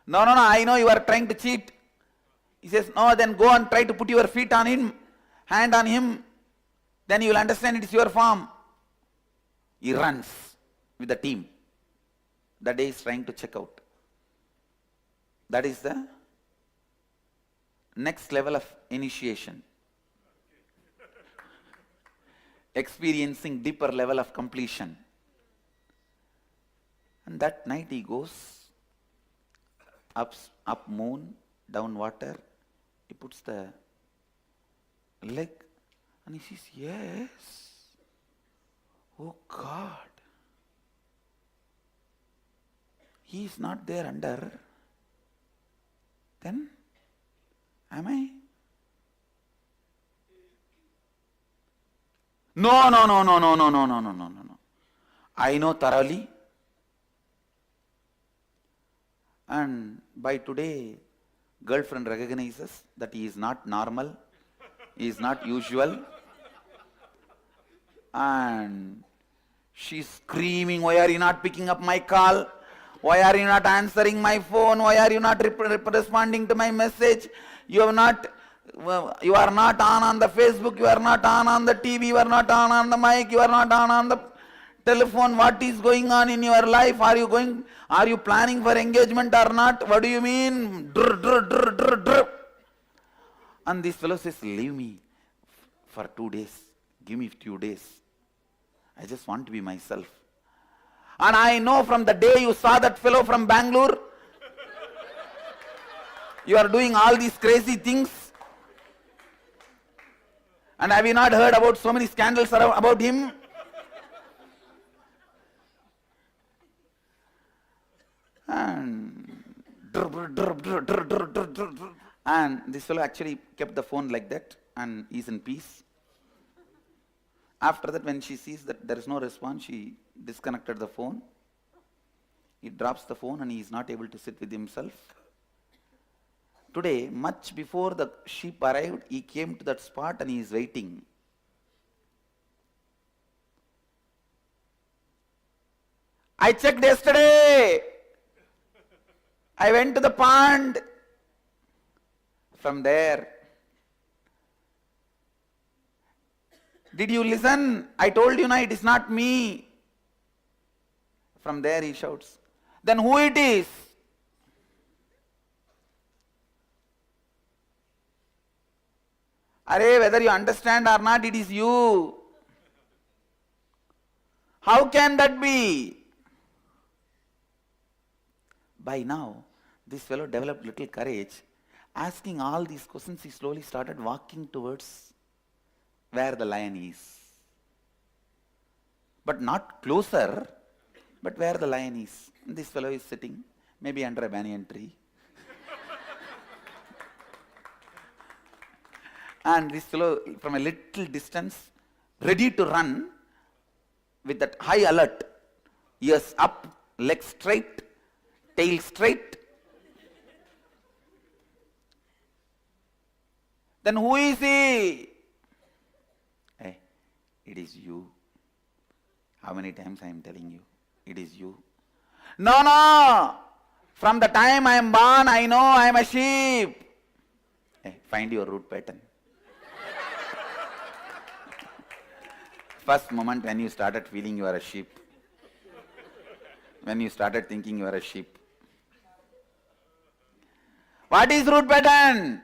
No, I know you are trying to cheat. He says, no, then go and try to put your feet on him, hand on him. Then you will understand it is your farm. He runs with the team. The day is trying to check out. That is the next level of initiation. Experiencing deeper level of completion. And that night he goes up moon, down water. He puts the leg and he says, yes. Oh God. He is not there under. Then am I? No. I know thoroughly. And by today, girlfriend recognizes that he is not normal, he is not usual. And she's screaming, why are you not picking up my call? Why are you not answering my phone? Why are you not responding to my message? You are not on the Facebook, you are not on the TV, you are not on the mic, you are not on the telephone. What is going on in your life? Are you planning for engagement or not? What do you mean? Drr. And this fellow says, leave me for 2 days. Give me 2 days. I just want to be myself. And I know from the day you saw that fellow from Bangalore, you are doing all these crazy things. And have you not heard about so many scandals about him? And this fellow actually kept the phone like that and is in peace. After that, when she sees that there is no response, she disconnected the phone. He drops the phone and he is not able to sit with himself. Today, much before the sheep arrived, he came to that spot and he is waiting. I checked yesterday. I went to the pond. From there, did you listen? I told you, it is not me. From there he shouts, then who it is? Arey, whether you understand or not, it is you. How can that be? By now, this fellow developed little courage. Asking all these questions, he slowly started walking towards where the lion is. But not closer, but where the lion is. And this fellow is sitting, maybe under a banyan tree. And this fellow, from a little distance, ready to run, with that high alert, ears up, legs straight, tail straight. Then who is he? Hey, it is you. How many times I am telling you? It is you. No. From the time I am born, I know I am a sheep. Hey, find your root pattern. First moment when you started feeling you are a sheep. When you started thinking you are a sheep. What is root pattern?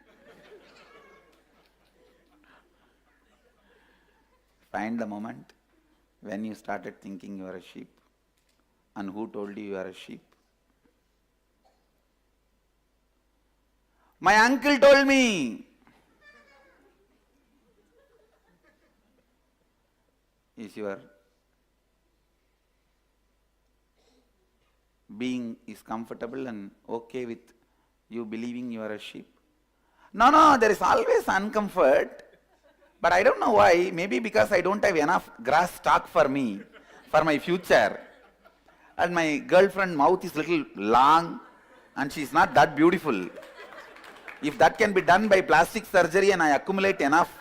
Find the moment when you started thinking you are a sheep. And who told you you are a sheep? My uncle told me. Is your being is comfortable and okay with you believing you are a sheep? No, there is always uncomfort. But I don't know why, maybe because I don't have enough grass stock for me, for my future. And my girlfriend mouth is little long and she's not that beautiful. If that can be done by plastic surgery and I accumulate enough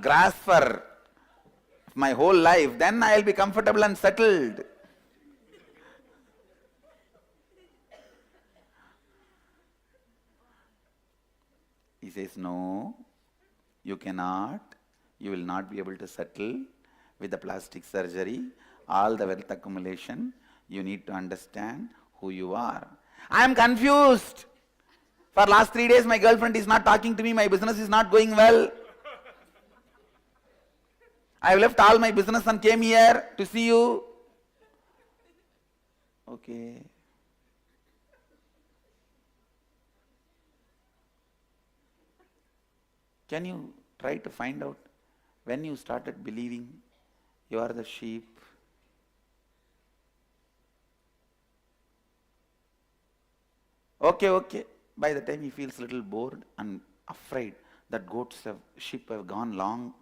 grass for my whole life, then I'll be comfortable and settled. He says, no, you cannot. You will not be able to settle with the plastic surgery, all the wealth accumulation. You need to understand who you are. I am confused. For last 3 days, my girlfriend is not talking to me. My business is not going well. I have left all my business and came here to see you. Okay. Can you try to find out when you started believing you are the sheep? Okay. By the time he feels a little bored and afraid that sheep have gone long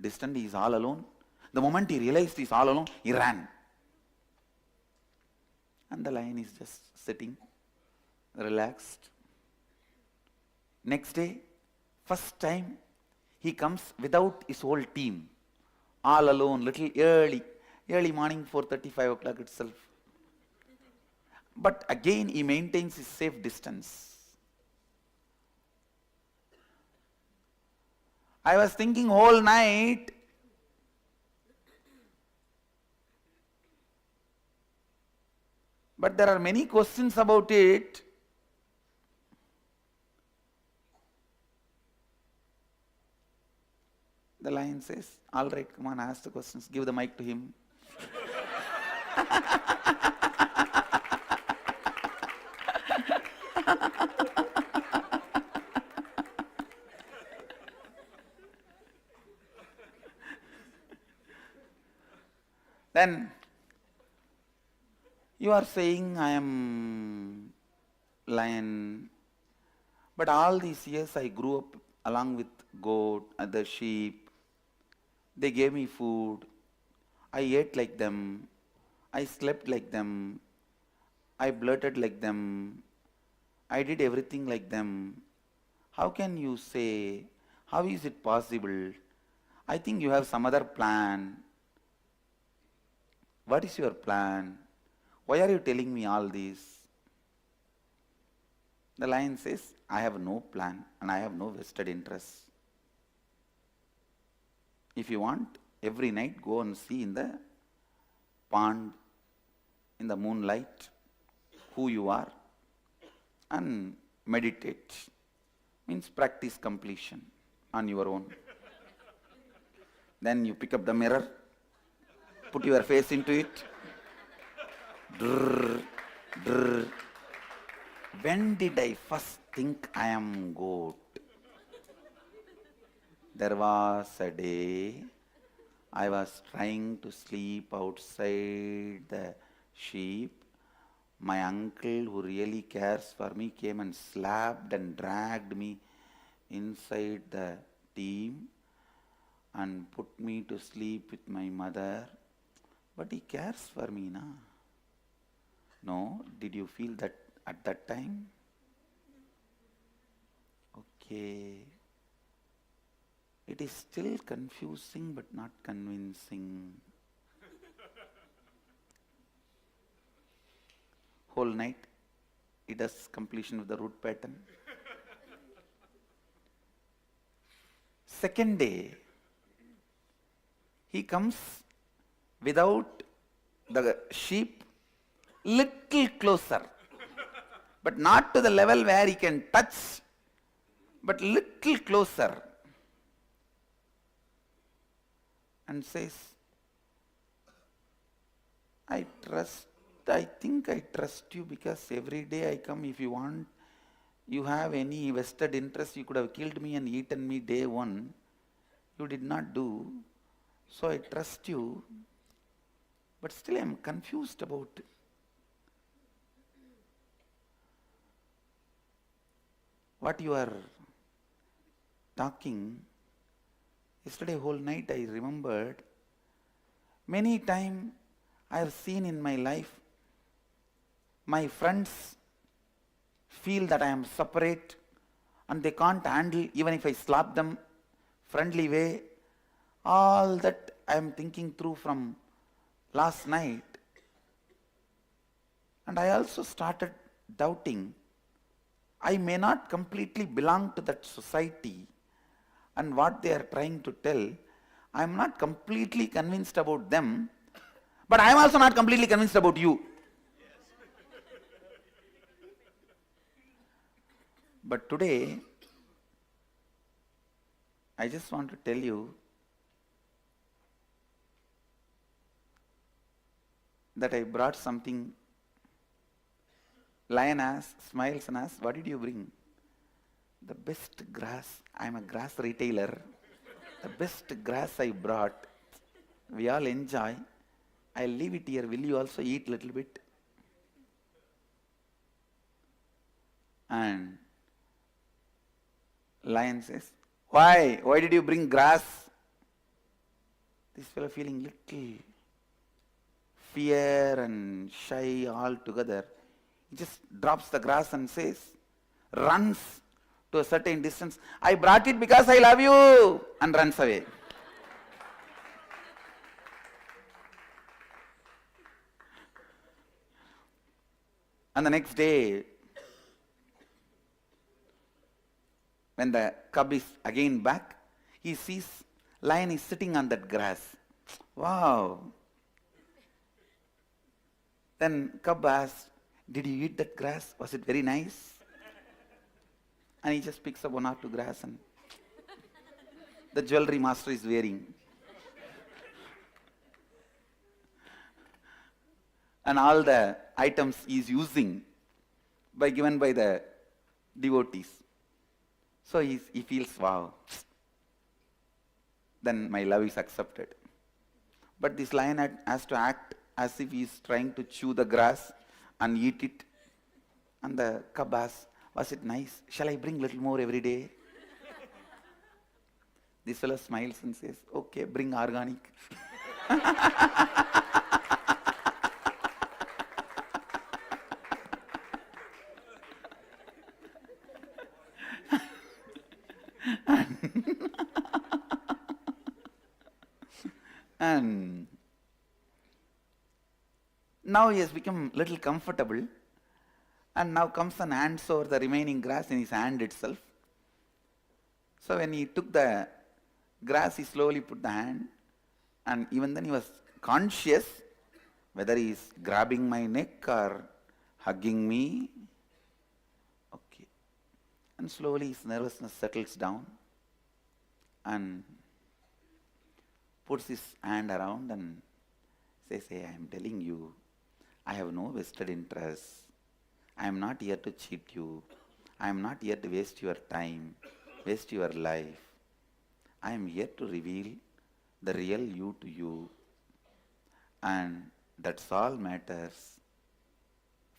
distance, he is all alone. The moment he realized he is all alone, he ran. And the lion is just sitting, relaxed. Next day, first time, he comes without his whole team, all alone, little early morning, 4:30, 5 o'clock itself. But again, he maintains his safe distance. I was thinking whole night, but there are many questions about it. The lion says, all right, come on, ask the questions. Give the mic to him. Then you are saying, I am lion, but all these years I grew up along with goat, other sheep. They gave me food. I ate like them. I slept like them. I blurted like them. I did everything like them. How can you say, how is it possible? I think you have some other plan. What is your plan? Why are you telling me all this? The lion says, I have no plan and I have no vested interest. If you want, every night go and see in the pond, in the moonlight, who you are and meditate. Means practice completion on your own. Then you pick up the mirror, put your face into it. Drrr, drrr. When did I first think I am goat? There was a day I was trying to sleep outside the sheep. My uncle, who really cares for me, came and slapped and dragged me inside the team and put me to sleep with my mother. But he cares for me, na? No? Did you feel that at that time? Okay. It is still confusing but not convincing. Whole night he does completion of the root pattern. Second day he comes without the sheep, little closer, but not to the level where he can touch, but little closer, and says, I think I trust you because every day I come. If you want, you have any vested interest, you could have killed me and eaten me day one. You did not do. So I trust you. But still I am confused about what you are talking. Yesterday whole night I remembered many times I have seen in my life my friends feel that I am separate and they can't handle even if I slap them friendly way. All that I am thinking through from last night. And I also started doubting I may not completely belong to that society and what they are trying to tell. I am not completely convinced about them, but I am also not completely convinced about you. But today, I just want to tell you that I brought something. Lion asks, smiles and asks, what did you bring? The best grass. I am a grass retailer. The best grass I brought. We all enjoy. I'll leave it here. Will you also eat a little bit? And Lion says, why? Why did you bring grass? This fellow feeling little fear and shy all together. He just drops the grass and says, runs to a certain distance, I brought it because I love you, and runs away. And the next day, when the cub is again back, he sees lion is sitting on that grass. Wow. Then cub asks, did you eat that grass? Was it very nice? And he just picks up one or two grass and the jewelry master is wearing. And all the items he is using given by the devotees. So he feels, wow, then my love is accepted. But this lion has to act as if he is trying to chew the grass and eat it. And the cub asks, was it nice? Shall I bring little more every day? This fellow smiles and says, okay, bring organic. And now he has become little comfortable, and now comes and hands over the remaining grass in his hand itself. So when he took the grass, he slowly put the hand, and even then he was conscious whether he is grabbing my neck or hugging me. Okay. And slowly his nervousness settles down and puts his hand around and says, hey, I am telling you, I have no vested interest. I am not here to cheat you. I am not here to waste your time, waste your life. I am here to reveal the real you to you. And that's all matters.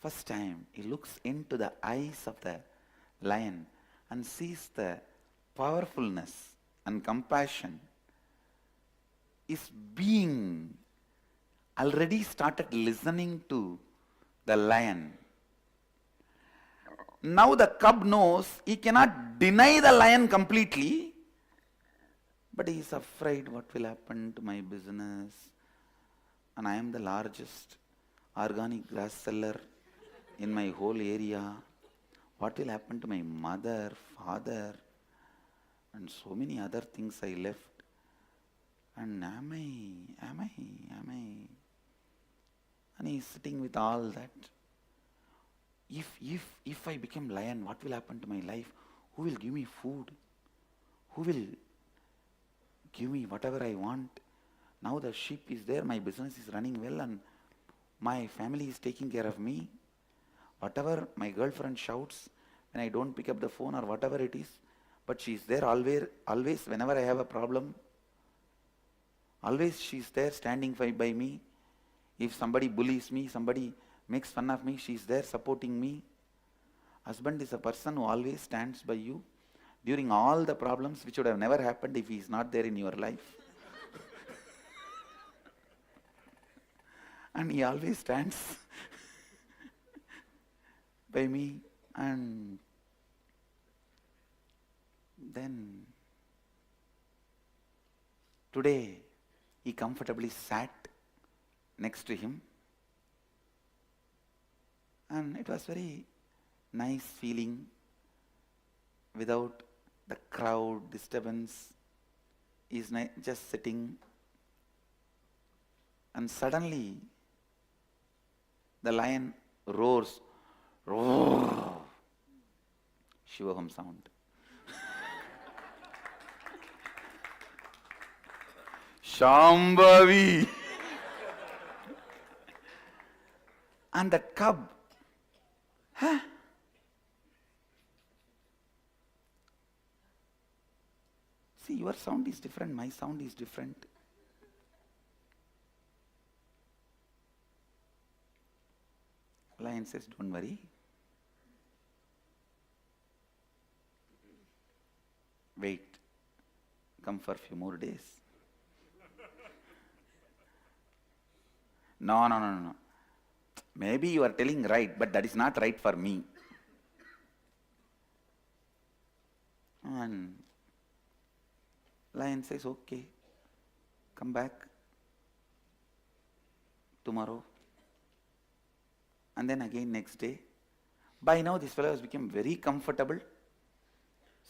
First time he looks into the eyes of the lion and sees the powerfulness and compassion. His being already started listening to the lion. Now the cub knows he cannot deny the lion completely, but he is afraid what will happen to my business. And I am the largest organic grass seller in my whole area. What will happen to my mother, father, and so many other things I left? And am I? And he is sitting with all that. If I become lion, what will happen to my life? Who will give me food? Who will give me whatever I want? Now the sheep is there, my business is running well, and my family is taking care of me. Whatever my girlfriend shouts when I don't pick up the phone or whatever it is, but she is there always whenever I have a problem. Always she is there standing by me. If somebody bullies me, somebody makes fun of me, she is there supporting me. Husband is a person who always stands by you during all the problems which would have never happened if he is not there in your life. And he always stands by me, and then today he comfortably sat next to him, and it was very nice feeling without the crowd disturbance. He's just sitting, and suddenly the lion roars, roar, Shivoham sound. Shambhavi. And that cub, see, your sound is different, my sound is different. Lion says, don't worry. Wait, come for a few more days. No. Maybe you are telling right, but that is not right for me. And lion says, okay, come back tomorrow. And then again next day. By now this fellow has become very comfortable,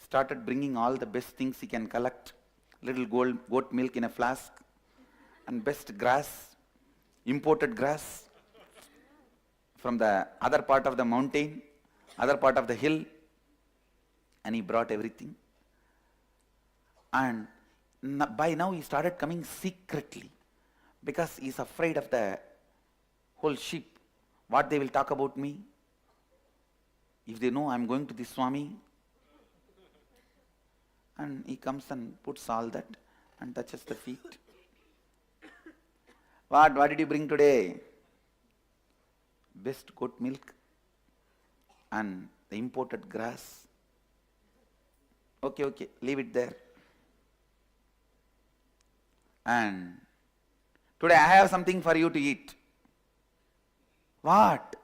started bringing all the best things he can collect, little goat milk in a flask, and best grass, imported grass from the other part of the mountain, other part of the hill, and he brought everything. And by now he started coming secretly, because he is afraid of the whole sheep, what they will talk about me. If they know I am going to this Swami, and he comes and puts all that and touches the feet. What did you bring today? Best goat milk and the imported grass. Okay, leave it there. And today I have something for you to eat. What?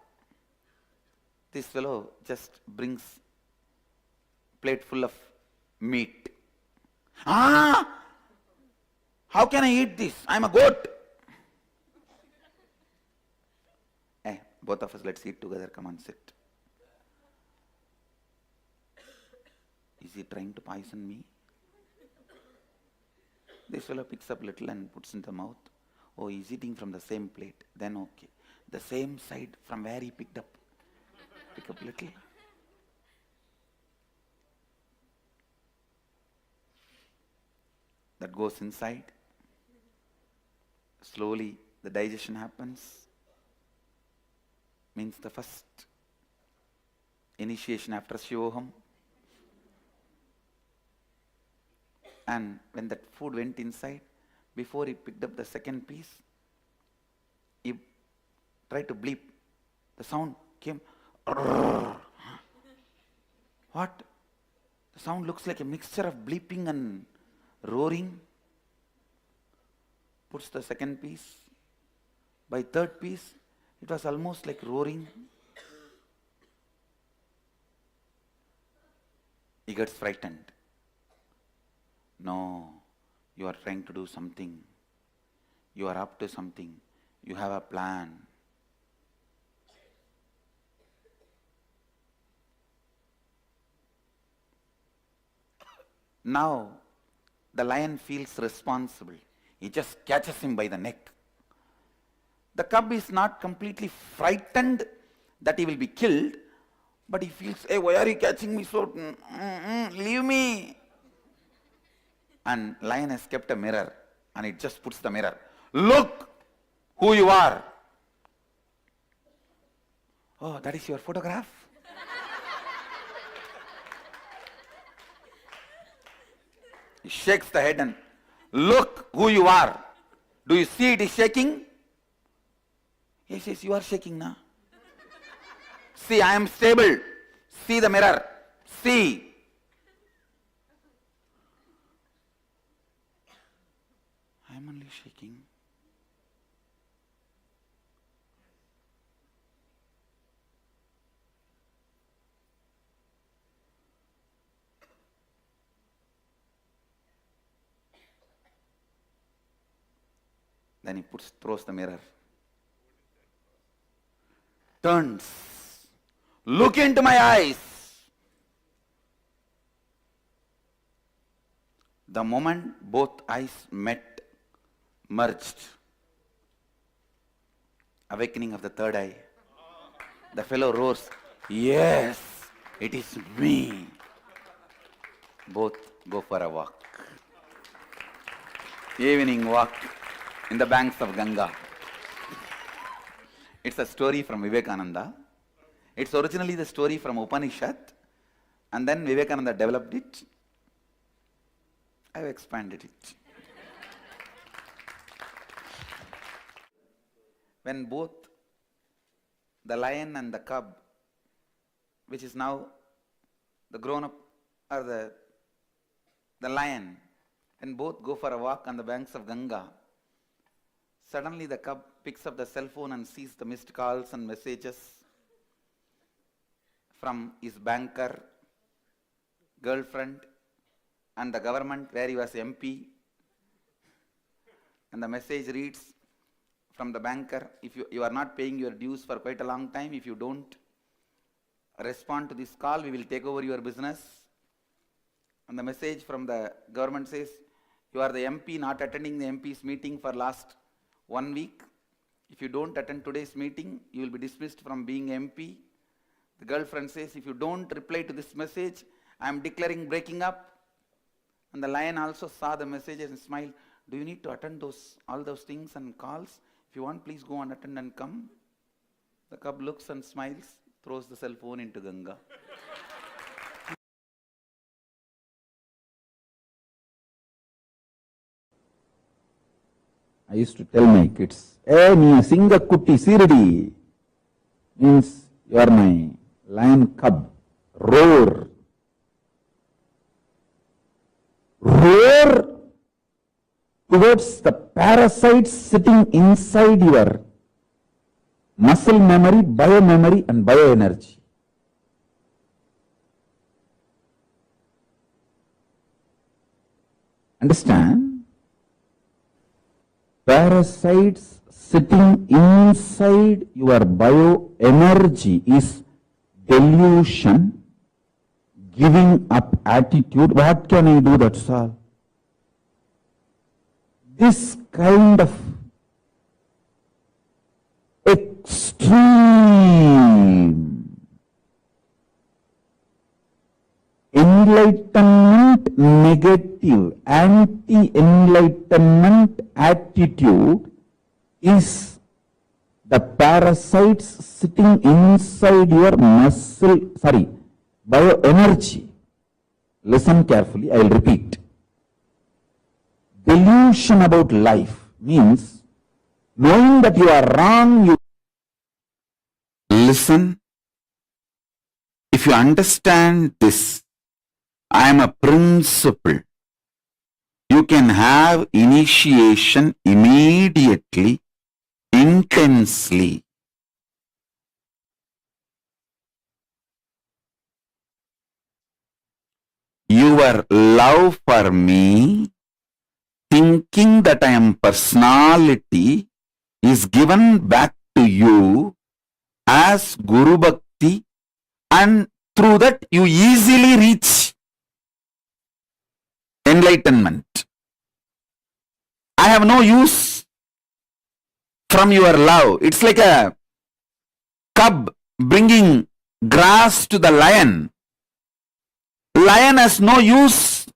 This fellow just brings plate full of meat. How can I eat this? I am a goat. Both of us, let's eat together. Come on, sit. Is he trying to poison me? This fellow picks up little and puts in the mouth. Oh, he's eating from the same plate. Then okay. The same side from where he picked up. Pick up little. That goes inside. Slowly the digestion happens. Means the first initiation after Shivoham. And when that food went inside, before he picked up the second piece, he tried to bleep. The sound came. What? The sound looks like a mixture of bleeping and roaring. Puts the second piece. By third piece, it was almost like roaring. He gets frightened. No, you are trying to do something. You are up to something. You have a plan. Now, the lion feels responsible. He just catches him by the neck. The cub is not completely frightened that he will be killed, but he feels, hey, why are you catching me so? Leave me. And lion has kept a mirror, and it just puts the mirror. Look who you are. Oh, that is your photograph? He shakes the head and, look who you are. Do you see it is shaking? He says, you are shaking now. See, I am stable. See the mirror. See. I'm only shaking. Then he throws the mirror. Turns. Look into my eyes. The moment both eyes met, merged. Awakening of the third eye. The fellow roars, yes, it is me. Both go for a walk. Evening walk in the banks of Ganga. It's a story from Vivekananda. It's originally the story from Upanishad, and then Vivekananda developed it. I've expanded it. When both the lion and the cub, which is now the grown-up, or the lion, when both go for a walk on the banks of Ganga, suddenly the cub picks up the cell phone and sees the missed calls and messages from his banker, girlfriend, and the government where he was MP. And the message reads from the banker, if you are not paying your dues for quite a long time, if you don't respond to this call, we will take over your business. And the message from the government says, you are the MP not attending the MP's meeting for last 1 week. If you don't attend today's meeting, you will be dismissed from being MP. The girlfriend says, if you don't reply to this message, I am declaring breaking up. And the lion also saw the message and smiled. Do you need to attend all those things and calls? If you want, please go and attend and come. The cub looks and smiles, throws the cell phone into Ganga. I used to tell my kids, hey, me singa kutti siridi, means you are my lion cub. Roar. Roar towards the parasites sitting inside your muscle memory, biomemory, and bioenergy. Understand? Parasites sitting inside your bioenergy is delusion, giving up attitude. What can I do? That's all. This kind of extreme enlightenment, negative, anti-enlightenment attitude is the parasites sitting inside your bioenergy. Listen carefully, I will repeat. Delusion about life means knowing that you are wrong, you listen. If you understand this, I am a principle. You can have initiation immediately, intensely. Your love for me, thinking that I am personality, is given back to you as Guru Bhakti, and through that you easily reach enlightenment. I have no use from your love. It's like a cub bringing grass to the lion. Lion has no use.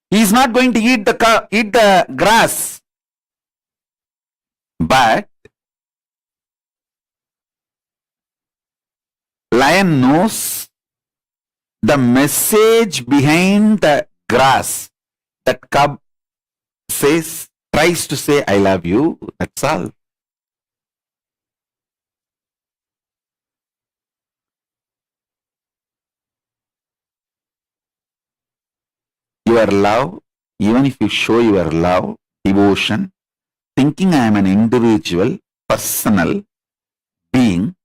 He is not going to eat the grass. But lion knows the message behind the grass. That cub tries to say, I love you. That's all. Your love, even if you show your love, devotion, thinking I am an individual, personal being,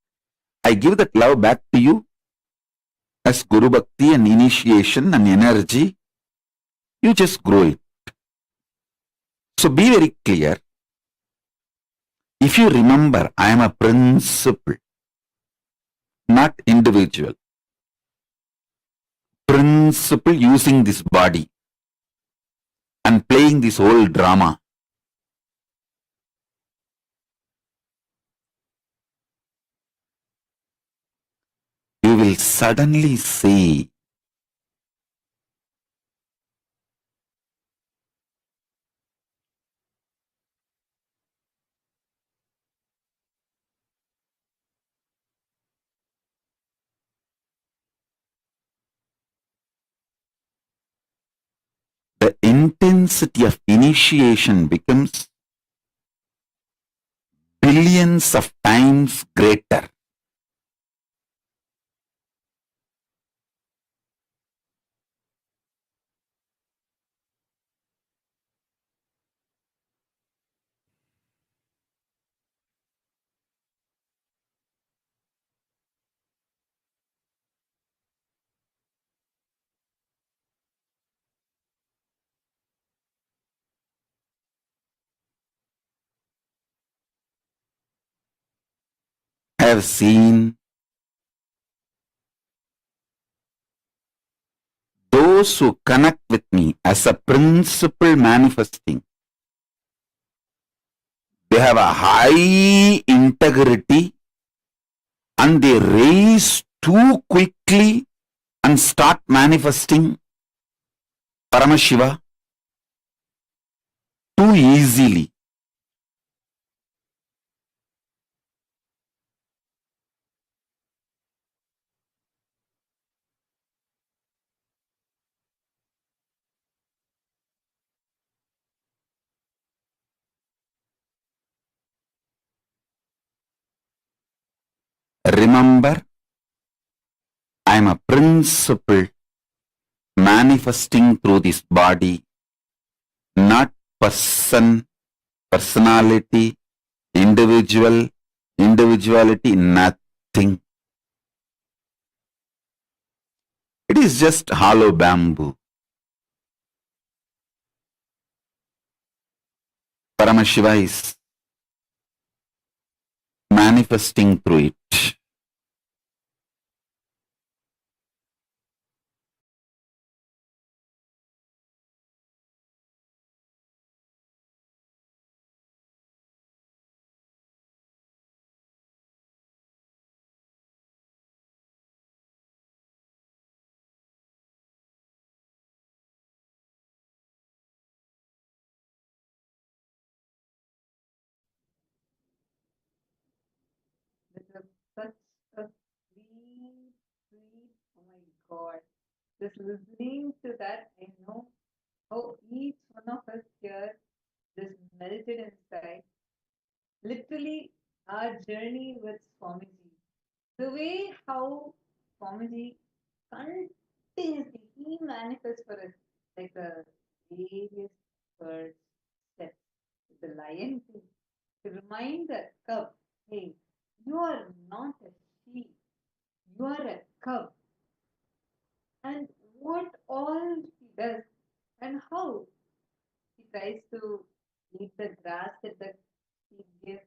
I give that love back to you as Guru Bhakti and initiation and energy. You just grow it. So be very clear. If you remember, I am a principle, not individual. Principle using this body and playing this whole drama. You will suddenly see the intensity of initiation becomes billions of times greater. I have seen those who connect with me as a principle manifesting. They have a high integrity and they raise too quickly and start manifesting Paramashiva too easily. Remember, I am a principle manifesting through this body, not person, personality, individual, individuality, nothing. It is just hollow bamboo. Paramashiva is manifesting through it. This is such a sweet, sweet, oh my God. Just listening to that, I know how each one of us here just melted inside. Literally, our journey with Swamiji. The way how Swamiji continuously, he manifests for us like the various birds, steps, the lion too, to remind the cub, hey, you are not a sheep, you are a cub. And what all he does and how he tries to eat the grass that the sheep gives,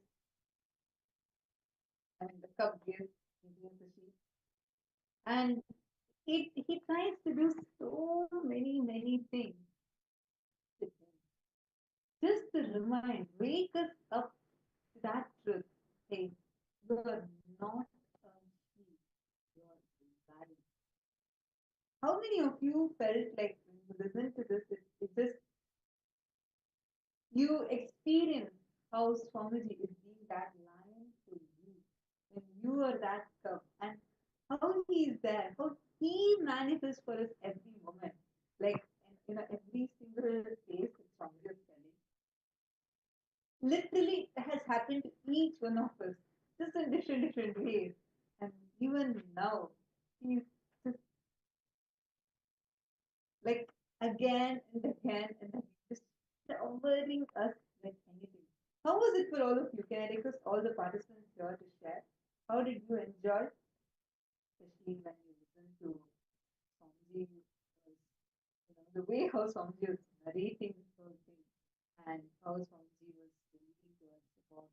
I mean the cub gives, he gives the sheep. And he tries to do so many things with him. Just to remind, wake us up to that truth. Hey, you are not a sheep, you are valid. How many of you felt like when you listen to this, it just you experience how Swamiji is being that lion to you when you are that cub, and how he is there, how he manifests for us every moment, like every single case that Swamiji is telling. Literally, it has happened to each one of us, just in different ways, and even now, he's just like again and again and again, just showering us like anything. How was it for all of you? Can I request all the participants here to share? How did you enjoy? Especially when you listen to Swamiji, the way how Swamiji was narrating this whole thing and how Swamiji was speaking to us about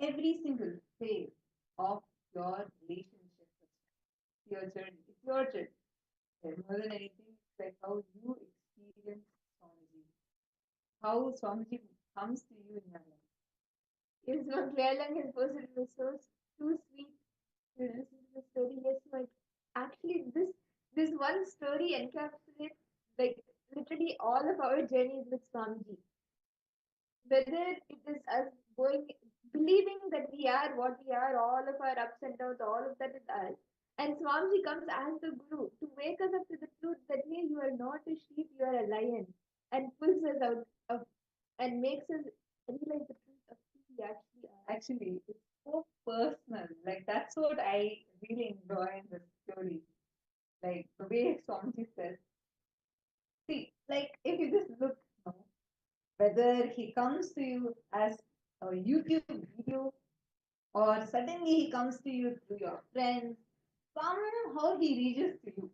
every single phase of your relationship with your journey. It's your journey. More than anything, it's like how you experience Swamiji. How Swamiji comes to you in your life. It's not real and his person was so too sweet to listen to the story. Yes, like actually this one story encapsulates like literally all of our journeys with Swamiji. Whether it is us going believing that we are what we are, all of our ups and downs, all of that is us. And Swamiji comes as the Guru to wake us up to the truth that hey, you are not a sheep, you are a lion, and pulls us out of and makes us realize the truth of who we actually are. Actually, it's so personal. Like that's what I really enjoy in the story. Like the way Swamiji says. See, like if you just look, whether he comes to you as a YouTube video or suddenly he comes to you through your friends, somehow he reaches to you.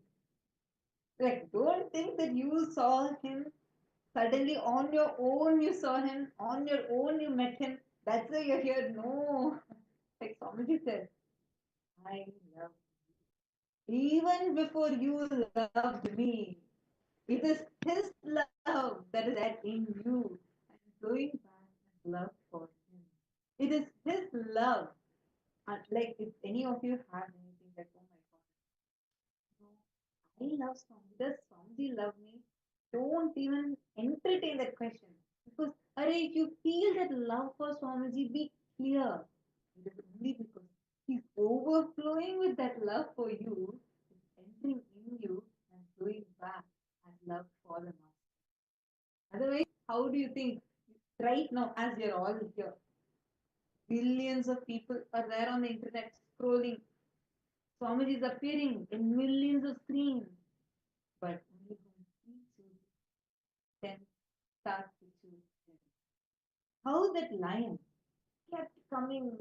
Like, don't think that you saw him suddenly on your own, you saw him, on your own, you met him. That's why you're here. No, like somebody said, I love you. Even before you loved me, it is his love that is at in you and flowing back and love for him. It is his love. And like if any of you have anything like, oh my God, I love Swami. Does Swamiji love me? Don't even entertain that question. Because if you feel that love for Swamiji, be clear. It is only because he's overflowing with that love for you, it's entering in you and flowing back as love for the master. Otherwise, how do you think right now, as you're all here, billions of people are there on the internet scrolling. Swamiji is appearing in millions of screens, but only when he chooses, then starts to choose him. How that lion kept coming.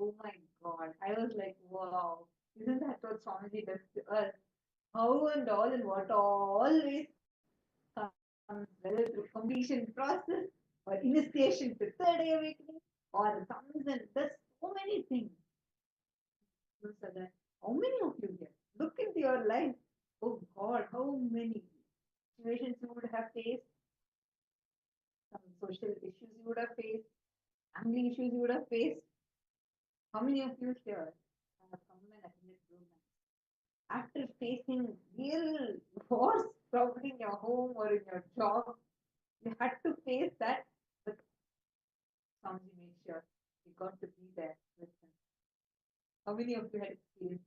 Oh my God. I was like, wow, isn't that what Swamiji does to us? How and all and what always comes, whether through completion process or initiation to third day awakening, or comes and does so many things. So that, how many of you here? Look into your life. Oh God, how many situations you would have faced, some social issues you would have faced, family issues you would have faced. How many of you here have come and attended programs after facing real wars, probably in your home or in your job? You had to face that, but Swamiji made sure you got to be there with him. How many of you had experienced?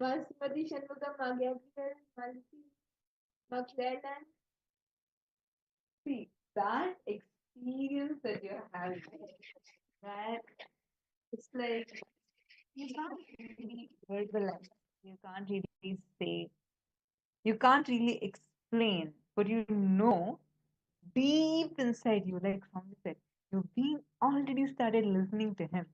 Basmati Shanmugam Magyagir Malti Maklelan. See, that experience that you're having, that it's like you can't really verbalize, you can't really say, you can't really explain, but you know deep inside you, like Swami said, you've been already started listening to him.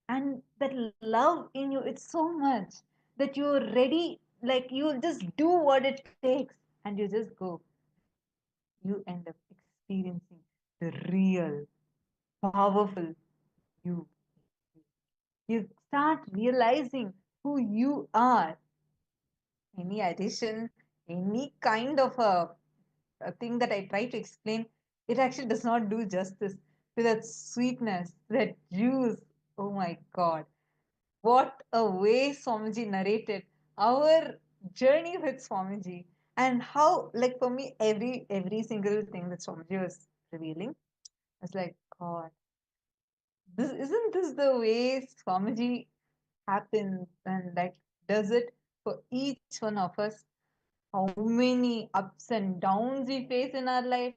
And that love in you, it's so much that you're ready, like you just do what it takes and you just go. You end up experiencing the real, powerful you. You start realizing who you are. Any addition, any kind of a thing that I try to explain, it actually does not do justice to that sweetness, that juice. Oh my God. What a way Swamiji narrated our journey with Swamiji, and how, like for me, every single thing that Swamiji was revealing, I was like, God, this isn't this the way Swamiji happens and like does it for each one of us? How many ups and downs we face in our life?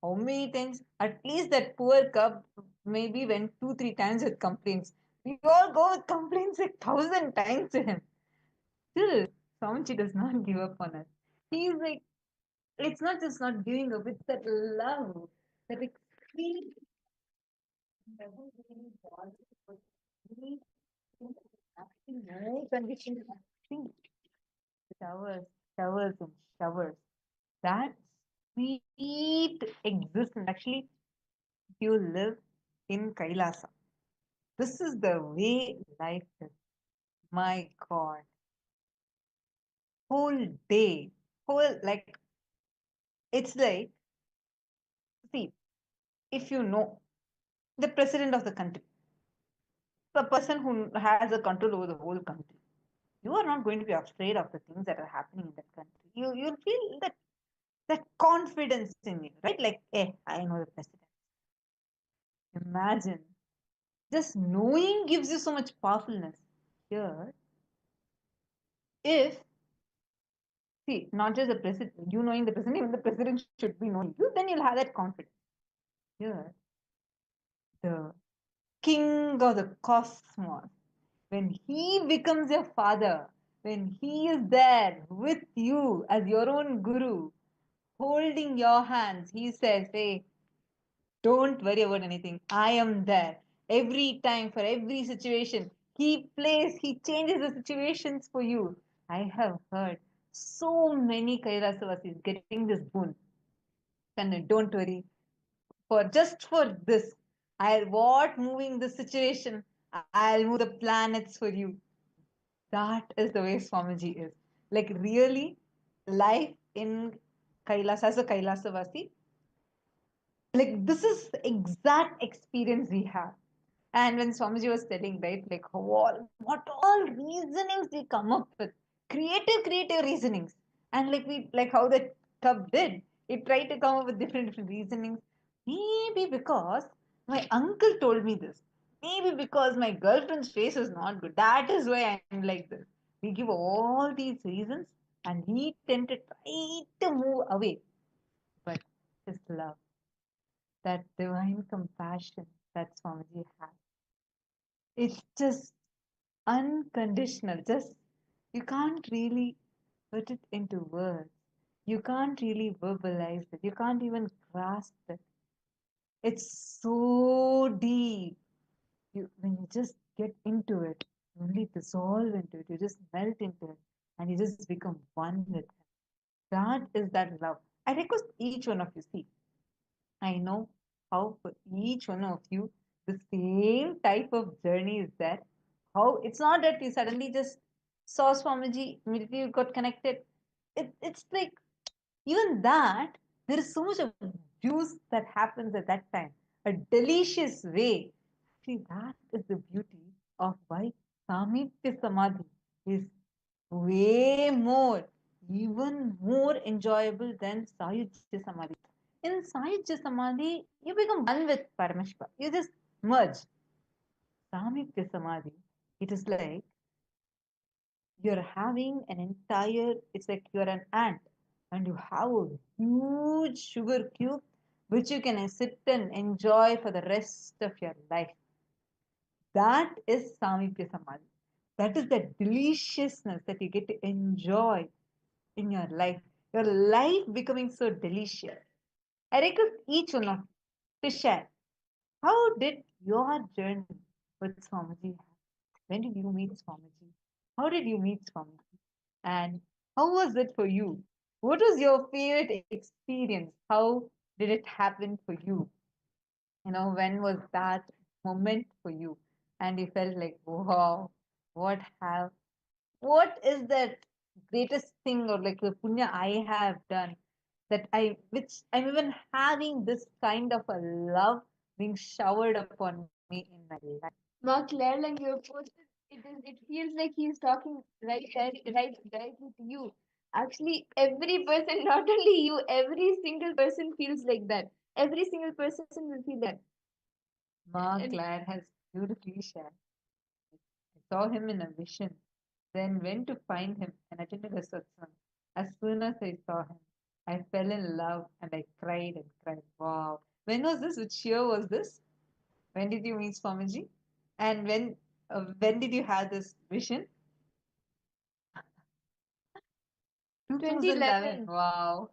How many times? At least that poor cub maybe went 2-3 times with complaints. We all go with complaints like 1,000 times to him. Still, Swamiji does not give up on us. He's like, it's not just not giving up, it's that love, that extreme doesn't really bother, but really no condition, nothing. Showers, showers and showers. That sweet existence. Actually, if you live in Kailasa, this is the way life is. My God. Whole day, whole like it's like, see, if you know the president of the country, the person who has a control over the whole country, you are not going to be afraid of the things that are happening in that country. You'll feel that confidence in you, right? Like, I know the president. Imagine just knowing gives you so much powerfulness. Here, if see, not just the president, you knowing the president, even the president should be knowing you, then you'll have that confidence. Here, the king of the cosmos, when he becomes your father, when he is there with you as your own guru, holding your hands, he says, hey, don't worry about anything. I am there. Every time, for every situation, he changes the situations for you. I have heard so many Kailasavasis getting this boon. And don't worry, for this, what moving the situation, I'll move the planets for you. That is the way Swamiji is. Like really, life in Kailasa as a Kailasavasi, like this is the exact experience we have. And when Swamiji was telling, right, like what all reasonings we come up with, creative reasonings, and like how the tub did, it tried to come up with different reasonings. Maybe because my uncle told me this. Maybe because my girlfriend's face is not good. That is why I'm like this. We give all these reasons, and we tend to try to move away. But his love, that divine compassion that Swamiji has, it's just unconditional. Just you can't really put it into words. You can't really verbalize it. You can't even grasp it. It's so deep. When you just get into it, you only dissolve into it. You just melt into it, and you just become one with it. That is that love. I request each one of you, see, I know how for each one of you the same type of journey is there. How it's not that you suddenly just saw Swamiji, immediately you got connected. It's like even that, there is so much of juice that happens at that time. A delicious way. See, that is the beauty of why Samipya Samadhi is way more, even more enjoyable than Sayujya Samadhi. In Sayujya Samadhi, you become one with Paramashiva. You just merge. Samipya Samadhi, it is like you're having an entire, it's like you're an ant and you have a huge sugar cube which you can sit and enjoy for the rest of your life. That is Samipya Samadhi. That is the deliciousness that you get to enjoy in your life. Your life becoming so delicious. I request each one of you to share. How did your journey with Swamiji happen? When did you meet Swamiji? How did you meet Swamiji? And how was it for you? What was your favorite experience? How did it happen for you? When was that moment for you? And you felt like, wow, what have, what is that greatest thing or like the punya I have done which I'm even having this kind of a love being showered upon me in my life. Ma Claire, like you posted, it feels like he's talking right directly to you. Actually, every person, not only you, every single person feels like that. Every single person will feel that. Ma And Claire has beautifully shared. I saw him in a vision, then went to find him and attended a satsang. As soon as I saw him, I fell in love and I cried and cried. Wow. When was this? Which year was this? When did you meet Swamiji? And when did you have this vision? 2011. 2011. Wow.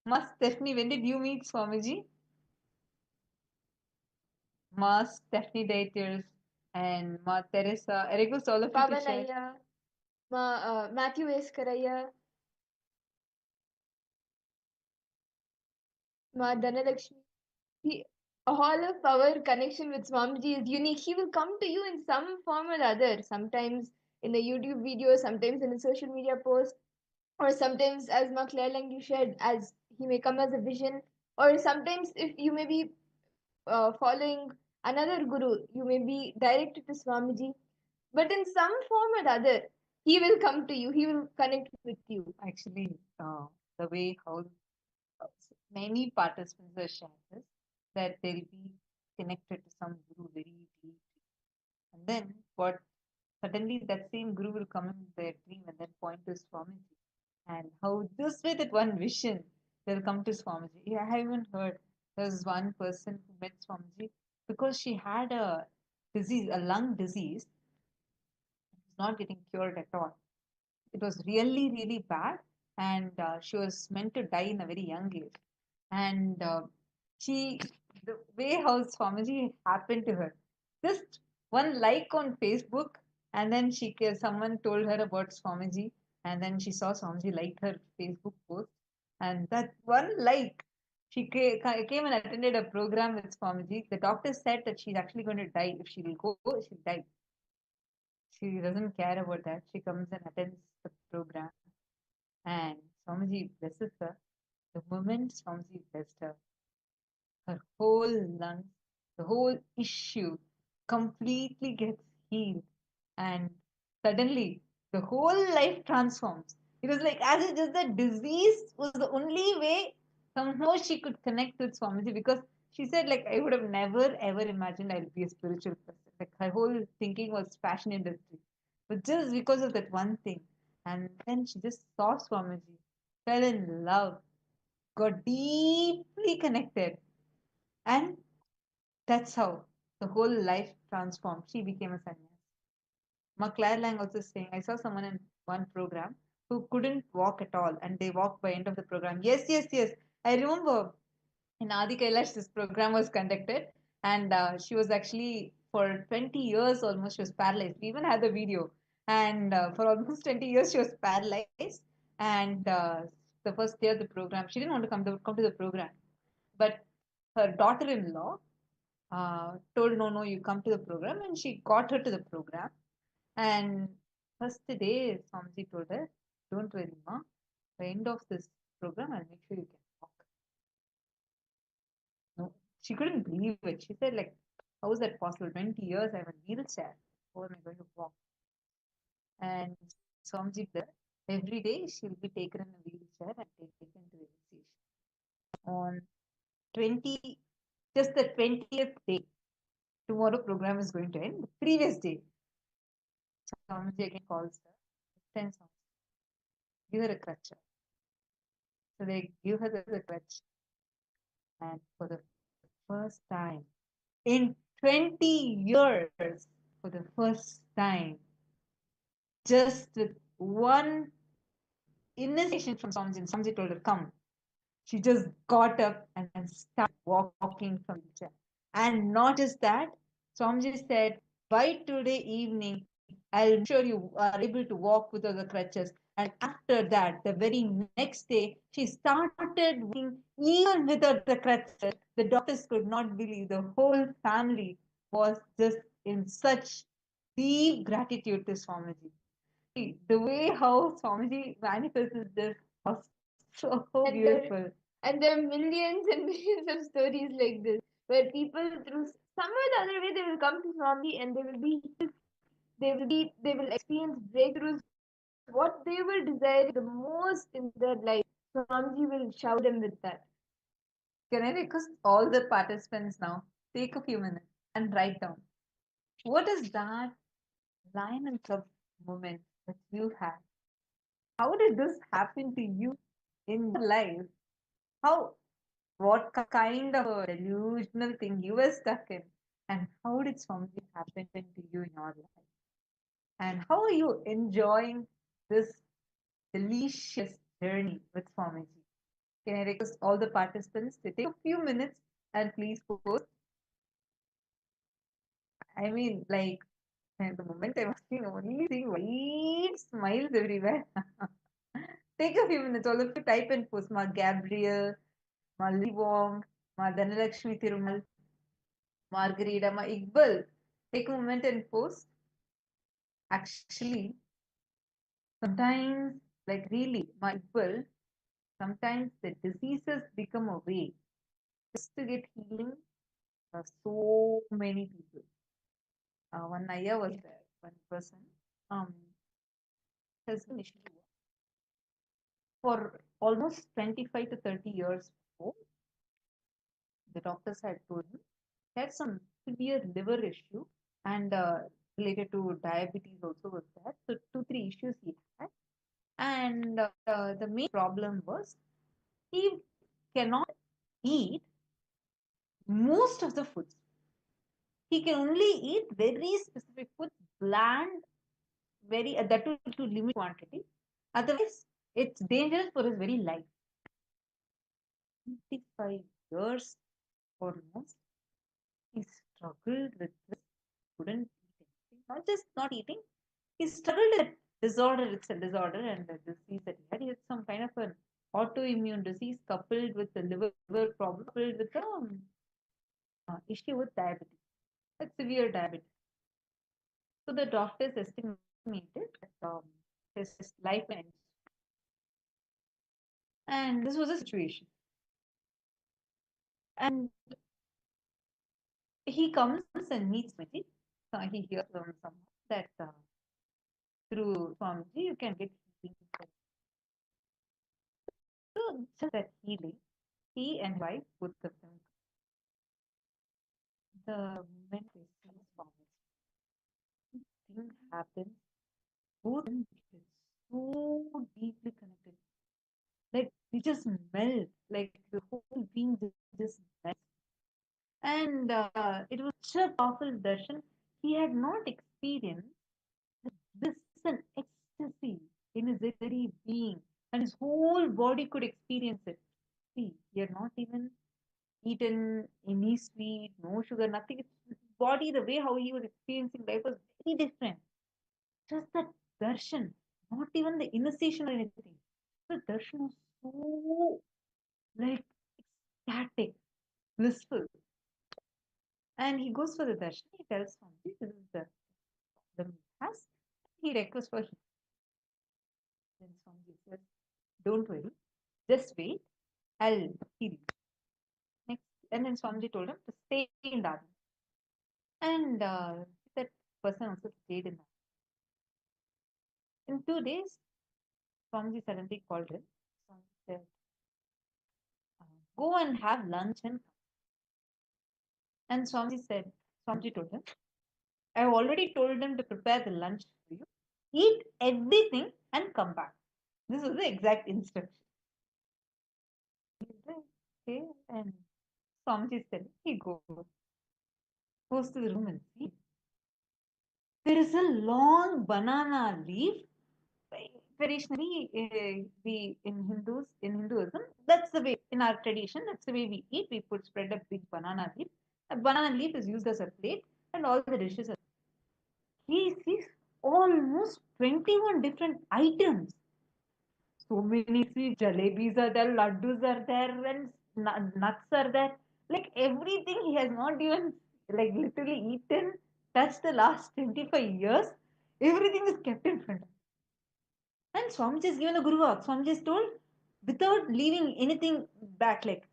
Ma Stephanie, when did you meet Swamiji? Ma Stephanie Daiters and Ma Teresa. I request all of you to Pavan share. Ayya, Matthew Eskaraya, Ma Dhanalakshmi. All of our connection with Swamiji is unique. He will come to you in some form or other, sometimes in a YouTube video, sometimes in a social media post, or sometimes, as Ma Claire Lang you shared, as he may come as a vision, or sometimes if you may be following another guru, you may be directed to Swamiji, but in some form or other, he will come to you, he will connect with you. Actually, the way how many participants are shared is that they'll be connected to some guru very deeply. And then what suddenly that same guru will come in their dream and then point to Swamiji. And how just with that one vision, they'll come to Swamiji. Yeah, I haven't heard. There's one person who met Swamiji because she had a disease, a lung disease. It was not getting cured at all. It was really, really bad. And she was meant to die in a very young age. And she, the way how Swamiji happened to her, just one like on Facebook, and then someone told her about Swamiji, and then she saw Swamiji liked her Facebook post, and that one like, she came and attended a program with Swamiji. The doctor said that she's actually going to die. If she will go, she'll die. She doesn't care about that. She comes and attends the program, and Swamiji blesses her. The moment Swamiji blessed her whole lungs, the whole issue completely gets healed. And suddenly, the whole life transforms. It was like as if just the disease was the only way somehow she could connect with Swamiji, because she said, like, I would have never ever imagined I'll be a spiritual person. Like, her whole thinking was fashion industry. But just because of that one thing. And then she just saw Swamiji, fell in love, got deeply connected. And that's how the whole life transformed. She became a sannyas. Ma Claire Lang also saying, I saw someone in one program who couldn't walk at all, and they walked by end of the program. Yes, yes, yes. I remember in Adi Kailash this program was conducted, and she was actually for 20 years almost she was paralyzed. We even had the video, and for almost 20 years she was paralyzed. And the first day of the program, she didn't want to come to the program, but her daughter-in-law told, no, no, you come to the program, and she got her to the program. And first day, Swamiji told her, don't worry, ma, by end of this program, I'll make sure you can walk. No, she couldn't believe it. She said, like, how is that possible? 20 years, I have a wheelchair. How am I going to walk? And Swamiji, every day she'll be taken in a wheelchair and taken to initiation. On 20, just the 20th day, tomorrow program is going to end. The previous day, Swamiji again calls her, sends Swamiji, give her a crutch. So they give her the crutch, and for the first time in 20 years, for the first time, just with one initiation from Swamiji, and Swamiji told her, come. She just got up and started walking from the chair. And not just that, Swamiji said, by today evening, I'll make sure you are able to walk without the crutches. And after that, the very next day, she started walking even without the crutches. The doctors could not believe. The whole family was just in such deep gratitude to Swamiji. The way how Swamiji manifested this was so And beautiful. there are millions and millions of stories like this, where people through some or the other way they will come to Swami and they will experience breakthroughs. What they will desire the most in their life, Swamiji will shower them with that. Can I request all the participants now take a few minutes and write down what is that line and club moment that you had? How did this happen to you in your life? How, what kind of a delusional thing you were stuck in, and how did something happen to you in your life? And how are you enjoying this delicious journey with Swamiji? Can I request all the participants to take a few minutes and please post? I mean, like, at the moment I'm asking, only seeing wide smiles everywhere. Take a few minutes, all of you type and post. Ma Gabriel, Ma Lily Wong, Ma Dhanalakshmi Thirumal, Margarita, Ma Iqbal. Take a moment and post. Actually, sometimes, like really, Ma Iqbal, sometimes the diseases become a way just to get healing for so many people. One Naya was there, one person has been issue for almost 25 to 30 years before. The doctors had told him he had some severe liver issue and related to diabetes also was there. So 2, 3 issues he had, and the main problem was he cannot eat most of the foods. He can only eat very specific foods, bland, very that too to limit quantity. Otherwise, it's dangerous for his very life. 25 years almost, he struggled with this, couldn't eat anything. Not just not eating, he struggled with disorder. It's a disorder and the disease that he had. He had some kind of an autoimmune disease coupled with the liver problem, coupled with the issue with diabetes, like severe diabetes. So the doctors estimated that his life ends. And this was a situation. And he comes and meets Swamiji. He hears from someone that through Swamiji you can get healing. So just that healing, he and wife, both of them, the moment they see Swamiji, thing happens. Both of them get so deeply connected. Like they just melt, like the whole being just melts. And it was such a powerful darshan. He had not experienced this an ecstasy in his very being, and his whole body could experience it. See, he had not even eaten any sweet, no sugar, nothing. His body, the way how he was experiencing life was very different. Just that darshan, not even the initiation or anything. The darshan was so like ecstatic, blissful. And he goes for the darshan. He tells Swamiji, this is the problem he has. He requests for him. Then Swamiji says, don't worry, just wait, I'll heal you. Next, and then Swamiji told him to stay in that. And that person also stayed in that. In 2 days, Swamiji suddenly called him. Swamiji said, go and have lunch and come. And Swamiji told him, I've already told them to prepare the lunch for you. Eat everything and come back. This was the exact instruction. Okay, and Swamiji said, he goes to the room and see. There is a long banana leaf. Traditionally, we in Hinduism, that's the way in our tradition. That's the way we eat. We put spread a big banana leaf. A banana leaf is used as a plate, and all the dishes. He sees almost 21 different items. So many sweet jalebis are there, laddus are there, and nuts are there. Like everything he has not even like literally eaten, touched the last 25 years. Everything is kept in front of him. And Swamiji is given a Guru Bhakti. Swamiji is told without leaving anything back, like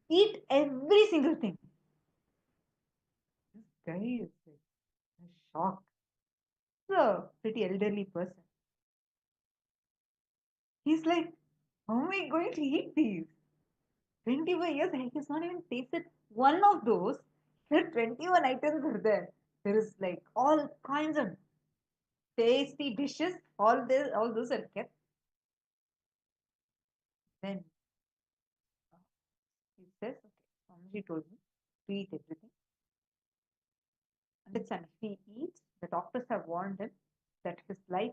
eat every single thing. This guy is like shocked. He's a pretty elderly person. He's like, how am I going to eat these? 25 years, he has not even tasted one of those. There are 21 items are there. There is like all kinds of tasty dishes. All those are kept. Then he says, okay, Swamiji told me to eat everything. And if he eats, the doctors have warned him that his life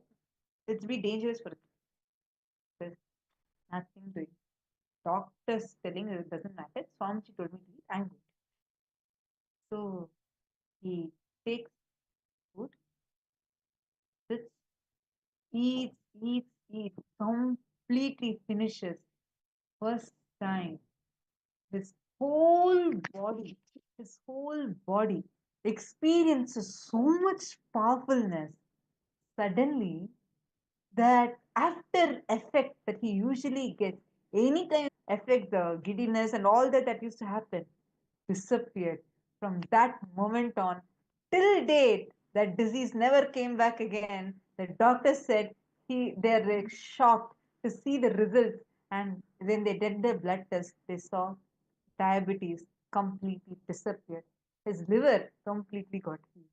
will be dangerous for him. There's nothing doing. doctor's telling it doesn't matter. Swamiji told me to eat, I'm good. So he takes food, sits, eats, completely finishes. First time, his whole body, his whole body experiences so much powerfulness. Suddenly, that after effect that he usually gets, anytime effect, the giddiness and all that used to happen, disappeared. From that moment on, till date, that disease never came back again. The doctor said they're like shocked to see the results, and when they did the blood test, they saw diabetes completely disappeared. His liver completely got healed.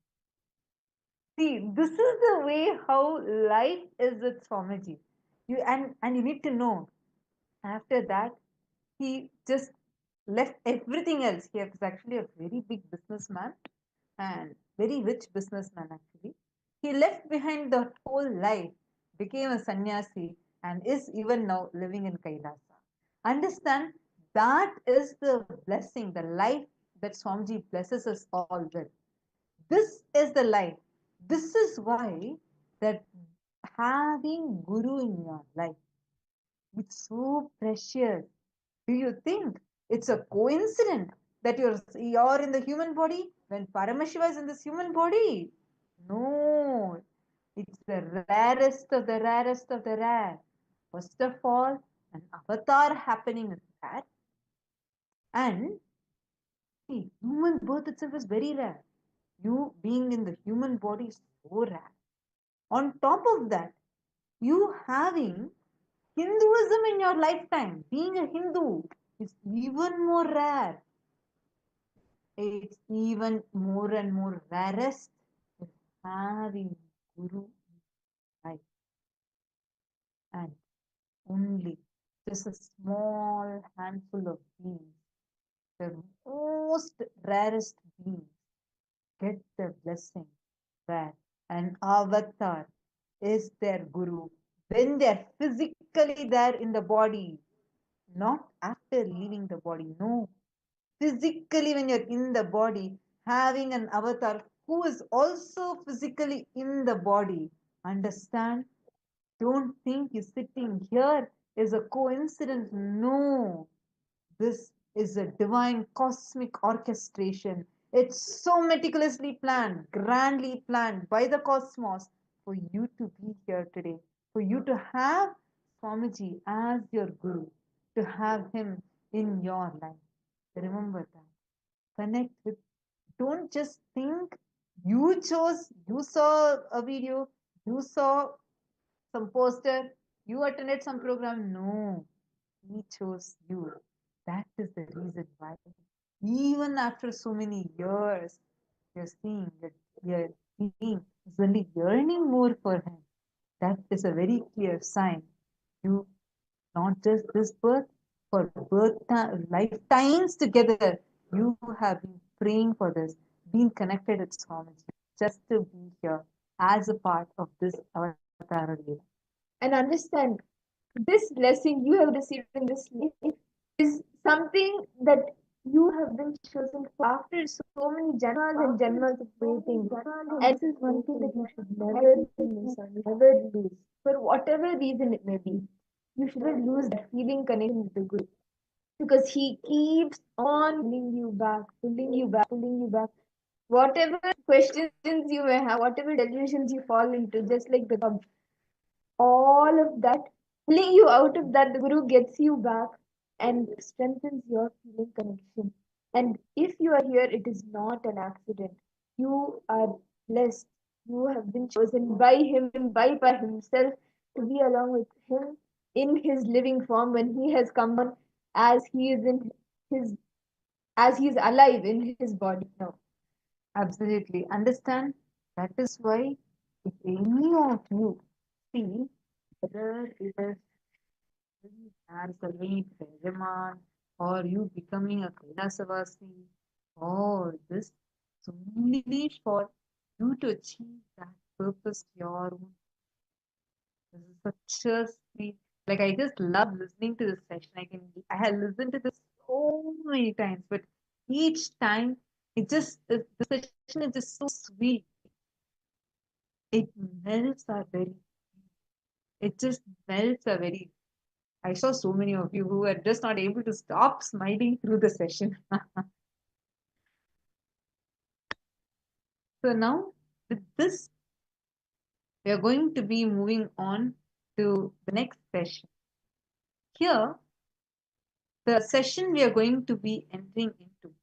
See, this is the way how life is with Swamiji. And you need to know, after that, he just left everything else. He was actually a very big businessman and very rich businessman actually. He left behind the whole life, became a sannyasi, and is even now living in Kailasa. Understand, that is the blessing, the life that Swamiji blesses us all with. This is the life. This is why that having Guru in your life, it's so precious. Do you think it's a coincidence that you're in the human body when Paramashiva is in this human body? No, it's the rarest of the rarest of the rare. First of all, an avatar happening is that, and see, human birth itself is very rare. You being in the human body is so rare. On top of that, you having Hinduism in your lifetime, being a Hindu, is even more rare. It's even more and more rarest is having Guru in life. And only just a small handful of beings, the most rarest beings, get the blessing where an avatar is their Guru when they're physically there in the body, not after leaving the body. No, physically when you're in the body, having an avatar who is also physically in the body. Understand? Don't think you sitting here is a coincidence. No, this is a divine cosmic orchestration. It's so meticulously planned, grandly planned by the cosmos for you to be here today, for you to have Swamiji as your Guru, to have him in your life. Remember that. Connect with, don't just think you chose, you saw a video, you saw some poster, you attended some program. No, he chose you. That is the reason why. Even after so many years, you're seeing that your being is only yearning more for him. That is a very clear sign. You, not just this birth, for birth lifetimes together, you have been praying for this, being connected with Swamiji, just to be here as a part of this avatar. And understand, this blessing you have received in this life is something that you have been chosen for after so many janmas and janmas of waiting. And this is one thing that you should never miss or never lose. For whatever reason it may be, you shouldn't lose that feeling connection with the Guru. Because he keeps on pulling you back, pulling you back, pulling you back. Whatever questions you may have, whatever delusions you fall into, just like the cub, all of that, pulling you out of that, the Guru gets you back and strengthens your feeling connection. And if you are here, it is not an accident. You are blessed. You have been chosen by him, by himself, to be along with him in his living form when he has come on, as he is in his, as he is alive in his body now. Absolutely. Understand? That is why if any of you see whether it is as a lead Peraman or you becoming a Kailasavasi or this, it's only for you to achieve that purpose your own. This is such a sweet Like, I just love listening to this session. I have listened to this so many times, but each time the session is just so sweet. It melts our very, it just melts our very. I saw so many of you who were just not able to stop smiling through the session. So now, with this, we are going to be moving on to the next session. Here, the session we are going to be entering into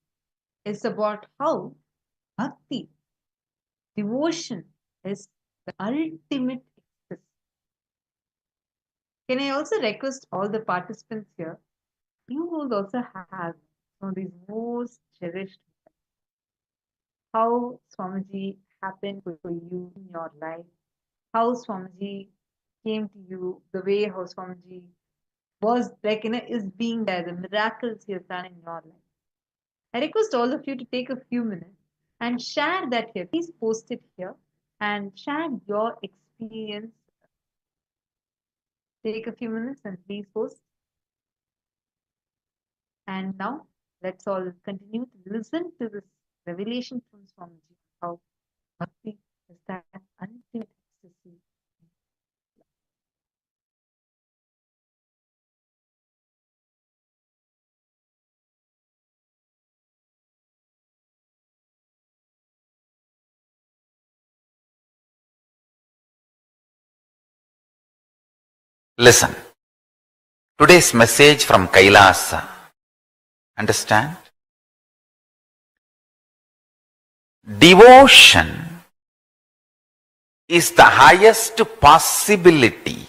is about how bhakti, devotion, is the ultimate expression. Can I also request all the participants here? You will also have some of these most cherished moments. How Swamiji happened for you in your life, how Swamiji came to you, the way how Swamiji was like, is being there, the miracles he has done in your life. I request all of you to take a few minutes and share that here. Please post it here and share your experience. Take a few minutes and please post. And now let's all continue to listen to this revelation from Swamiji, how bhakti is that ultimate ecstasy. Listen. Today's message from KAILASA. Understand? Devotion is the highest possibility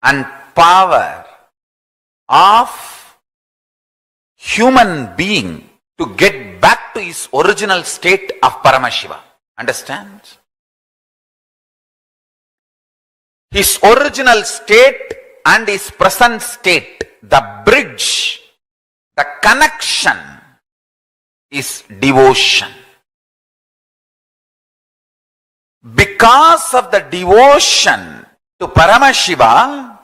and power of human being to get back to his original state of Paramashiva. Understand? His original state and his present state, the bridge, the connection is devotion. Because of the devotion to Paramashiva,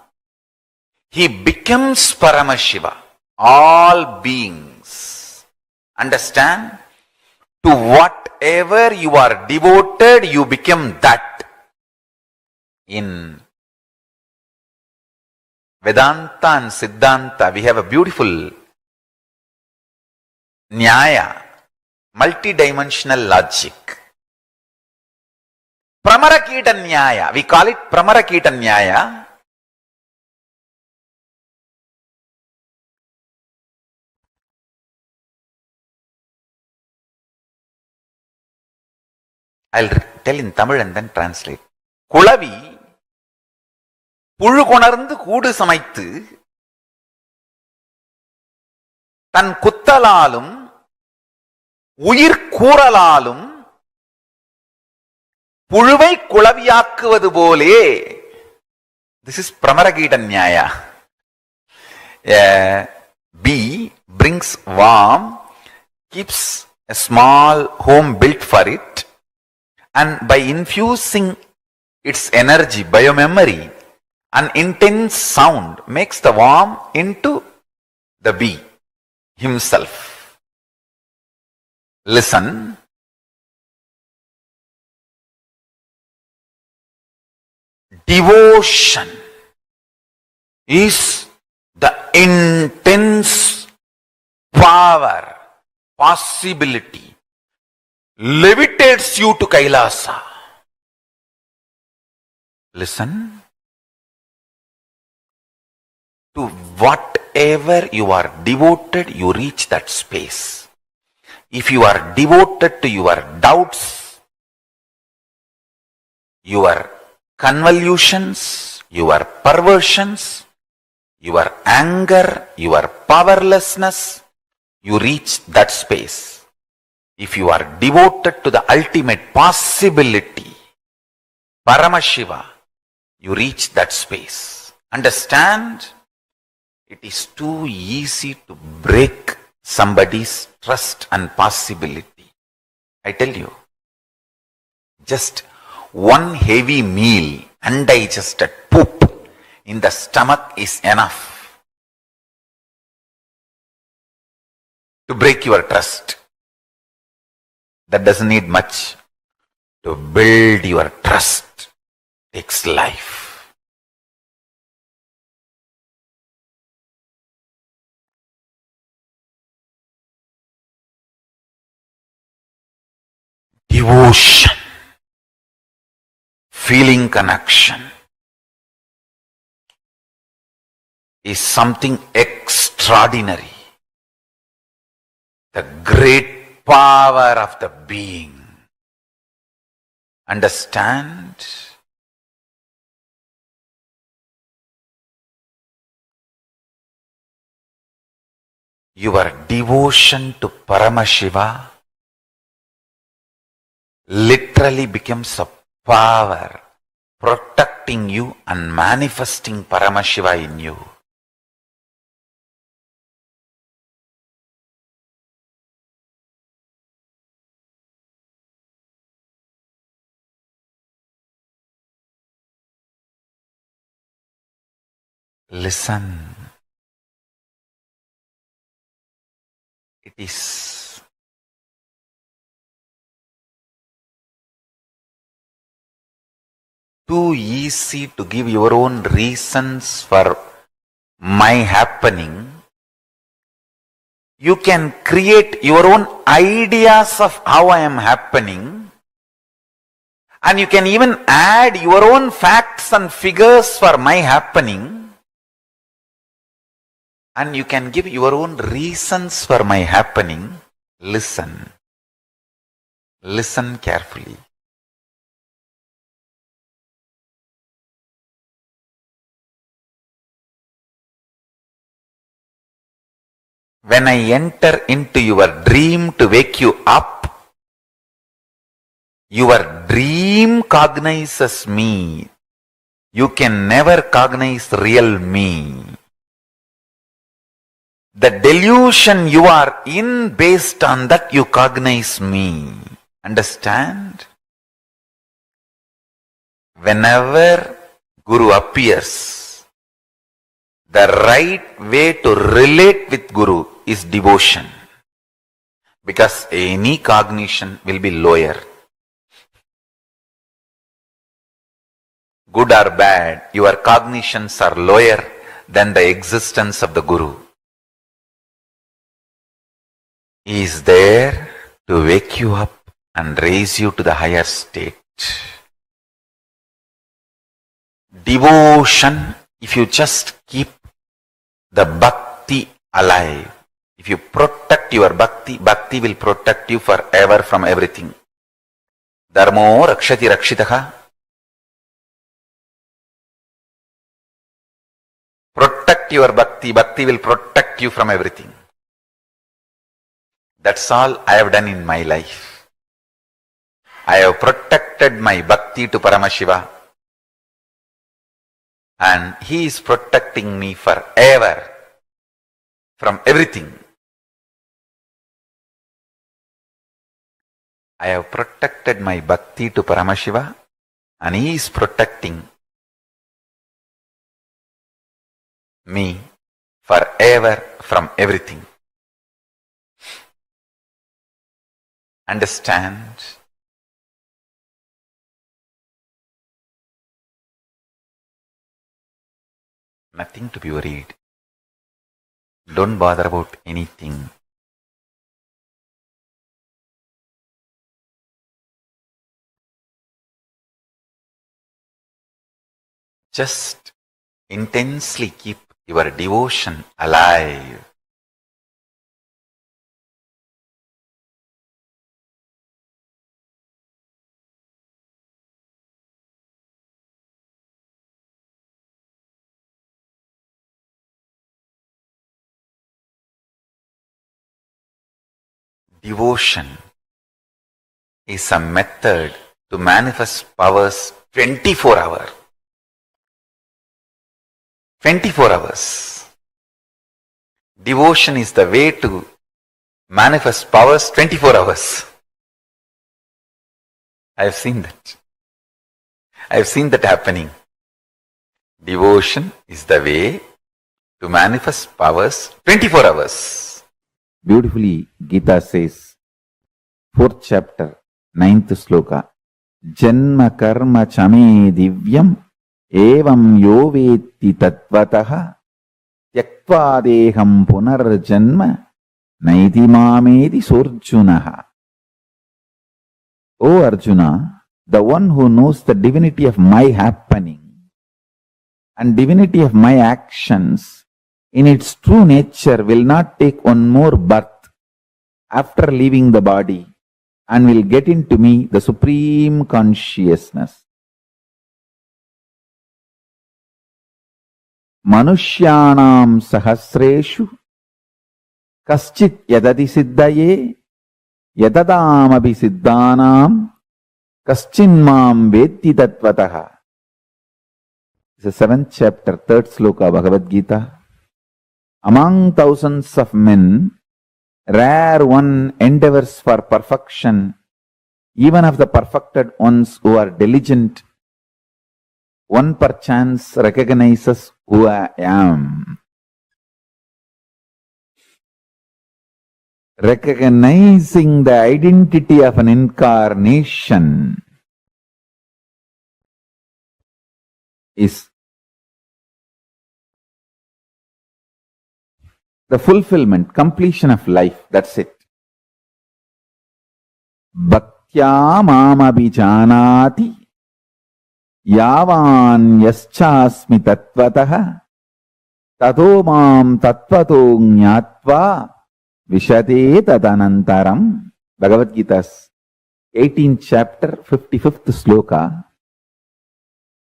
he becomes Paramashiva. All beings. Understand? To whatever you are devoted, you become that. In Vedanta and Siddhanta, we have a beautiful Nyaya, multidimensional logic. Pramarakita Nyaya, we call it Pramarakita Nyaya. I'll tell in Tamil and then translate. Kulavi புழு கொணர்ந்து கூடு சமைத்து தன் குத்தலாலும் உயிர் கூறலாலும் புழுவை குளவியாக்குவது போலே. This is Pramaragita Nyaya. A bee brings worm, keeps a small home built for it, and by infusing its energy, biomemory, an intense sound makes the worm into the bee himself. Listen. Devotion is the intense power, possibility, levitates you to KAILASA. Listen. To whatever you are devoted, you reach that space. If you are devoted to your doubts, your convolutions, your perversions, your anger, your powerlessness, you reach that space. If you are devoted to the ultimate possibility, Paramashiva, you reach that space. Understand? It is too easy to break somebody's trust and possibility. I tell you, just one heavy meal, undigested poop in the stomach is enough to break your trust. That doesn't need much. To build your trust takes life. Devotion, feeling connection, is something extraordinary. The great power of the being. Understand? Your devotion to Paramashiva literally becomes a power protecting you and manifesting Paramashiva in you. Listen. It is too easy to give your own reasons for my happening. You can create your own ideas of how I am happening, and you can even add your own facts and figures for my happening. And you can give your own reasons for my happening. Listen. Listen carefully. When I enter into your dream to wake you up, your dream cognizes me. You can never cognize real me. The delusion you are in, based on that you cognize me. Understand? Whenever Guru appears, the right way to relate with Guru is devotion. Because any cognition will be lower. Good or bad, your cognitions are lower than the existence of the Guru. He is there to wake you up and raise you to the higher state. Devotion, if you just keep the bhakti alive, if you protect your bhakti, bhakti will protect you forever from everything. Dharmo rakshati rakshitaha. Protect your bhakti, bhakti will protect you from everything. That's all I have done in my life. I have protected my bhakti to Paramashiva, and he is protecting me forever from everything. I have protected my bhakti to Paramashiva, and he is protecting me forever from everything. Understand? Nothing to be worried. Don't bother about anything. Just intensely keep your devotion alive. Devotion is a method to manifest powers 24 hours. 24 hours. Devotion is the way to manifest powers 24 hours. I have seen that. I have seen that happening. Devotion is the way to manifest powers 24 hours. Beautifully, Gita says, 4th chapter, 9th sloka, Janma karma chame divyam evam yo veti tattvataha tyaktva deham punarjanma naiti mamedi sorjunaha. O Arjuna, the one who knows the divinity of my happening and divinity of my actions in its true nature will not take one more birth after leaving the body and will get into me the supreme consciousness. Manushyanam sahasreshu kaschit yadadi siddhaye yadadamabi siddhanam kaschinmam vetti tattvataha. This is the 7th chapter, 3rd sloka, Bhagavad Gita. Among thousands of men, rare one endeavors for perfection, even of the perfected ones who are diligent. One perchance recognizes who I am. Recognizing the identity of an incarnation is the fulfillment, completion of life. That's it. Bhaktya mamabhijanati yavan yaschasmi tattvataha tato mam tattvato jnatva vishate tadanantaram. Bhagavad Gita's 18th chapter, 55th sloka.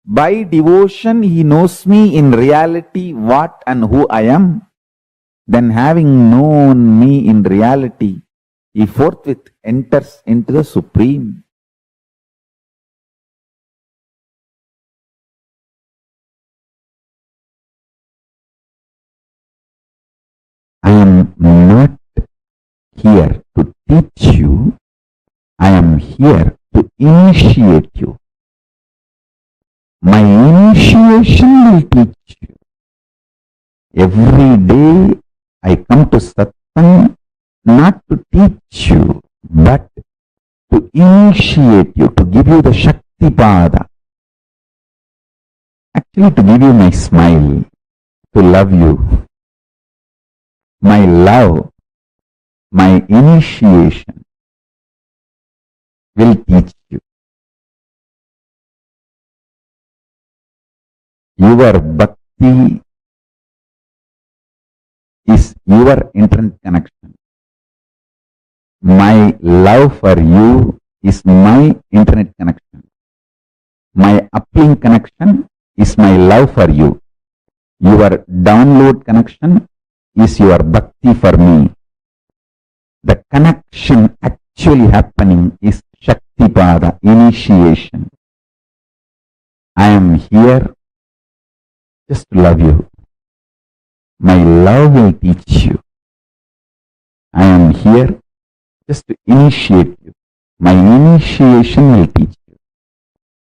By devotion he knows me in reality what and who I am. Then having known me in reality, he forthwith enters into the Supreme. I am not here to teach you. I am here to initiate you. My initiation will teach you. Every day I come to Satsang not to teach you, but to initiate you, to give you the Shakti Pada. Actually, to give you my smile, to love you. My love, my initiation will teach you. Your bhakti is your internet connection. My love for you is my internet connection. My uplink connection is my love for you. Your download connection is your bhakti for me. The connection actually happening is Shakti Pada, initiation. I am here just to love you. My love will teach you. I am here just to initiate you. My initiation will teach you.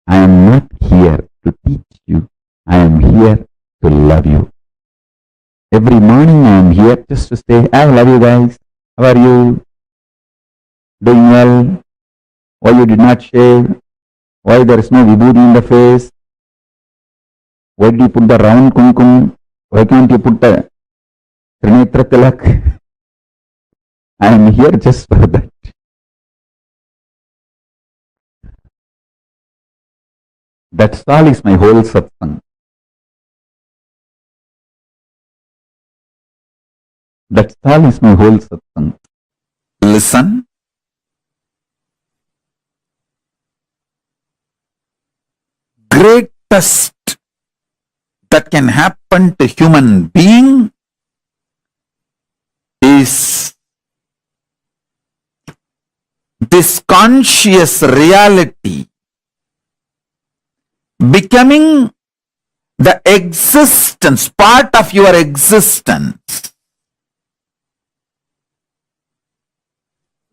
I am not here to teach you. I am here to love you. Every morning I am here just to say, I love you guys. How are you? Doing well? Why you did not shave? Why there is no vibhuti in the face? Why did you put the round kumkum? Why can't you put the Trinetra Tilak? I am here just for that. That's all is my whole satsang. That's all is my whole satsang. Listen. Greatest that can happen to human being is this conscious reality becoming the existence, part of your existence.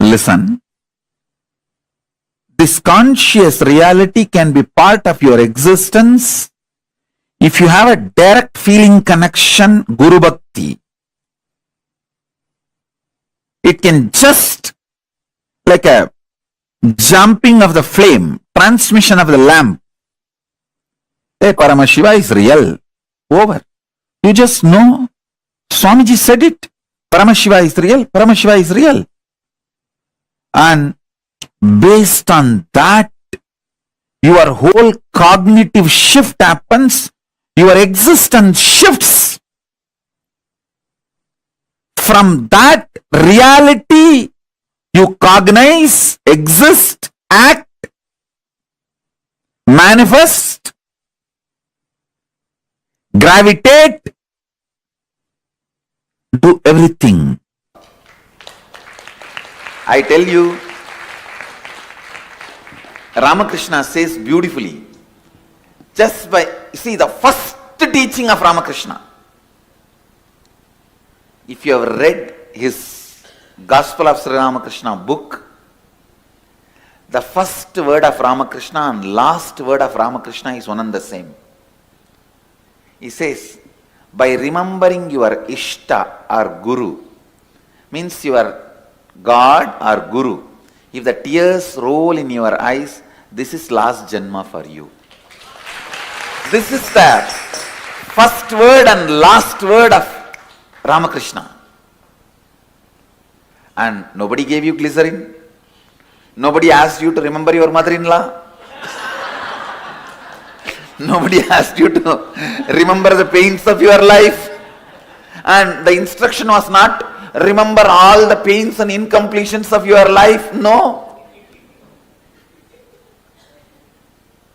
Listen, this conscious reality can be part of your existence If you have a direct feeling connection, Guru Bhakti, it can just like a jumping of the flame, transmission of the lamp. Hey, Paramashiva is real. Over. You just know. Swamiji said it. Paramashiva is real. Paramashiva is real. And based on that, your whole cognitive shift happens. Your existence shifts. From that reality, you cognize, exist, act, manifest, gravitate, do everything. I tell you, Ramakrishna says beautifully, just by, see, the first teaching of Ramakrishna, if you have read his Gospel of Sri Ramakrishna book, the first word of Ramakrishna and last word of Ramakrishna is one and the same. He says, by remembering your Ishta or Guru, means your God or Guru, if the tears roll in your eyes, this is last Janma for you. This is the first word and last word of Ramakrishna. And nobody gave you glycerin. Nobody asked you to remember your mother-in-law. Nobody asked you to remember the pains of your life. And the instruction was not remember all the pains and incompletions of your life. No.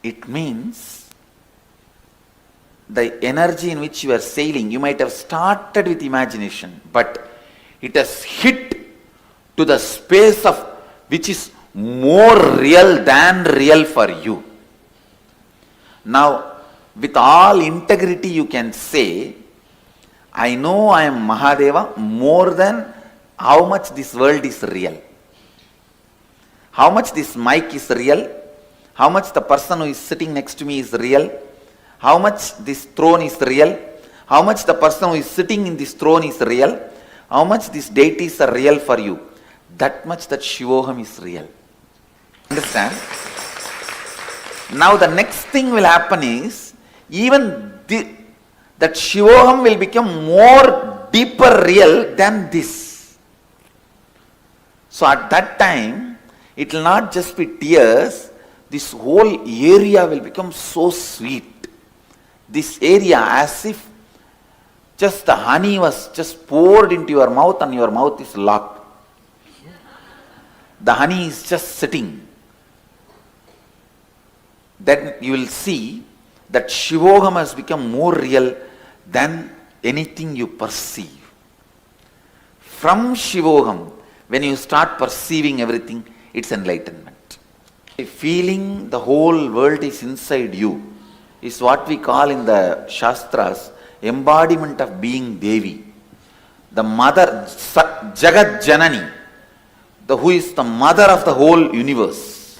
It means the energy in which you are sailing, you might have started with imagination, but it has hit to the space of which is more real than real for you. Now, with all integrity you can say, I know I am Mahadeva more than how much this world is real. How much this mic is real, how much the person who is sitting next to me is real, how much this throne is real, how much the person who is sitting in this throne is real, how much these deities are real for you. That much that Shivoham is real. Understand? Now the next thing will happen is, even that Shivoham will become more deeper real than this. So at that time, it will not just be tears, this whole area will become so sweet. This area as if just the honey was just poured into your mouth and your mouth is locked. The honey is just sitting. Then you will see that Shivoham has become more real than anything you perceive. From Shivoham, when you start perceiving everything, it's enlightenment. Feeling the whole world is inside you is what we call in the Shastras embodiment of being Devi. The mother, Jagat Janani, who is the mother of the whole universe.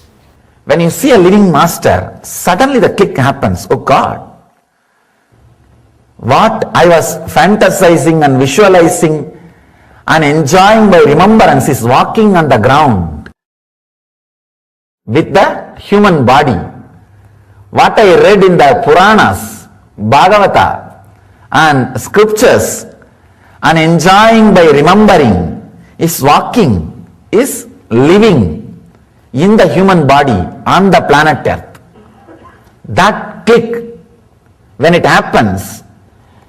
When you see a living master, suddenly the click happens. Oh God, what I was fantasizing and visualizing and enjoying by remembrance is walking on the ground with the human body. What I read in the Puranas, Bhagavata and scriptures and enjoying by remembering is walking, is living in the human body on the planet Earth. That click, when it happens,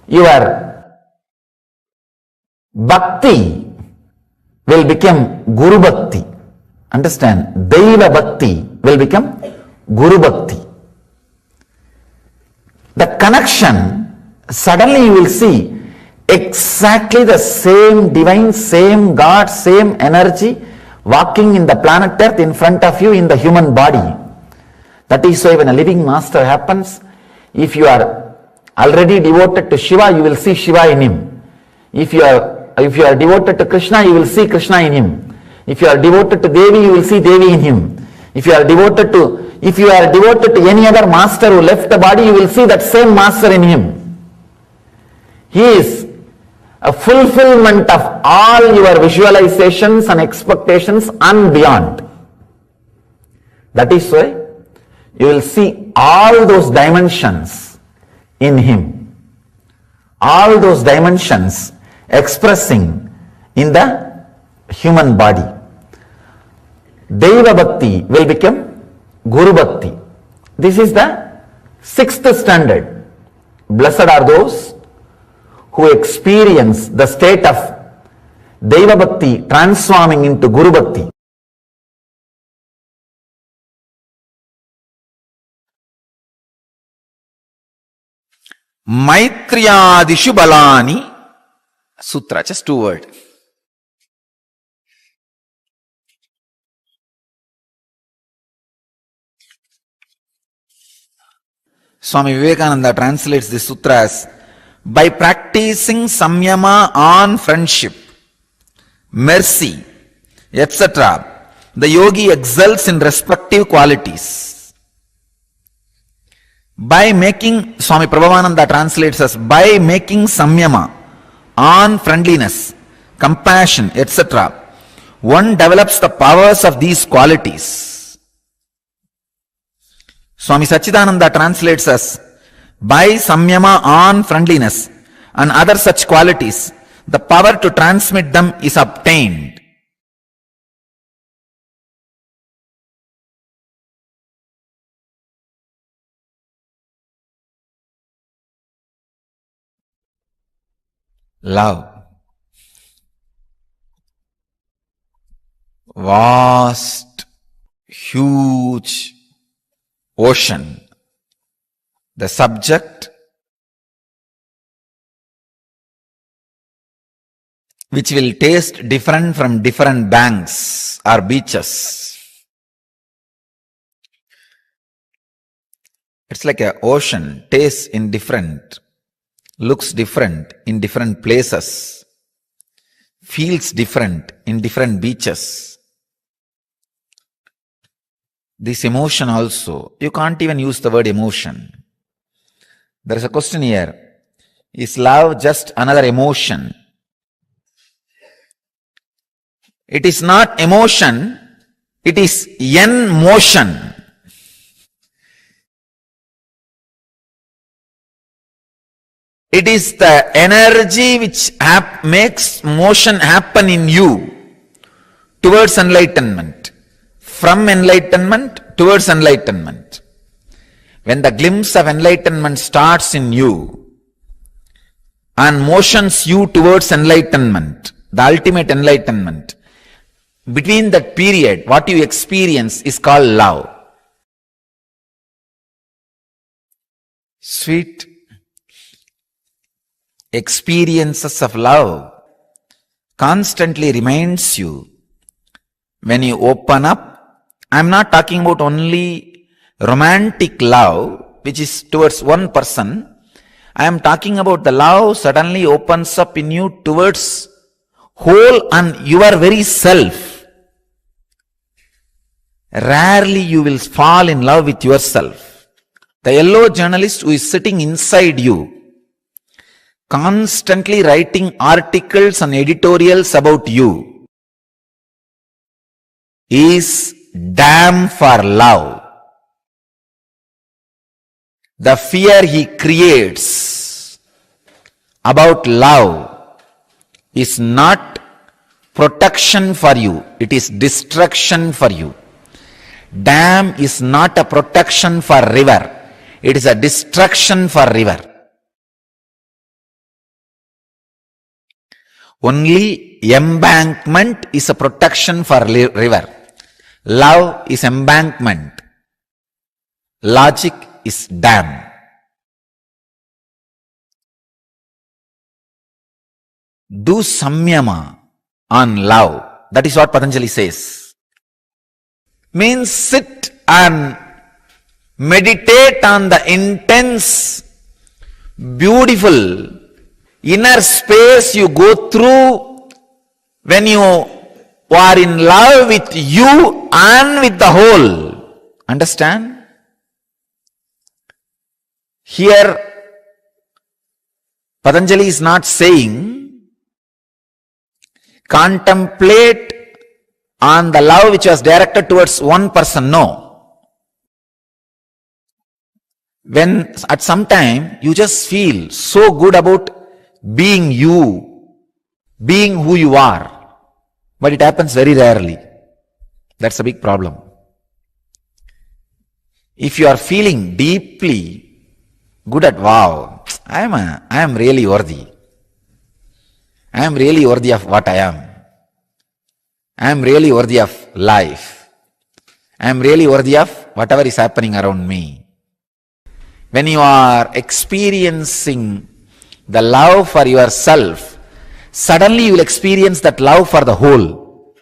your bhakti will become Guru Bhakti. Understand? Deva Bhakti will become Guru Bhakti. The connection, suddenly you will see exactly the same divine, same God, same energy walking in the planet Earth in front of you in the human body. That is why when a living master happens, if you are already devoted to Shiva, you will see Shiva in him. If you are devoted to Krishna, you will see Krishna in him. If you are devoted to Devi, you will see Devi in him. If you are devoted to any other master who left the body, you will see that same master in him. He is a fulfillment of all your visualizations and expectations and beyond. That is why you will see all those dimensions in him. All those dimensions expressing in the human body. Deva Bhakti will become Guru Bhakti. This is the 6th standard. Blessed are those who experience the state of Deva Bhakti transforming into Guru Bhakti. Maitriyadishu Balani Sutra, just 2 words. Swami Vivekananda translates this sutra as, by practicing samyama on friendship, mercy, etc., the yogi excels in respective qualities. By making, Swami Prabhavananda translates as, by making samyama on friendliness, compassion, etc., one develops the powers of these qualities. Swami Satchidananda translates as, by samyama on friendliness and other such qualities, the power to transmit them is obtained. Love. Vast, huge ocean. The subject, which will taste different from different banks or beaches. It's like an ocean, tastes in different, looks different in different places, feels different in different beaches. This emotion also, you can't even use the word emotion. There is a question here. Is love just another emotion? It is not emotion, it is yen motion. It is the energy which makes motion happen in you towards enlightenment. From enlightenment towards enlightenment. When the glimpse of enlightenment starts in you and motions you towards enlightenment, the ultimate enlightenment, between that period, what you experience is called love. Sweet experiences of love constantly reminds you when you open up. I'm not talking about only romantic love, which is towards one person. I am talking about the love suddenly opens up in you towards whole and your very self. Rarely you will fall in love with yourself. The yellow journalist who is sitting inside you, constantly writing articles and editorials about you, is damn for love. The fear he creates about love is not protection for you, it is destruction for you. Dam is not a protection for river, it is a destruction for river. Only embankment is a protection for river. Love is embankment. Logic is dam. Do samyama on love. That is what Patanjali says. Means sit and meditate on the intense, beautiful inner space you go through when you are in love with you and with the whole. Understand? Here, Patanjali is not saying contemplate on the love which was directed towards one person. No. When at some time you just feel so good about being you, being who you are, but it happens very rarely. That's a big problem. If you are feeling deeply good at, wow, I am really worthy. I am really worthy of what I am. I am really worthy of life. I am really worthy of whatever is happening around me. When you are experiencing the love for yourself, suddenly you will experience that love for the whole.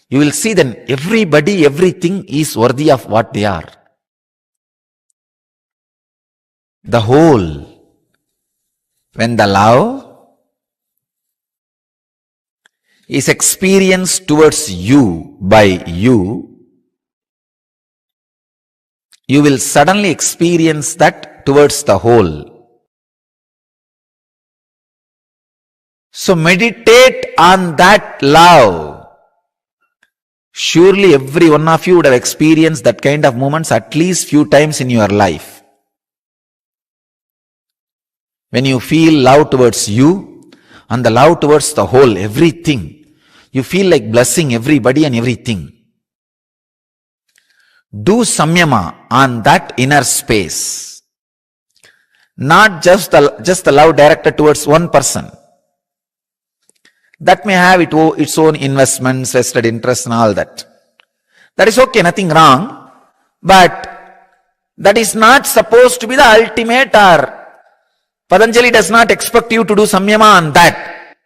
You will see then everybody, everything is worthy of what they are. The whole. When the love is experienced towards you by you, you will suddenly experience that towards the whole. So meditate on that love. Surely every one of you would have experienced that kind of moments at least few times in your life. When you feel love towards you and the love towards the whole, everything, you feel like blessing everybody and everything. Do samyama on that inner space. Not just the love directed towards one person. That may have its own investments, vested interests and all that. That is okay, nothing wrong. But that is not supposed to be the ultimate, or Patanjali does not expect you to do samyama on that.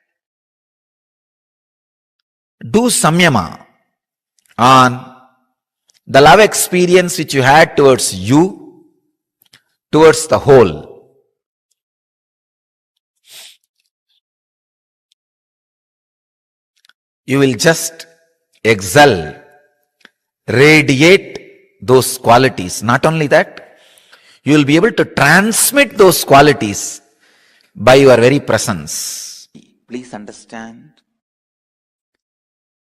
Do samyama on the love experience which you had towards you, towards the whole. You will just excel, radiate those qualities. Not only that, you will be able to transmit those qualities by your very presence. Please understand.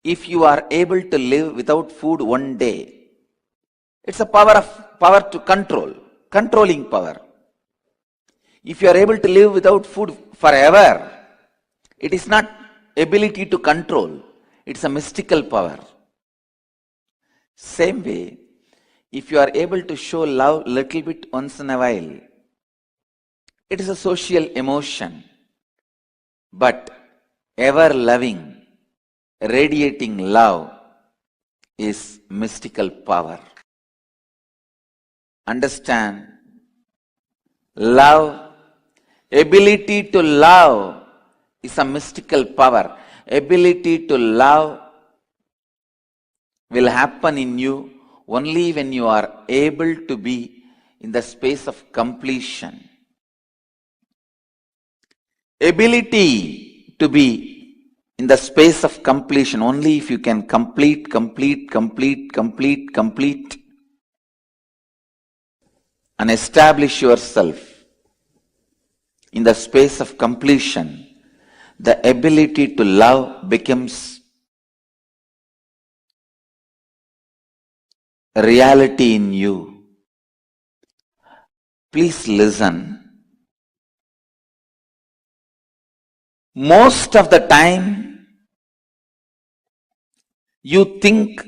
If you are able to live without food one day, it's a power to control, controlling power. If you are able to live without food forever, it is not ability to control, it's a mystical power. Same way, if you are able to show love little bit once in a while, it is a social emotion. But ever loving, radiating love is mystical power. Understand, love, ability to love is a mystical power. Ability to love will happen in you only when you are able to be in the space of completion. Ability to be in the space of completion only if you can complete and establish yourself in the space of completion. The ability to love becomes reality in you. Please listen. Most of the time, you think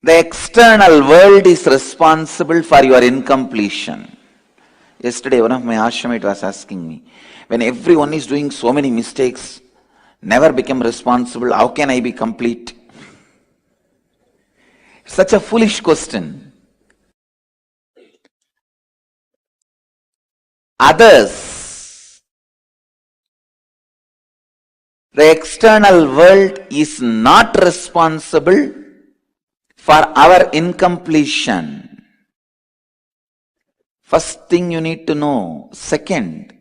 the external world is responsible for your incompletion. Yesterday, one of my ashramites was asking me, when everyone is doing so many mistakes, never become responsible, how can I be complete? Such a foolish question. Others, the external world is not responsible for our incompletion. First thing you need to know. Second,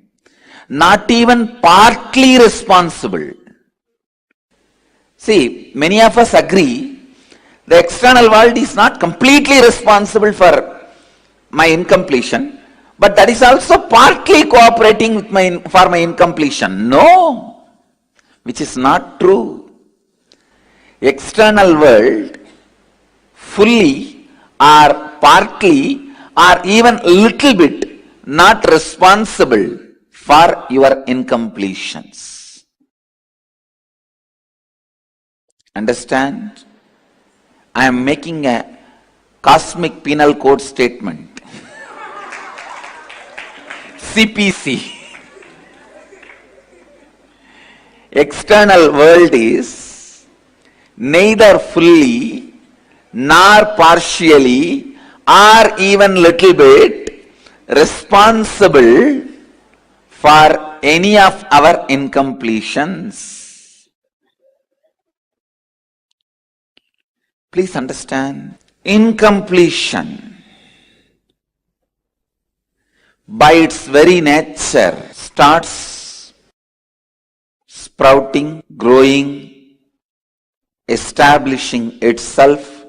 not even partly responsible. See, many of us agree the external world is not completely responsible for my incompletion, but that is also partly cooperating with for my incompletion. No, which is not true. External world fully or partly or even little bit not responsible for your incompletions. Understand? I am making a cosmic penal code statement. CPC. External world is neither fully nor partially or even little bit responsible for any of our incompletions. Please understand, incompletion by its very nature starts sprouting, growing, establishing itself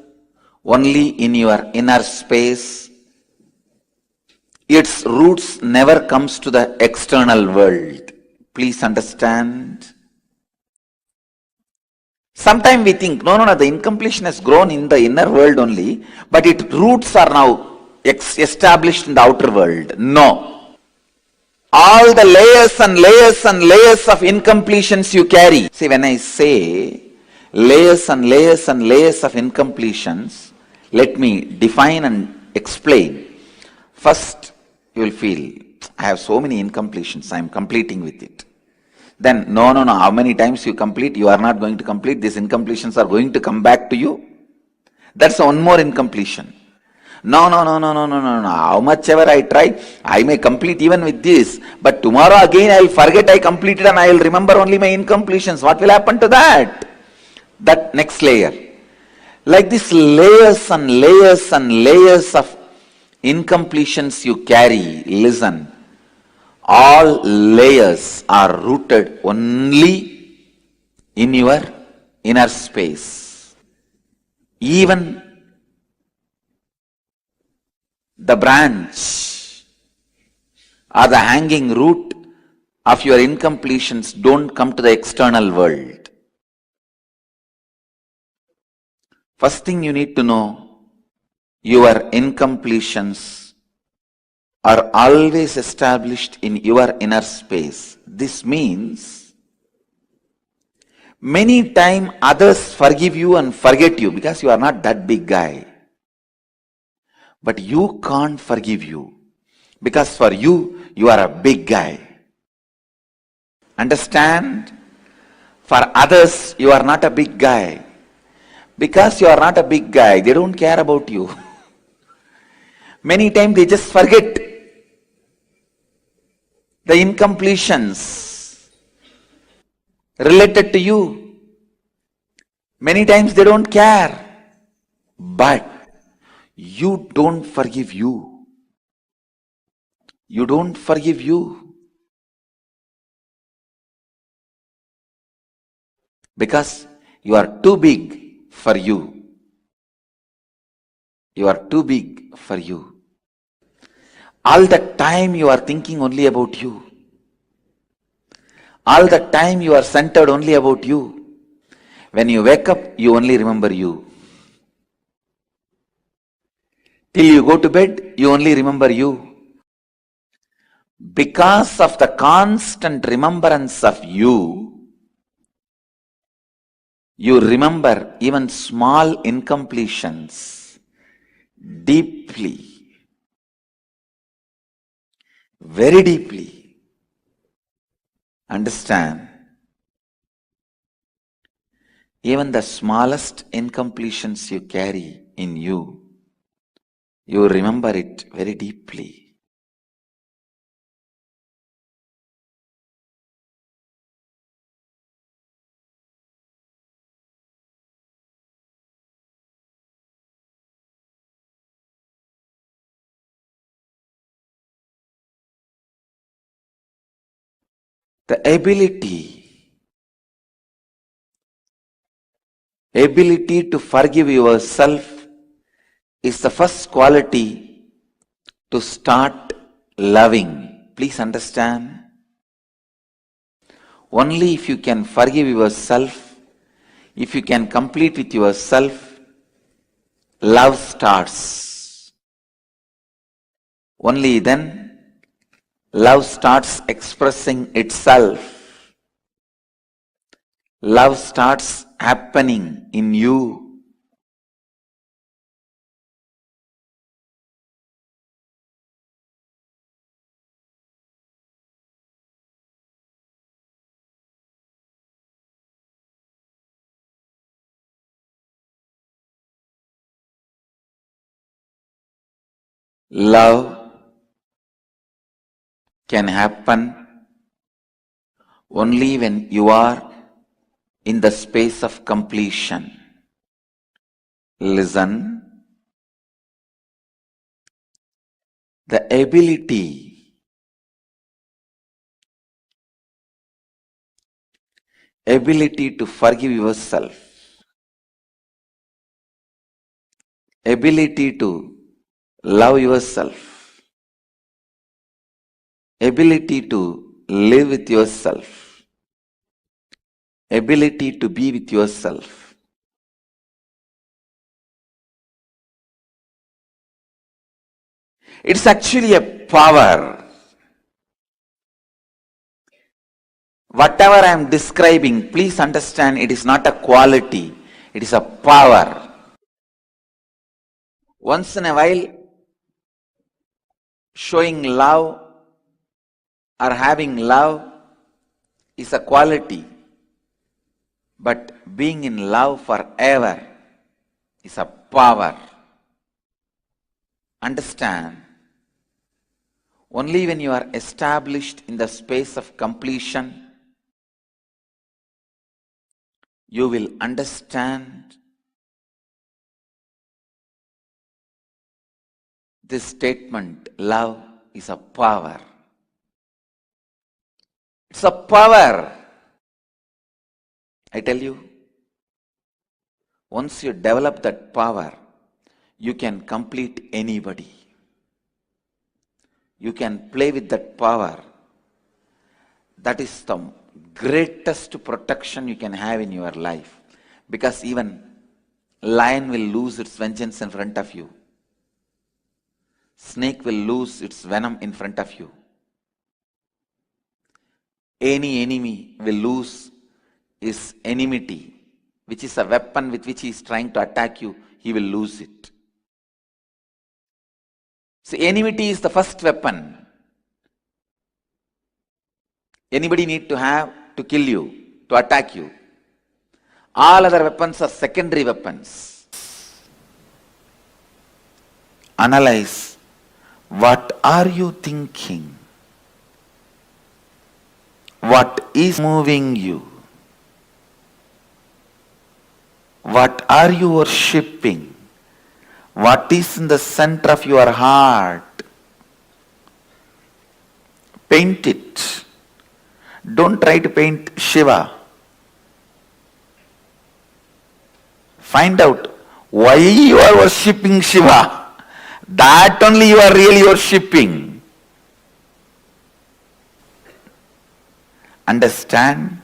only in your inner space. Its roots never comes to the external world. Please understand. Sometimes we think, no, the incompletion has grown in the inner world only, but its roots are now established in the outer world. No. All the layers and layers and layers of incompletions you carry. See, when I say layers and layers and layers of incompletions, let me define and explain. First, you will feel, I have so many incompletions, I am completing with it. Then, no, how many times you complete, you are not going to complete, these incompletions are going to come back to you. That's one more incompletion. No, how much ever I try, I may complete even with this, but tomorrow again I will forget I completed and I will remember only my incompletions. What will happen to that? That next layer. Like this layers and layers and layers of incompletions you carry, listen. All layers are rooted only in your inner space. Even the branch or the hanging root of your incompletions don't come to the external world. First thing you need to know, your incompletions are always established in your inner space. This means many times others forgive you and forget you because you are not that big guy. But you can't forgive you because for you, you are a big guy. Understand? For others, you are not a big guy. Because you are not a big guy, they don't care about you. Many times they just forget the incompletions related to you. Many times they don't care. But you don't forgive you. You don't forgive you. Because you are too big for you. You are too big for you. All the time you are thinking only about you. All the time you are centered only about you. When you wake up, you only remember you. Till you go to bed, you only remember you. Because of the constant remembrance of you, you remember even small incompletions deeply. Very deeply. Understand? Even the smallest incompletions you carry in you, you remember it very deeply. The ability ability to forgive yourself is the first quality to start loving. Please understand. Only if you can forgive yourself, if you can complete with yourself, love starts. Only then love starts expressing itself. Love starts happening in you. Love can happen only when you are in the space of completion. Listen. The ability to forgive yourself, ability to love yourself, ability to live with yourself, ability to be with yourself. It's actually a power. Whatever I am describing, please understand, it is not a quality, it is a power. Once in a while, showing love or having love is a quality, but being in love forever is a power. Understand? Only when you are established in the space of completion, you will understand this statement, love is a power. It's a power. I tell you, once you develop that power, you can complete anybody. You can play with that power. That is the greatest protection you can have in your life. Because even lion will lose its vengeance in front of you. Snake will lose its venom in front of you. Any enemy will lose his enmity, which is a weapon with which he is trying to attack you. He will lose it. So enmity is the first weapon. Anybody need to have to kill you, to attack you. All other weapons are secondary weapons. Analyze. What are you thinking? What is moving you? What are you worshipping? What is in the center of your heart? Paint it. Don't try to paint Shiva. Find out why you are worshipping Shiva. That only you are really worshipping. Understand?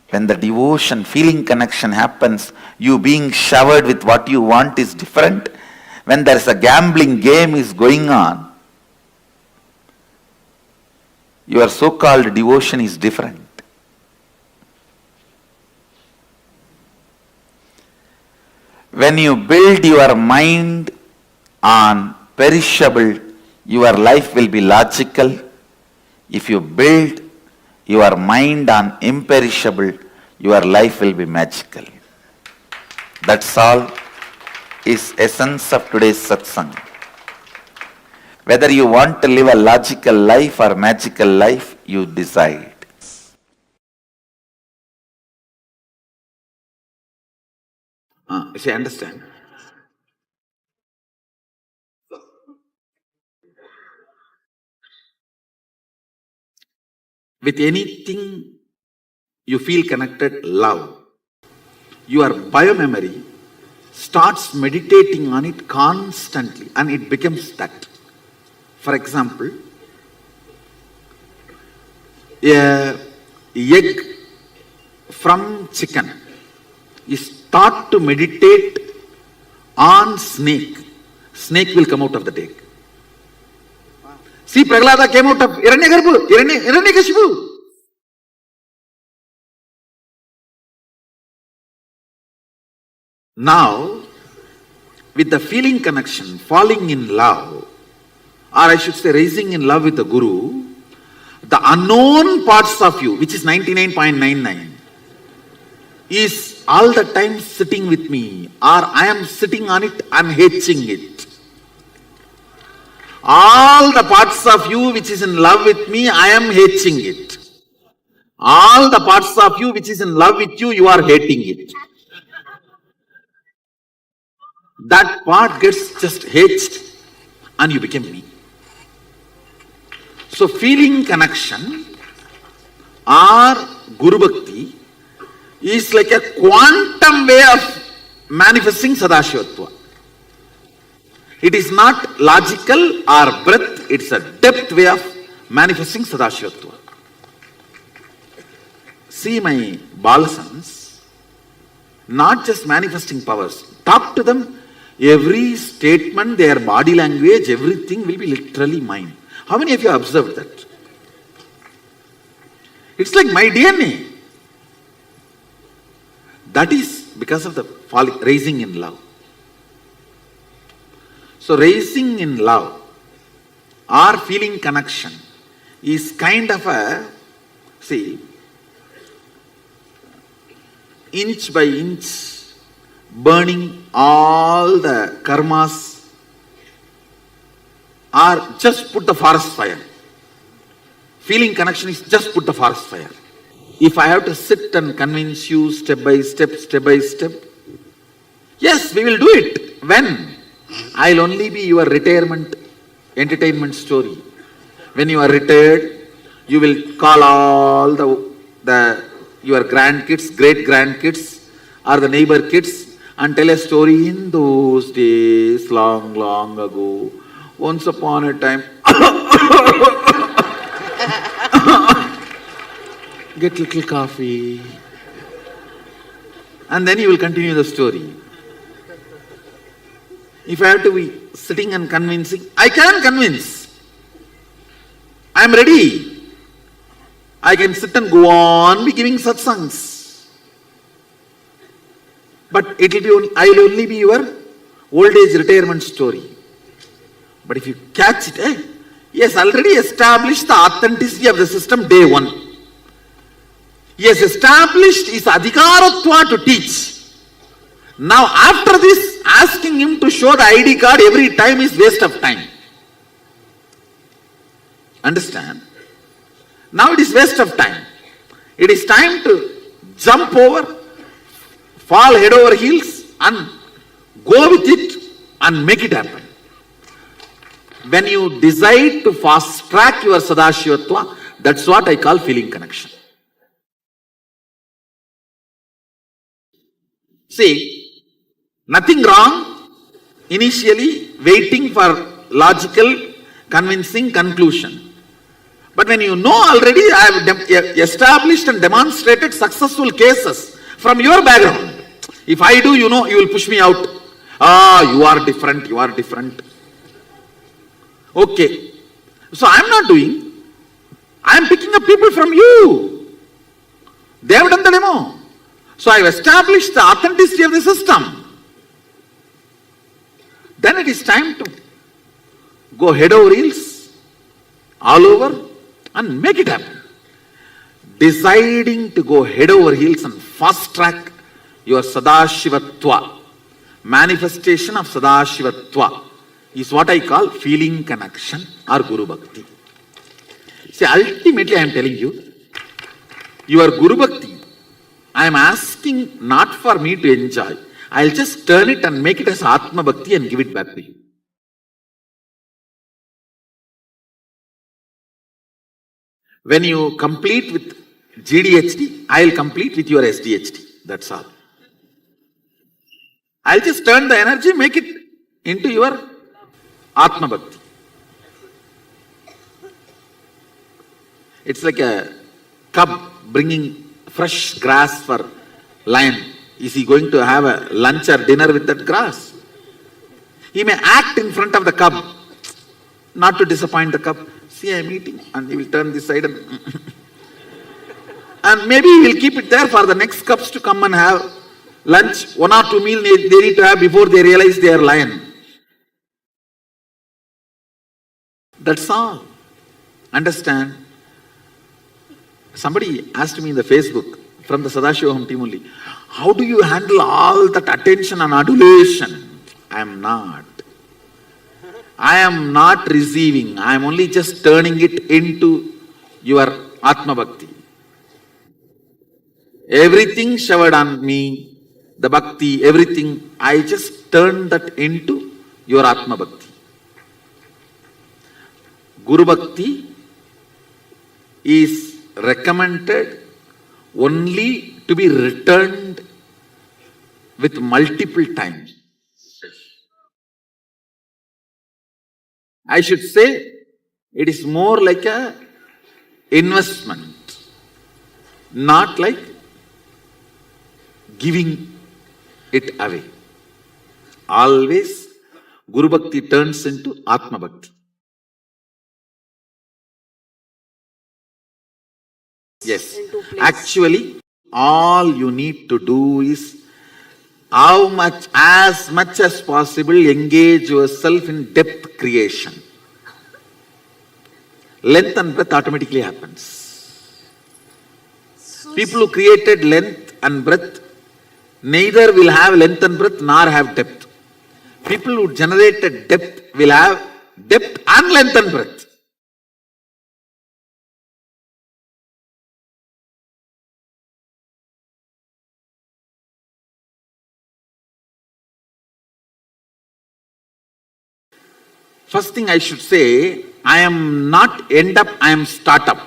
When the devotion, feeling connection happens, you being showered with what you want is different. When there is a gambling game is going on, your so-called devotion is different. When you build your mind on perishable, your life will be logical. If you build your mind on imperishable, your life will be magical. That's all is essence of today's satsang. Whether you want to live a logical life or magical life, you decide. If you understand. With anything you feel connected, love. your biomemory starts meditating on it constantly and it becomes that. For example, a egg from chicken is taught to meditate on snake. Snake will come out of the egg. See, Prahlada came out of Hiranyakashipu. Now, with the feeling connection, falling in love, or I should say rising in love with the Guru, the unknown parts of you, which is 99.99, is all the time sitting with me, or I am sitting on it, I am hatching it. All the parts of you which is in love with me, I am hatching it. All the parts of you which is in love with you, you are hating it. That part gets just hatched and you become me. So feeling connection or Guru Bhakti is like a quantum way of manifesting Sadashivatva. It is not logical or breadth, it's a depth way of manifesting Sadashivatva. See my Balasans, not just manifesting powers, talk to them, every statement, their body language, everything will be literally mine. How many of you have observed that? It's like my DNA. That is because of the raising in love. So raising in love or feeling connection is kind of a, see, inch by inch, burning all the karmas, or just put the forest fire. Feeling connection is just put the forest fire. If I have to sit and convince you step by step, yes, we will do it. When? I'll only be your retirement entertainment story. When you are retired, you will call all your grandkids, great grandkids, or the neighbor kids and tell a story in those days, long, long ago. Once upon a time, get little coffee, and then you will continue the story. If I have to be sitting and convincing, I can convince. I am ready. I can sit and go on be giving satsangs. But I will only be your old age retirement story. But if you catch it, he has already established the authenticity of the system day one. He has established his adhikaratva to teach. Now after this, asking him to show the ID card every time is waste of time. Understand? Now it is waste of time. It is time to jump over, fall head over heels and go with it and make it happen. When you decide to fast track your Sadashivatva, that's what I call feeling connection. See, nothing wrong initially waiting for logical, convincing conclusion. But when you know already, I have established and demonstrated successful cases from your background. If I do, you know, you will push me out. You are different, you are different. Okay. So I am not doing. I am picking up people from you. They have done the demo. So I have established the authenticity of the system. Then it is time to go head over heels, all over, and make it happen. Deciding to go head over heels and fast track your Sadashivatva, manifestation of Sadashivatva, is what I call feeling connection or Guru Bhakti. See, ultimately I am telling you, your Guru Bhakti, I am asking not for me to enjoy. I will just turn it and make it as Atma Bhakti and give it back to you. When you complete with GDHD, I will complete with your SDHD. That's all. I'll just turn the energy, make it into your Atma Bhakti. It's like a cub bringing fresh grass for lion. Is he going to have a lunch or dinner with that grass? He may act in front of the cub, not to disappoint the cub. See, I'm eating, and he will turn this side and and maybe he will keep it there for the next cubs to come and have lunch. 1 or 2 meals they need to have before they realize they are lion. That's all. Understand? Somebody asked me in the Facebook from the Sadashivoham team only, how do you handle all that attention and adulation? I am not. I am not receiving. I am only just turning it into your Atma Bhakti. Everything showered on me, the Bhakti, everything, I just turn that into your Atma Bhakti. Guru Bhakti is recommended only to be returned with multiple times. I should say it is more like a investment, not like giving it away. Always Guru Bhakti turns into Atma Bhakti. Yes, actually all you need to do is as much as possible engage yourself in depth creation. Length and breadth automatically happens. People who created length and breadth neither will have length and breadth nor have depth. People who generated depth will have depth and length and breadth. First thing I should say, I am not end up, I am startup.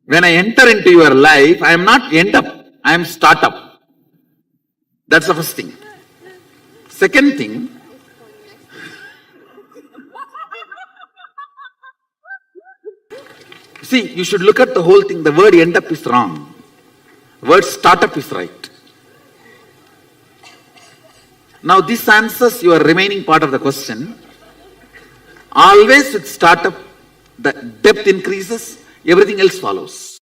When I enter into your life, I am not end up, I am startup. That's the first thing. Second thing, see, you should look at the whole thing. The word end up is wrong. Word startup is right. Now this answers your remaining part of the question. Always with startup, the depth increases, everything else follows.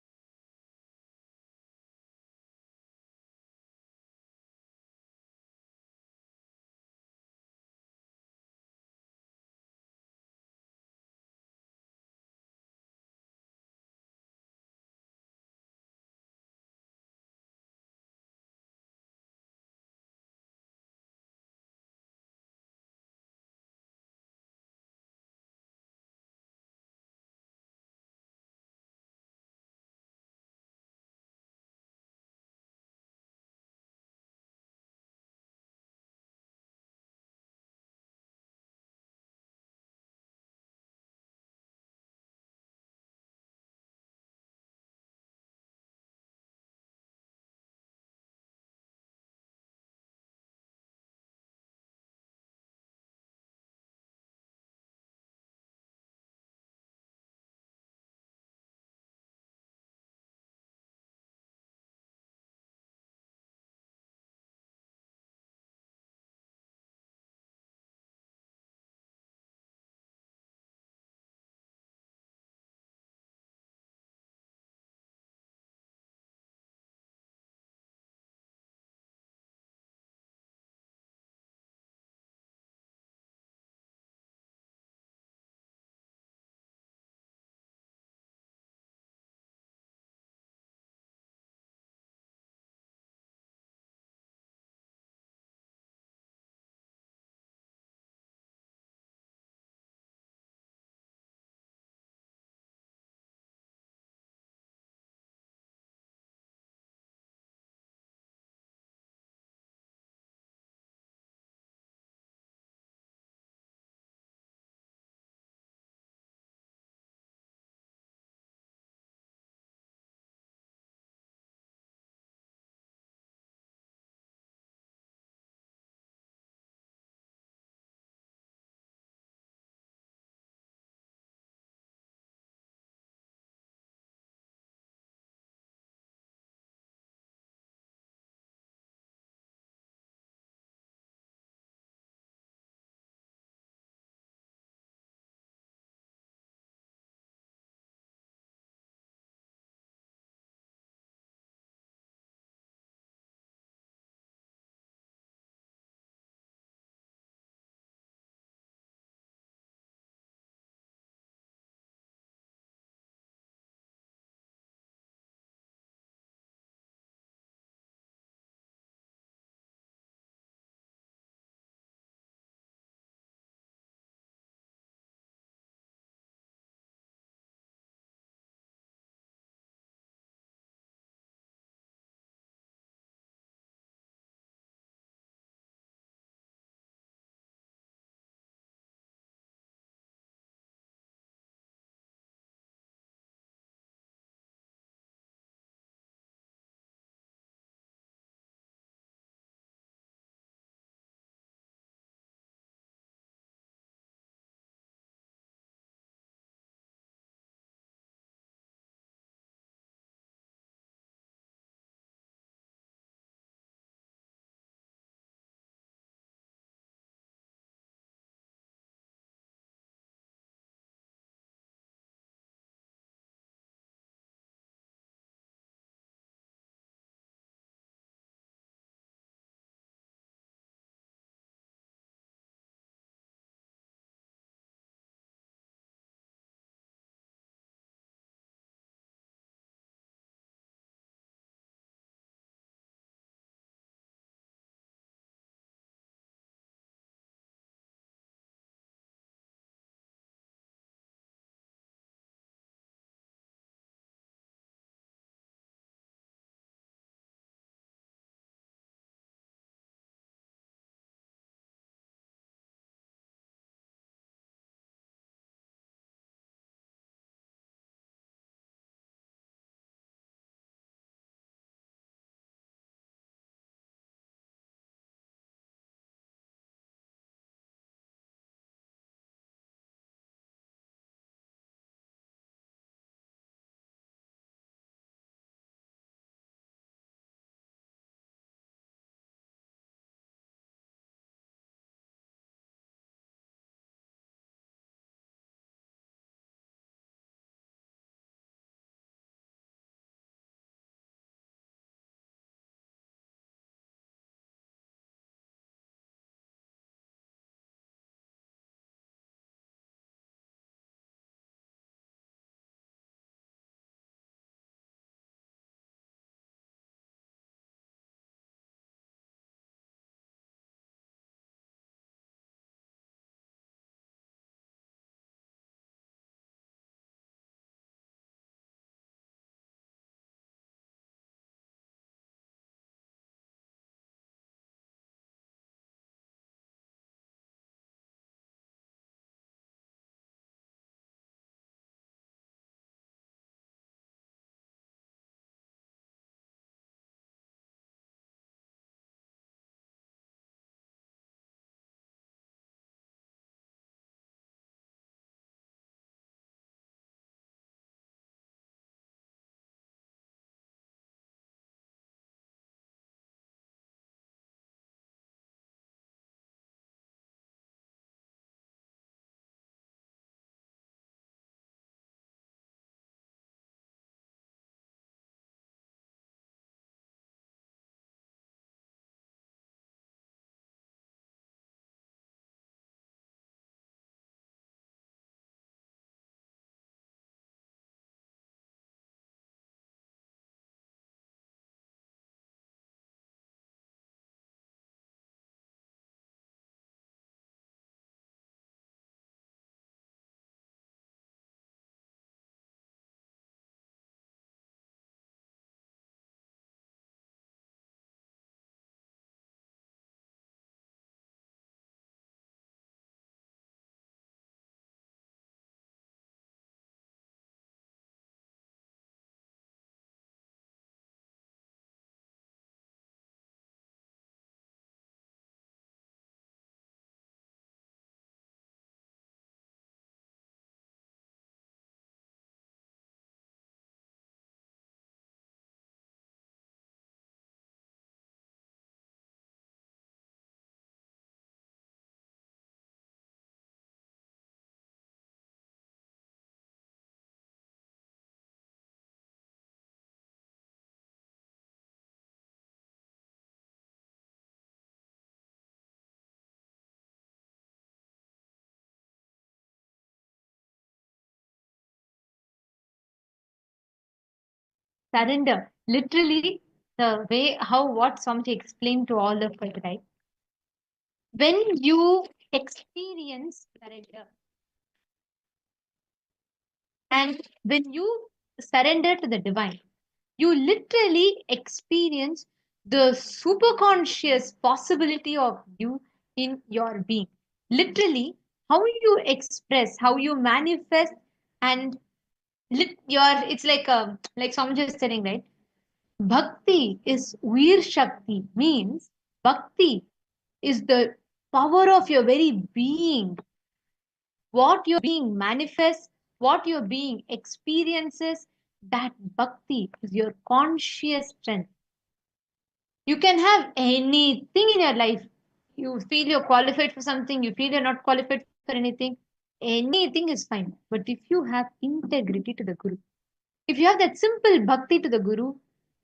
surrender. Literally, the way how what Swamiji explained to all of us, right? When you experience surrender, and when you surrender to the divine, you literally experience the superconscious possibility of you in your being. Literally, how you express, how you manifest, and it's like Swamiji is saying, right? Bhakti is Veer Shakti, means Bhakti is the power of your very being. What your being manifests, what your being experiences, that Bhakti is your conscious strength. You can have anything in your life. You feel you're qualified for something, you feel you're not qualified for anything. Anything is fine. But if you have integrity to the Guru, if you have that simple bhakti to the Guru,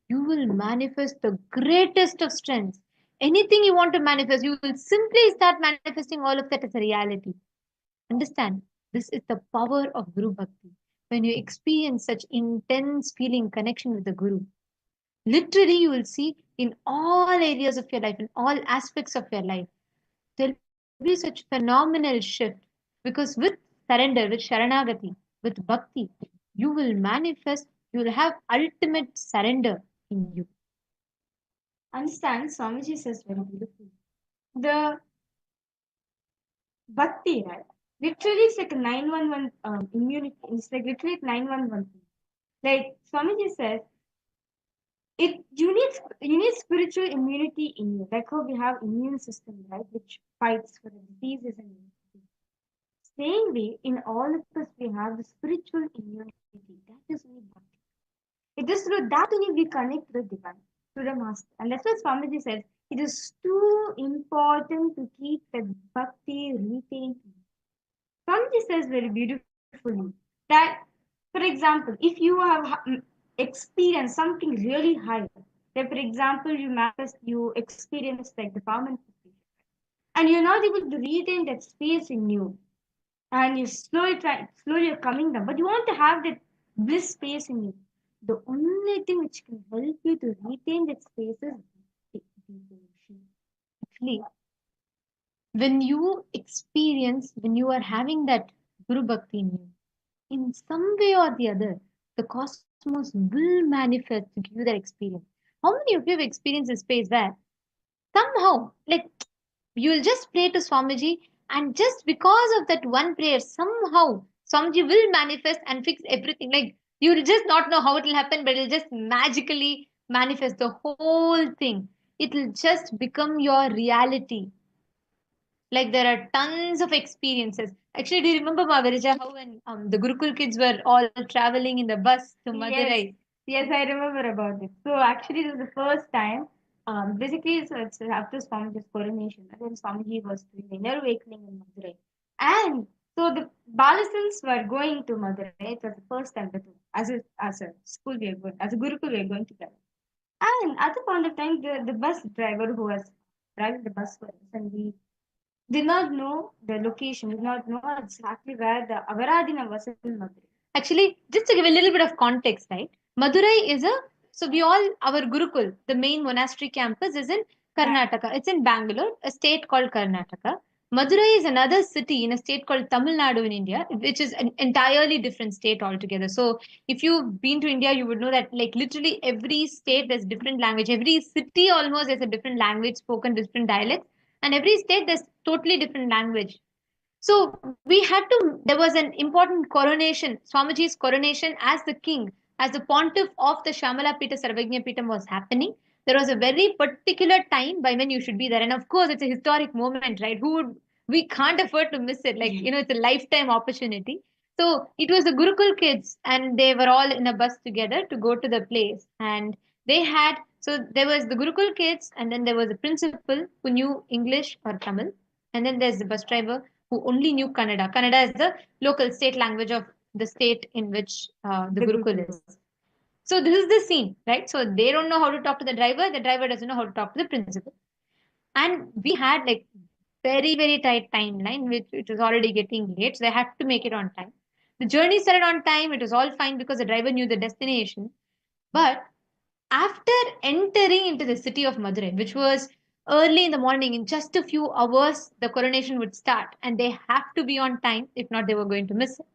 you will manifest the greatest of strengths. Anything you want to manifest, you will simply start manifesting all of that as a reality. Understand? This is the power of Guru Bhakti. When you experience such intense feeling connection with the Guru, literally you will see in all areas of your life, in all aspects of your life, there'll be such phenomenal shift. Because with surrender, with Sharanagati, with Bhakti, you will manifest, you will have ultimate surrender in you. Understand, Swamiji says very beautifully. The Bhakti, right? Literally, it's like a 911 immunity. It's like literally 911. Like Swamiji says, you need spiritual immunity in you. Like how we have immune system, right, which fights for the diseases and everything. Same way, in all of us, we have the spiritual immunity. That is only Bhakti. It is through that only we connect to the divine, to the master. And that's why Swamiji says it is too important to keep that Bhakti retained. Swamiji says very beautifully that, for example, if you have experienced something really high, like for example, you experience like the power manifestation, and you're not able to retain that space in you, and you slowly you're coming down, but you want to have that bliss space in you. The only thing which can help you to retain that space is devotion. Actually, when you are having that Guru Bhakti in you, in some way or the other, the cosmos will manifest to give you that experience. How many of you have experienced a space where somehow, like, you will just pray to Swamiji, and just because of that one prayer, somehow Swamiji will manifest and fix everything. Like, you will just not know how it will happen, but it will just magically manifest the whole thing. It will just become your reality. Like, there are tons of experiences. Actually, do you remember, Mavarija, how when the Gurukul kids were all traveling in the bus to Madurai? Yes, I remember about it. So actually, this was the first time. Basically, so it's after Swamiji's coronation, and then Swamiji was doing the inner awakening in Madurai, and so the Balasans were going to Madurai. It was the first time that as a school we are going, as a Gurukul we are going together. And at the point of time, the bus driver who was driving the bus for us, and we did not know the location, did not know exactly where the Avaradina was in Madurai. Actually, just to give a little bit of context, right? Madurai is our Gurukul, the main monastery campus is in Karnataka. It's in Bangalore, a state called Karnataka. Madurai is another city in a state called Tamil Nadu in India, which is an entirely different state altogether. So, if you've been to India, you would know that, like, literally every state there's different language. Every city almost has a different language spoken, different dialects, and every state there's totally different language. So there was an important coronation, Swamiji's coronation as the king, as the pontiff of the Shamala Pita Sarvagnya Pitam was happening. There was a very particular time by when you should be there. And of course, it's a historic moment, right? We can't afford to miss it. Like, it's a lifetime opportunity. So it was the Gurukul kids, and they were all in a bus together to go to the place. And there was the Gurukul kids, and then there was the principal who knew English or Tamil. And then there's the bus driver who only knew Kannada. Kannada is the local state language of the state in which the Gurukul is. So this is the scene, right? So they don't know how to talk to the driver doesn't know how to talk to the principal. And we had like very, very tight timeline, which it was already getting late, so they had to make it on time. The journey started on time, it was all fine because the driver knew the destination. But after entering into the city of Madurai, which was early in the morning, in just a few hours, the coronation would start, and they have to be on time. If not, they were going to miss it.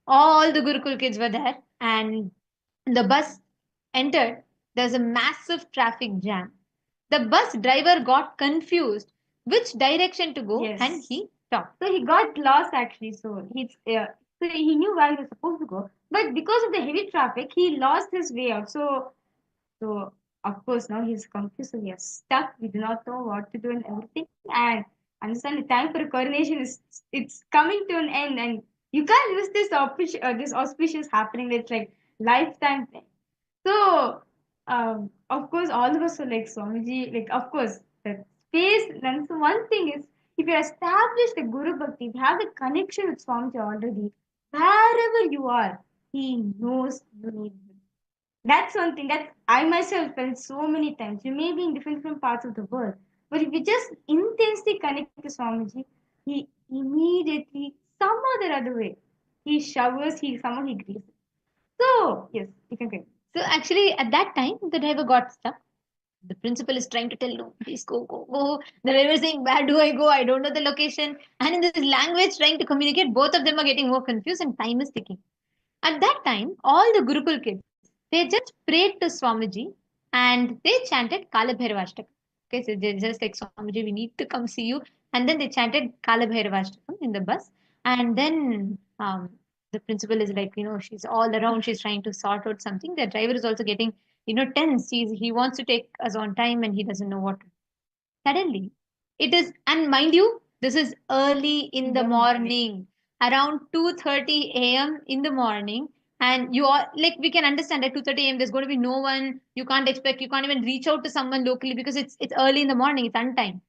All the Gurukul kids were there, and the bus entered. There's a massive traffic jam. The bus driver got confused which direction to go, Yes. and he stopped. So he got lost actually. So he knew where he was supposed to go, but because of the heavy traffic, he lost his way out. So of course now he's confused. So we are stuck. We do not know what to do and everything. And understand the time for a coronation is it's coming to an end, and you can't miss this auspicious happening. It's like lifetime thing. So of course all of us were like Swamiji. Like of course the space. And so one thing is if you establish the Guru Bhakti, if you have the connection with Swamiji already, wherever you are, he knows you need him. That's one thing that I myself felt so many times. You may be in different parts of the world, but if you just intensely connect to Swamiji, he immediately, some other way, he showers, he somehow he greets. So yes, you can continue. So actually, at that time, the driver got stuck. The principal is trying to tell, no, please go, go, go. The driver is saying, where do I go? I don't know the location. And in this language, trying to communicate, both of them are getting more confused and time is ticking. At that time, all the Gurukul kids, they just prayed to Swamiji and they chanted Kalabhairavashtakam. Okay, so they just like, Swamiji, we need to come see you. And then they chanted Kalabhairavashtakam in the bus. And then the principal is like, she's all around, she's trying to sort out something. The driver is also getting, tense. He wants to take us on time and he doesn't know what to do. Suddenly, it is, and mind you, this is early in the morning, around 2:30 a.m. in the morning. And you are like, we can understand at 2:30 a.m. there's going to be no one. You can't expect, you can't even reach out to someone locally because it's early in the morning, it's untime.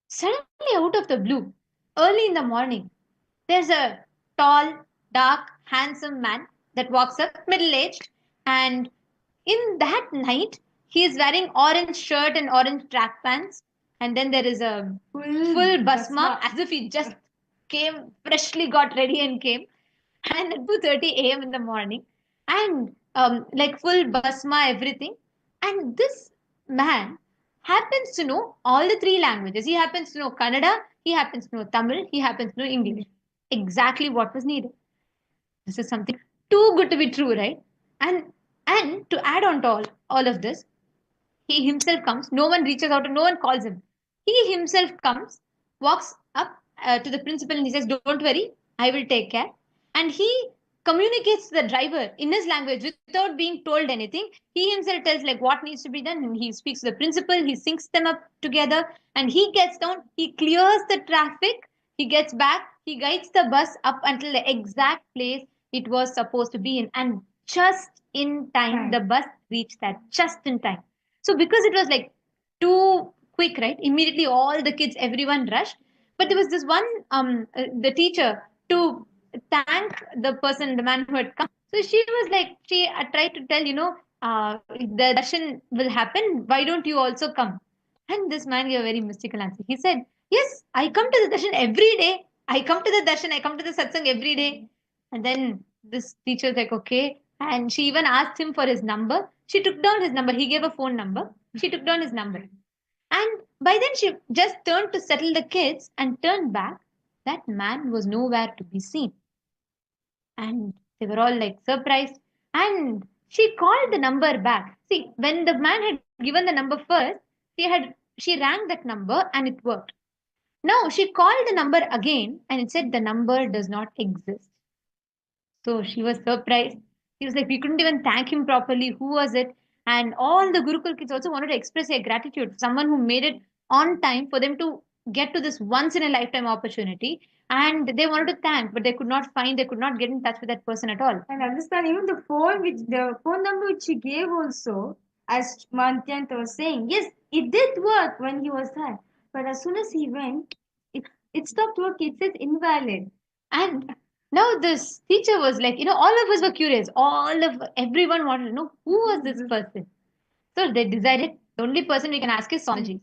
Suddenly, out of the blue, early in the morning, there's a tall, dark, handsome man that walks up, middle aged, and in that night, he is wearing orange shirt and orange track pants, and then there is a full basma as if he just came, freshly got ready and came, and at 2:30 a.m. in the morning, and like full basma, everything, and this man happens to know all the three languages. He happens to know Kannada, he happens to know Tamil, he happens to know English. Exactly what was needed. This is something too good to be true, right? And to add on to all of this, he himself comes. No one reaches out and no one calls him. He himself comes, walks up to the principal and he says, "Don't worry, I will take care." And he communicates to the driver in his language without being told anything. He himself tells like what needs to be done, and he speaks to the principal. He syncs them up together, and he gets down. He clears the traffic. He gets back. He guides the bus up until the exact place it was supposed to be in, and just in time, the bus reached that just in time. So because it was like too quick, right? Immediately all the kids, everyone rushed. But there was this one, the teacher to thank the person, the man who had come. So she was like, she tried to tell, the darshan will happen. Why don't you also come? And this man gave a very mystical answer. He said, yes, I come to the darshan every day. I come to the darshan. I come to the satsang every day. And then this teacher was like, okay. And she even asked him for his number. She took down his number. He gave a phone number. She took down his number. And by then she just turned to settle the kids and turned back. That man was nowhere to be seen. And they were all like surprised. And she called the number back. See, when the man had given the number first, she rang that number and it worked. Now she called the number again and it said the number does not exist. So she was surprised. She was like, we couldn't even thank him properly. Who was it? And all the Gurukul kids also wanted to express their gratitude. Someone who made it on time for them to get to this once in a lifetime opportunity. And they wanted to thank, but they could not get in touch with that person at all. And understand even the phone number which she gave also, as Mantyanta was saying, yes, it did work when he was there. But as soon as he went, it stopped working. It says invalid. And now this teacher was like, all of us were curious. Everyone wanted to know who was this person. So they decided the only person we can ask is Swamiji.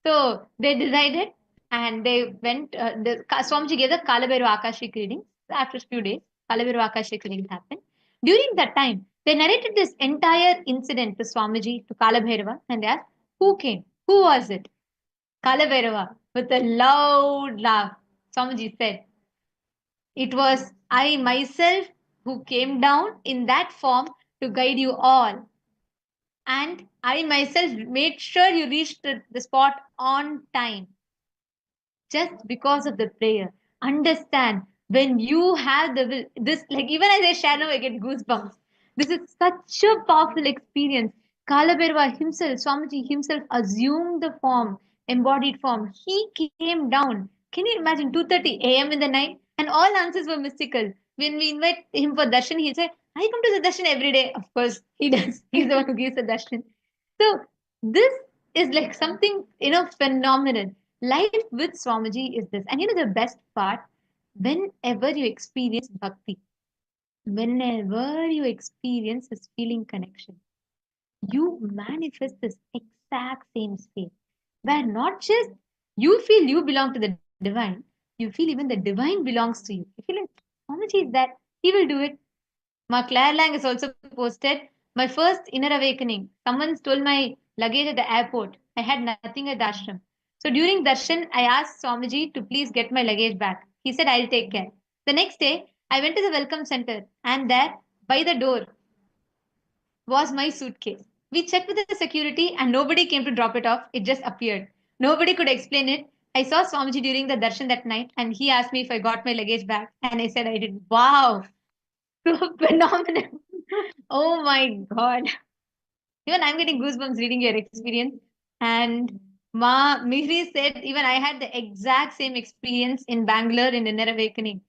So they decided and they went, Swamiji gave the Kalabhairu Akashik reading. After a few days, Kalabhairu Akashik reading happened. During that time, They narrated this entire incident to Swamiji, to Kalabhairava, and they asked, who came? Who was it? Kalabhairava, with a loud laugh, Swamiji said, it was I myself who came down in that form to guide you all. And I myself made sure you reached the spot on time just because of the prayer. Understand, when you have the will, this, like even as I share now, I get goosebumps. This is such a powerful experience. Kalabhairava himself, Swamiji himself assumed the form, embodied form. He came down. Can you imagine 2:30 a.m. in the night? And all answers were mystical. When we invite him for darshan, he'll say, I come to the darshan every day. Of course, he does. He's the one who gives the darshan. So this is like something, phenomenal. Life with Swamiji is this. And the best part, whenever you experience bhakti, whenever you experience this feeling connection, you manifest this exact same state where not just you feel you belong to the divine, you feel even the divine belongs to you. You feel like Swamiji is that, he will do it. Ma Claire Lang is also posted, my first inner awakening. Someone stole my luggage at the airport. I had nothing at the ashram. So during darshan, I asked Swamiji to please get my luggage back. He said, I'll take care. The next day, I went to the welcome center, and there, by the door, was my suitcase. We checked with the security, and nobody came to drop it off. It just appeared. Nobody could explain it. I saw Swamiji during the darshan that night, and he asked me if I got my luggage back, and I said I did. Wow, so phenomenal. Oh my God. Even I'm getting goosebumps reading your experience. And Ma Miri said, even I had the exact same experience in Bangalore in Inner Awakening.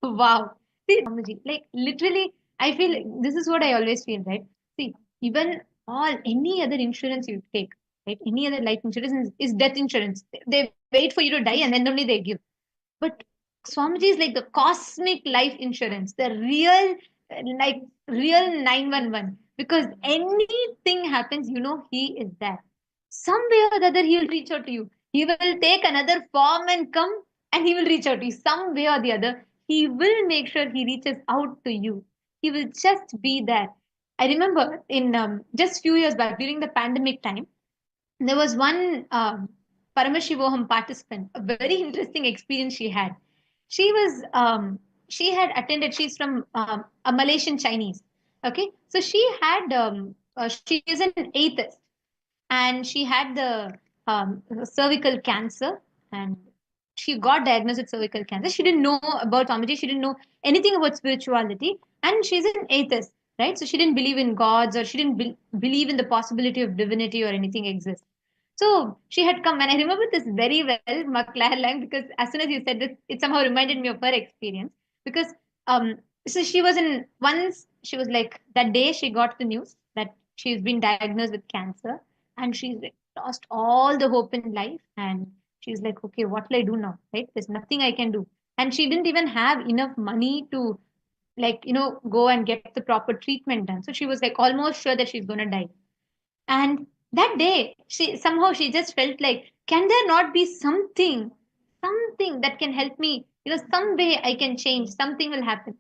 Wow. See, Swamiji, like literally, I feel like this is what I always feel, right? See, even any other insurance you take, right? Any other life insurance is death insurance. They wait for you to die and then only they give. But Swamiji is like the cosmic life insurance, the real, like real 911. Because anything happens, he is there. Some way or the other, he will reach out to you. He will take another form and come, and he will reach out to you. Some way or the other, he will make sure he reaches out to you. He will just be there. I remember in just few years back during the pandemic time, there was one Paramashivoham participant, a very interesting experience she had. She was, she had attended, she's from a Malaysian Chinese. Okay. So she is an atheist, and she had the cervical cancer, and she got diagnosed with cervical cancer. She didn't know about Swamiji. She didn't know anything about spirituality, and she's an atheist, right? So she didn't believe in gods, or she didn't believe in the possibility of divinity or anything exists. So she had come, and I remember this very well, Claire Lang, because as soon as you said this, it somehow reminded me of her experience. Because so she was in once she was like that day she got the news that she's been diagnosed with cancer, and she's like, lost all the hope in life, and she's like, okay, what will I do now? Right? There's nothing I can do, and she didn't even have enough money to go and get the proper treatment done. So she was like almost sure that she's gonna die. And that day, she just felt like, can there not be something that can help me? Some way I can change, something will happen.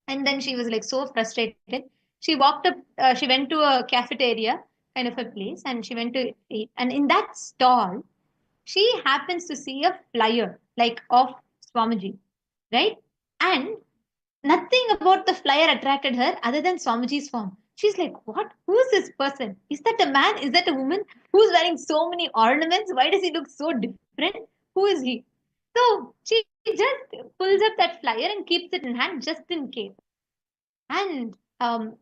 And then she was like so frustrated. She walked up, she went to a cafeteria kind of a place, and she went to eat. And in that stall, she happens to see a flyer like of Swamiji, right? And nothing about the flyer attracted her other than Swamiji's form. She's like, what? Who is this person? Is that a man? Is that a woman? Who's wearing so many ornaments? Why does he look so different? Who is he? So she just pulls up that flyer and keeps it in hand just in case. And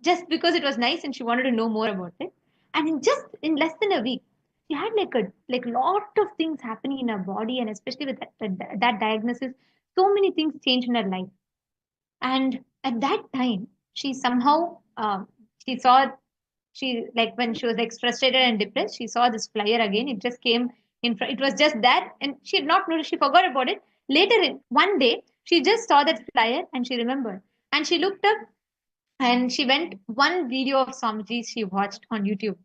just because it was nice and she wanted to know more about it. And in less than a week, she had like lot of things happening in her body, and especially with that diagnosis, so many things changed in her life. And at that time, she somehow she saw she like when she was like frustrated and depressed, she saw this flyer again. It just came in front. It was just that, and she had not noticed. She forgot about it. Later, in one day, she just saw that flyer and she remembered. And she looked up and she went one video of Swamiji she watched on YouTube,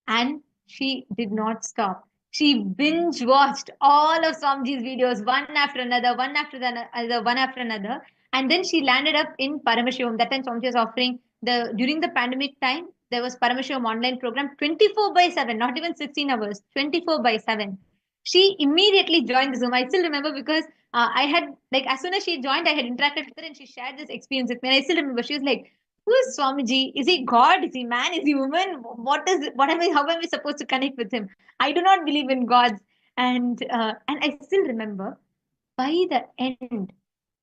and she did not stop. She binge watched all of Swamiji's videos, one after another, one after another, one after another. And then she landed up in Paramashivoham. That time Swamiji was offering during the pandemic time, there was Paramashivoham online program 24/7, not even 16 hours, 24/7. She immediately joined the Zoom. I still remember because I had, like, as soon as she joined, I had interacted with her and she shared this experience with me. And I still remember she was like, "Who is Swamiji? Is he God? Is he man? Is he woman? What am I? How am I supposed to connect with him? I do not believe in gods." And I still remember by the end,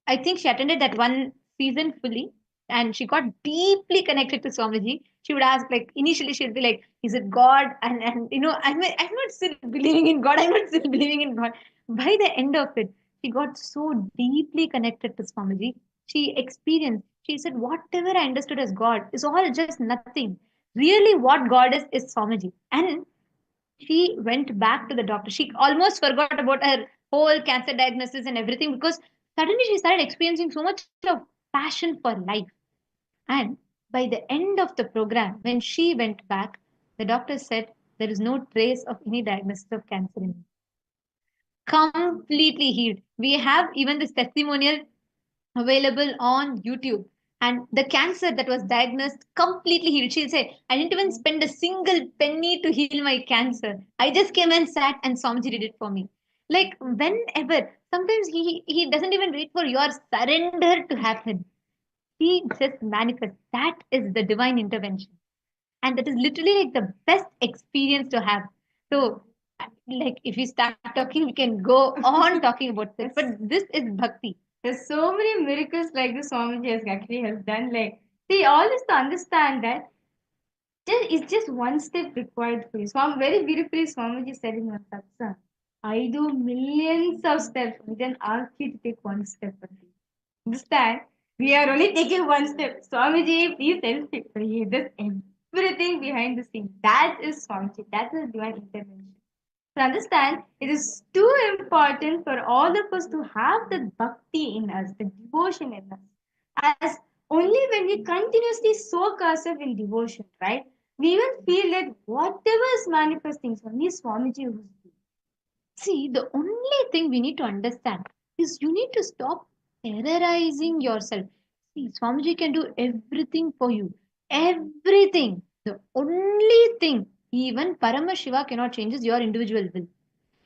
I think she attended that one season fully and she got deeply connected to Swamiji. She would ask, like, initially she'd be like, "Is it God?" And I'm not still believing in God. I'm not still believing in God. By the end of it, she got so deeply connected to Swamiji. She said, "Whatever I understood as God is all just nothing. Really, what God is Swamiji." And she went back to the doctor. She almost forgot about her whole cancer diagnosis and everything because suddenly she started experiencing so much of passion for life. And by the end of the program, when she went back, the doctor said there is no trace of any diagnosis of cancer in me. Completely healed. We have even this testimonial available on YouTube. And the cancer that was diagnosed completely healed. She'll say, "I didn't even spend a single penny to heal my cancer. I just came and sat and Swamiji did it for me." Like whenever, sometimes he doesn't even wait for your surrender to happen. He just manifests. That is the divine intervention. And that is literally like the best experience to have. So, like, if we start talking, we can go on talking about this. But this is bhakti. There's so many miracles like this Swamiji has done. Like, see, all this to understand that it's just one step required for you. Very beautifully, Swamiji said in one Satsang, "I do millions of steps, and then ask you to take one step for me." Understand? We are only taking one step. Swamiji, please help me. He does everything behind the scenes. That is Swamiji. That is divine intervention. To understand, it is too important for all of us to have the bhakti in us, the devotion in us. As only when we continuously soak ourselves in devotion, right? We even feel that whatever is manifesting is only Swamiji who's doing. See, the only thing we need to understand is you need to stop terrorizing yourself. See, Swamiji can do everything for you. Everything. The only thing, even Paramashiva cannot change is your individual will.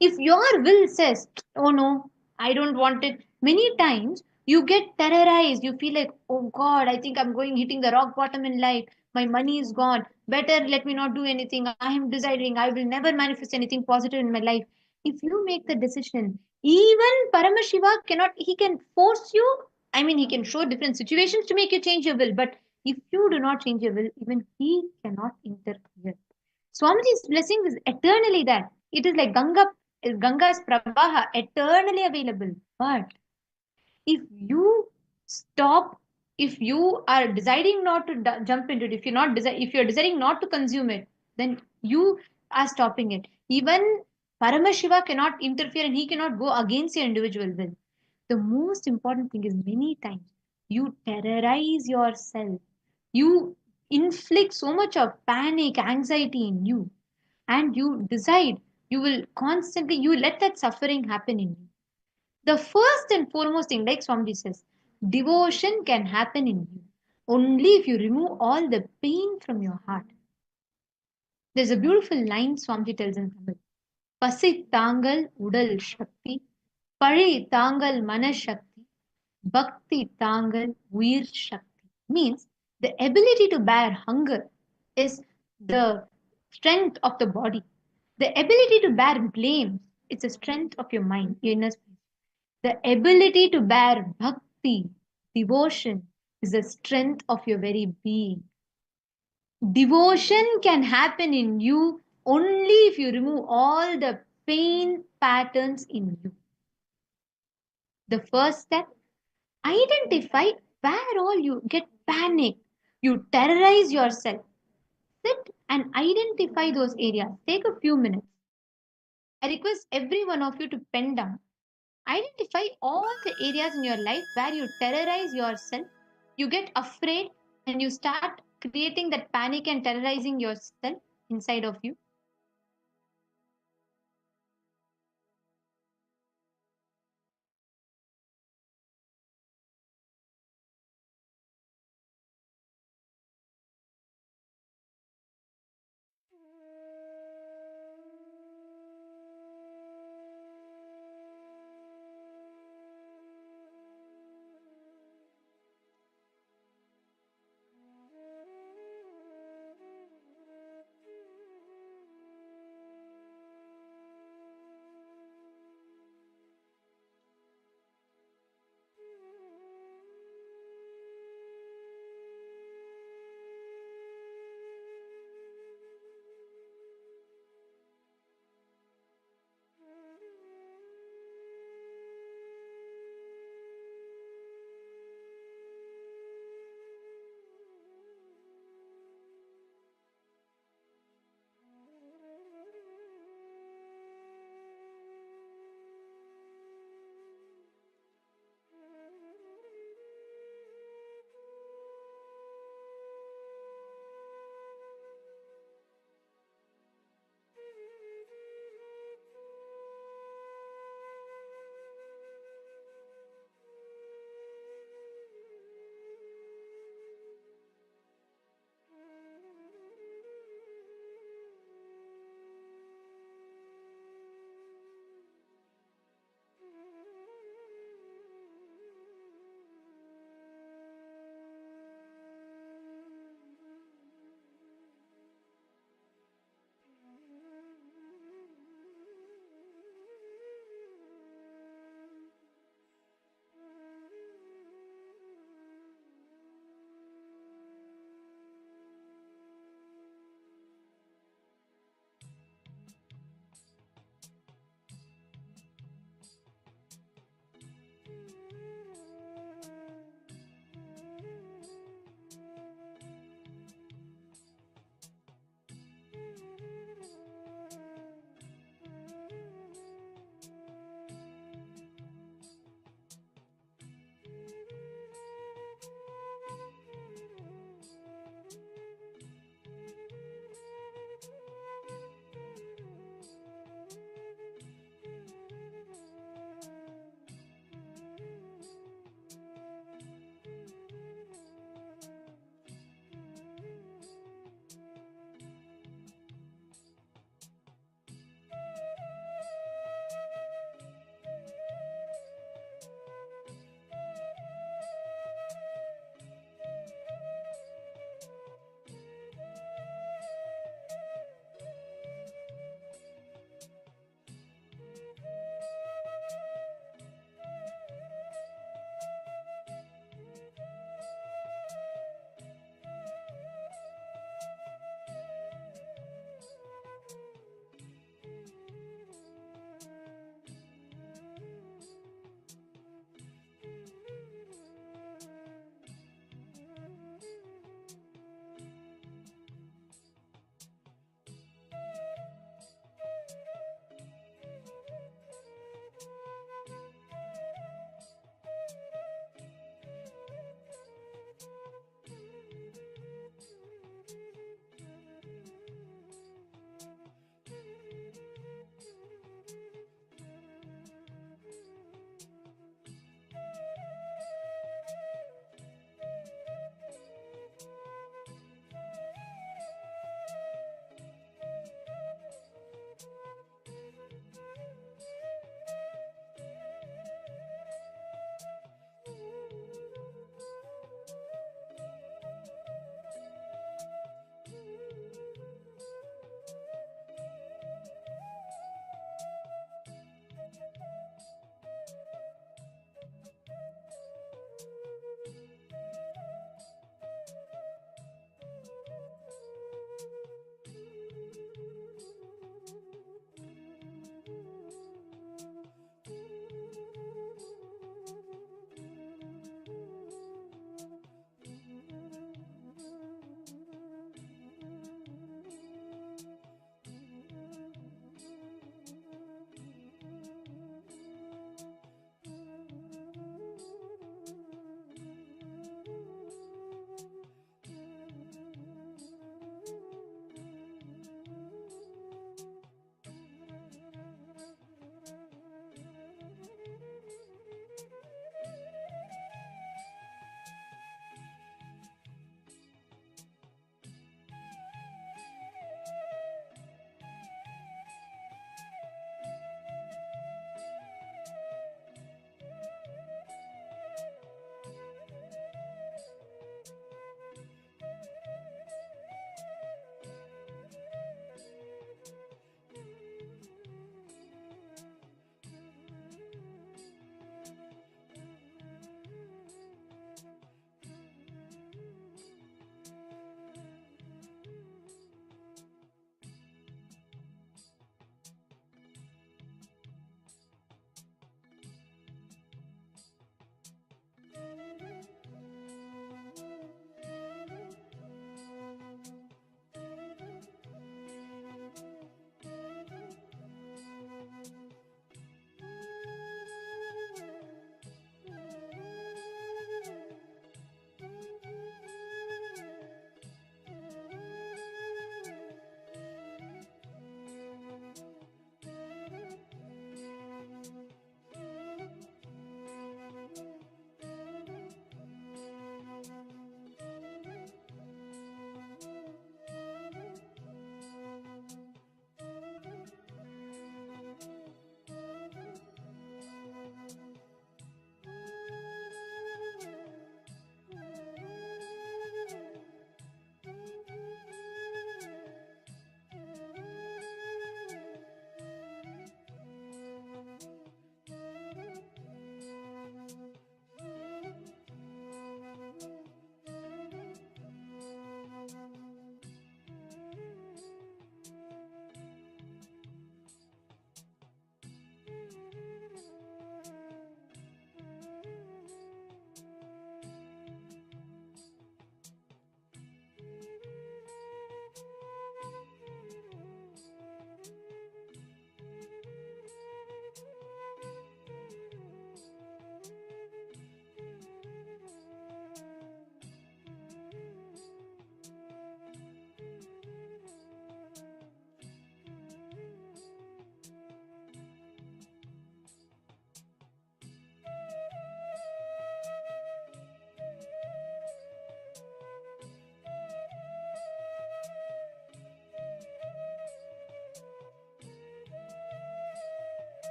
If your will says, "Oh no, I don't want it," many times you get terrorized. You feel like, "Oh God, I think I'm hitting the rock bottom in life. My money is gone. Better let me not do anything. I am deciding I will never manifest anything positive in my life." If you make the decision, even Paramashiva cannot, he can force you. I mean, he can show different situations to make you change your will. But if you do not change your will, even he cannot interfere. Swamiji's blessing is eternally there. It is like Ganga's Pravaha, eternally available. But if you stop, if you are deciding not to jump into it, if you're deciding not to consume it, then you are stopping it. Even Paramashiva cannot interfere and he cannot go against your individual will. The most important thing is many times you terrorize yourself. You inflict so much of panic, anxiety in you, and you decide you let that suffering happen in you. The first and foremost thing, like Swamiji says, devotion can happen in you only if you remove all the pain from your heart. There's a beautiful line Swamiji tells in Tamil. "Pasi tangal udal shakti, pari tangal manashakti, bhakti tangal uir shakti." Means the ability to bear hunger is the strength of the body. The ability to bear blame is the strength of your mind, your inner space. The ability to bear bhakti, devotion, is the strength of your very being. Devotion can happen in you only if you remove all the pain patterns in you. The first step, identify where all you get panic, you terrorize yourself. Sit and identify those areas. Take a few minutes. I request every one of you to pen down. Identify all the areas in your life where you terrorize yourself, you get afraid, and you start creating that panic and terrorizing yourself inside of you.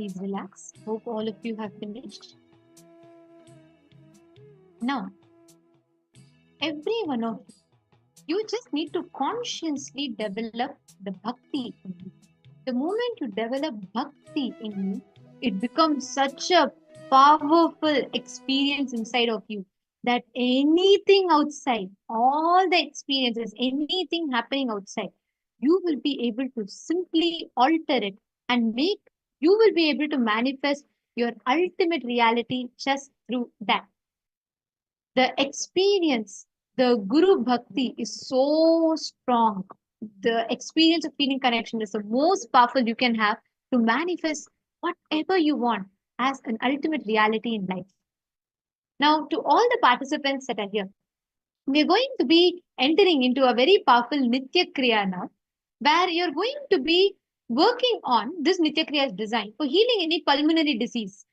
Please relax. Hope all of you have finished. Now, every one of you just need to consciously develop the bhakti in you. The moment you develop bhakti in you, it becomes such a powerful experience inside of you that anything outside, all the experiences, anything happening outside, you will be able to simply alter it and you will be able to manifest your ultimate reality just through that. The experience, the Guru Bhakti is so strong. The experience of feeling connection is the most powerful you can have to manifest whatever you want as an ultimate reality in life. Now, to all the participants that are here, we're going to be entering into a very powerful Nitya Kriya now, where you're going to be working on this Nitya Kriya's design for healing any pulmonary disease.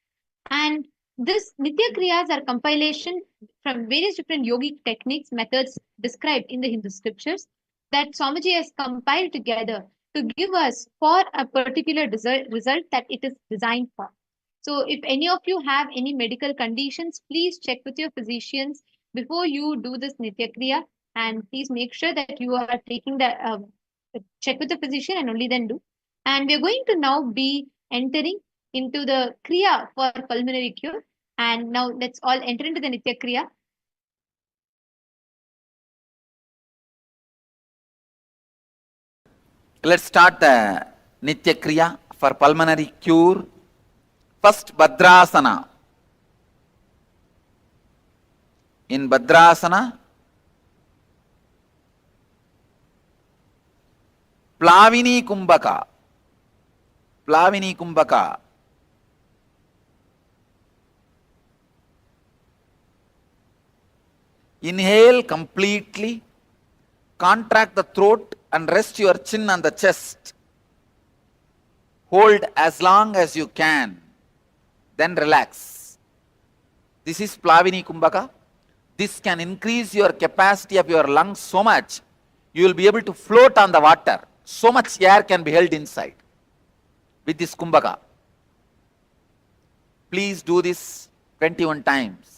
And this Nitya Kriyas are compilation from various different yogic techniques, methods described in the Hindu scriptures that Swamiji has compiled together to give us for a particular result that it is designed for. So if any of you have any medical conditions, please check with your physicians before you do this Nitya Kriya, and please make sure that you are taking the check with the physician and only then do. And we're going to now be entering into the Kriya for pulmonary cure. And now let's all enter into the Nitya Kriya. Let's start the Nitya Kriya for pulmonary cure. First, Bhadrasana. In Bhadrasana, Plavini Kumbhaka. Plavini Kumbhaka. Inhale completely, contract the throat and rest your chin on the chest. Hold as long as you can, then relax. This is Plavini Kumbhaka. This can increase your capacity of your lungs so much, you will be able to float on the water. So much air can be held inside with this Kumbhaka. Please do this 21 times.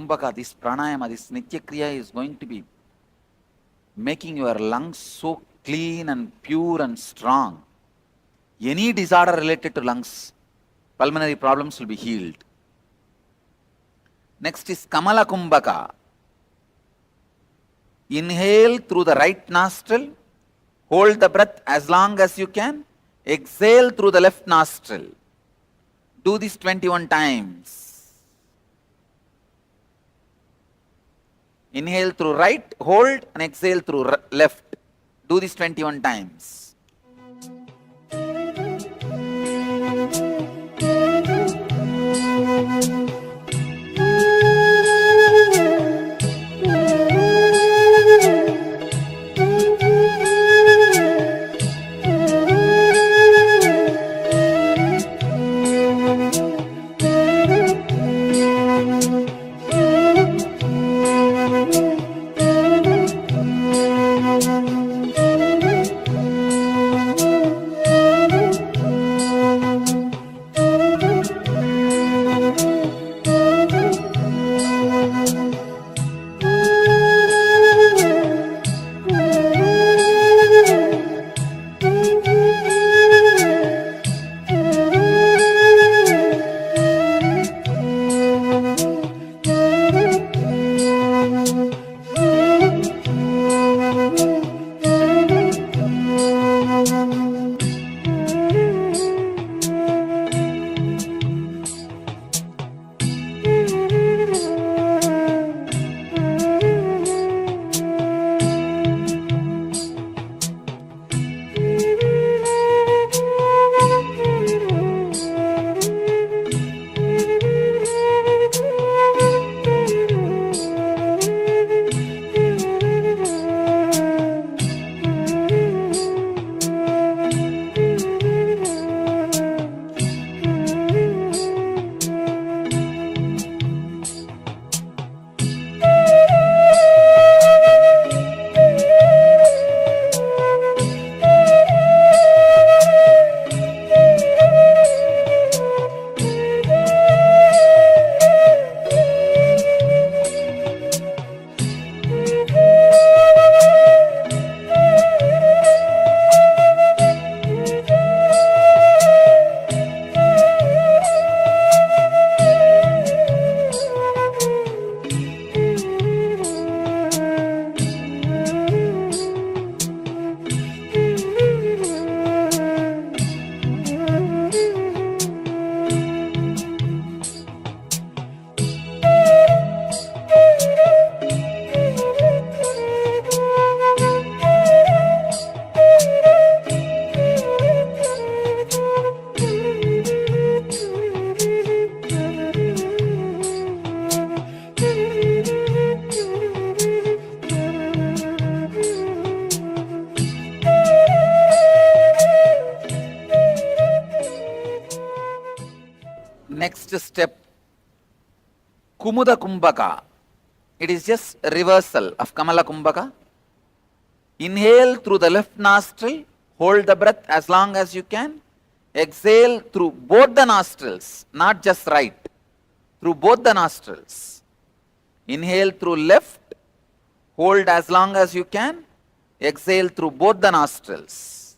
Kumbhaka, this pranayama, this Nitya Kriya is going to be making your lungs so clean and pure and strong. Any disorder related to lungs, pulmonary problems will be healed. Next is Kamala Kumbhaka. Inhale through the right nostril, hold the breath as long as you can, exhale through the left nostril. Do this 21 times. Inhale through right, hold, and exhale through left. Do this 21 times. Next step, Kumuda Kumbhaka. It is just reversal of Kamala Kumbhaka. Inhale through the left nostril, hold the breath as long as you can. Exhale through both the nostrils, not just right, through both the nostrils. Inhale through left, hold as long as you can. Exhale through both the nostrils.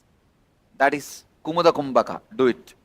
That is Kumuda Kumbhaka. Do it.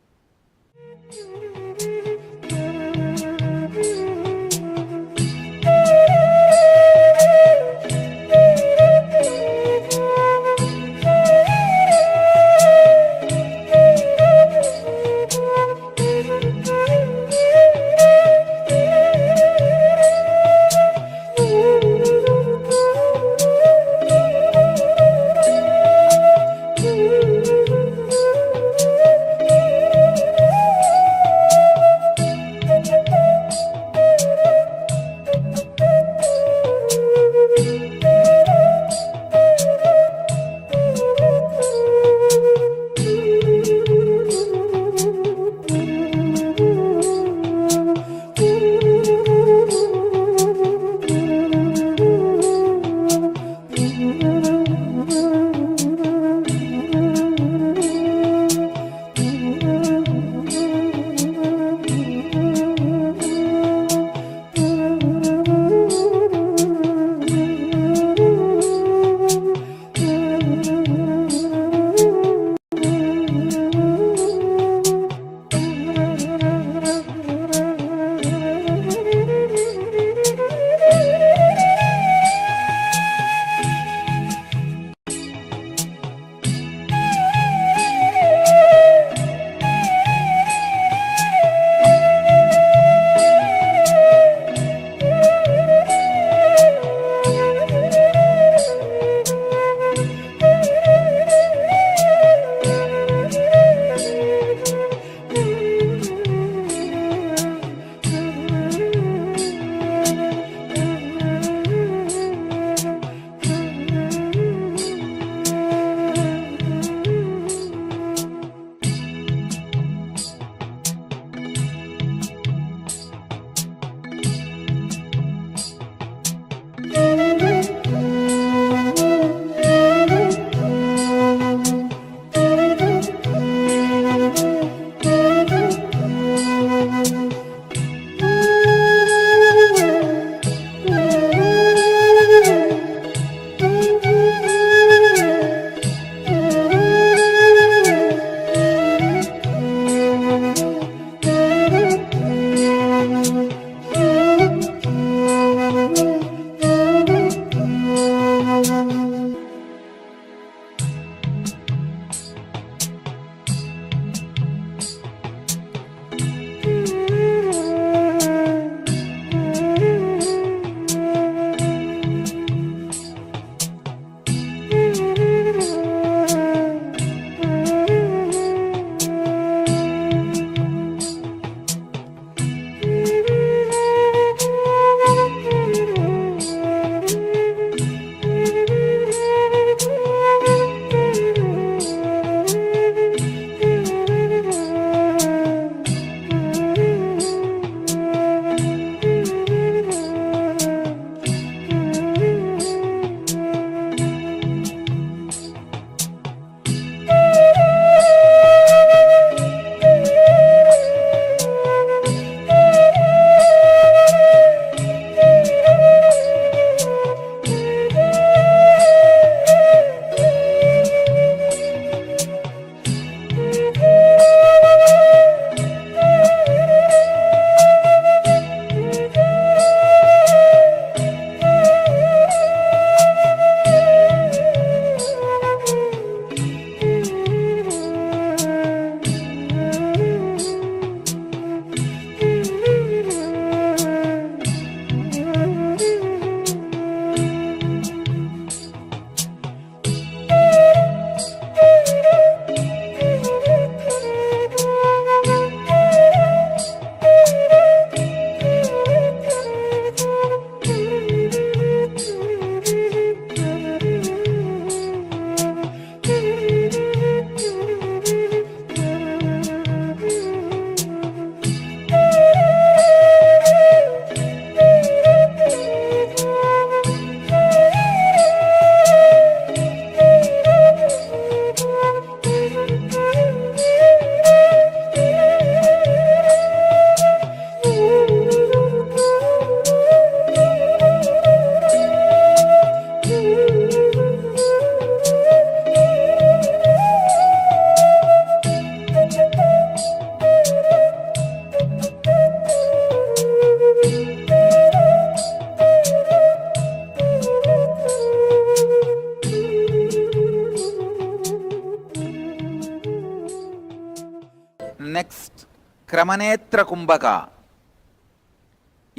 Next, Kramanetra Kumbhaka.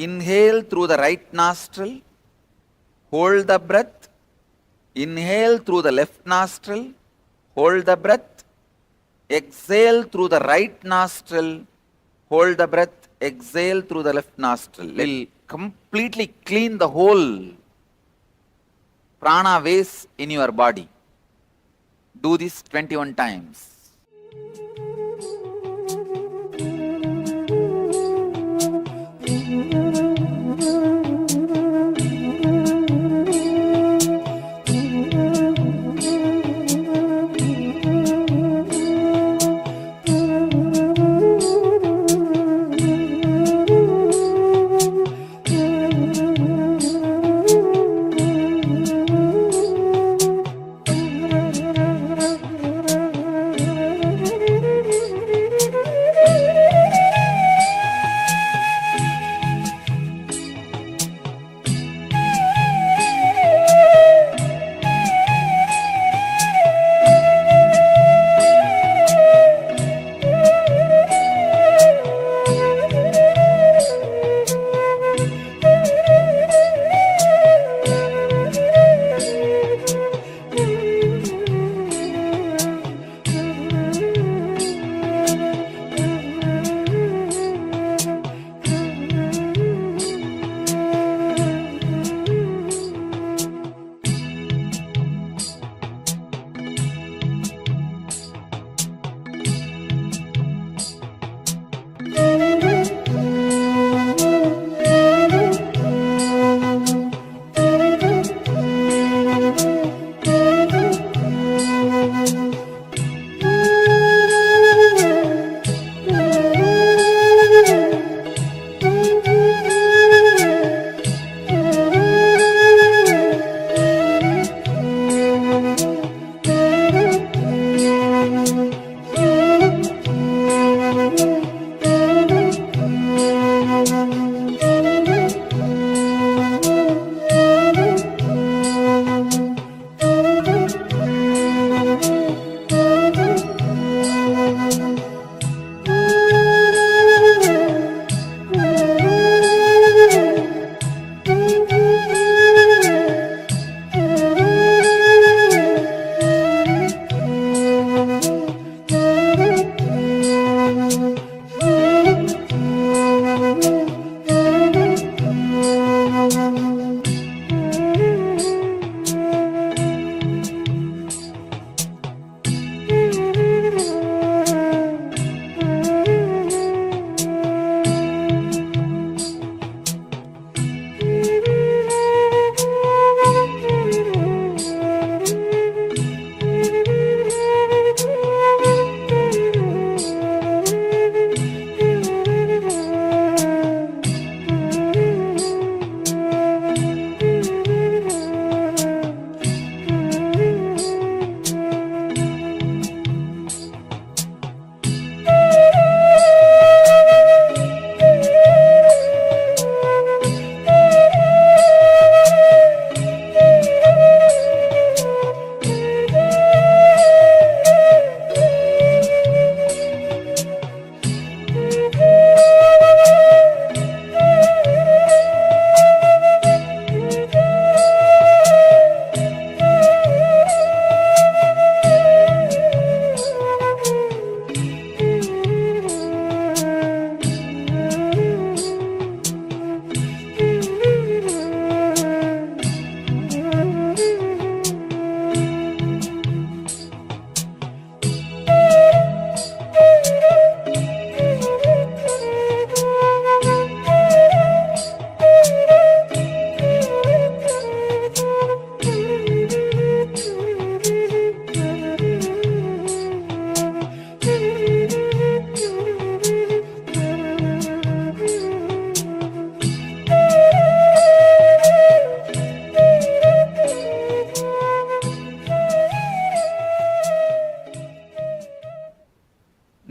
Inhale through the right nostril, hold the breath. Inhale through the left nostril, hold the breath. Exhale through the right nostril, hold the breath. Exhale through the left nostril. Will completely clean the whole prana waste in your body. Do this 21 times.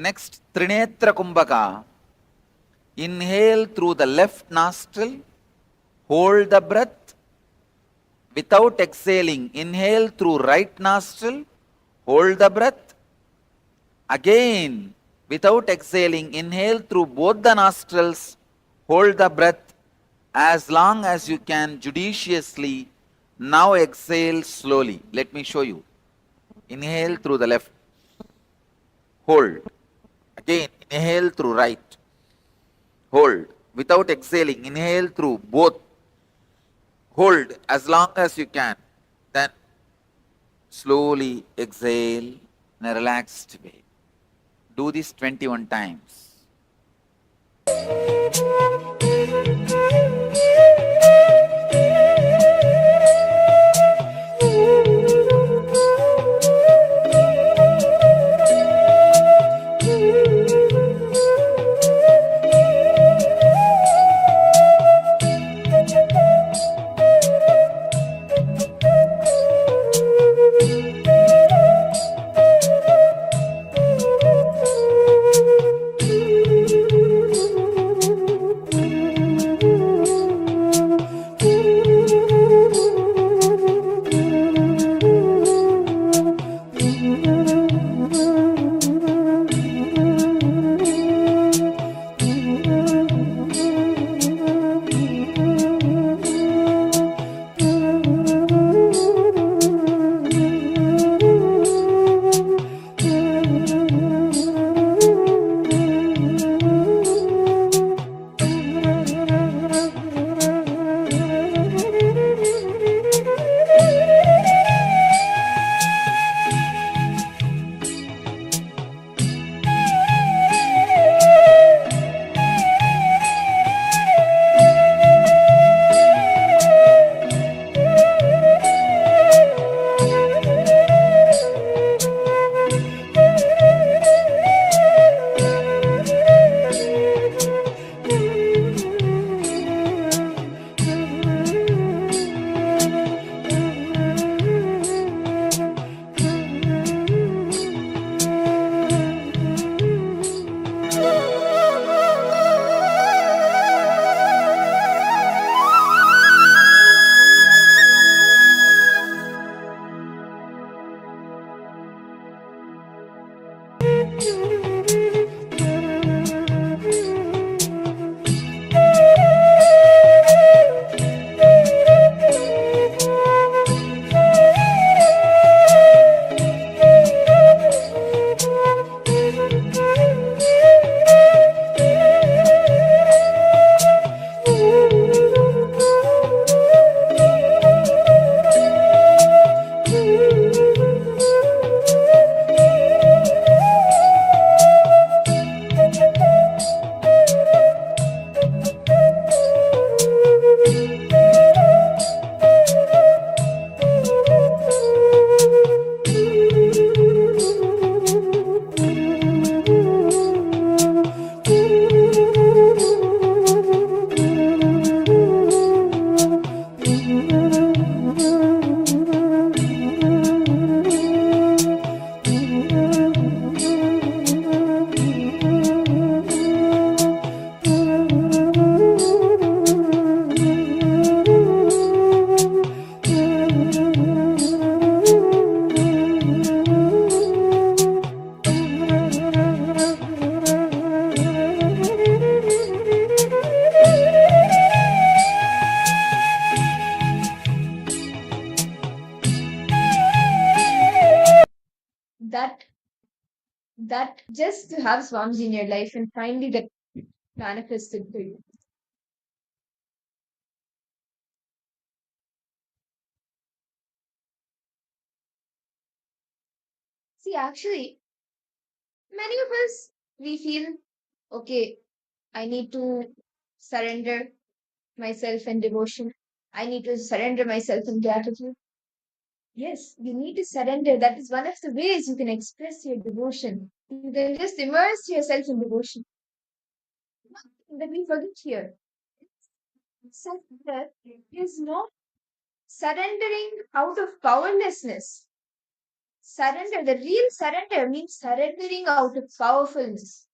Next, Trinetra Kumbhaka. Inhale through the left nostril, hold the breath. Without exhaling, inhale through right nostril, hold the breath. Again, Without exhaling, inhale through both the nostrils, hold the breath as long as you can judiciously. Now exhale slowly. Let me show you. Inhale through the left, hold. Again, inhale through right, hold. Without exhaling, inhale through both, hold as long as you can. Then slowly exhale in a relaxed way. Do this 21 times. That just to have Swamiji in your life and finally that manifested for you. See, actually, many of us, we feel, okay, I need to surrender myself in devotion. I need to surrender myself in gratitude. Yes, you need to surrender. That is one of the ways you can express your devotion. You can just immerse yourself in devotion. That we forget here. Surrender is not surrendering out of powerlessness. Surrender, the real surrender means surrendering out of powerfulness.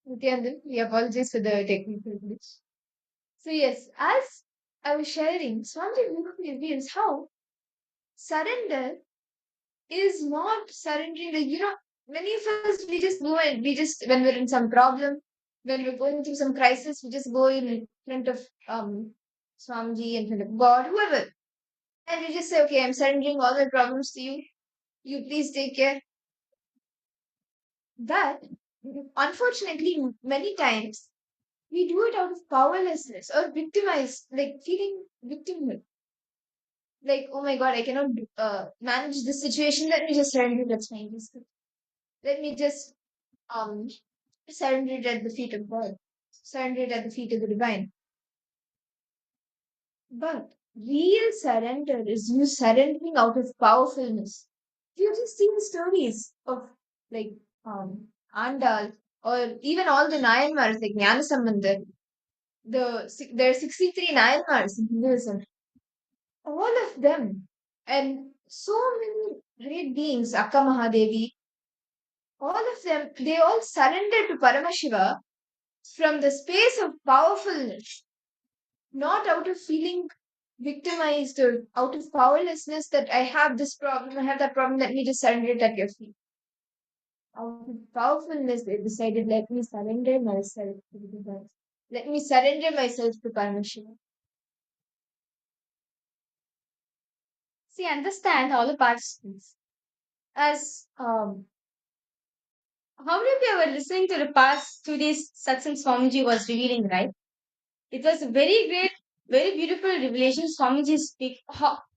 Nithyananda, we apologize for the technical glitch. So yes, as I was sharing, Swamiji beautifully reveals how surrender is not surrendering. Like, many of us, we just go and we just, when we're in some problem, when we're going through some crisis, we just go in front of Swamiji, in front of God, whoever, and we just say, okay, I'm surrendering all my problems to you. You please take care. But unfortunately, many times we do it out of powerlessness or victimized, like feeling victimhood. Like, oh my god, I cannot manage this situation. Let me just surrender. That's fine. Let me just um surrender it at the feet of God. Surrender it at the feet of the divine. But real surrender is you surrendering out of powerfulness. You just see the stories of like Andal or even all the Nayanmars like Jnana Sambandar. There are 63 Nayanmars in Hinduism. All of them and so many great beings, Akka Mahadevi, all of them, they all surrendered to Paramashiva from the space of powerfulness, not out of feeling victimized or out of powerlessness that I have this problem, I have that problem, let me just surrender it at your feet. Out of powerfulness, they decided, let me surrender myself to the divine. Let me surrender myself to Paramashiva. See, understand all the participants. As how many of you were listening to the past 2 days Satsang Swamiji was revealing, right? It was a very great, very beautiful revelation Swamiji speak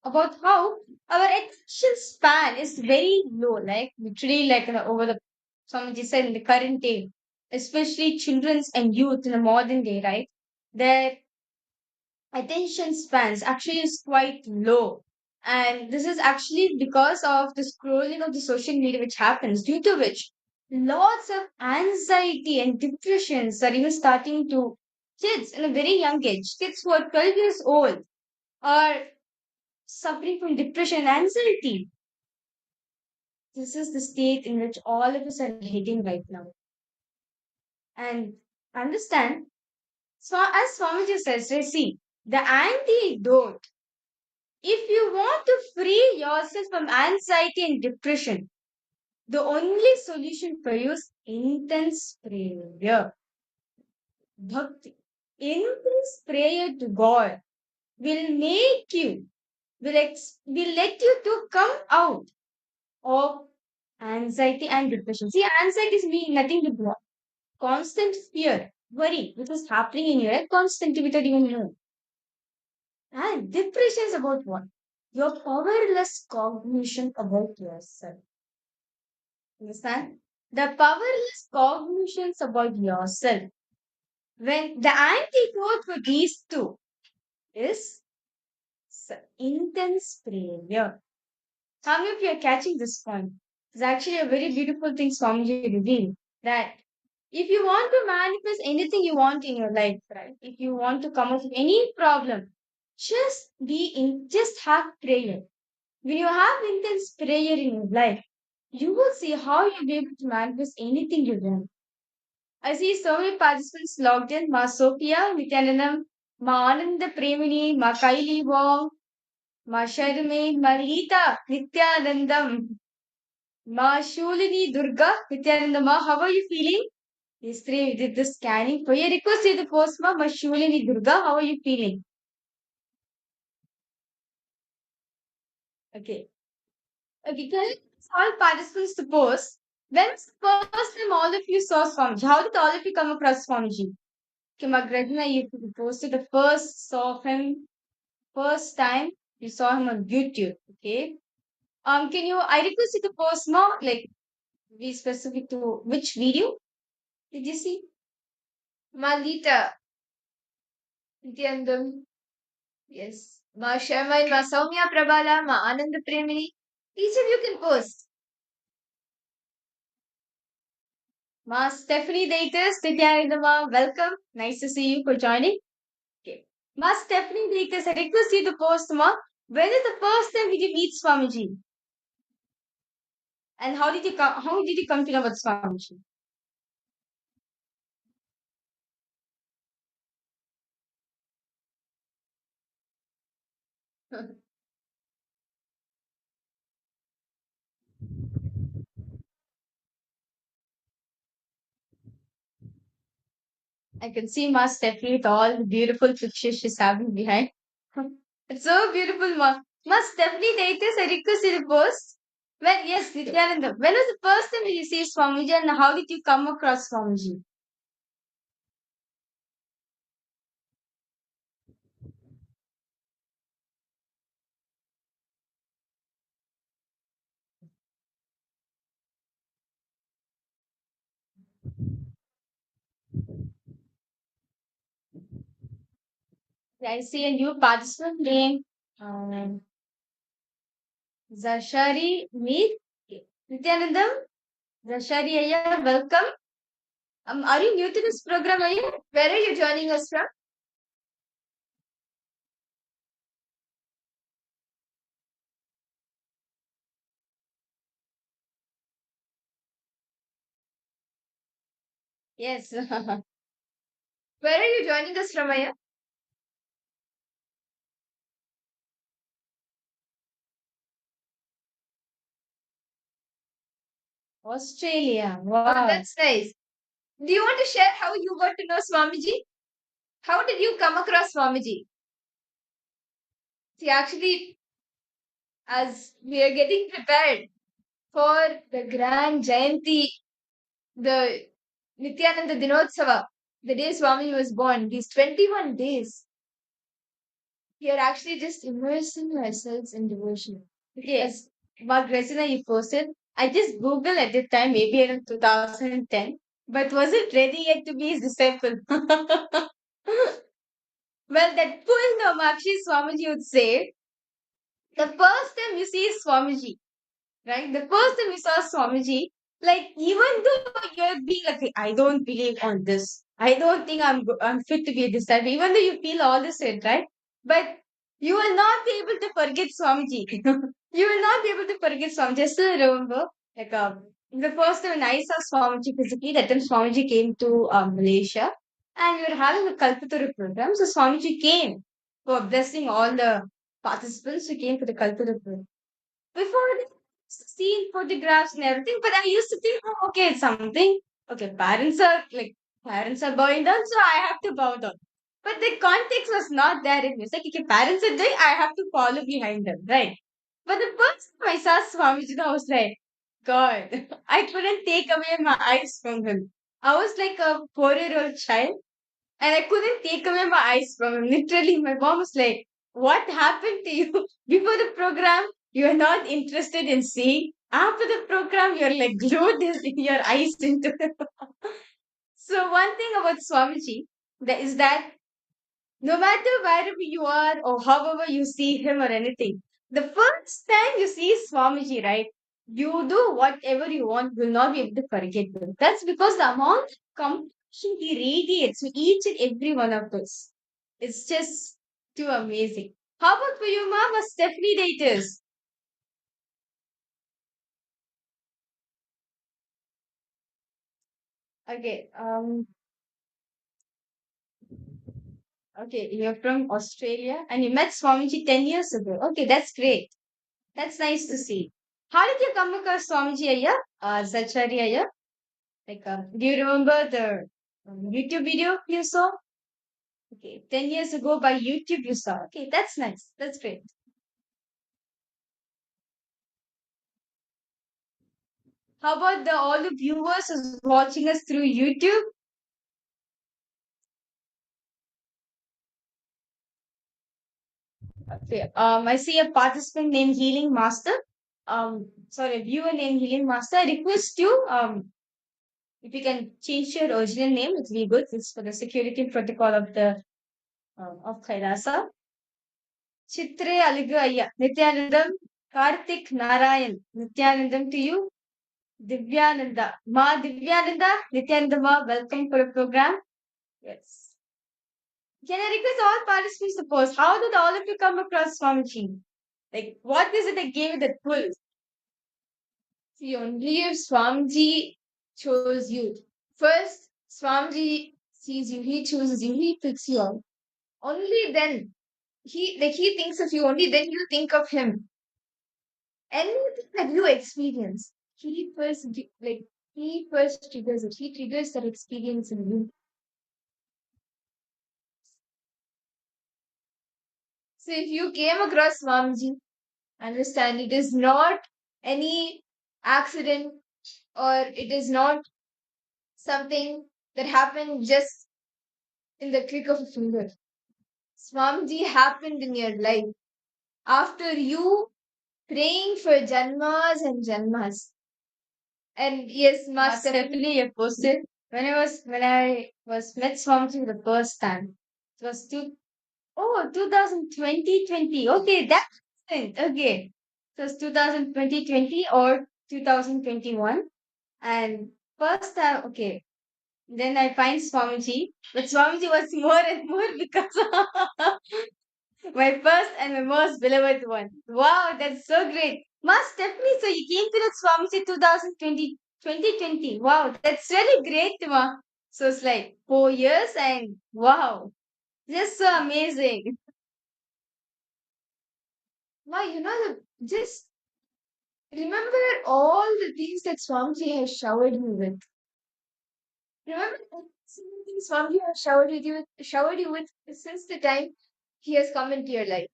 about how our attention span is very low, like literally like over the Swamiji said in the current day, especially children's and youth in the modern day, right? Their attention spans actually is quite low. And this is actually because of the scrolling of the social media which happens, due to which lots of anxiety and depressions are even starting to kids in a very young age. Kids who are 12 years old are suffering from depression and anxiety. This is the state in which all of us are heading right now. And understand, so as Swamiji says, see, the antidote, if you want to free yourself from anxiety and depression, the only solution for you is intense prayer. Bhakti. Intense prayer to God will make you, will let you to come out of anxiety and depression. See, anxiety is mean nothing to do. Constant fear, worry, which is happening in your head constantly without even knowing. And depression is about what? Your powerless cognition about yourself. Understand? The powerless cognitions about yourself. When the antidote for these two is intense prayer. How many of you are catching this point? It's actually a very beautiful thing Swamiji revealed that if you want to manifest anything you want in your life, right? If you want to come up with any problem, just have prayer. When you have intense prayer in your life, you will see how you'll be able to manifest anything you want. I see so many participants logged in. Ma Sophia, Nithyanandam, Ma Ananda Premini, Ma Kaili Wong, Ma Sharme, Ma Rita, Nithyanandam, Ma Shulini Durga, Nithyanandam, Ma, how are you feeling? Yesterday we did the scanning. For your request to the post, Ma Shulini Durga, how are you feeling? Okay. Okay, can you all participants to post? When's the first time all of you saw Swamiji? How did all of you come across Swamiji? Okay, Magradna, you posted the first saw him, first time you saw him on YouTube. Okay. Can you, I request you to post more, like, be specific to which video did you see? Malita, Nityanandam, yes. Ma Sharma and Ma Soumya Prabhala, Ma Ananda Premini. Each of you can post. Ma Stephanie Daitis, Nityanandama, welcome. Nice to see you for joining. Okay. Ma Stephanie Daitis, I request you to post, Ma. When is the first time did you meet Swamiji? And how did you come to know about Swamiji? I can see Ma Stephanie with all the beautiful pictures she's having behind. It's so beautiful, Ma. Ma Stephanie, latest I request you to post. Well, yes, Nithyananda. When was the first time you see Swamiji and how did you come across Swamiji? I see a new participant name. Um, Zashari Meet. Nithyanandam, Zashari Aya, welcome. Are you new to this program, Aya? Where are you joining us from? Yes. Where are you joining us from, Aya? Australia. Wow. Oh, that's nice. Do you want to share how you got to know Swamiji? How did you come across Swamiji? See, actually, as we are getting prepared for the grand Jayanti, the Nithyananda Dinotsava, the day Swamiji was born, these 21 days, we are actually just immersing ourselves in devotion. Okay, as Mark Resina you posted, I just Googled at the time, maybe in 2010, but wasn't ready yet to be his disciple. Well, that full Namakshi Swamiji would say, the first time you see Swamiji, right? The first time you saw Swamiji, like even though you're being like, I don't believe on this. I don't think I'm fit to be a disciple. Even though you feel all this shit, right? But you will not be able to forget Swamiji. You will not be able to forget Swamiji. I still remember, like the first time when I saw Swamiji physically, that time Swamiji came to Malaysia, and we were having a Kalpataru program. So Swamiji came for blessing all the participants who came for the Kalpataru program. Before seeing photographs and everything, but I used to think, oh, okay, it's something. Okay, parents are bowing down, so I have to bow down. But the context was not there in me. It's like, okay, parents are doing, I have to follow behind them, right? But the first time I saw Swamiji, I was like, God, I couldn't take away my eyes from him. I was like a 4-year-old child and I couldn't take away my eyes from him. Literally, my mom was like, what happened to you? Before the program, you are not interested in seeing. After the program, you're like glued your eyes into it. So, one thing about Swamiji that is that no matter wherever you are or however you see him or anything, the first time you see Swamiji, right, you do whatever you want, will not be able to forget him. That's because the amount of compassion he radiates to each and every one of us. It's just too amazing. How about for you, Mama? Stephanie Daters. Okay, okay, you're from Australia and you met Swamiji 10 years ago. Okay, that's great. That's nice to see. How did you come across Swamiji Aya? Zachari Aya? Like, do you remember the YouTube video you saw? Okay, 10 years ago by YouTube you saw. Okay, that's nice. That's great. How about the all the viewers who's watching us through YouTube? Okay, I see a participant named Healing Master. Sorry, a viewer named Healing Master. I request you, if you can change your original name, it'll be good. It's for the security protocol of the of KAILASA. Chitre Aligu Ayya, Nithyanandam, Karthik Narayan, Nithyanandam to you, Divyananda. Ma Divyananda, Nithyananda Ma, welcome for the program. Yes. Can I request all participants to post? How did all of you come across Swamiji? Like, what is it that gave you that pull? See, only if Swamiji chose you. First, Swamiji sees you, he chooses you, he picks you up. Only then he thinks of you only, then you think of him. Anything that you experience, he first triggers it. He triggers that experience in you. So if you came across Swamiji, understand it is not any accident, or it is not something that happened just in the click of a finger. Swamiji happened in your life after you praying for janmas and janmas. And yes, Master, definitely a person. When I was met Swamiji the first time, it was 2020. Okay, that's it. Okay. So it's 2020 or 2021. And first time, okay. Then I find Swamiji. But Swamiji was more and more because my first and my most beloved one. Wow, that's so great. Mas Stephanie, so you came to the Swamiji 2020. Wow, that's really great, Ma. So it's like 4 years and wow, just so amazing. Ma, just remember all the things that Swamiji has showered you with. Remember every single thing Swamiji has showered you with since the time he has come into your life.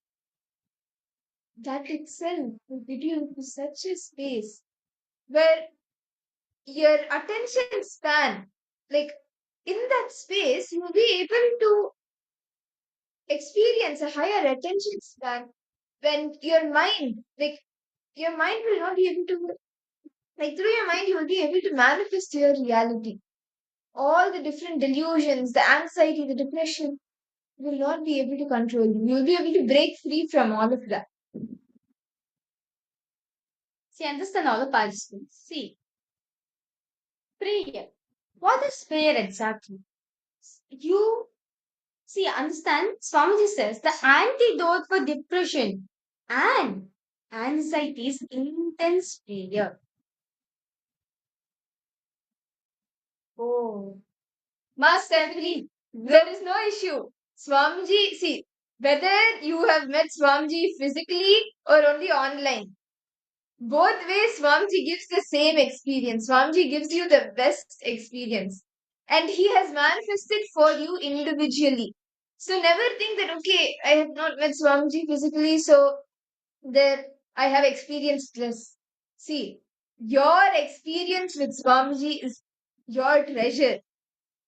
That itself will give you such a space where your attention span, like in that space, you will be able to experience a higher attention span when your mind will not be able to, through your mind, you will be able to manifest your reality. All the different delusions, the anxiety, the depression will not be able to control you. You will be able to break free from all of that. See, understand all the participants. See, prayer. What is prayer exactly? You see, understand, Swamiji says the antidote for depression and anxiety is intense prayer. Oh, Master Emily, there is no issue. Swamiji, see, whether you have met Swamiji physically or only online, both ways Swamiji gives the same experience. Swamiji gives you the best experience. And he has manifested for you individually. So never think that, okay, I have not met Swamiji physically, so there I have experienced this. See, your experience with Swamiji is your treasure.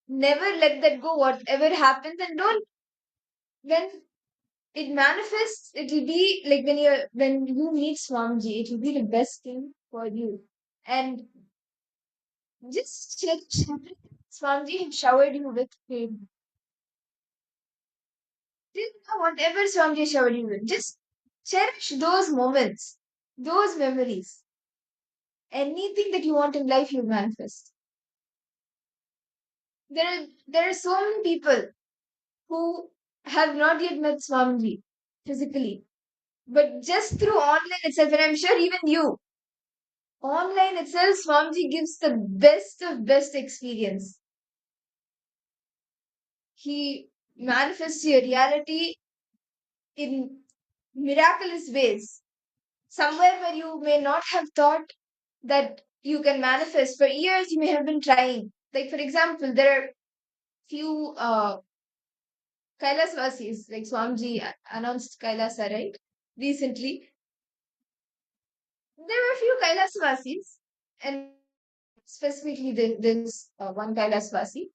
Never let that go, whatever happens, and don't, when it manifests, it will be like when you meet Swamiji, it will be the best thing for you. And just cherish everything Swamiji has showered you with him. Whatever Swamiji showered you with, just cherish those moments, those memories. Anything that you want in life, you manifest. There are so many people who have not yet met Swamiji physically, but just through online itself, and I'm sure even you, online itself, Swamiji gives the best of best experience. He manifests your reality in miraculous ways. Somewhere where you may not have thought that you can manifest. For years, you may have been trying. Like, for example, there are few Kailasvasis, like Swamiji announced Kailasa, right? Recently. There were a few Kailasvasis, and specifically there's one Kailasvasi.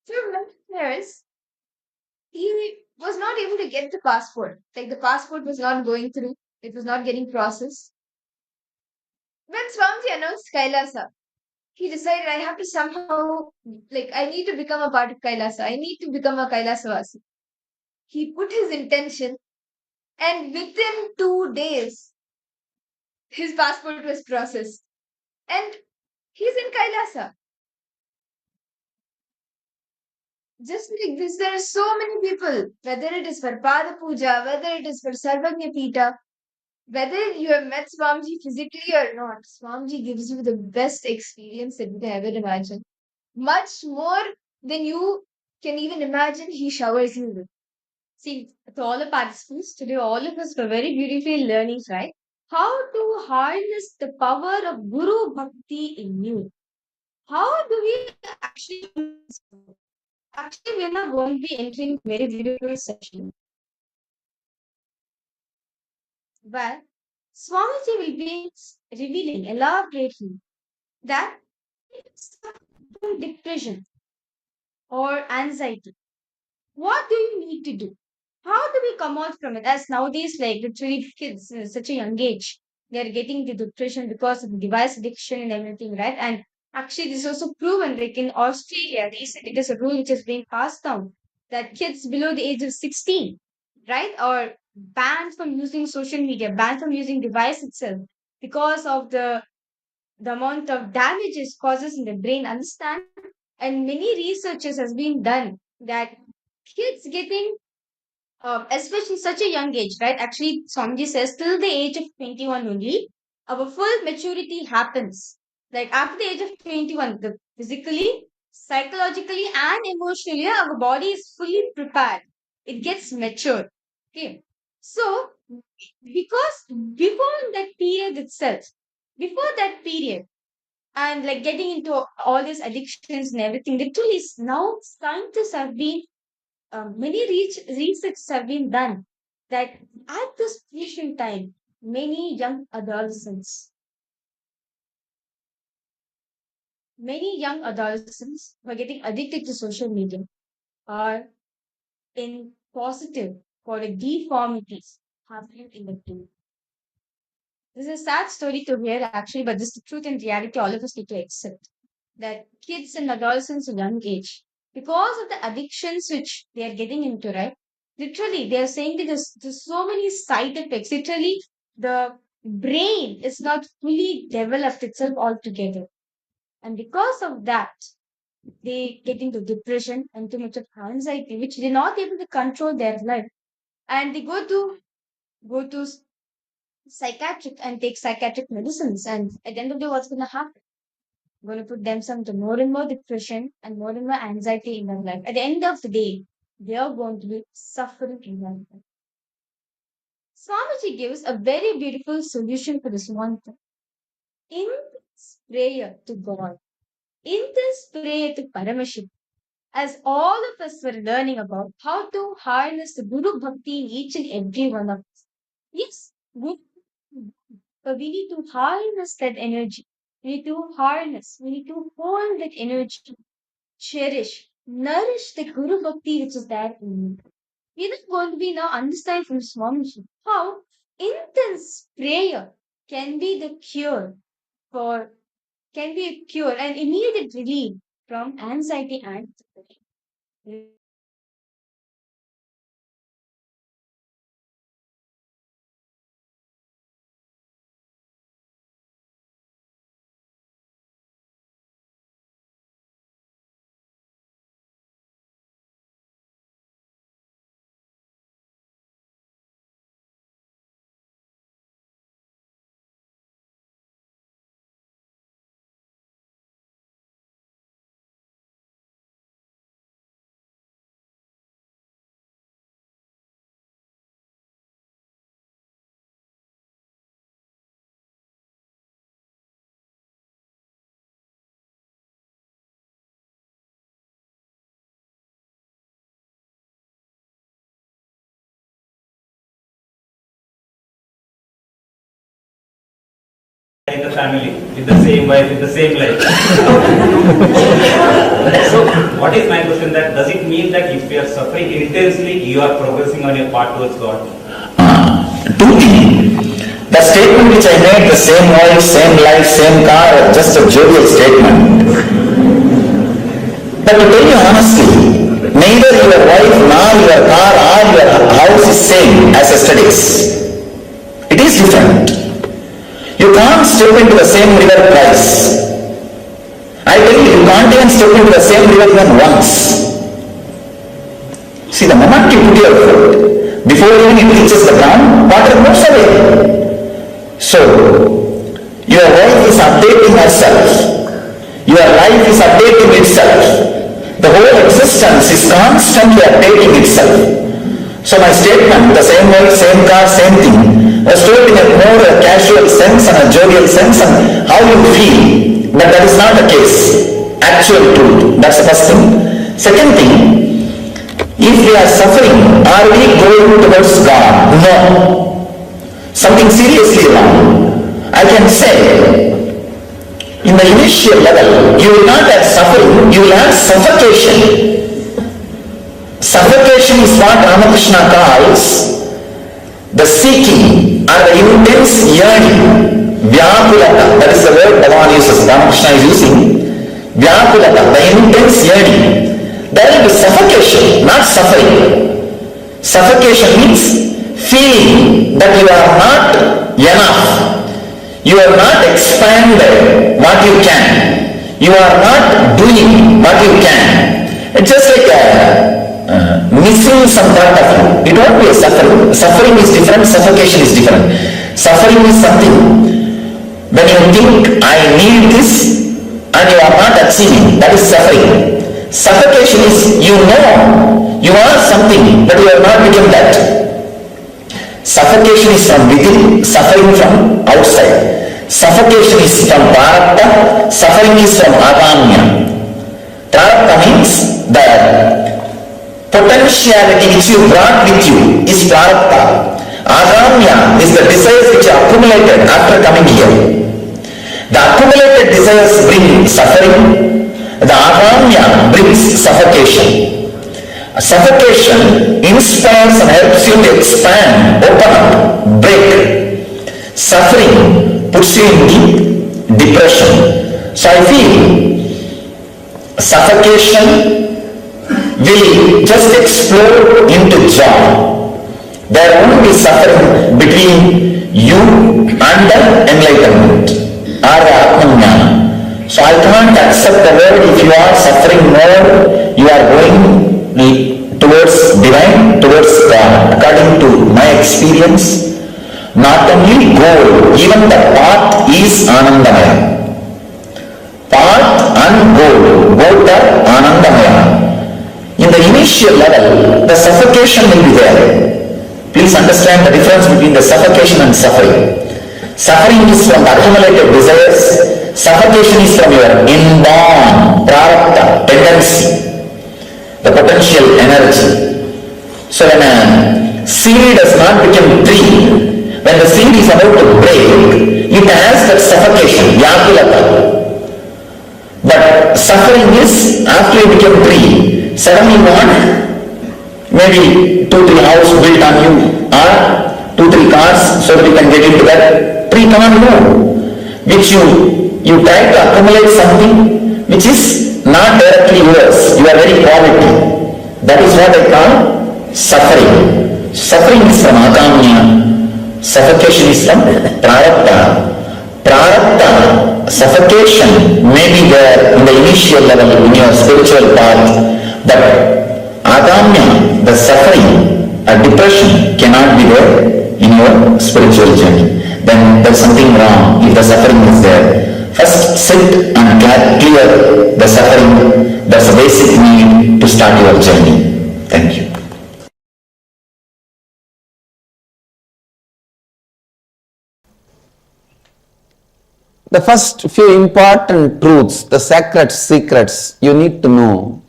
For many years, he was not able to get the passport. Like the passport was not going through, it was not getting processed. When Swamiji announced Kailasa, he decided I have to somehow, I need to become a part of Kailasa. I need to become a Kailasavasi. He put his intention, and within 2 days, his passport was processed. And he's in Kailasa. Just like this, there are so many people, whether it is for Pada Puja, whether it is for Sarvagnya Pita, whether you have met Swamiji physically or not, Swamiji gives you the best experience that you can ever imagine. Much more than you can even imagine, he showers you with. See, to all the participants, today all of us were very beautifully learning, right? How to harness the power of Guru Bhakti in you. How do we actually actually we're not going to be entering very beautiful session. But Swamiji will be revealing elaborately that depression or anxiety. What do you need to do? How do we come out from it? As nowadays, like literally kids in such a young age, they are getting into depression because of device addiction and everything, right? And actually, this is also proven. Like in Australia, they said it is a rule which is being passed down that kids below the age of 16, right, are banned from using social media, banned from using device itself because of the amount of damage it causes in the brain. Understand? And many researches has been done that kids getting especially such a young age, right? Actually, Swamiji says till the age of 21 only, our full maturity happens. Like after the age of 21, the physically, psychologically, and emotionally, our body is fully prepared. It gets matured. Okay. So, because before that period itself, before that period, and like getting into all these addictions and everything, literally now scientists have been many research have been done that at this patient time, many young adolescents who are getting addicted to social media are in positive for the deformities happening in the brain. This is a sad story to hear actually, but this is the truth and reality all of us need to accept. That kids and adolescents at young age, because of the addictions which they are getting into, right? Literally, they are saying that there's so many side effects. Literally, the brain is not fully developed itself altogether. And because of that, they get into depression and too much of anxiety, which they're not able to control their life. And they go to psychiatric and take psychiatric medicines. And at the end of the day, what's gonna happen? Going to put themselves into more and more depression and more anxiety in their life. At the end of the day, they are going to be suffering in their life. Swamiji gives a very beautiful solution for this one thing. In this prayer to God, in this prayer to Paramashiva, as all of us were learning about how to harness the Guru Bhakti in each and every one of us. Yes, but we need to harness that energy. We need to harness, we need to hold that energy, cherish, nourish the Guru Bhakti which is there in you. We're not going to be now understand from Swamiji how intense prayer can be the cure for, can be a cure and immediate relief from anxiety and depression. In the family, with the same wife, with the same life. So, what is my question? That does it mean that if you are suffering intensely, you are progressing on your path towards God? Two things. The statement which I made, the same wife, same life, same car, just a jovial statement. But to tell you honestly, neither your wife nor your car or your house is same as yesterday's. It is different. You can't step into the same river twice. I tell you, you can't even step into the same river even once. See, the moment you put your foot, before even it reaches the ground, water moves away. So, your wife is updating herself. Your life is updating itself. The whole existence is constantly updating itself. So my statement, the same world, same car, same thing, was told in a more casual sense and a jovial sense and how you feel. But that is not the case. Actual truth. That's the first thing. Second thing, if we are suffering, are we going towards God? No. Something seriously wrong. I can say, in the initial level, you will not have suffering, you will have suffocation. Suffocation is what Ramakrishna calls the seeking or the intense yearning. Vyapulata, that is the word Bhagavan uses, Ramakrishna is using. Vyapulata, the intense yearning. There will be suffocation, not suffering. Suffocation means feeling that you are not enough. You are not expanded what you can. You are not doing what you can. It's just like missing some part of you. It won't be a suffering. Suffering is different, suffocation is different. Suffering is something when you think, I need this, and you are not achieving. That is suffering. Suffocation is you know you are something, but you are not become that. Suffocation is from within, suffering from outside. Suffocation is from prarabdha, suffering is from agamya. Prarabdha means the potentiality which you brought with you is prarabdha. Agamya is the desires which are accumulated after coming here. The accumulated desires bring suffering. The agamya brings suffocation. Suffocation inspires and helps you to expand, open up, break. Suffering puts you in deep depression. So I feel suffocation will just explode into joy. There won't be suffering between you and the enlightenment or the Atmajnana. So I can't accept the word if you are suffering more, you are going towards divine, towards God. According to my experience, not only goal, even the path is Anandamaya. Path and goal, both are Anandamaya. In the initial level, the suffocation will be there. Please understand the difference between the suffocation and suffering. Suffering is from the accumulated desires. Suffocation is from your inborn prarabdha, tendency, the potential energy. So when a seed does not become tree, when the seed is about to break, it has that suffocation, yakulata. But suffering is after you become tree, suddenly you want maybe 2-3 houses built on you or 2-3 cars so that you can get into that. Tree cannot move, which you try to accumulate something which is not directly yours, you are very poverty. That is what I call suffering. Suffering is from agamya, suffocation is from prarabdha. Prarabdha, suffocation may be there in the initial level in your spiritual path, but agamya, the suffering, a depression cannot be there in your spiritual journey. Then there is something wrong if the suffering is there. First sit and clear the suffering. That's a basic need to start your journey. Thank you. The first few important truths, the sacred secrets you need to know.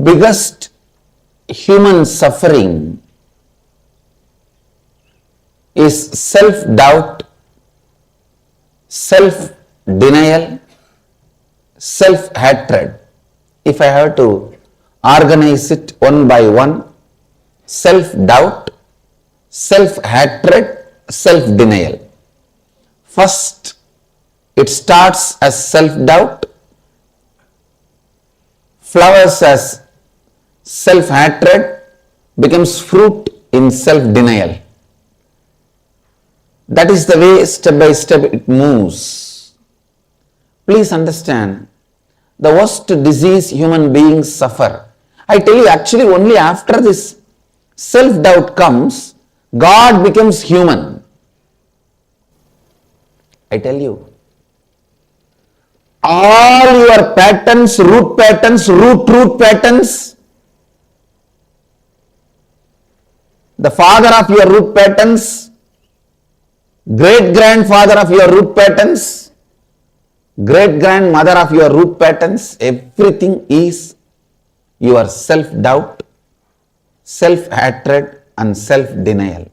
Biggest human suffering is self-doubt, self-denial, self-hatred. If I have to organize it one by one, self-doubt, self-hatred, self-denial. First, it starts as self-doubt, flowers as self-hatred, becomes fruit in self-denial. That is the way step by step it moves. Please understand, the worst disease human beings suffer. I tell you, actually only after this self-doubt comes, God becomes human. I tell you, all your patterns, root patterns, the father of your root patterns, great grandfather of your root patterns, great grandmother of your root patterns, everything is your self-doubt, self-hatred and self-denial.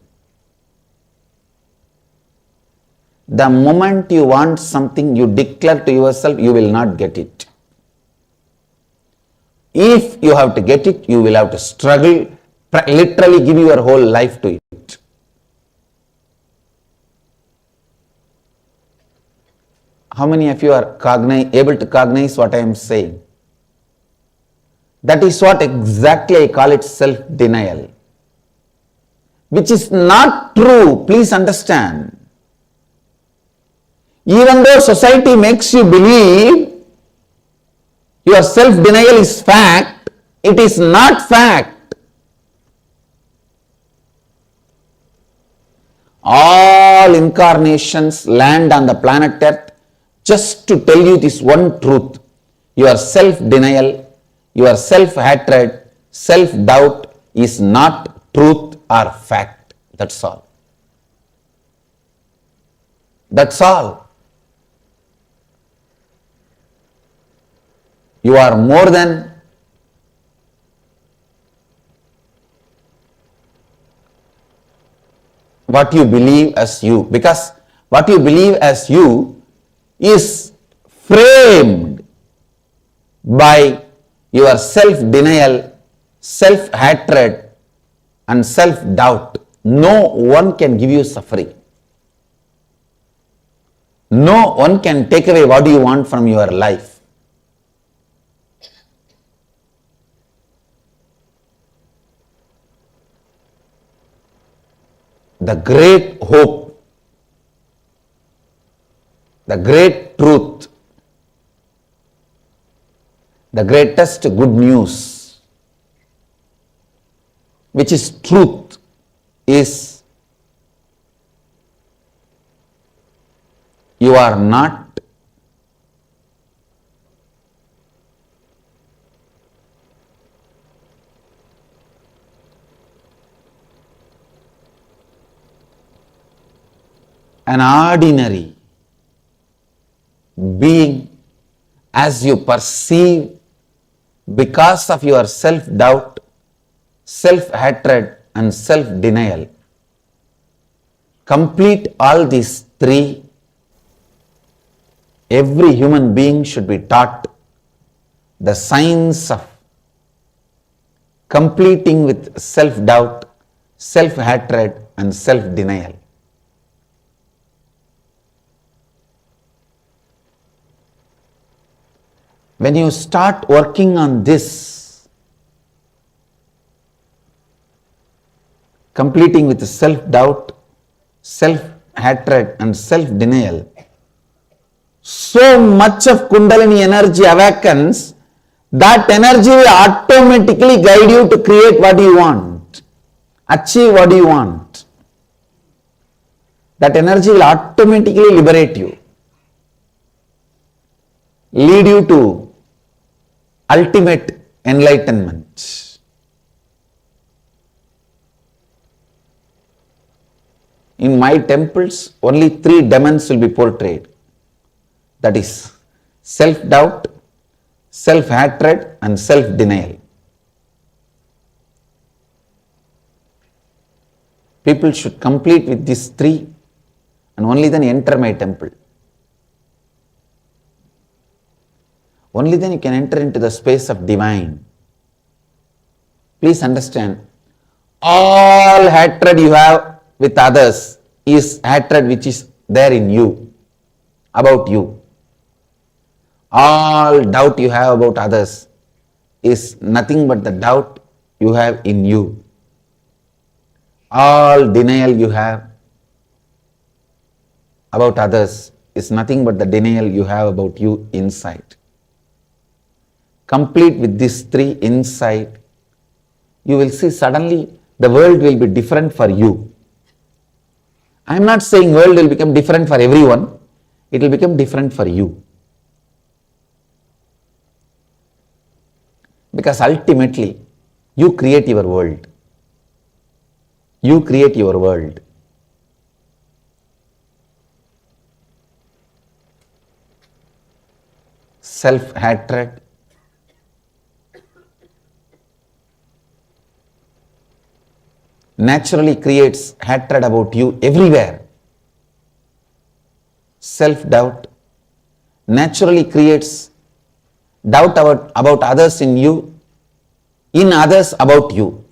The moment you want something, you declare to yourself, you will not get it. If you have to get it, you will have to struggle, literally give your whole life to it. How many of you are able to cognize what I am saying? That is what exactly I call it self-denial, which is not true. Please understand. Even though society makes you believe your self-denial is fact, it is not fact. All incarnations land on the planet Earth just to tell you this one truth. Your self-denial, your self-hatred, self-doubt is not truth or fact. That's all. That's all. You are more than what you believe as you, because what you believe as you is framed by your self-denial, self-hatred and self-doubt. No one can give you suffering. No one can take away what you want from your life. The great hope, the great truth, the greatest good news, which is truth, is you are not an ordinary being as you perceive because of your self-doubt, self-hatred and self-denial. Complete all these three. Every human being should be taught the science of completing with self-doubt, self-hatred and self-denial. When you start working on this, completing with self-doubt, self-hatred and self-denial, so much of Kundalini energy awakens, that energy will automatically guide you to create what you want, achieve what you want. That energy will automatically liberate you, lead you to ultimate enlightenment. In my temples, only 3 demons will be portrayed. That is self-doubt, self-hatred and self-denial. People should complete with these 3 and only then enter my temple. Only then you can enter into the space of divine. Please understand, all hatred you have with others is hatred which is there in you, about you. All doubt you have about others is nothing but the doubt you have in you. All denial you have about others is nothing but the denial you have about you inside. Complete with these 3 inside, you will see suddenly the world will be different for you. I am not saying world will become different for everyone, it will become different for you. Because ultimately, you create your world. You create your world. Self-hatred, naturally creates hatred about you everywhere. Self-doubt naturally creates doubt about others in you, in others about you.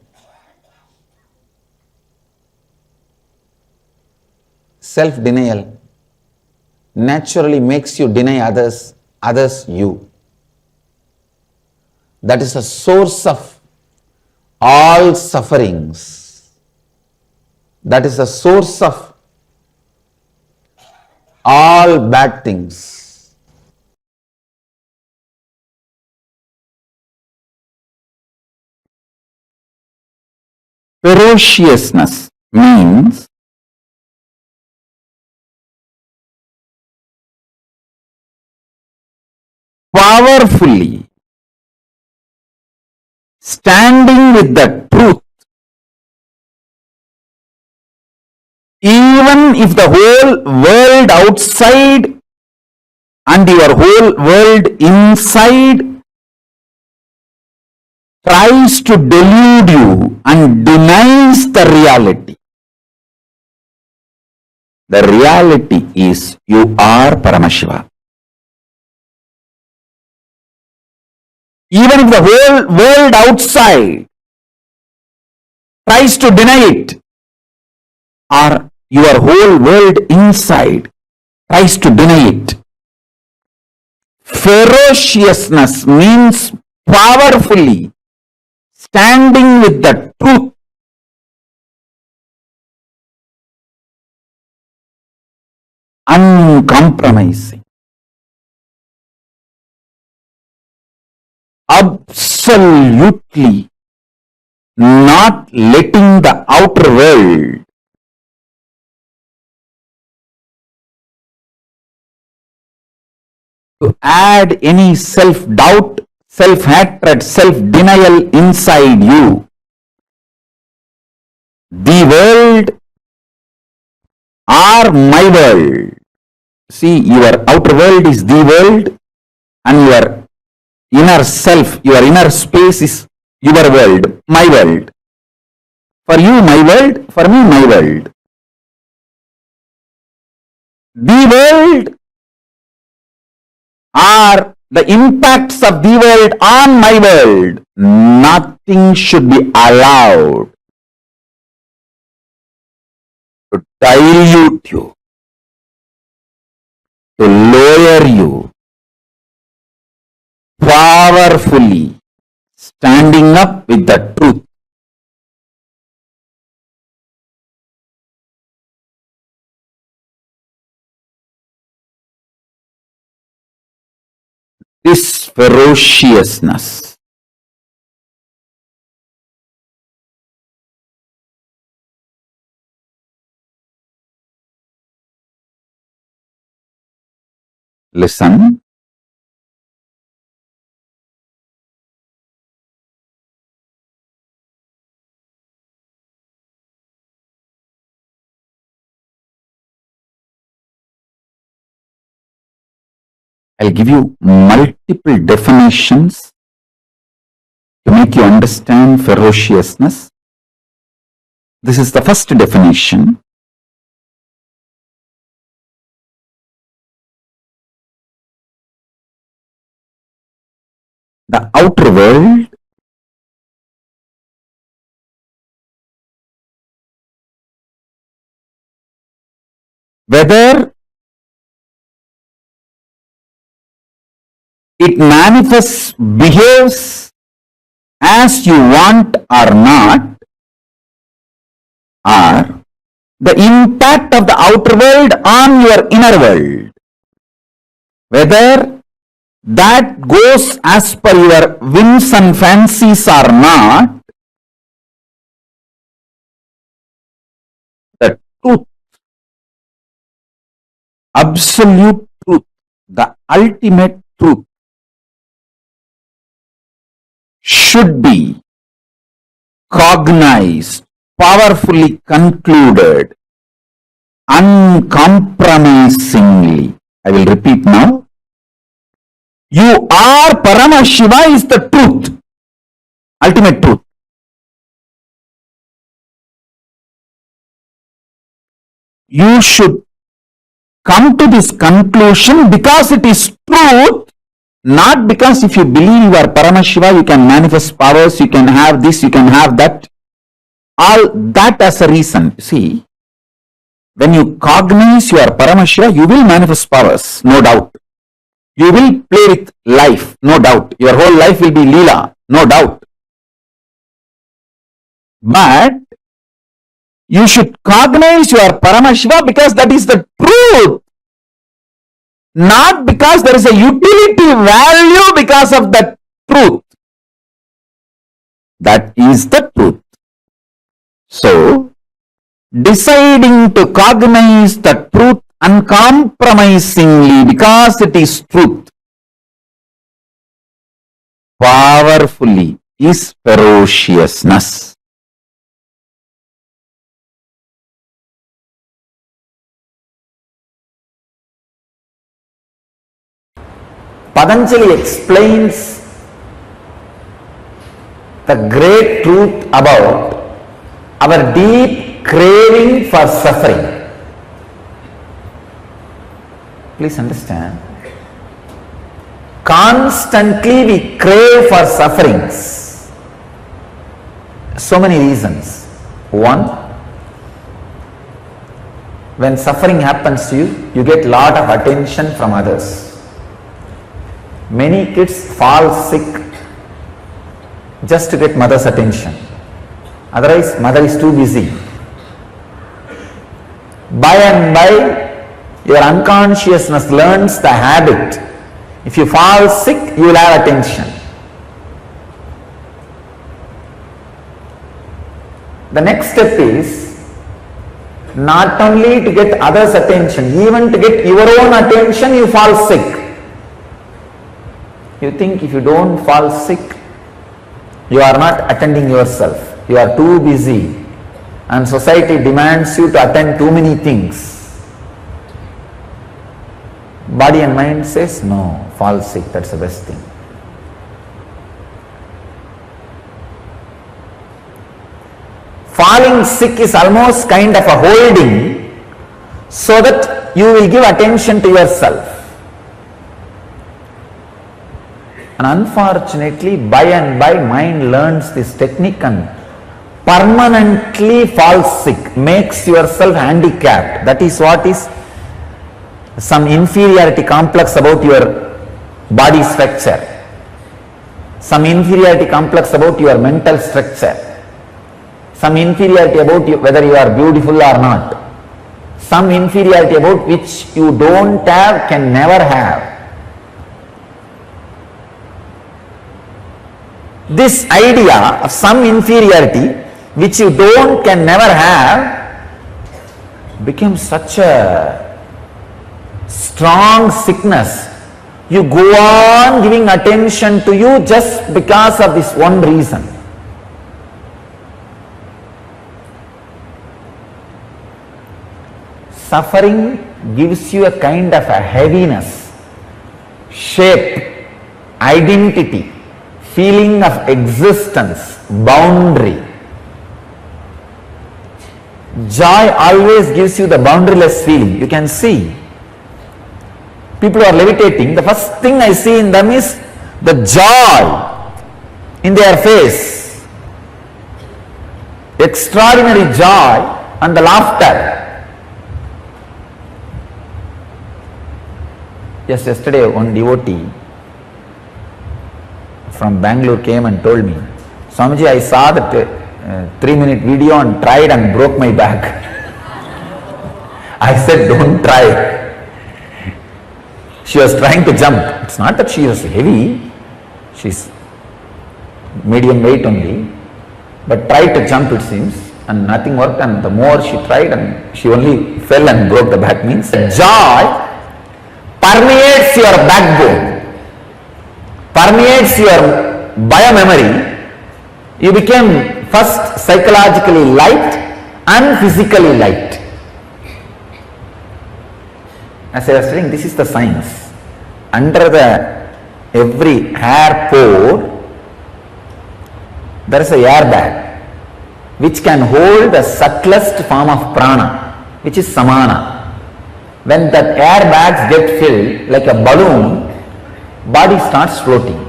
Self-denial naturally makes you deny others you. That is the source of all sufferings. That is the source of all bad things. Ferociousness means powerfully standing with the truth, even if the whole world outside and your whole world inside tries to delude you and denies the reality. The reality is you are Paramashiva. Even if the whole world outside tries to deny it, or your whole world inside tries to deny it. Ferociousness means powerfully standing with the truth, uncompromising, absolutely not letting the outer world to add any self-doubt, self-hatred, self-denial inside you. The world or my world. See, your outer world is the world and your inner self, your inner space is your world, my world. For you, my world, for me, my world. The world or the impacts of the world on my world, nothing should be allowed to dilute you, to lower you, powerfully standing up with the truth. This ferociousness listen. I'll give you multiple definitions to make you understand ferociousness. This is the first definition. The outer world whether it manifests, behaves as you want or not, or the impact of the outer world on your inner world, whether that goes as per your whims and fancies or not, the truth, absolute truth, the ultimate truth should be cognized, powerfully concluded, uncompromisingly. I will repeat now. You are Paramashiva is the truth, ultimate truth. You should come to this conclusion because it is truth, not because if you believe you are Paramashiva, you can manifest powers, you can have this, you can have that. All that as a reason. See, when you cognize you are Paramashiva, you will manifest powers, no doubt. You will play with life, no doubt. Your whole life will be Leela, no doubt. But you should cognize you are Paramashiva because that is the truth. Not because there is a utility value because of the truth. That is the truth. So, deciding to cognize the truth uncompromisingly because it is truth, powerfully, is ferociousness. Patanjali explains the great truth about our deep craving for suffering. Please understand. Constantly we crave for sufferings. So many reasons. One, when suffering happens to you, you get lot of attention from others. Many kids fall sick just to get mother's attention. Otherwise, mother is too busy. By and by, your unconsciousness learns the habit. If you fall sick, you will have attention. The next step is not only to get others' attention, even to get your own attention, you fall sick. You think if you don't fall sick, you are not attending yourself. You are too busy and society demands you to attend too many things. Body and mind says, no, fall sick, that's the best thing. Falling sick is almost kind of a holding so that you will give attention to yourself. And unfortunately, by and by, mind learns this technique and permanently falls sick, makes yourself handicapped. That is what is some inferiority complex about your body structure, some inferiority complex about your mental structure, some inferiority about you, whether you are beautiful or not, some inferiority about which you don't have, can never have. This idea of some inferiority which you don't, can never have becomes such a strong sickness. You go on giving attention to you just because of this one reason. Suffering gives you a kind of a heaviness, shape, identity, feeling of existence, boundary. Joy always gives you the boundaryless feeling. You can see people who are levitating, the first thing I see in them is the joy in their face, extraordinary joy and the laughter. Just yesterday, one devotee from Bangalore came and told me, Swamiji, I saw that 3-minute video and tried and broke my back. I said, don't try. She was trying to jump. It's not that she was heavy, she's medium weight only, but tried to jump, it seems, and nothing worked, and the more she tried and she only fell and broke the back. Means joy permeates your backbone, permeates your biomemory, You became first psychologically light and physically light. As I was saying, this is the science. Under every hair pore, there is a air bag which can hold the subtlest form of prana, which is samana. When that air bags get filled like a balloon, body starts floating.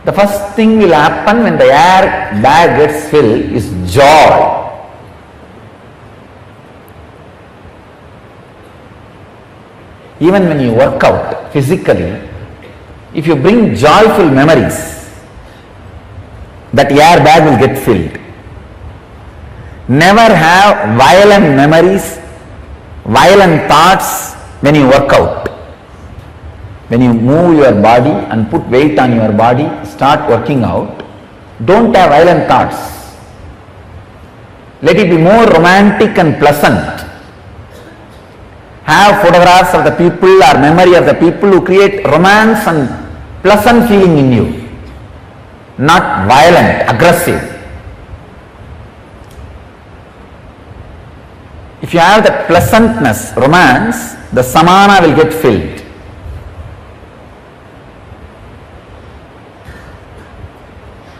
The first thing will happen when the air bag gets filled is joy. Even when you work out physically, if you bring joyful memories, that air bag will get filled. Never have violent memories, violent thoughts when you work out. When you move your body and put weight on your body, start working out, don't have violent thoughts. Let it be more romantic and pleasant. Have photographs of the people or memory of the people who create romance and pleasant feeling in you. Not violent, aggressive. If you have that pleasantness, romance, the samana will get filled.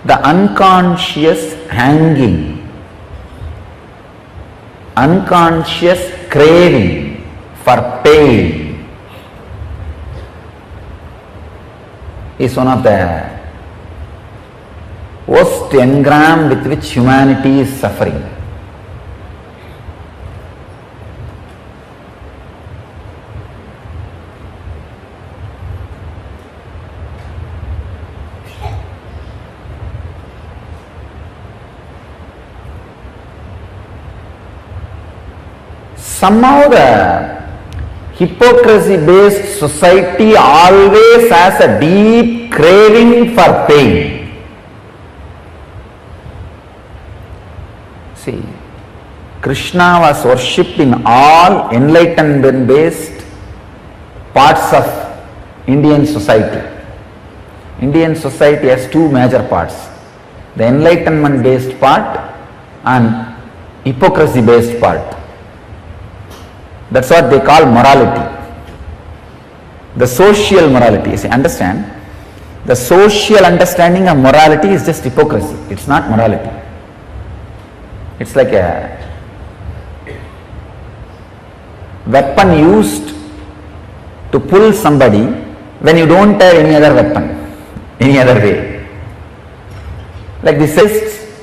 The unconscious hanging, unconscious craving for pain is one of the worst engram with which humanity is suffering. Somehow the hypocrisy-based society always has a deep craving for pain. See, Krishna was worshipped in all enlightenment-based parts of Indian society. Indian society has two major parts, the enlightenment-based part and hypocrisy-based part. That's what they call morality. The social morality. See, understand, the social understanding of morality is just hypocrisy. It's not morality. It's like a weapon used to pull somebody when you don't have any other weapon, any other way. Like this is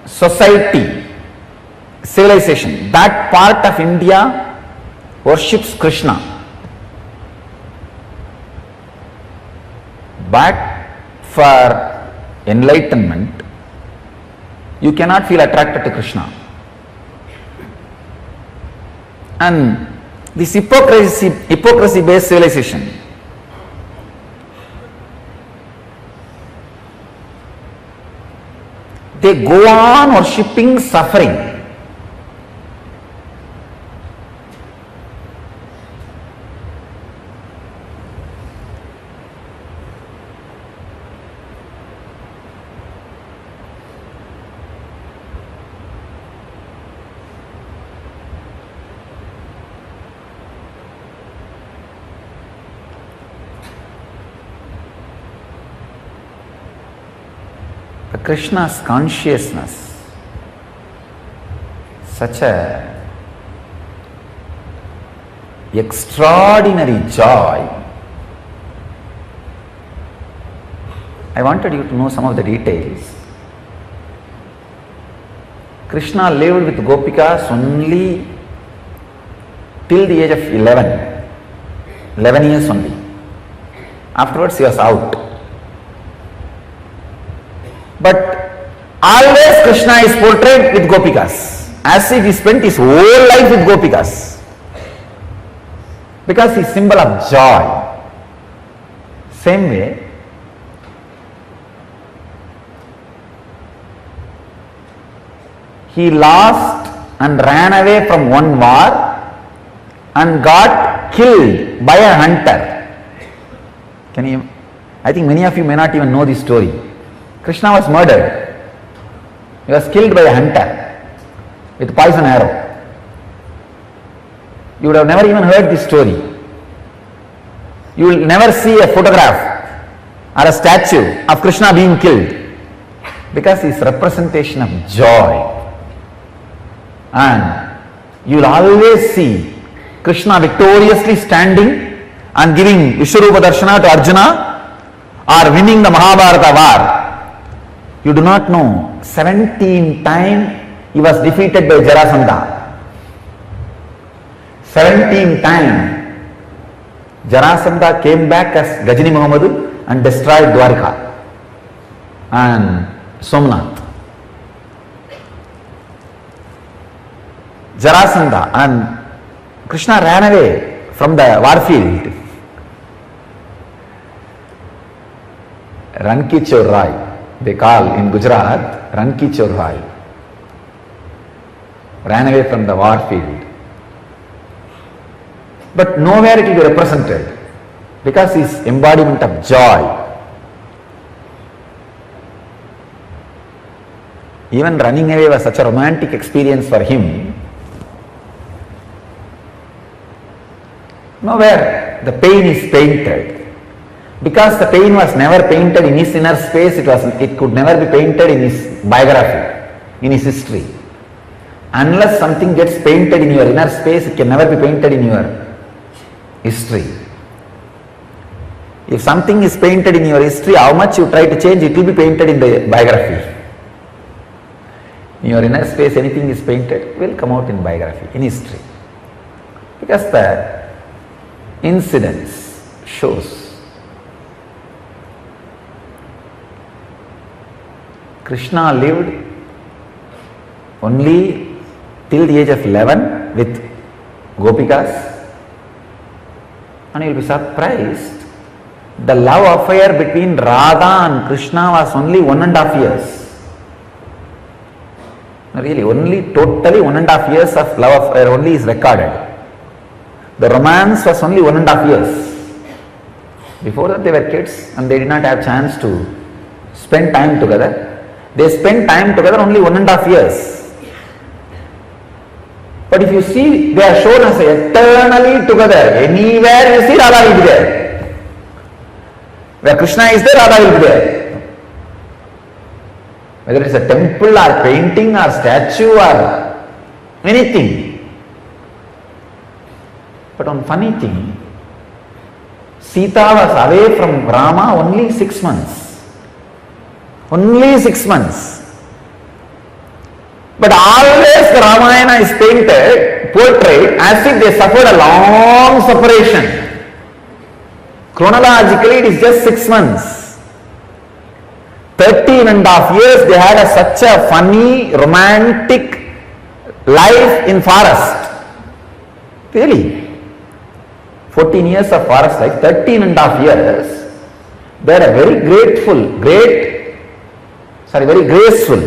society, civilization, that part of India worships Krishna. But for enlightenment, you cannot feel attracted to Krishna. And this hypocrisy-based civilization, they go on worshipping suffering. Krishna's consciousness, such a extraordinary joy. I wanted you to know some of the details. Krishna lived with Gopikas only till the age of 11 years only. Afterwards he was out. But always Krishna is portrayed with Gopikas, as if he spent his whole life with Gopikas, because he is symbol of joy. Same way, he lost and ran away from one war and got killed by a hunter. I think many of you may not even know this story. Krishna was murdered. He was killed by a hunter with poison arrow. You would have never even heard this story. You will never see a photograph or a statue of Krishna being killed, because he is representation of joy. And you will always see Krishna victoriously standing and giving Vishwarupa Darshana to Arjuna, or winning the Mahabharata war. You do not know, 17 times he was defeated by Jarasandha. 17 times Jarasandha came back as Gajini Muhammadu and destroyed Dwarka and Somnath. Jarasandha and Krishna ran away from the war field. Ranki Chor Rai, they call in Gujarat, Ranki Chor Rai. Ran away from the war field. But nowhere it will be represented, because he is embodiment of joy. Even running away was such a romantic experience for him. Nowhere the pain is painted, because the pain was never painted in his inner space. It could never be painted in his biography, in his history. Unless something gets painted in your inner space, it can never be painted in your history. If something is painted in your history, how much you try to change, it will be painted in the biography. In your inner space, anything is painted, will come out in biography, in history. Because the incidents shows Krishna lived only till the age of 11 with Gopikas, and you will be surprised, the love affair between Radha and Krishna was only 1.5 years. Really, only totally 1.5 years of love affair only is recorded. The romance was only 1.5 years. Before that they were kids and they did not have chance to spend time together. They spent time together only 1.5 years. But if you see, they are shown as eternally together. Anywhere you see, Radha will be there. Where Krishna is there, Radha will be there. Whether it is a temple or painting or statue or anything. But one funny thing, Sita was away from Rama only 6 months. Only 6 months. But always the Ramayana is painted, portrayed as if they suffered a long separation. Chronologically it is just 6 months. 13.5 years they had such a funny, romantic life in forest. Really. 14 years of forest life, 13.5 years. They had a very very graceful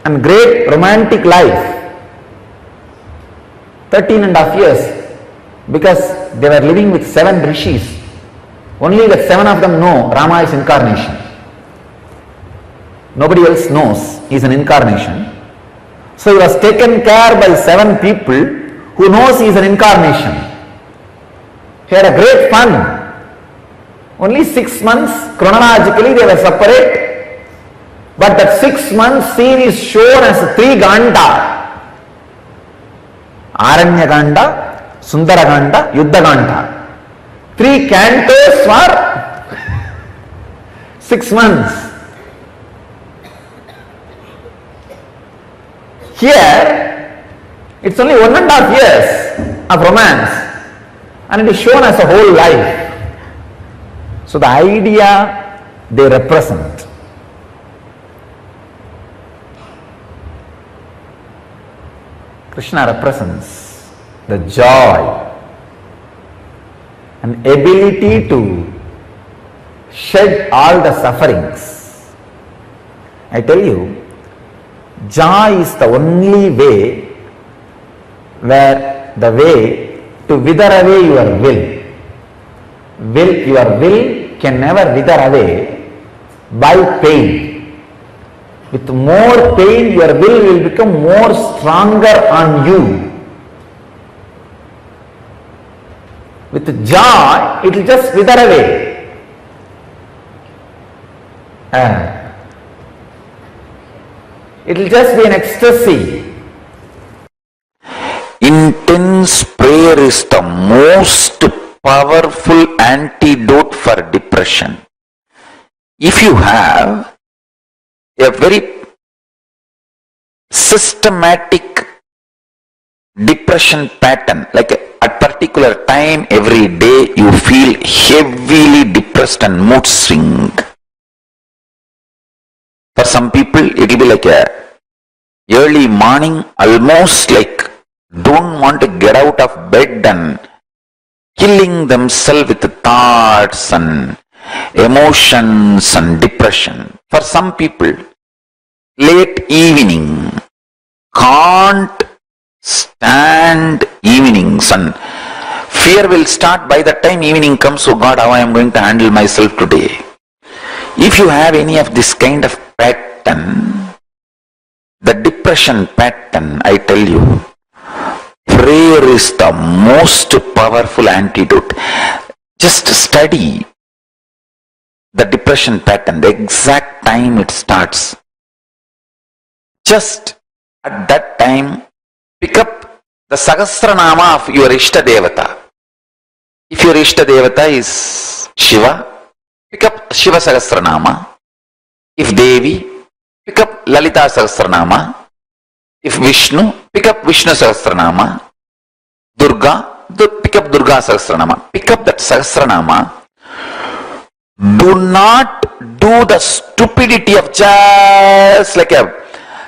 and great romantic life. 13.5 years, because they were living with 7 rishis. Only the 7 of them know Rama is incarnation. Nobody else knows he is an incarnation. So he was taken care by 7 people who knows he is an incarnation. He had a great fun. Only 6 months chronologically they were separate. But that 6 months scene is shown as 3 Ganda. Aranya Ganda, Sundara Ganda, Yuddha Ganda. 3 cantos for 6 months. Here, it's only 1.5 years of romance, and it is shown as a whole life. So the idea they represent. Krishna represents the joy and ability to shed all the sufferings. I tell you, joy is the only way where the way to wither away your will. Your will can never wither away by pain. With more pain, your will become more stronger on you. With joy, it will just wither away. It will just be an ecstasy. Intense prayer is the most powerful antidote for depression. If you have a very systematic depression pattern, like at particular time every day you feel heavily depressed and mood swing. For some people it will be like a early morning, almost like don't want to get out of bed and killing themselves with thoughts and emotions and depression. For some people, late evening, can't stand evenings and fear will start by the time evening comes. Oh God, how I am going to handle myself today. If you have any of this kind of pattern, the depression pattern, I tell you, prayer is the most powerful antidote. Just study the depression pattern, the exact time it starts. Just at that time, pick up the Sahasranama of your Ishta Devata. If your Ishta Devata is Shiva, pick up Shiva Sahasranama. If Devi, pick up Lalita Sahasranama. If Vishnu, pick up Vishnu Sahasranama. Durga, pick up Durga Sahasranama. Pick up that Sahasranama. Do not do the stupidity of just like a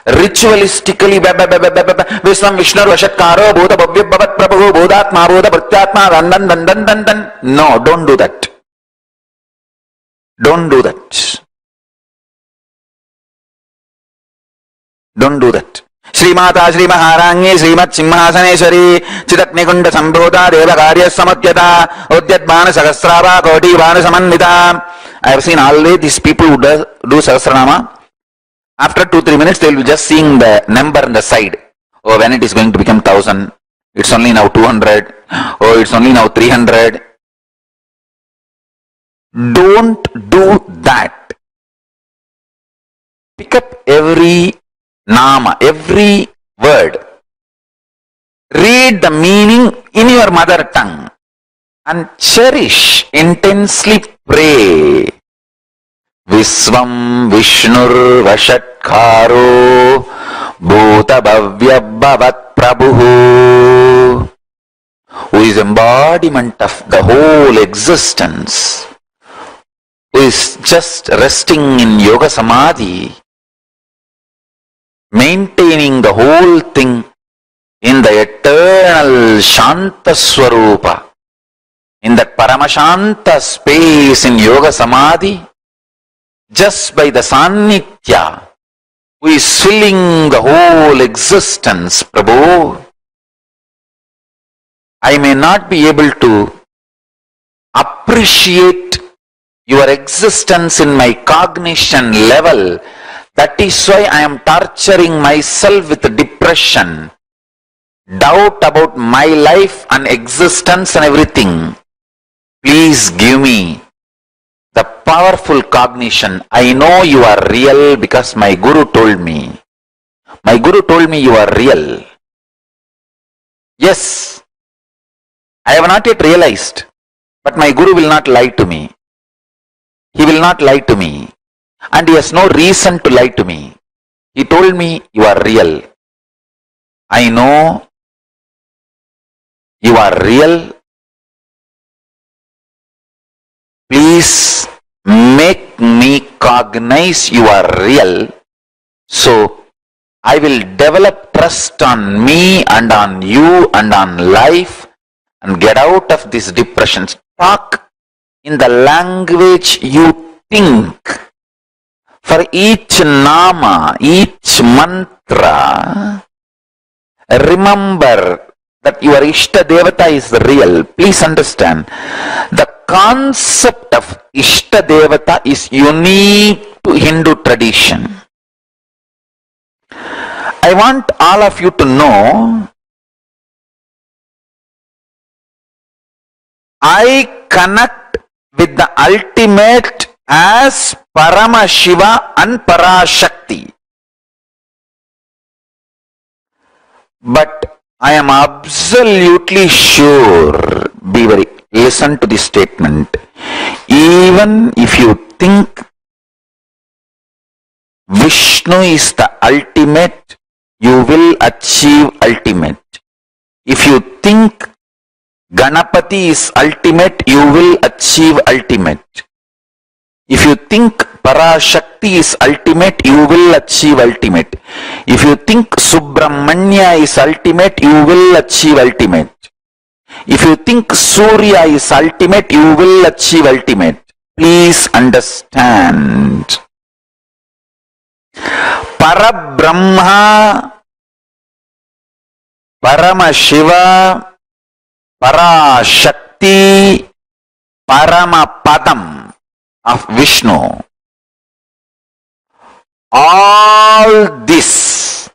ritualistically Visvam Vishnu Vashatkaro Bodha Bhavya Bhavat Prabhu Bodhatma Bodha Pratyatma dan. No, don't do that. Don't do that. Don't do that. Srimata Sri Maharangi Srimat Simhasaneshwari Chitaknikunda Sambodha Deva Karya Samatyata Udyat Bana Sahasrava Koti Bana Samanvita. I have seen always these people who do Sahasranama. After 2-3 minutes, they will be just seeing the number on the side. Oh, when it is going to become 1000, it's only now 200. Oh, it's only now 300. Don't do that. Pick up every nama, every word. Read the meaning in your mother tongue and cherish, intensely pray. Visvam Vishnur Vashatkaro Bhuta Bhavya Bhavat Prabhu, who is embodiment of the whole existence, who is just resting in Yoga Samadhi, maintaining the whole thing in the eternal Shanta Swarupa, in that Paramashanta space in Yoga Samadhi, just by the Sannitya, who is filling the whole existence, Prabhu. I may not be able to appreciate your existence in my cognition level. That is why I am torturing myself with depression, doubt about my life and existence and everything. Please give me the powerful cognition. I know you are real because my Guru told me. My Guru told me you are real. Yes, I have not yet realized, but my Guru will not lie to me. He will not lie to me. And he has no reason to lie to me. He told me you are real. I know you are real. Please make me cognize you are real, so I will develop trust on me and on you and on life and get out of this depression. Talk in the language you think. For each nama, each mantra, remember that your Ishta Devata is real. Please understand, the concept of Ishta Devata is unique to Hindu tradition. I want all of you to know, I connect with the ultimate as Paramashiva and Parashakti. But I am absolutely sure, listen to this statement, even if you think Vishnu is the ultimate, you will achieve ultimate. If you think Ganapati is ultimate, you will achieve ultimate. If you think Parashakti is ultimate, you will achieve ultimate. If you think Subramanya is ultimate, you will achieve ultimate. If you think Surya is ultimate, you will achieve ultimate. Please understand. Parabrahma, Paramashiva, Parashakti, Paramapadam of Vishnu. All this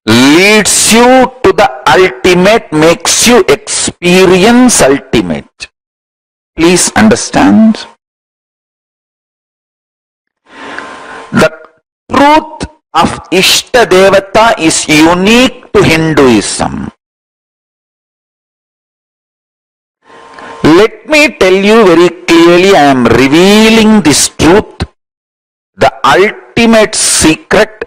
leads you to the ultimate, makes you experience ultimate. Please understand. The truth of Ishta Devata is unique to Hinduism. Let me tell you very clearly, I am revealing this truth, the ultimate secret,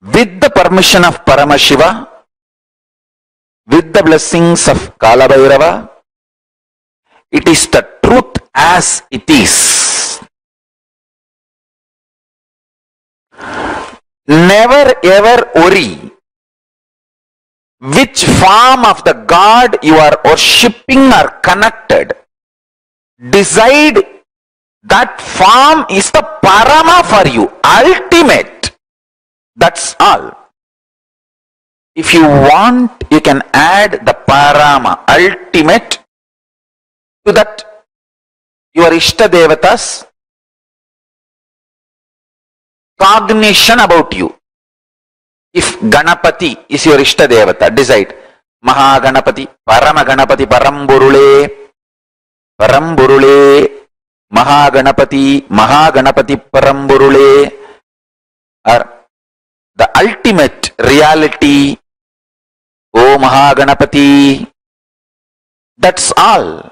with the permission of Paramashiva, with the blessings of Kala Bhairava. It is the truth as it is. Never ever worry which form of the God you are worshipping or connected. Decide that form is the Parama for you, ultimate. That's all. If you want, you can add the Parama, ultimate, to that your Ishta Devatas cognition about you. If Ganapati is your Ishta Devata, decide Mahaganapati, Paramaganapati, Paramburule, Paramburule, Mahaganapati, Mahaganapati, Paramburule, or the ultimate reality, O Mahaganapati. That's all.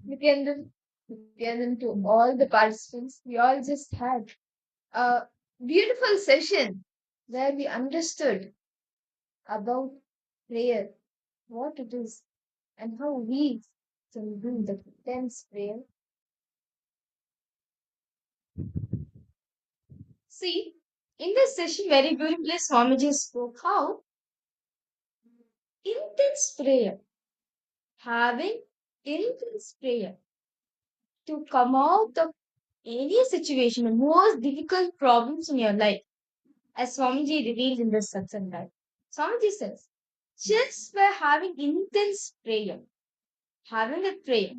Nithyananda, to all the participants, we all just had a beautiful session where we understood about prayer, what it is, and how we can do the intense prayer. See, in this session, very beautifully, Swamiji spoke how intense prayer, having intense prayer to come out of any situation, the most difficult problems in your life, as Swamiji revealed in this Satsang life. Swamiji says, just by having intense prayer, having a prayer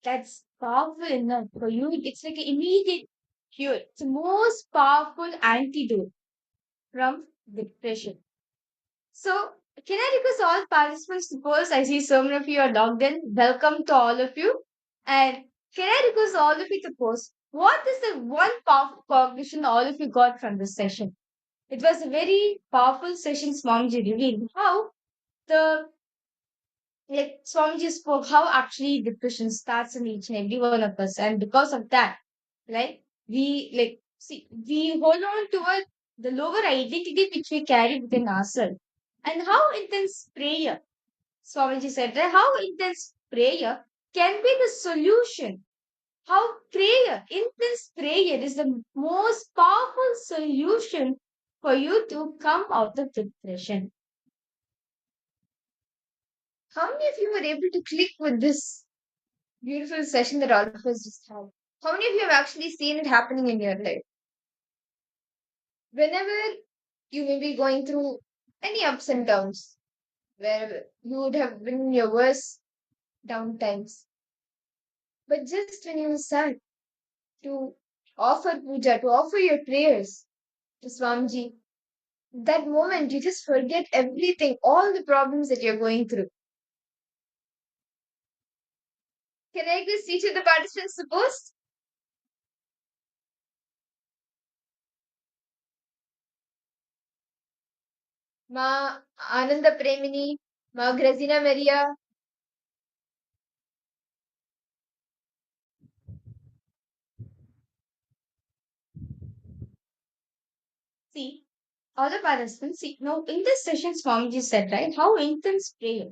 that's powerful enough for you, it's like an immediate cure. It's the most powerful antidote from depression. So, can I request all participants to pose? I see so many of you are logged in. Welcome to all of you. And can I request all of you to pose? What is the one powerful cognition all of you got from this session? It was a very powerful session, Swamiji revealed how the Swamiji spoke how actually depression starts in each and every one of us, and because of that, right, we hold on to the lower identity which we carry within ourselves, and how intense prayer, Swamiji said, right, how intense prayer can be the solution. How intense prayer is the most powerful solution for you to come out of depression. How many of you were able to click with this beautiful session that all of us just had? How many of you have actually seen it happening in your life? Whenever you may be going through any ups and downs, where you would have been in your worst down times, but just when you sat to offer puja, to offer your prayers to Swamiji, that moment you just forget everything, all the problems that you're going through. Can I request each of the participants to post? Ma Ananda Premini, Ma Grazina Maria. See, all the participants, see, now in this session, Swamiji said, right, how intense prayer.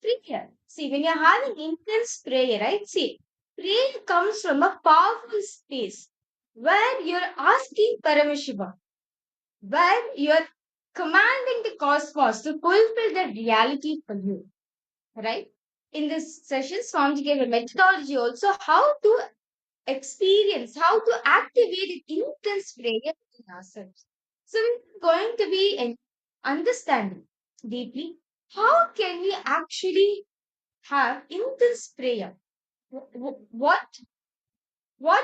Prayer. See, when you're having intense prayer, right, see, prayer comes from a powerful space where you're asking Paramashiva, where you're commanding the cosmos to fulfill the reality for you, right? In this session, Swamiji gave a methodology also how to experience, how to activate intense prayer in ourselves. So we're going to be understanding deeply how can we actually have intense prayer. What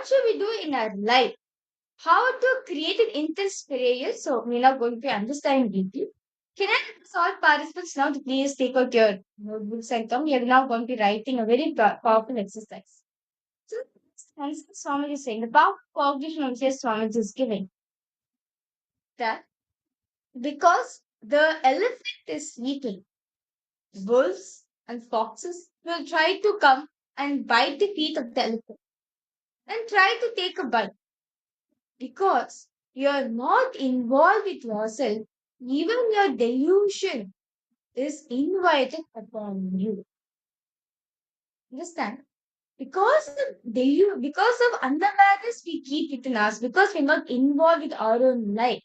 should we do in our life? How to create an intense prayer? So we're now going to be understanding deeply. Can I request all participants now to please take out your notebooks and come? We are now going to be writing a very powerful exercise. So, as Swamiji is saying, the powerful cognition of Swamiji is giving that because the elephant is sleeping, wolves and foxes will try to come and bite the feet of the elephant and try to take a bite. Because you are not involved with yourself, even your delusion is invited upon you. Understand? Because because of unawareness we keep within us, because we're not involved with our own life,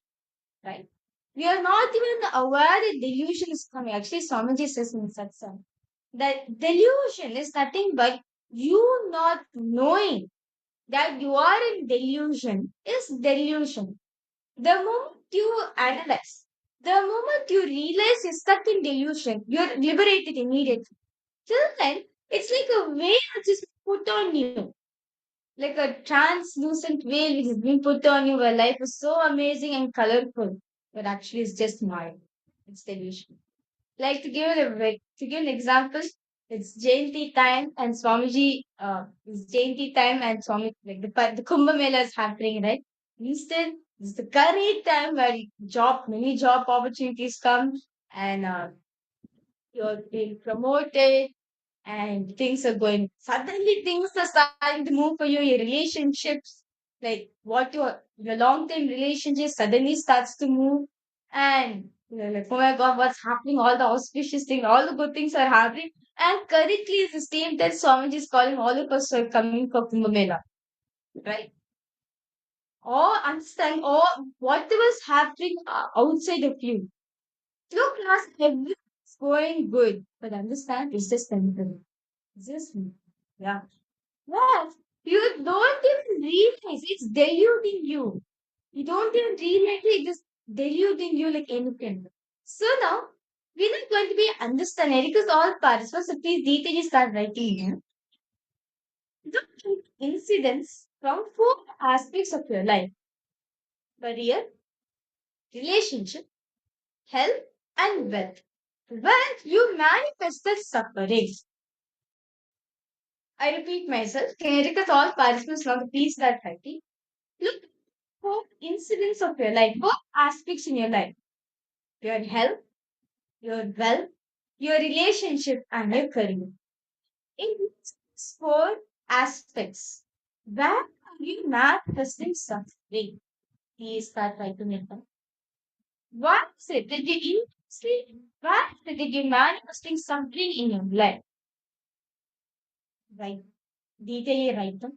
right? We are not even aware that delusion is coming. Actually, Swamiji says in Satsang that delusion is nothing but you not knowing that you are in delusion is delusion. The moment you analyze, the moment you realize you're stuck in delusion, you're liberated immediately. Till then, it's like a veil which is put on you, like a translucent veil which is being put on you where life is so amazing and colorful, but actually it's just mine. It's delusion. Like to give an example, it's Jayanti time and Swamiji, it's Jayanti time and Swami, like the Kumbh Mela is happening, right? Instead, it's the correct time where many job opportunities come and you're being promoted, and things are going. Suddenly, things are starting to move for you. Your relationships, like what your long term relationship, suddenly starts to move, and you're like, oh my god, what's happening? All the auspicious things, all the good things are happening. And currently, is the same that Swamiji is calling all of us are coming for Kumbh Mela, right? Or understand, or whatever's happening outside of you. Look, class, everything's going good, but understand it's just temporary. It's just, yeah. Yes, you don't even realize it's deluding you. You don't even realize it is deluding you like anything. So now, we're not going to be understanding because all parts. So please, Deepening just start writing here. Look at incidents from four aspects of your life: career, relationship, health, and wealth. When you manifest the suffering, I repeat myself, can you request all participants now to please start writing? Look for incidents of your life, both aspects in your life: your health, your wealth, your relationship, and your career. In these four aspects, where are you manifesting suffering? Please start writing it down. What is it that you why is it that you're manifesting suffering in your life? Right. Detail write them.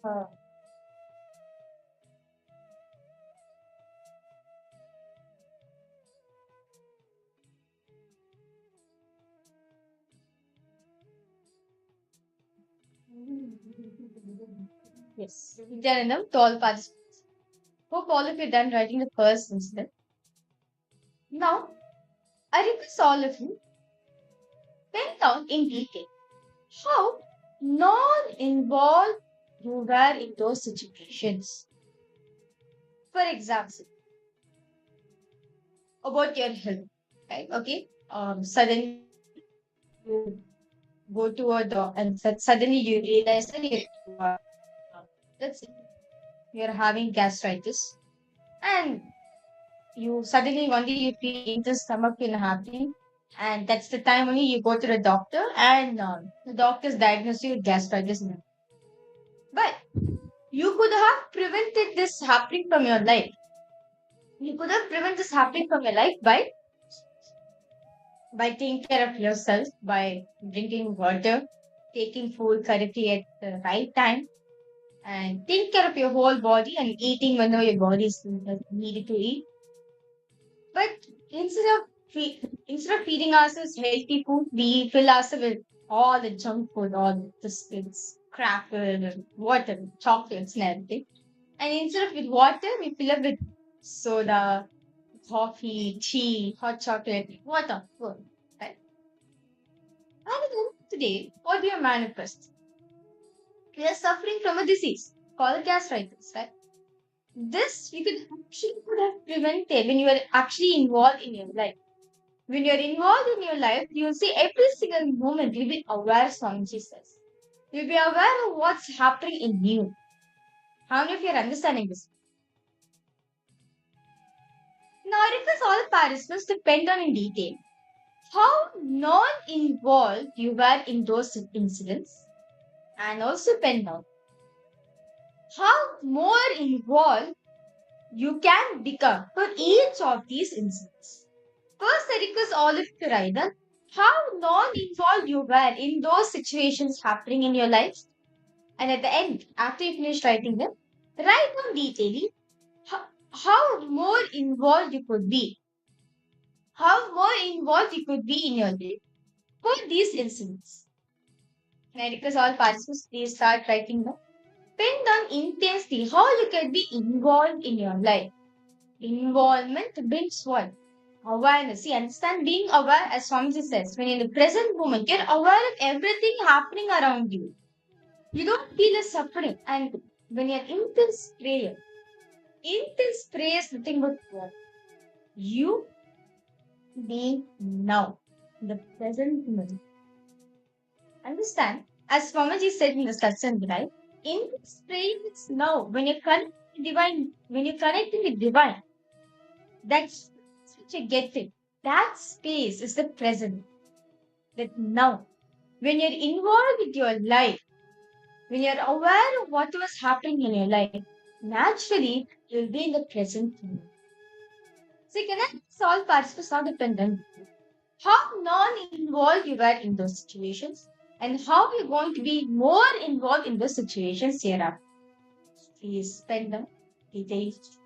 Uh, yes. Nithyanandam to all participants. Hope all of you done writing the first incident. Now, I request all of you pen down in detail how non-involved you were in those situations. For example, about your health, right? Okay. Suddenly you go to a doctor and suddenly you realize that that's it. You're having gastritis, and you suddenly one day you feel the stomach will happening, and that's the time only you go to the doctor, and the doctor's diagnosed you with gastritis. But you could have prevented this happening from your life. You could have prevented this happening from your life by taking care of yourself, by drinking water, taking food correctly at the right time, and taking care of your whole body and eating whenever your body is needed to eat. But instead of feeding ourselves healthy food, we fill ourselves with all the junk food, all the biscuits, crackers, water, chocolates, and everything. And instead of with water, we fill up with soda, coffee, tea, hot chocolate, water, food. Right? And then today, what do you manifest? We are suffering from a disease called gastritis, right? This we could have prevented when you are actually involved in your life. When you're involved in your life, you'll see every single moment you'll be aware, Swamiji says. You'll be aware of what's happening in you. How many of you are understanding this? Now, I request all participants to pen down in detail how non-involved you were in those incidents, and also pen down how more involved you can become for each of these incidents. First, I request all of you to write down how non-involved you were in those situations happening in your life. And at the end, after you finish writing them, write down detailing how more involved you could be. How more involved you could be in your life for these incidents. And I request all participants, please start writing down. Pen down intensely how you can be involved in your life. Involvement brings what? Awareness. See, understand being aware, as Swamiji says, when in the present moment, you're aware of everything happening around you. You don't feel a suffering. And when you're intense prayer is nothing but what? You being now, in the present moment. Understand? As Swamiji said in the Satsang, right? Intense prayer is now. When you're connecting with divine, that's what you get it. That space is the present. That now, when you're involved with your life, when you're aware of what was happening in your life, naturally you'll be in the present moment. So, can I solve participants now dependent? How non-involved you were in those situations, and how you're going to be more involved in those situations hereafter. Please spend them details.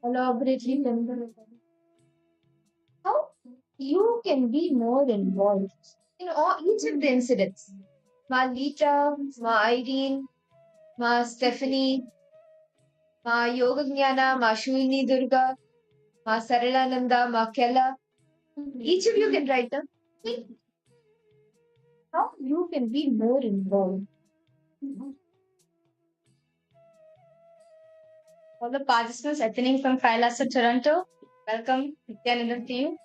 elaborately tell them how you can be more involved in all, each of the incidents. Ma Lita, Ma Irene, Ma Stephanie, Ma Yoga Jnana, Ma Shulini Durga, Ma Saralananda, Ma Kella. Each of you can write down how you can be more involved. All the participants attending from KAILASA, Toronto, welcome. Nithyananda to you.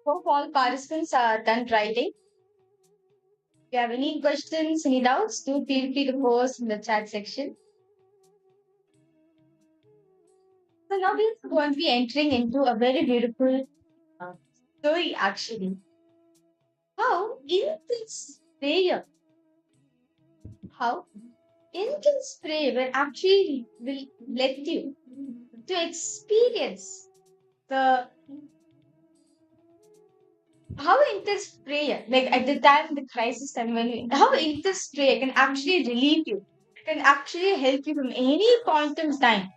Hope all participants are done writing. If you have any questions, any doubts, do feel free to post in the chat section. So now we're going to be entering into a very beautiful story actually. How in this prayer, will actually will let you to experience the how intense prayer, like at the time the crisis time when how intense prayer can actually relieve you, can actually help you from any point in time.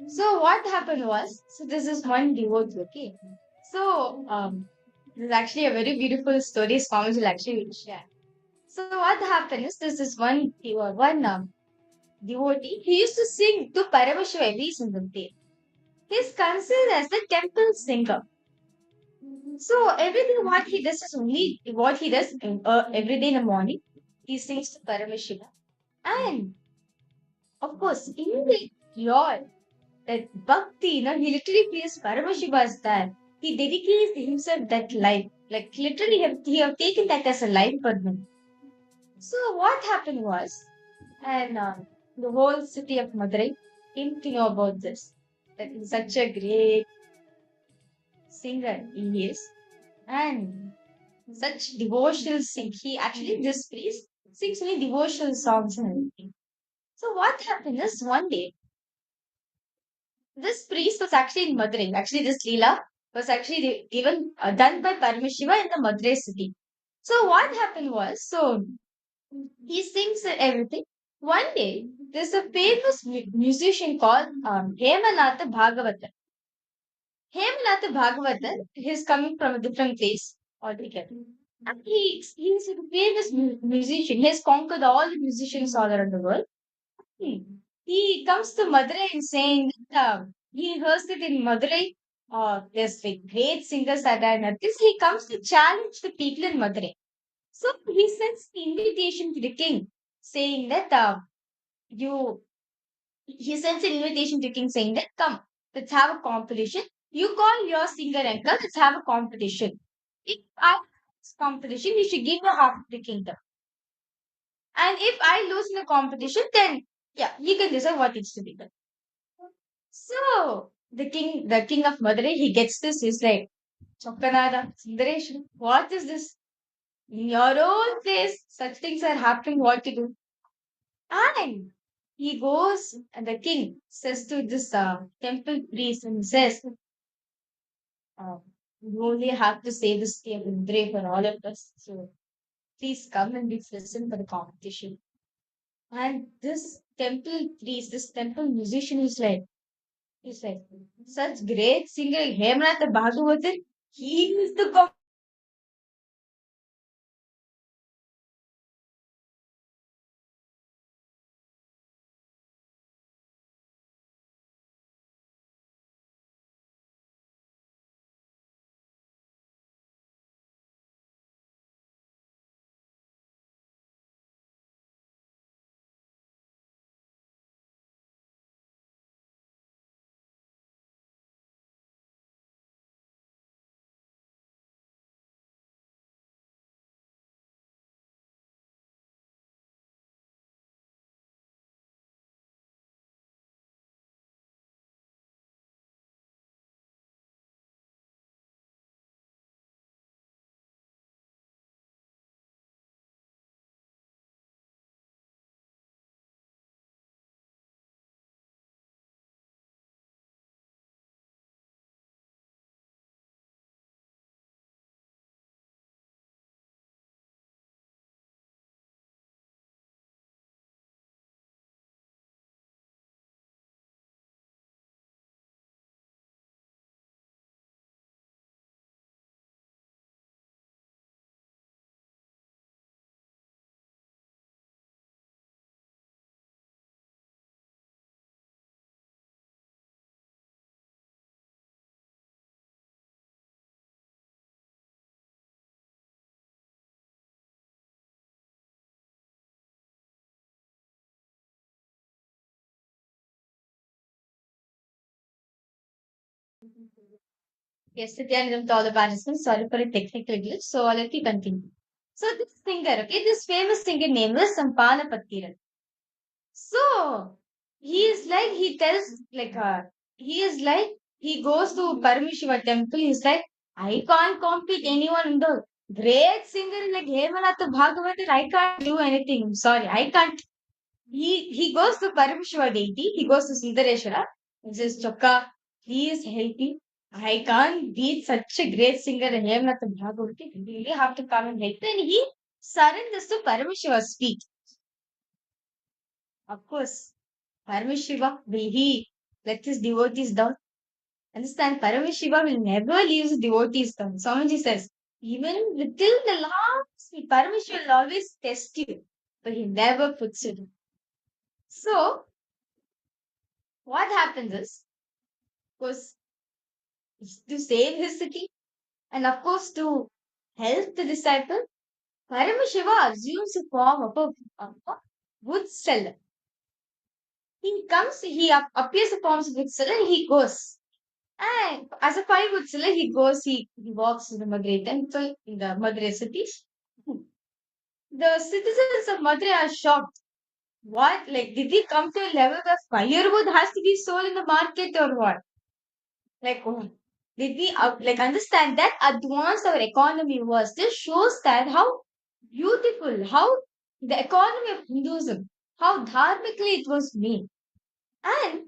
So what happened was, so this is one devotee, okay. So this is actually a very beautiful story Swamiji will actually share. So what happened is this is one devotee. He used to sing to Paramashiva every single day. He's considered as the temple singer. So everything what he does is only what he does every day in the morning. He sings to Paramashiva, and of course in the Lord that bhakti, he literally feels Paramashiva is there. He dedicates himself that life, like literally he have taken that as a life for him. So what happened was, and the whole city of Madurai came to know about this. That he's such a great singer he is, and such devotional sing. He actually this priest sings only devotional songs and everything. So what happened is one day this priest was actually in Madurai. Actually, this Leela was actually given done by Paramashiva in the Madurai city. So what happened was, so he sings and everything. One day, there's a famous musician called Hemanatha Bhagavatar. Hemanatha Bhagavatar, he's coming from a different place altogether. And he's a famous musician. He has conquered all the musicians all around the world. He comes to Madurai and saying that he hears that in Madurai, there's like great singers that are not this. He comes to challenge the people in Madurai. So he sends the invitation to the king, saying that he sends an invitation to king saying that come, let's have a competition. You call your singer and come, let's have a competition. If I win this competition, you should give me half of the kingdom. And if I lose in the competition, then yeah, you can decide what needs to be done. So the king of Madurai, he gets this. He's like, Chokkanada, Sundaresh, what is this? In your own place, such things are happening. What to do? And he goes, and the king says to this temple priest and says, "You only have to save the state of Madurai for all of us. So please come and be present for the competition." And this temple priest, this temple musician, is like such great singer, Hemanatha Bhagavatar. He is the Yes, Nithyananda to all the participants. Sorry for a technical glitch. So let me continue. So this singer, okay, this famous singer name is Sampana Pattiran. So he is like he tells like he is like he goes to Paramashiva temple. He's like, I can't compete anyone in the great singer like Hemanatha Bhagavatar. I can't do anything. I'm sorry, I can't. He goes to Paramashiva deity. He goes to Sundareshwara. He says, Chokka, please help me. I can't beat such a great singer Hemanatha Bhagavatar. You really have to come and help me. And he surrenders to Paramashiva's feet. Of course, Paramashiva will he let his devotees down? Understand, Paramashiva will never leave his devotees down. Swamiji says, even till the last, Paramashiva will always test you, but he never puts you down. So, what happens is, of course, to save his city, and of course, to help the disciple, Paramashiva assumes the form of a wood seller. He comes, appears the forms of wood seller, and he goes. And as a firewood seller, he goes, he walks to the Madurai temple in the Madurai city. The citizens of Madurai are shocked. What? Like, did he come to a level where firewood has to be sold in the market or what? Like, oh, did we understand that advanced our economy was? This shows that how beautiful, how the economy of Hinduism, how dharmically it was made. And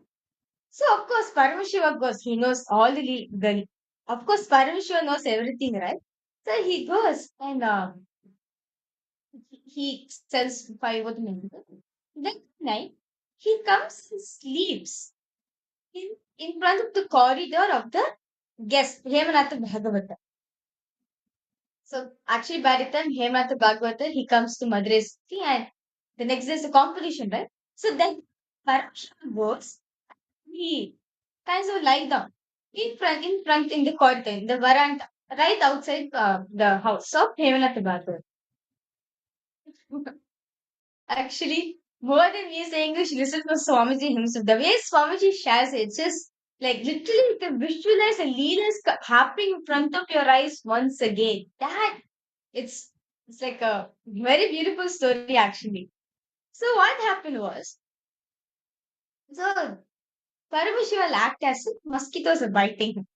so, of course, Paramashiva goes. He knows all the of course, Paramashiva knows everything, right? So he goes and he sells firewood and everything. Then night, he comes and sleeps in front of the corridor of the guest, Hemanatha Bhagavata. So, actually, by the time Hemanatha Bhagavata, he comes to Madurai city and the next day is a competition, right? So then Paramashiva goes, he kinds of lie down in the corridor, in the veranda, right outside the house of Hemanatha Bhagavath. Actually, more than me saying English, listen to Swamiji himself. The way Swamiji shares it, it's just like literally you can visualize a leaders happening in front of your eyes once again. That it's like a very beautiful story actually. So what happened was, so Paramashiva act as if mosquitoes are biting him.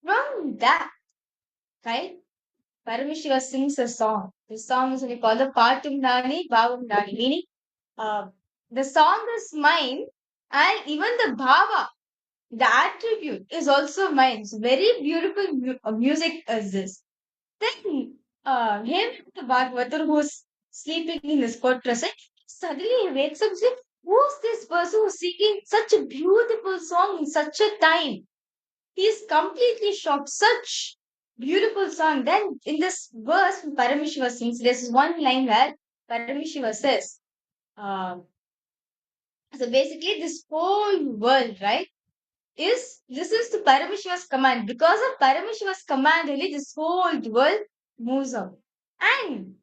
From that, right? Paramashiva sings a song. The song is only called the Patum Nani Bhavam Nani, meaning the song is mine and even the bhava, the attribute is also mine. It's very beautiful music is this. Then him, the Bhagavatar who's sleeping in his court present, suddenly he wakes up and says, who's this person who's singing such a beautiful song in such a time? He's completely shocked. Such beautiful song. Then in this verse, Paramashiva sings, there's one line where Paramashiva says, um, so basically this whole world, right, this is to Paramashiva's command. Because of Paramashiva's command, only this whole world moves on. And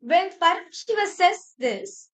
when Paramashiva says this,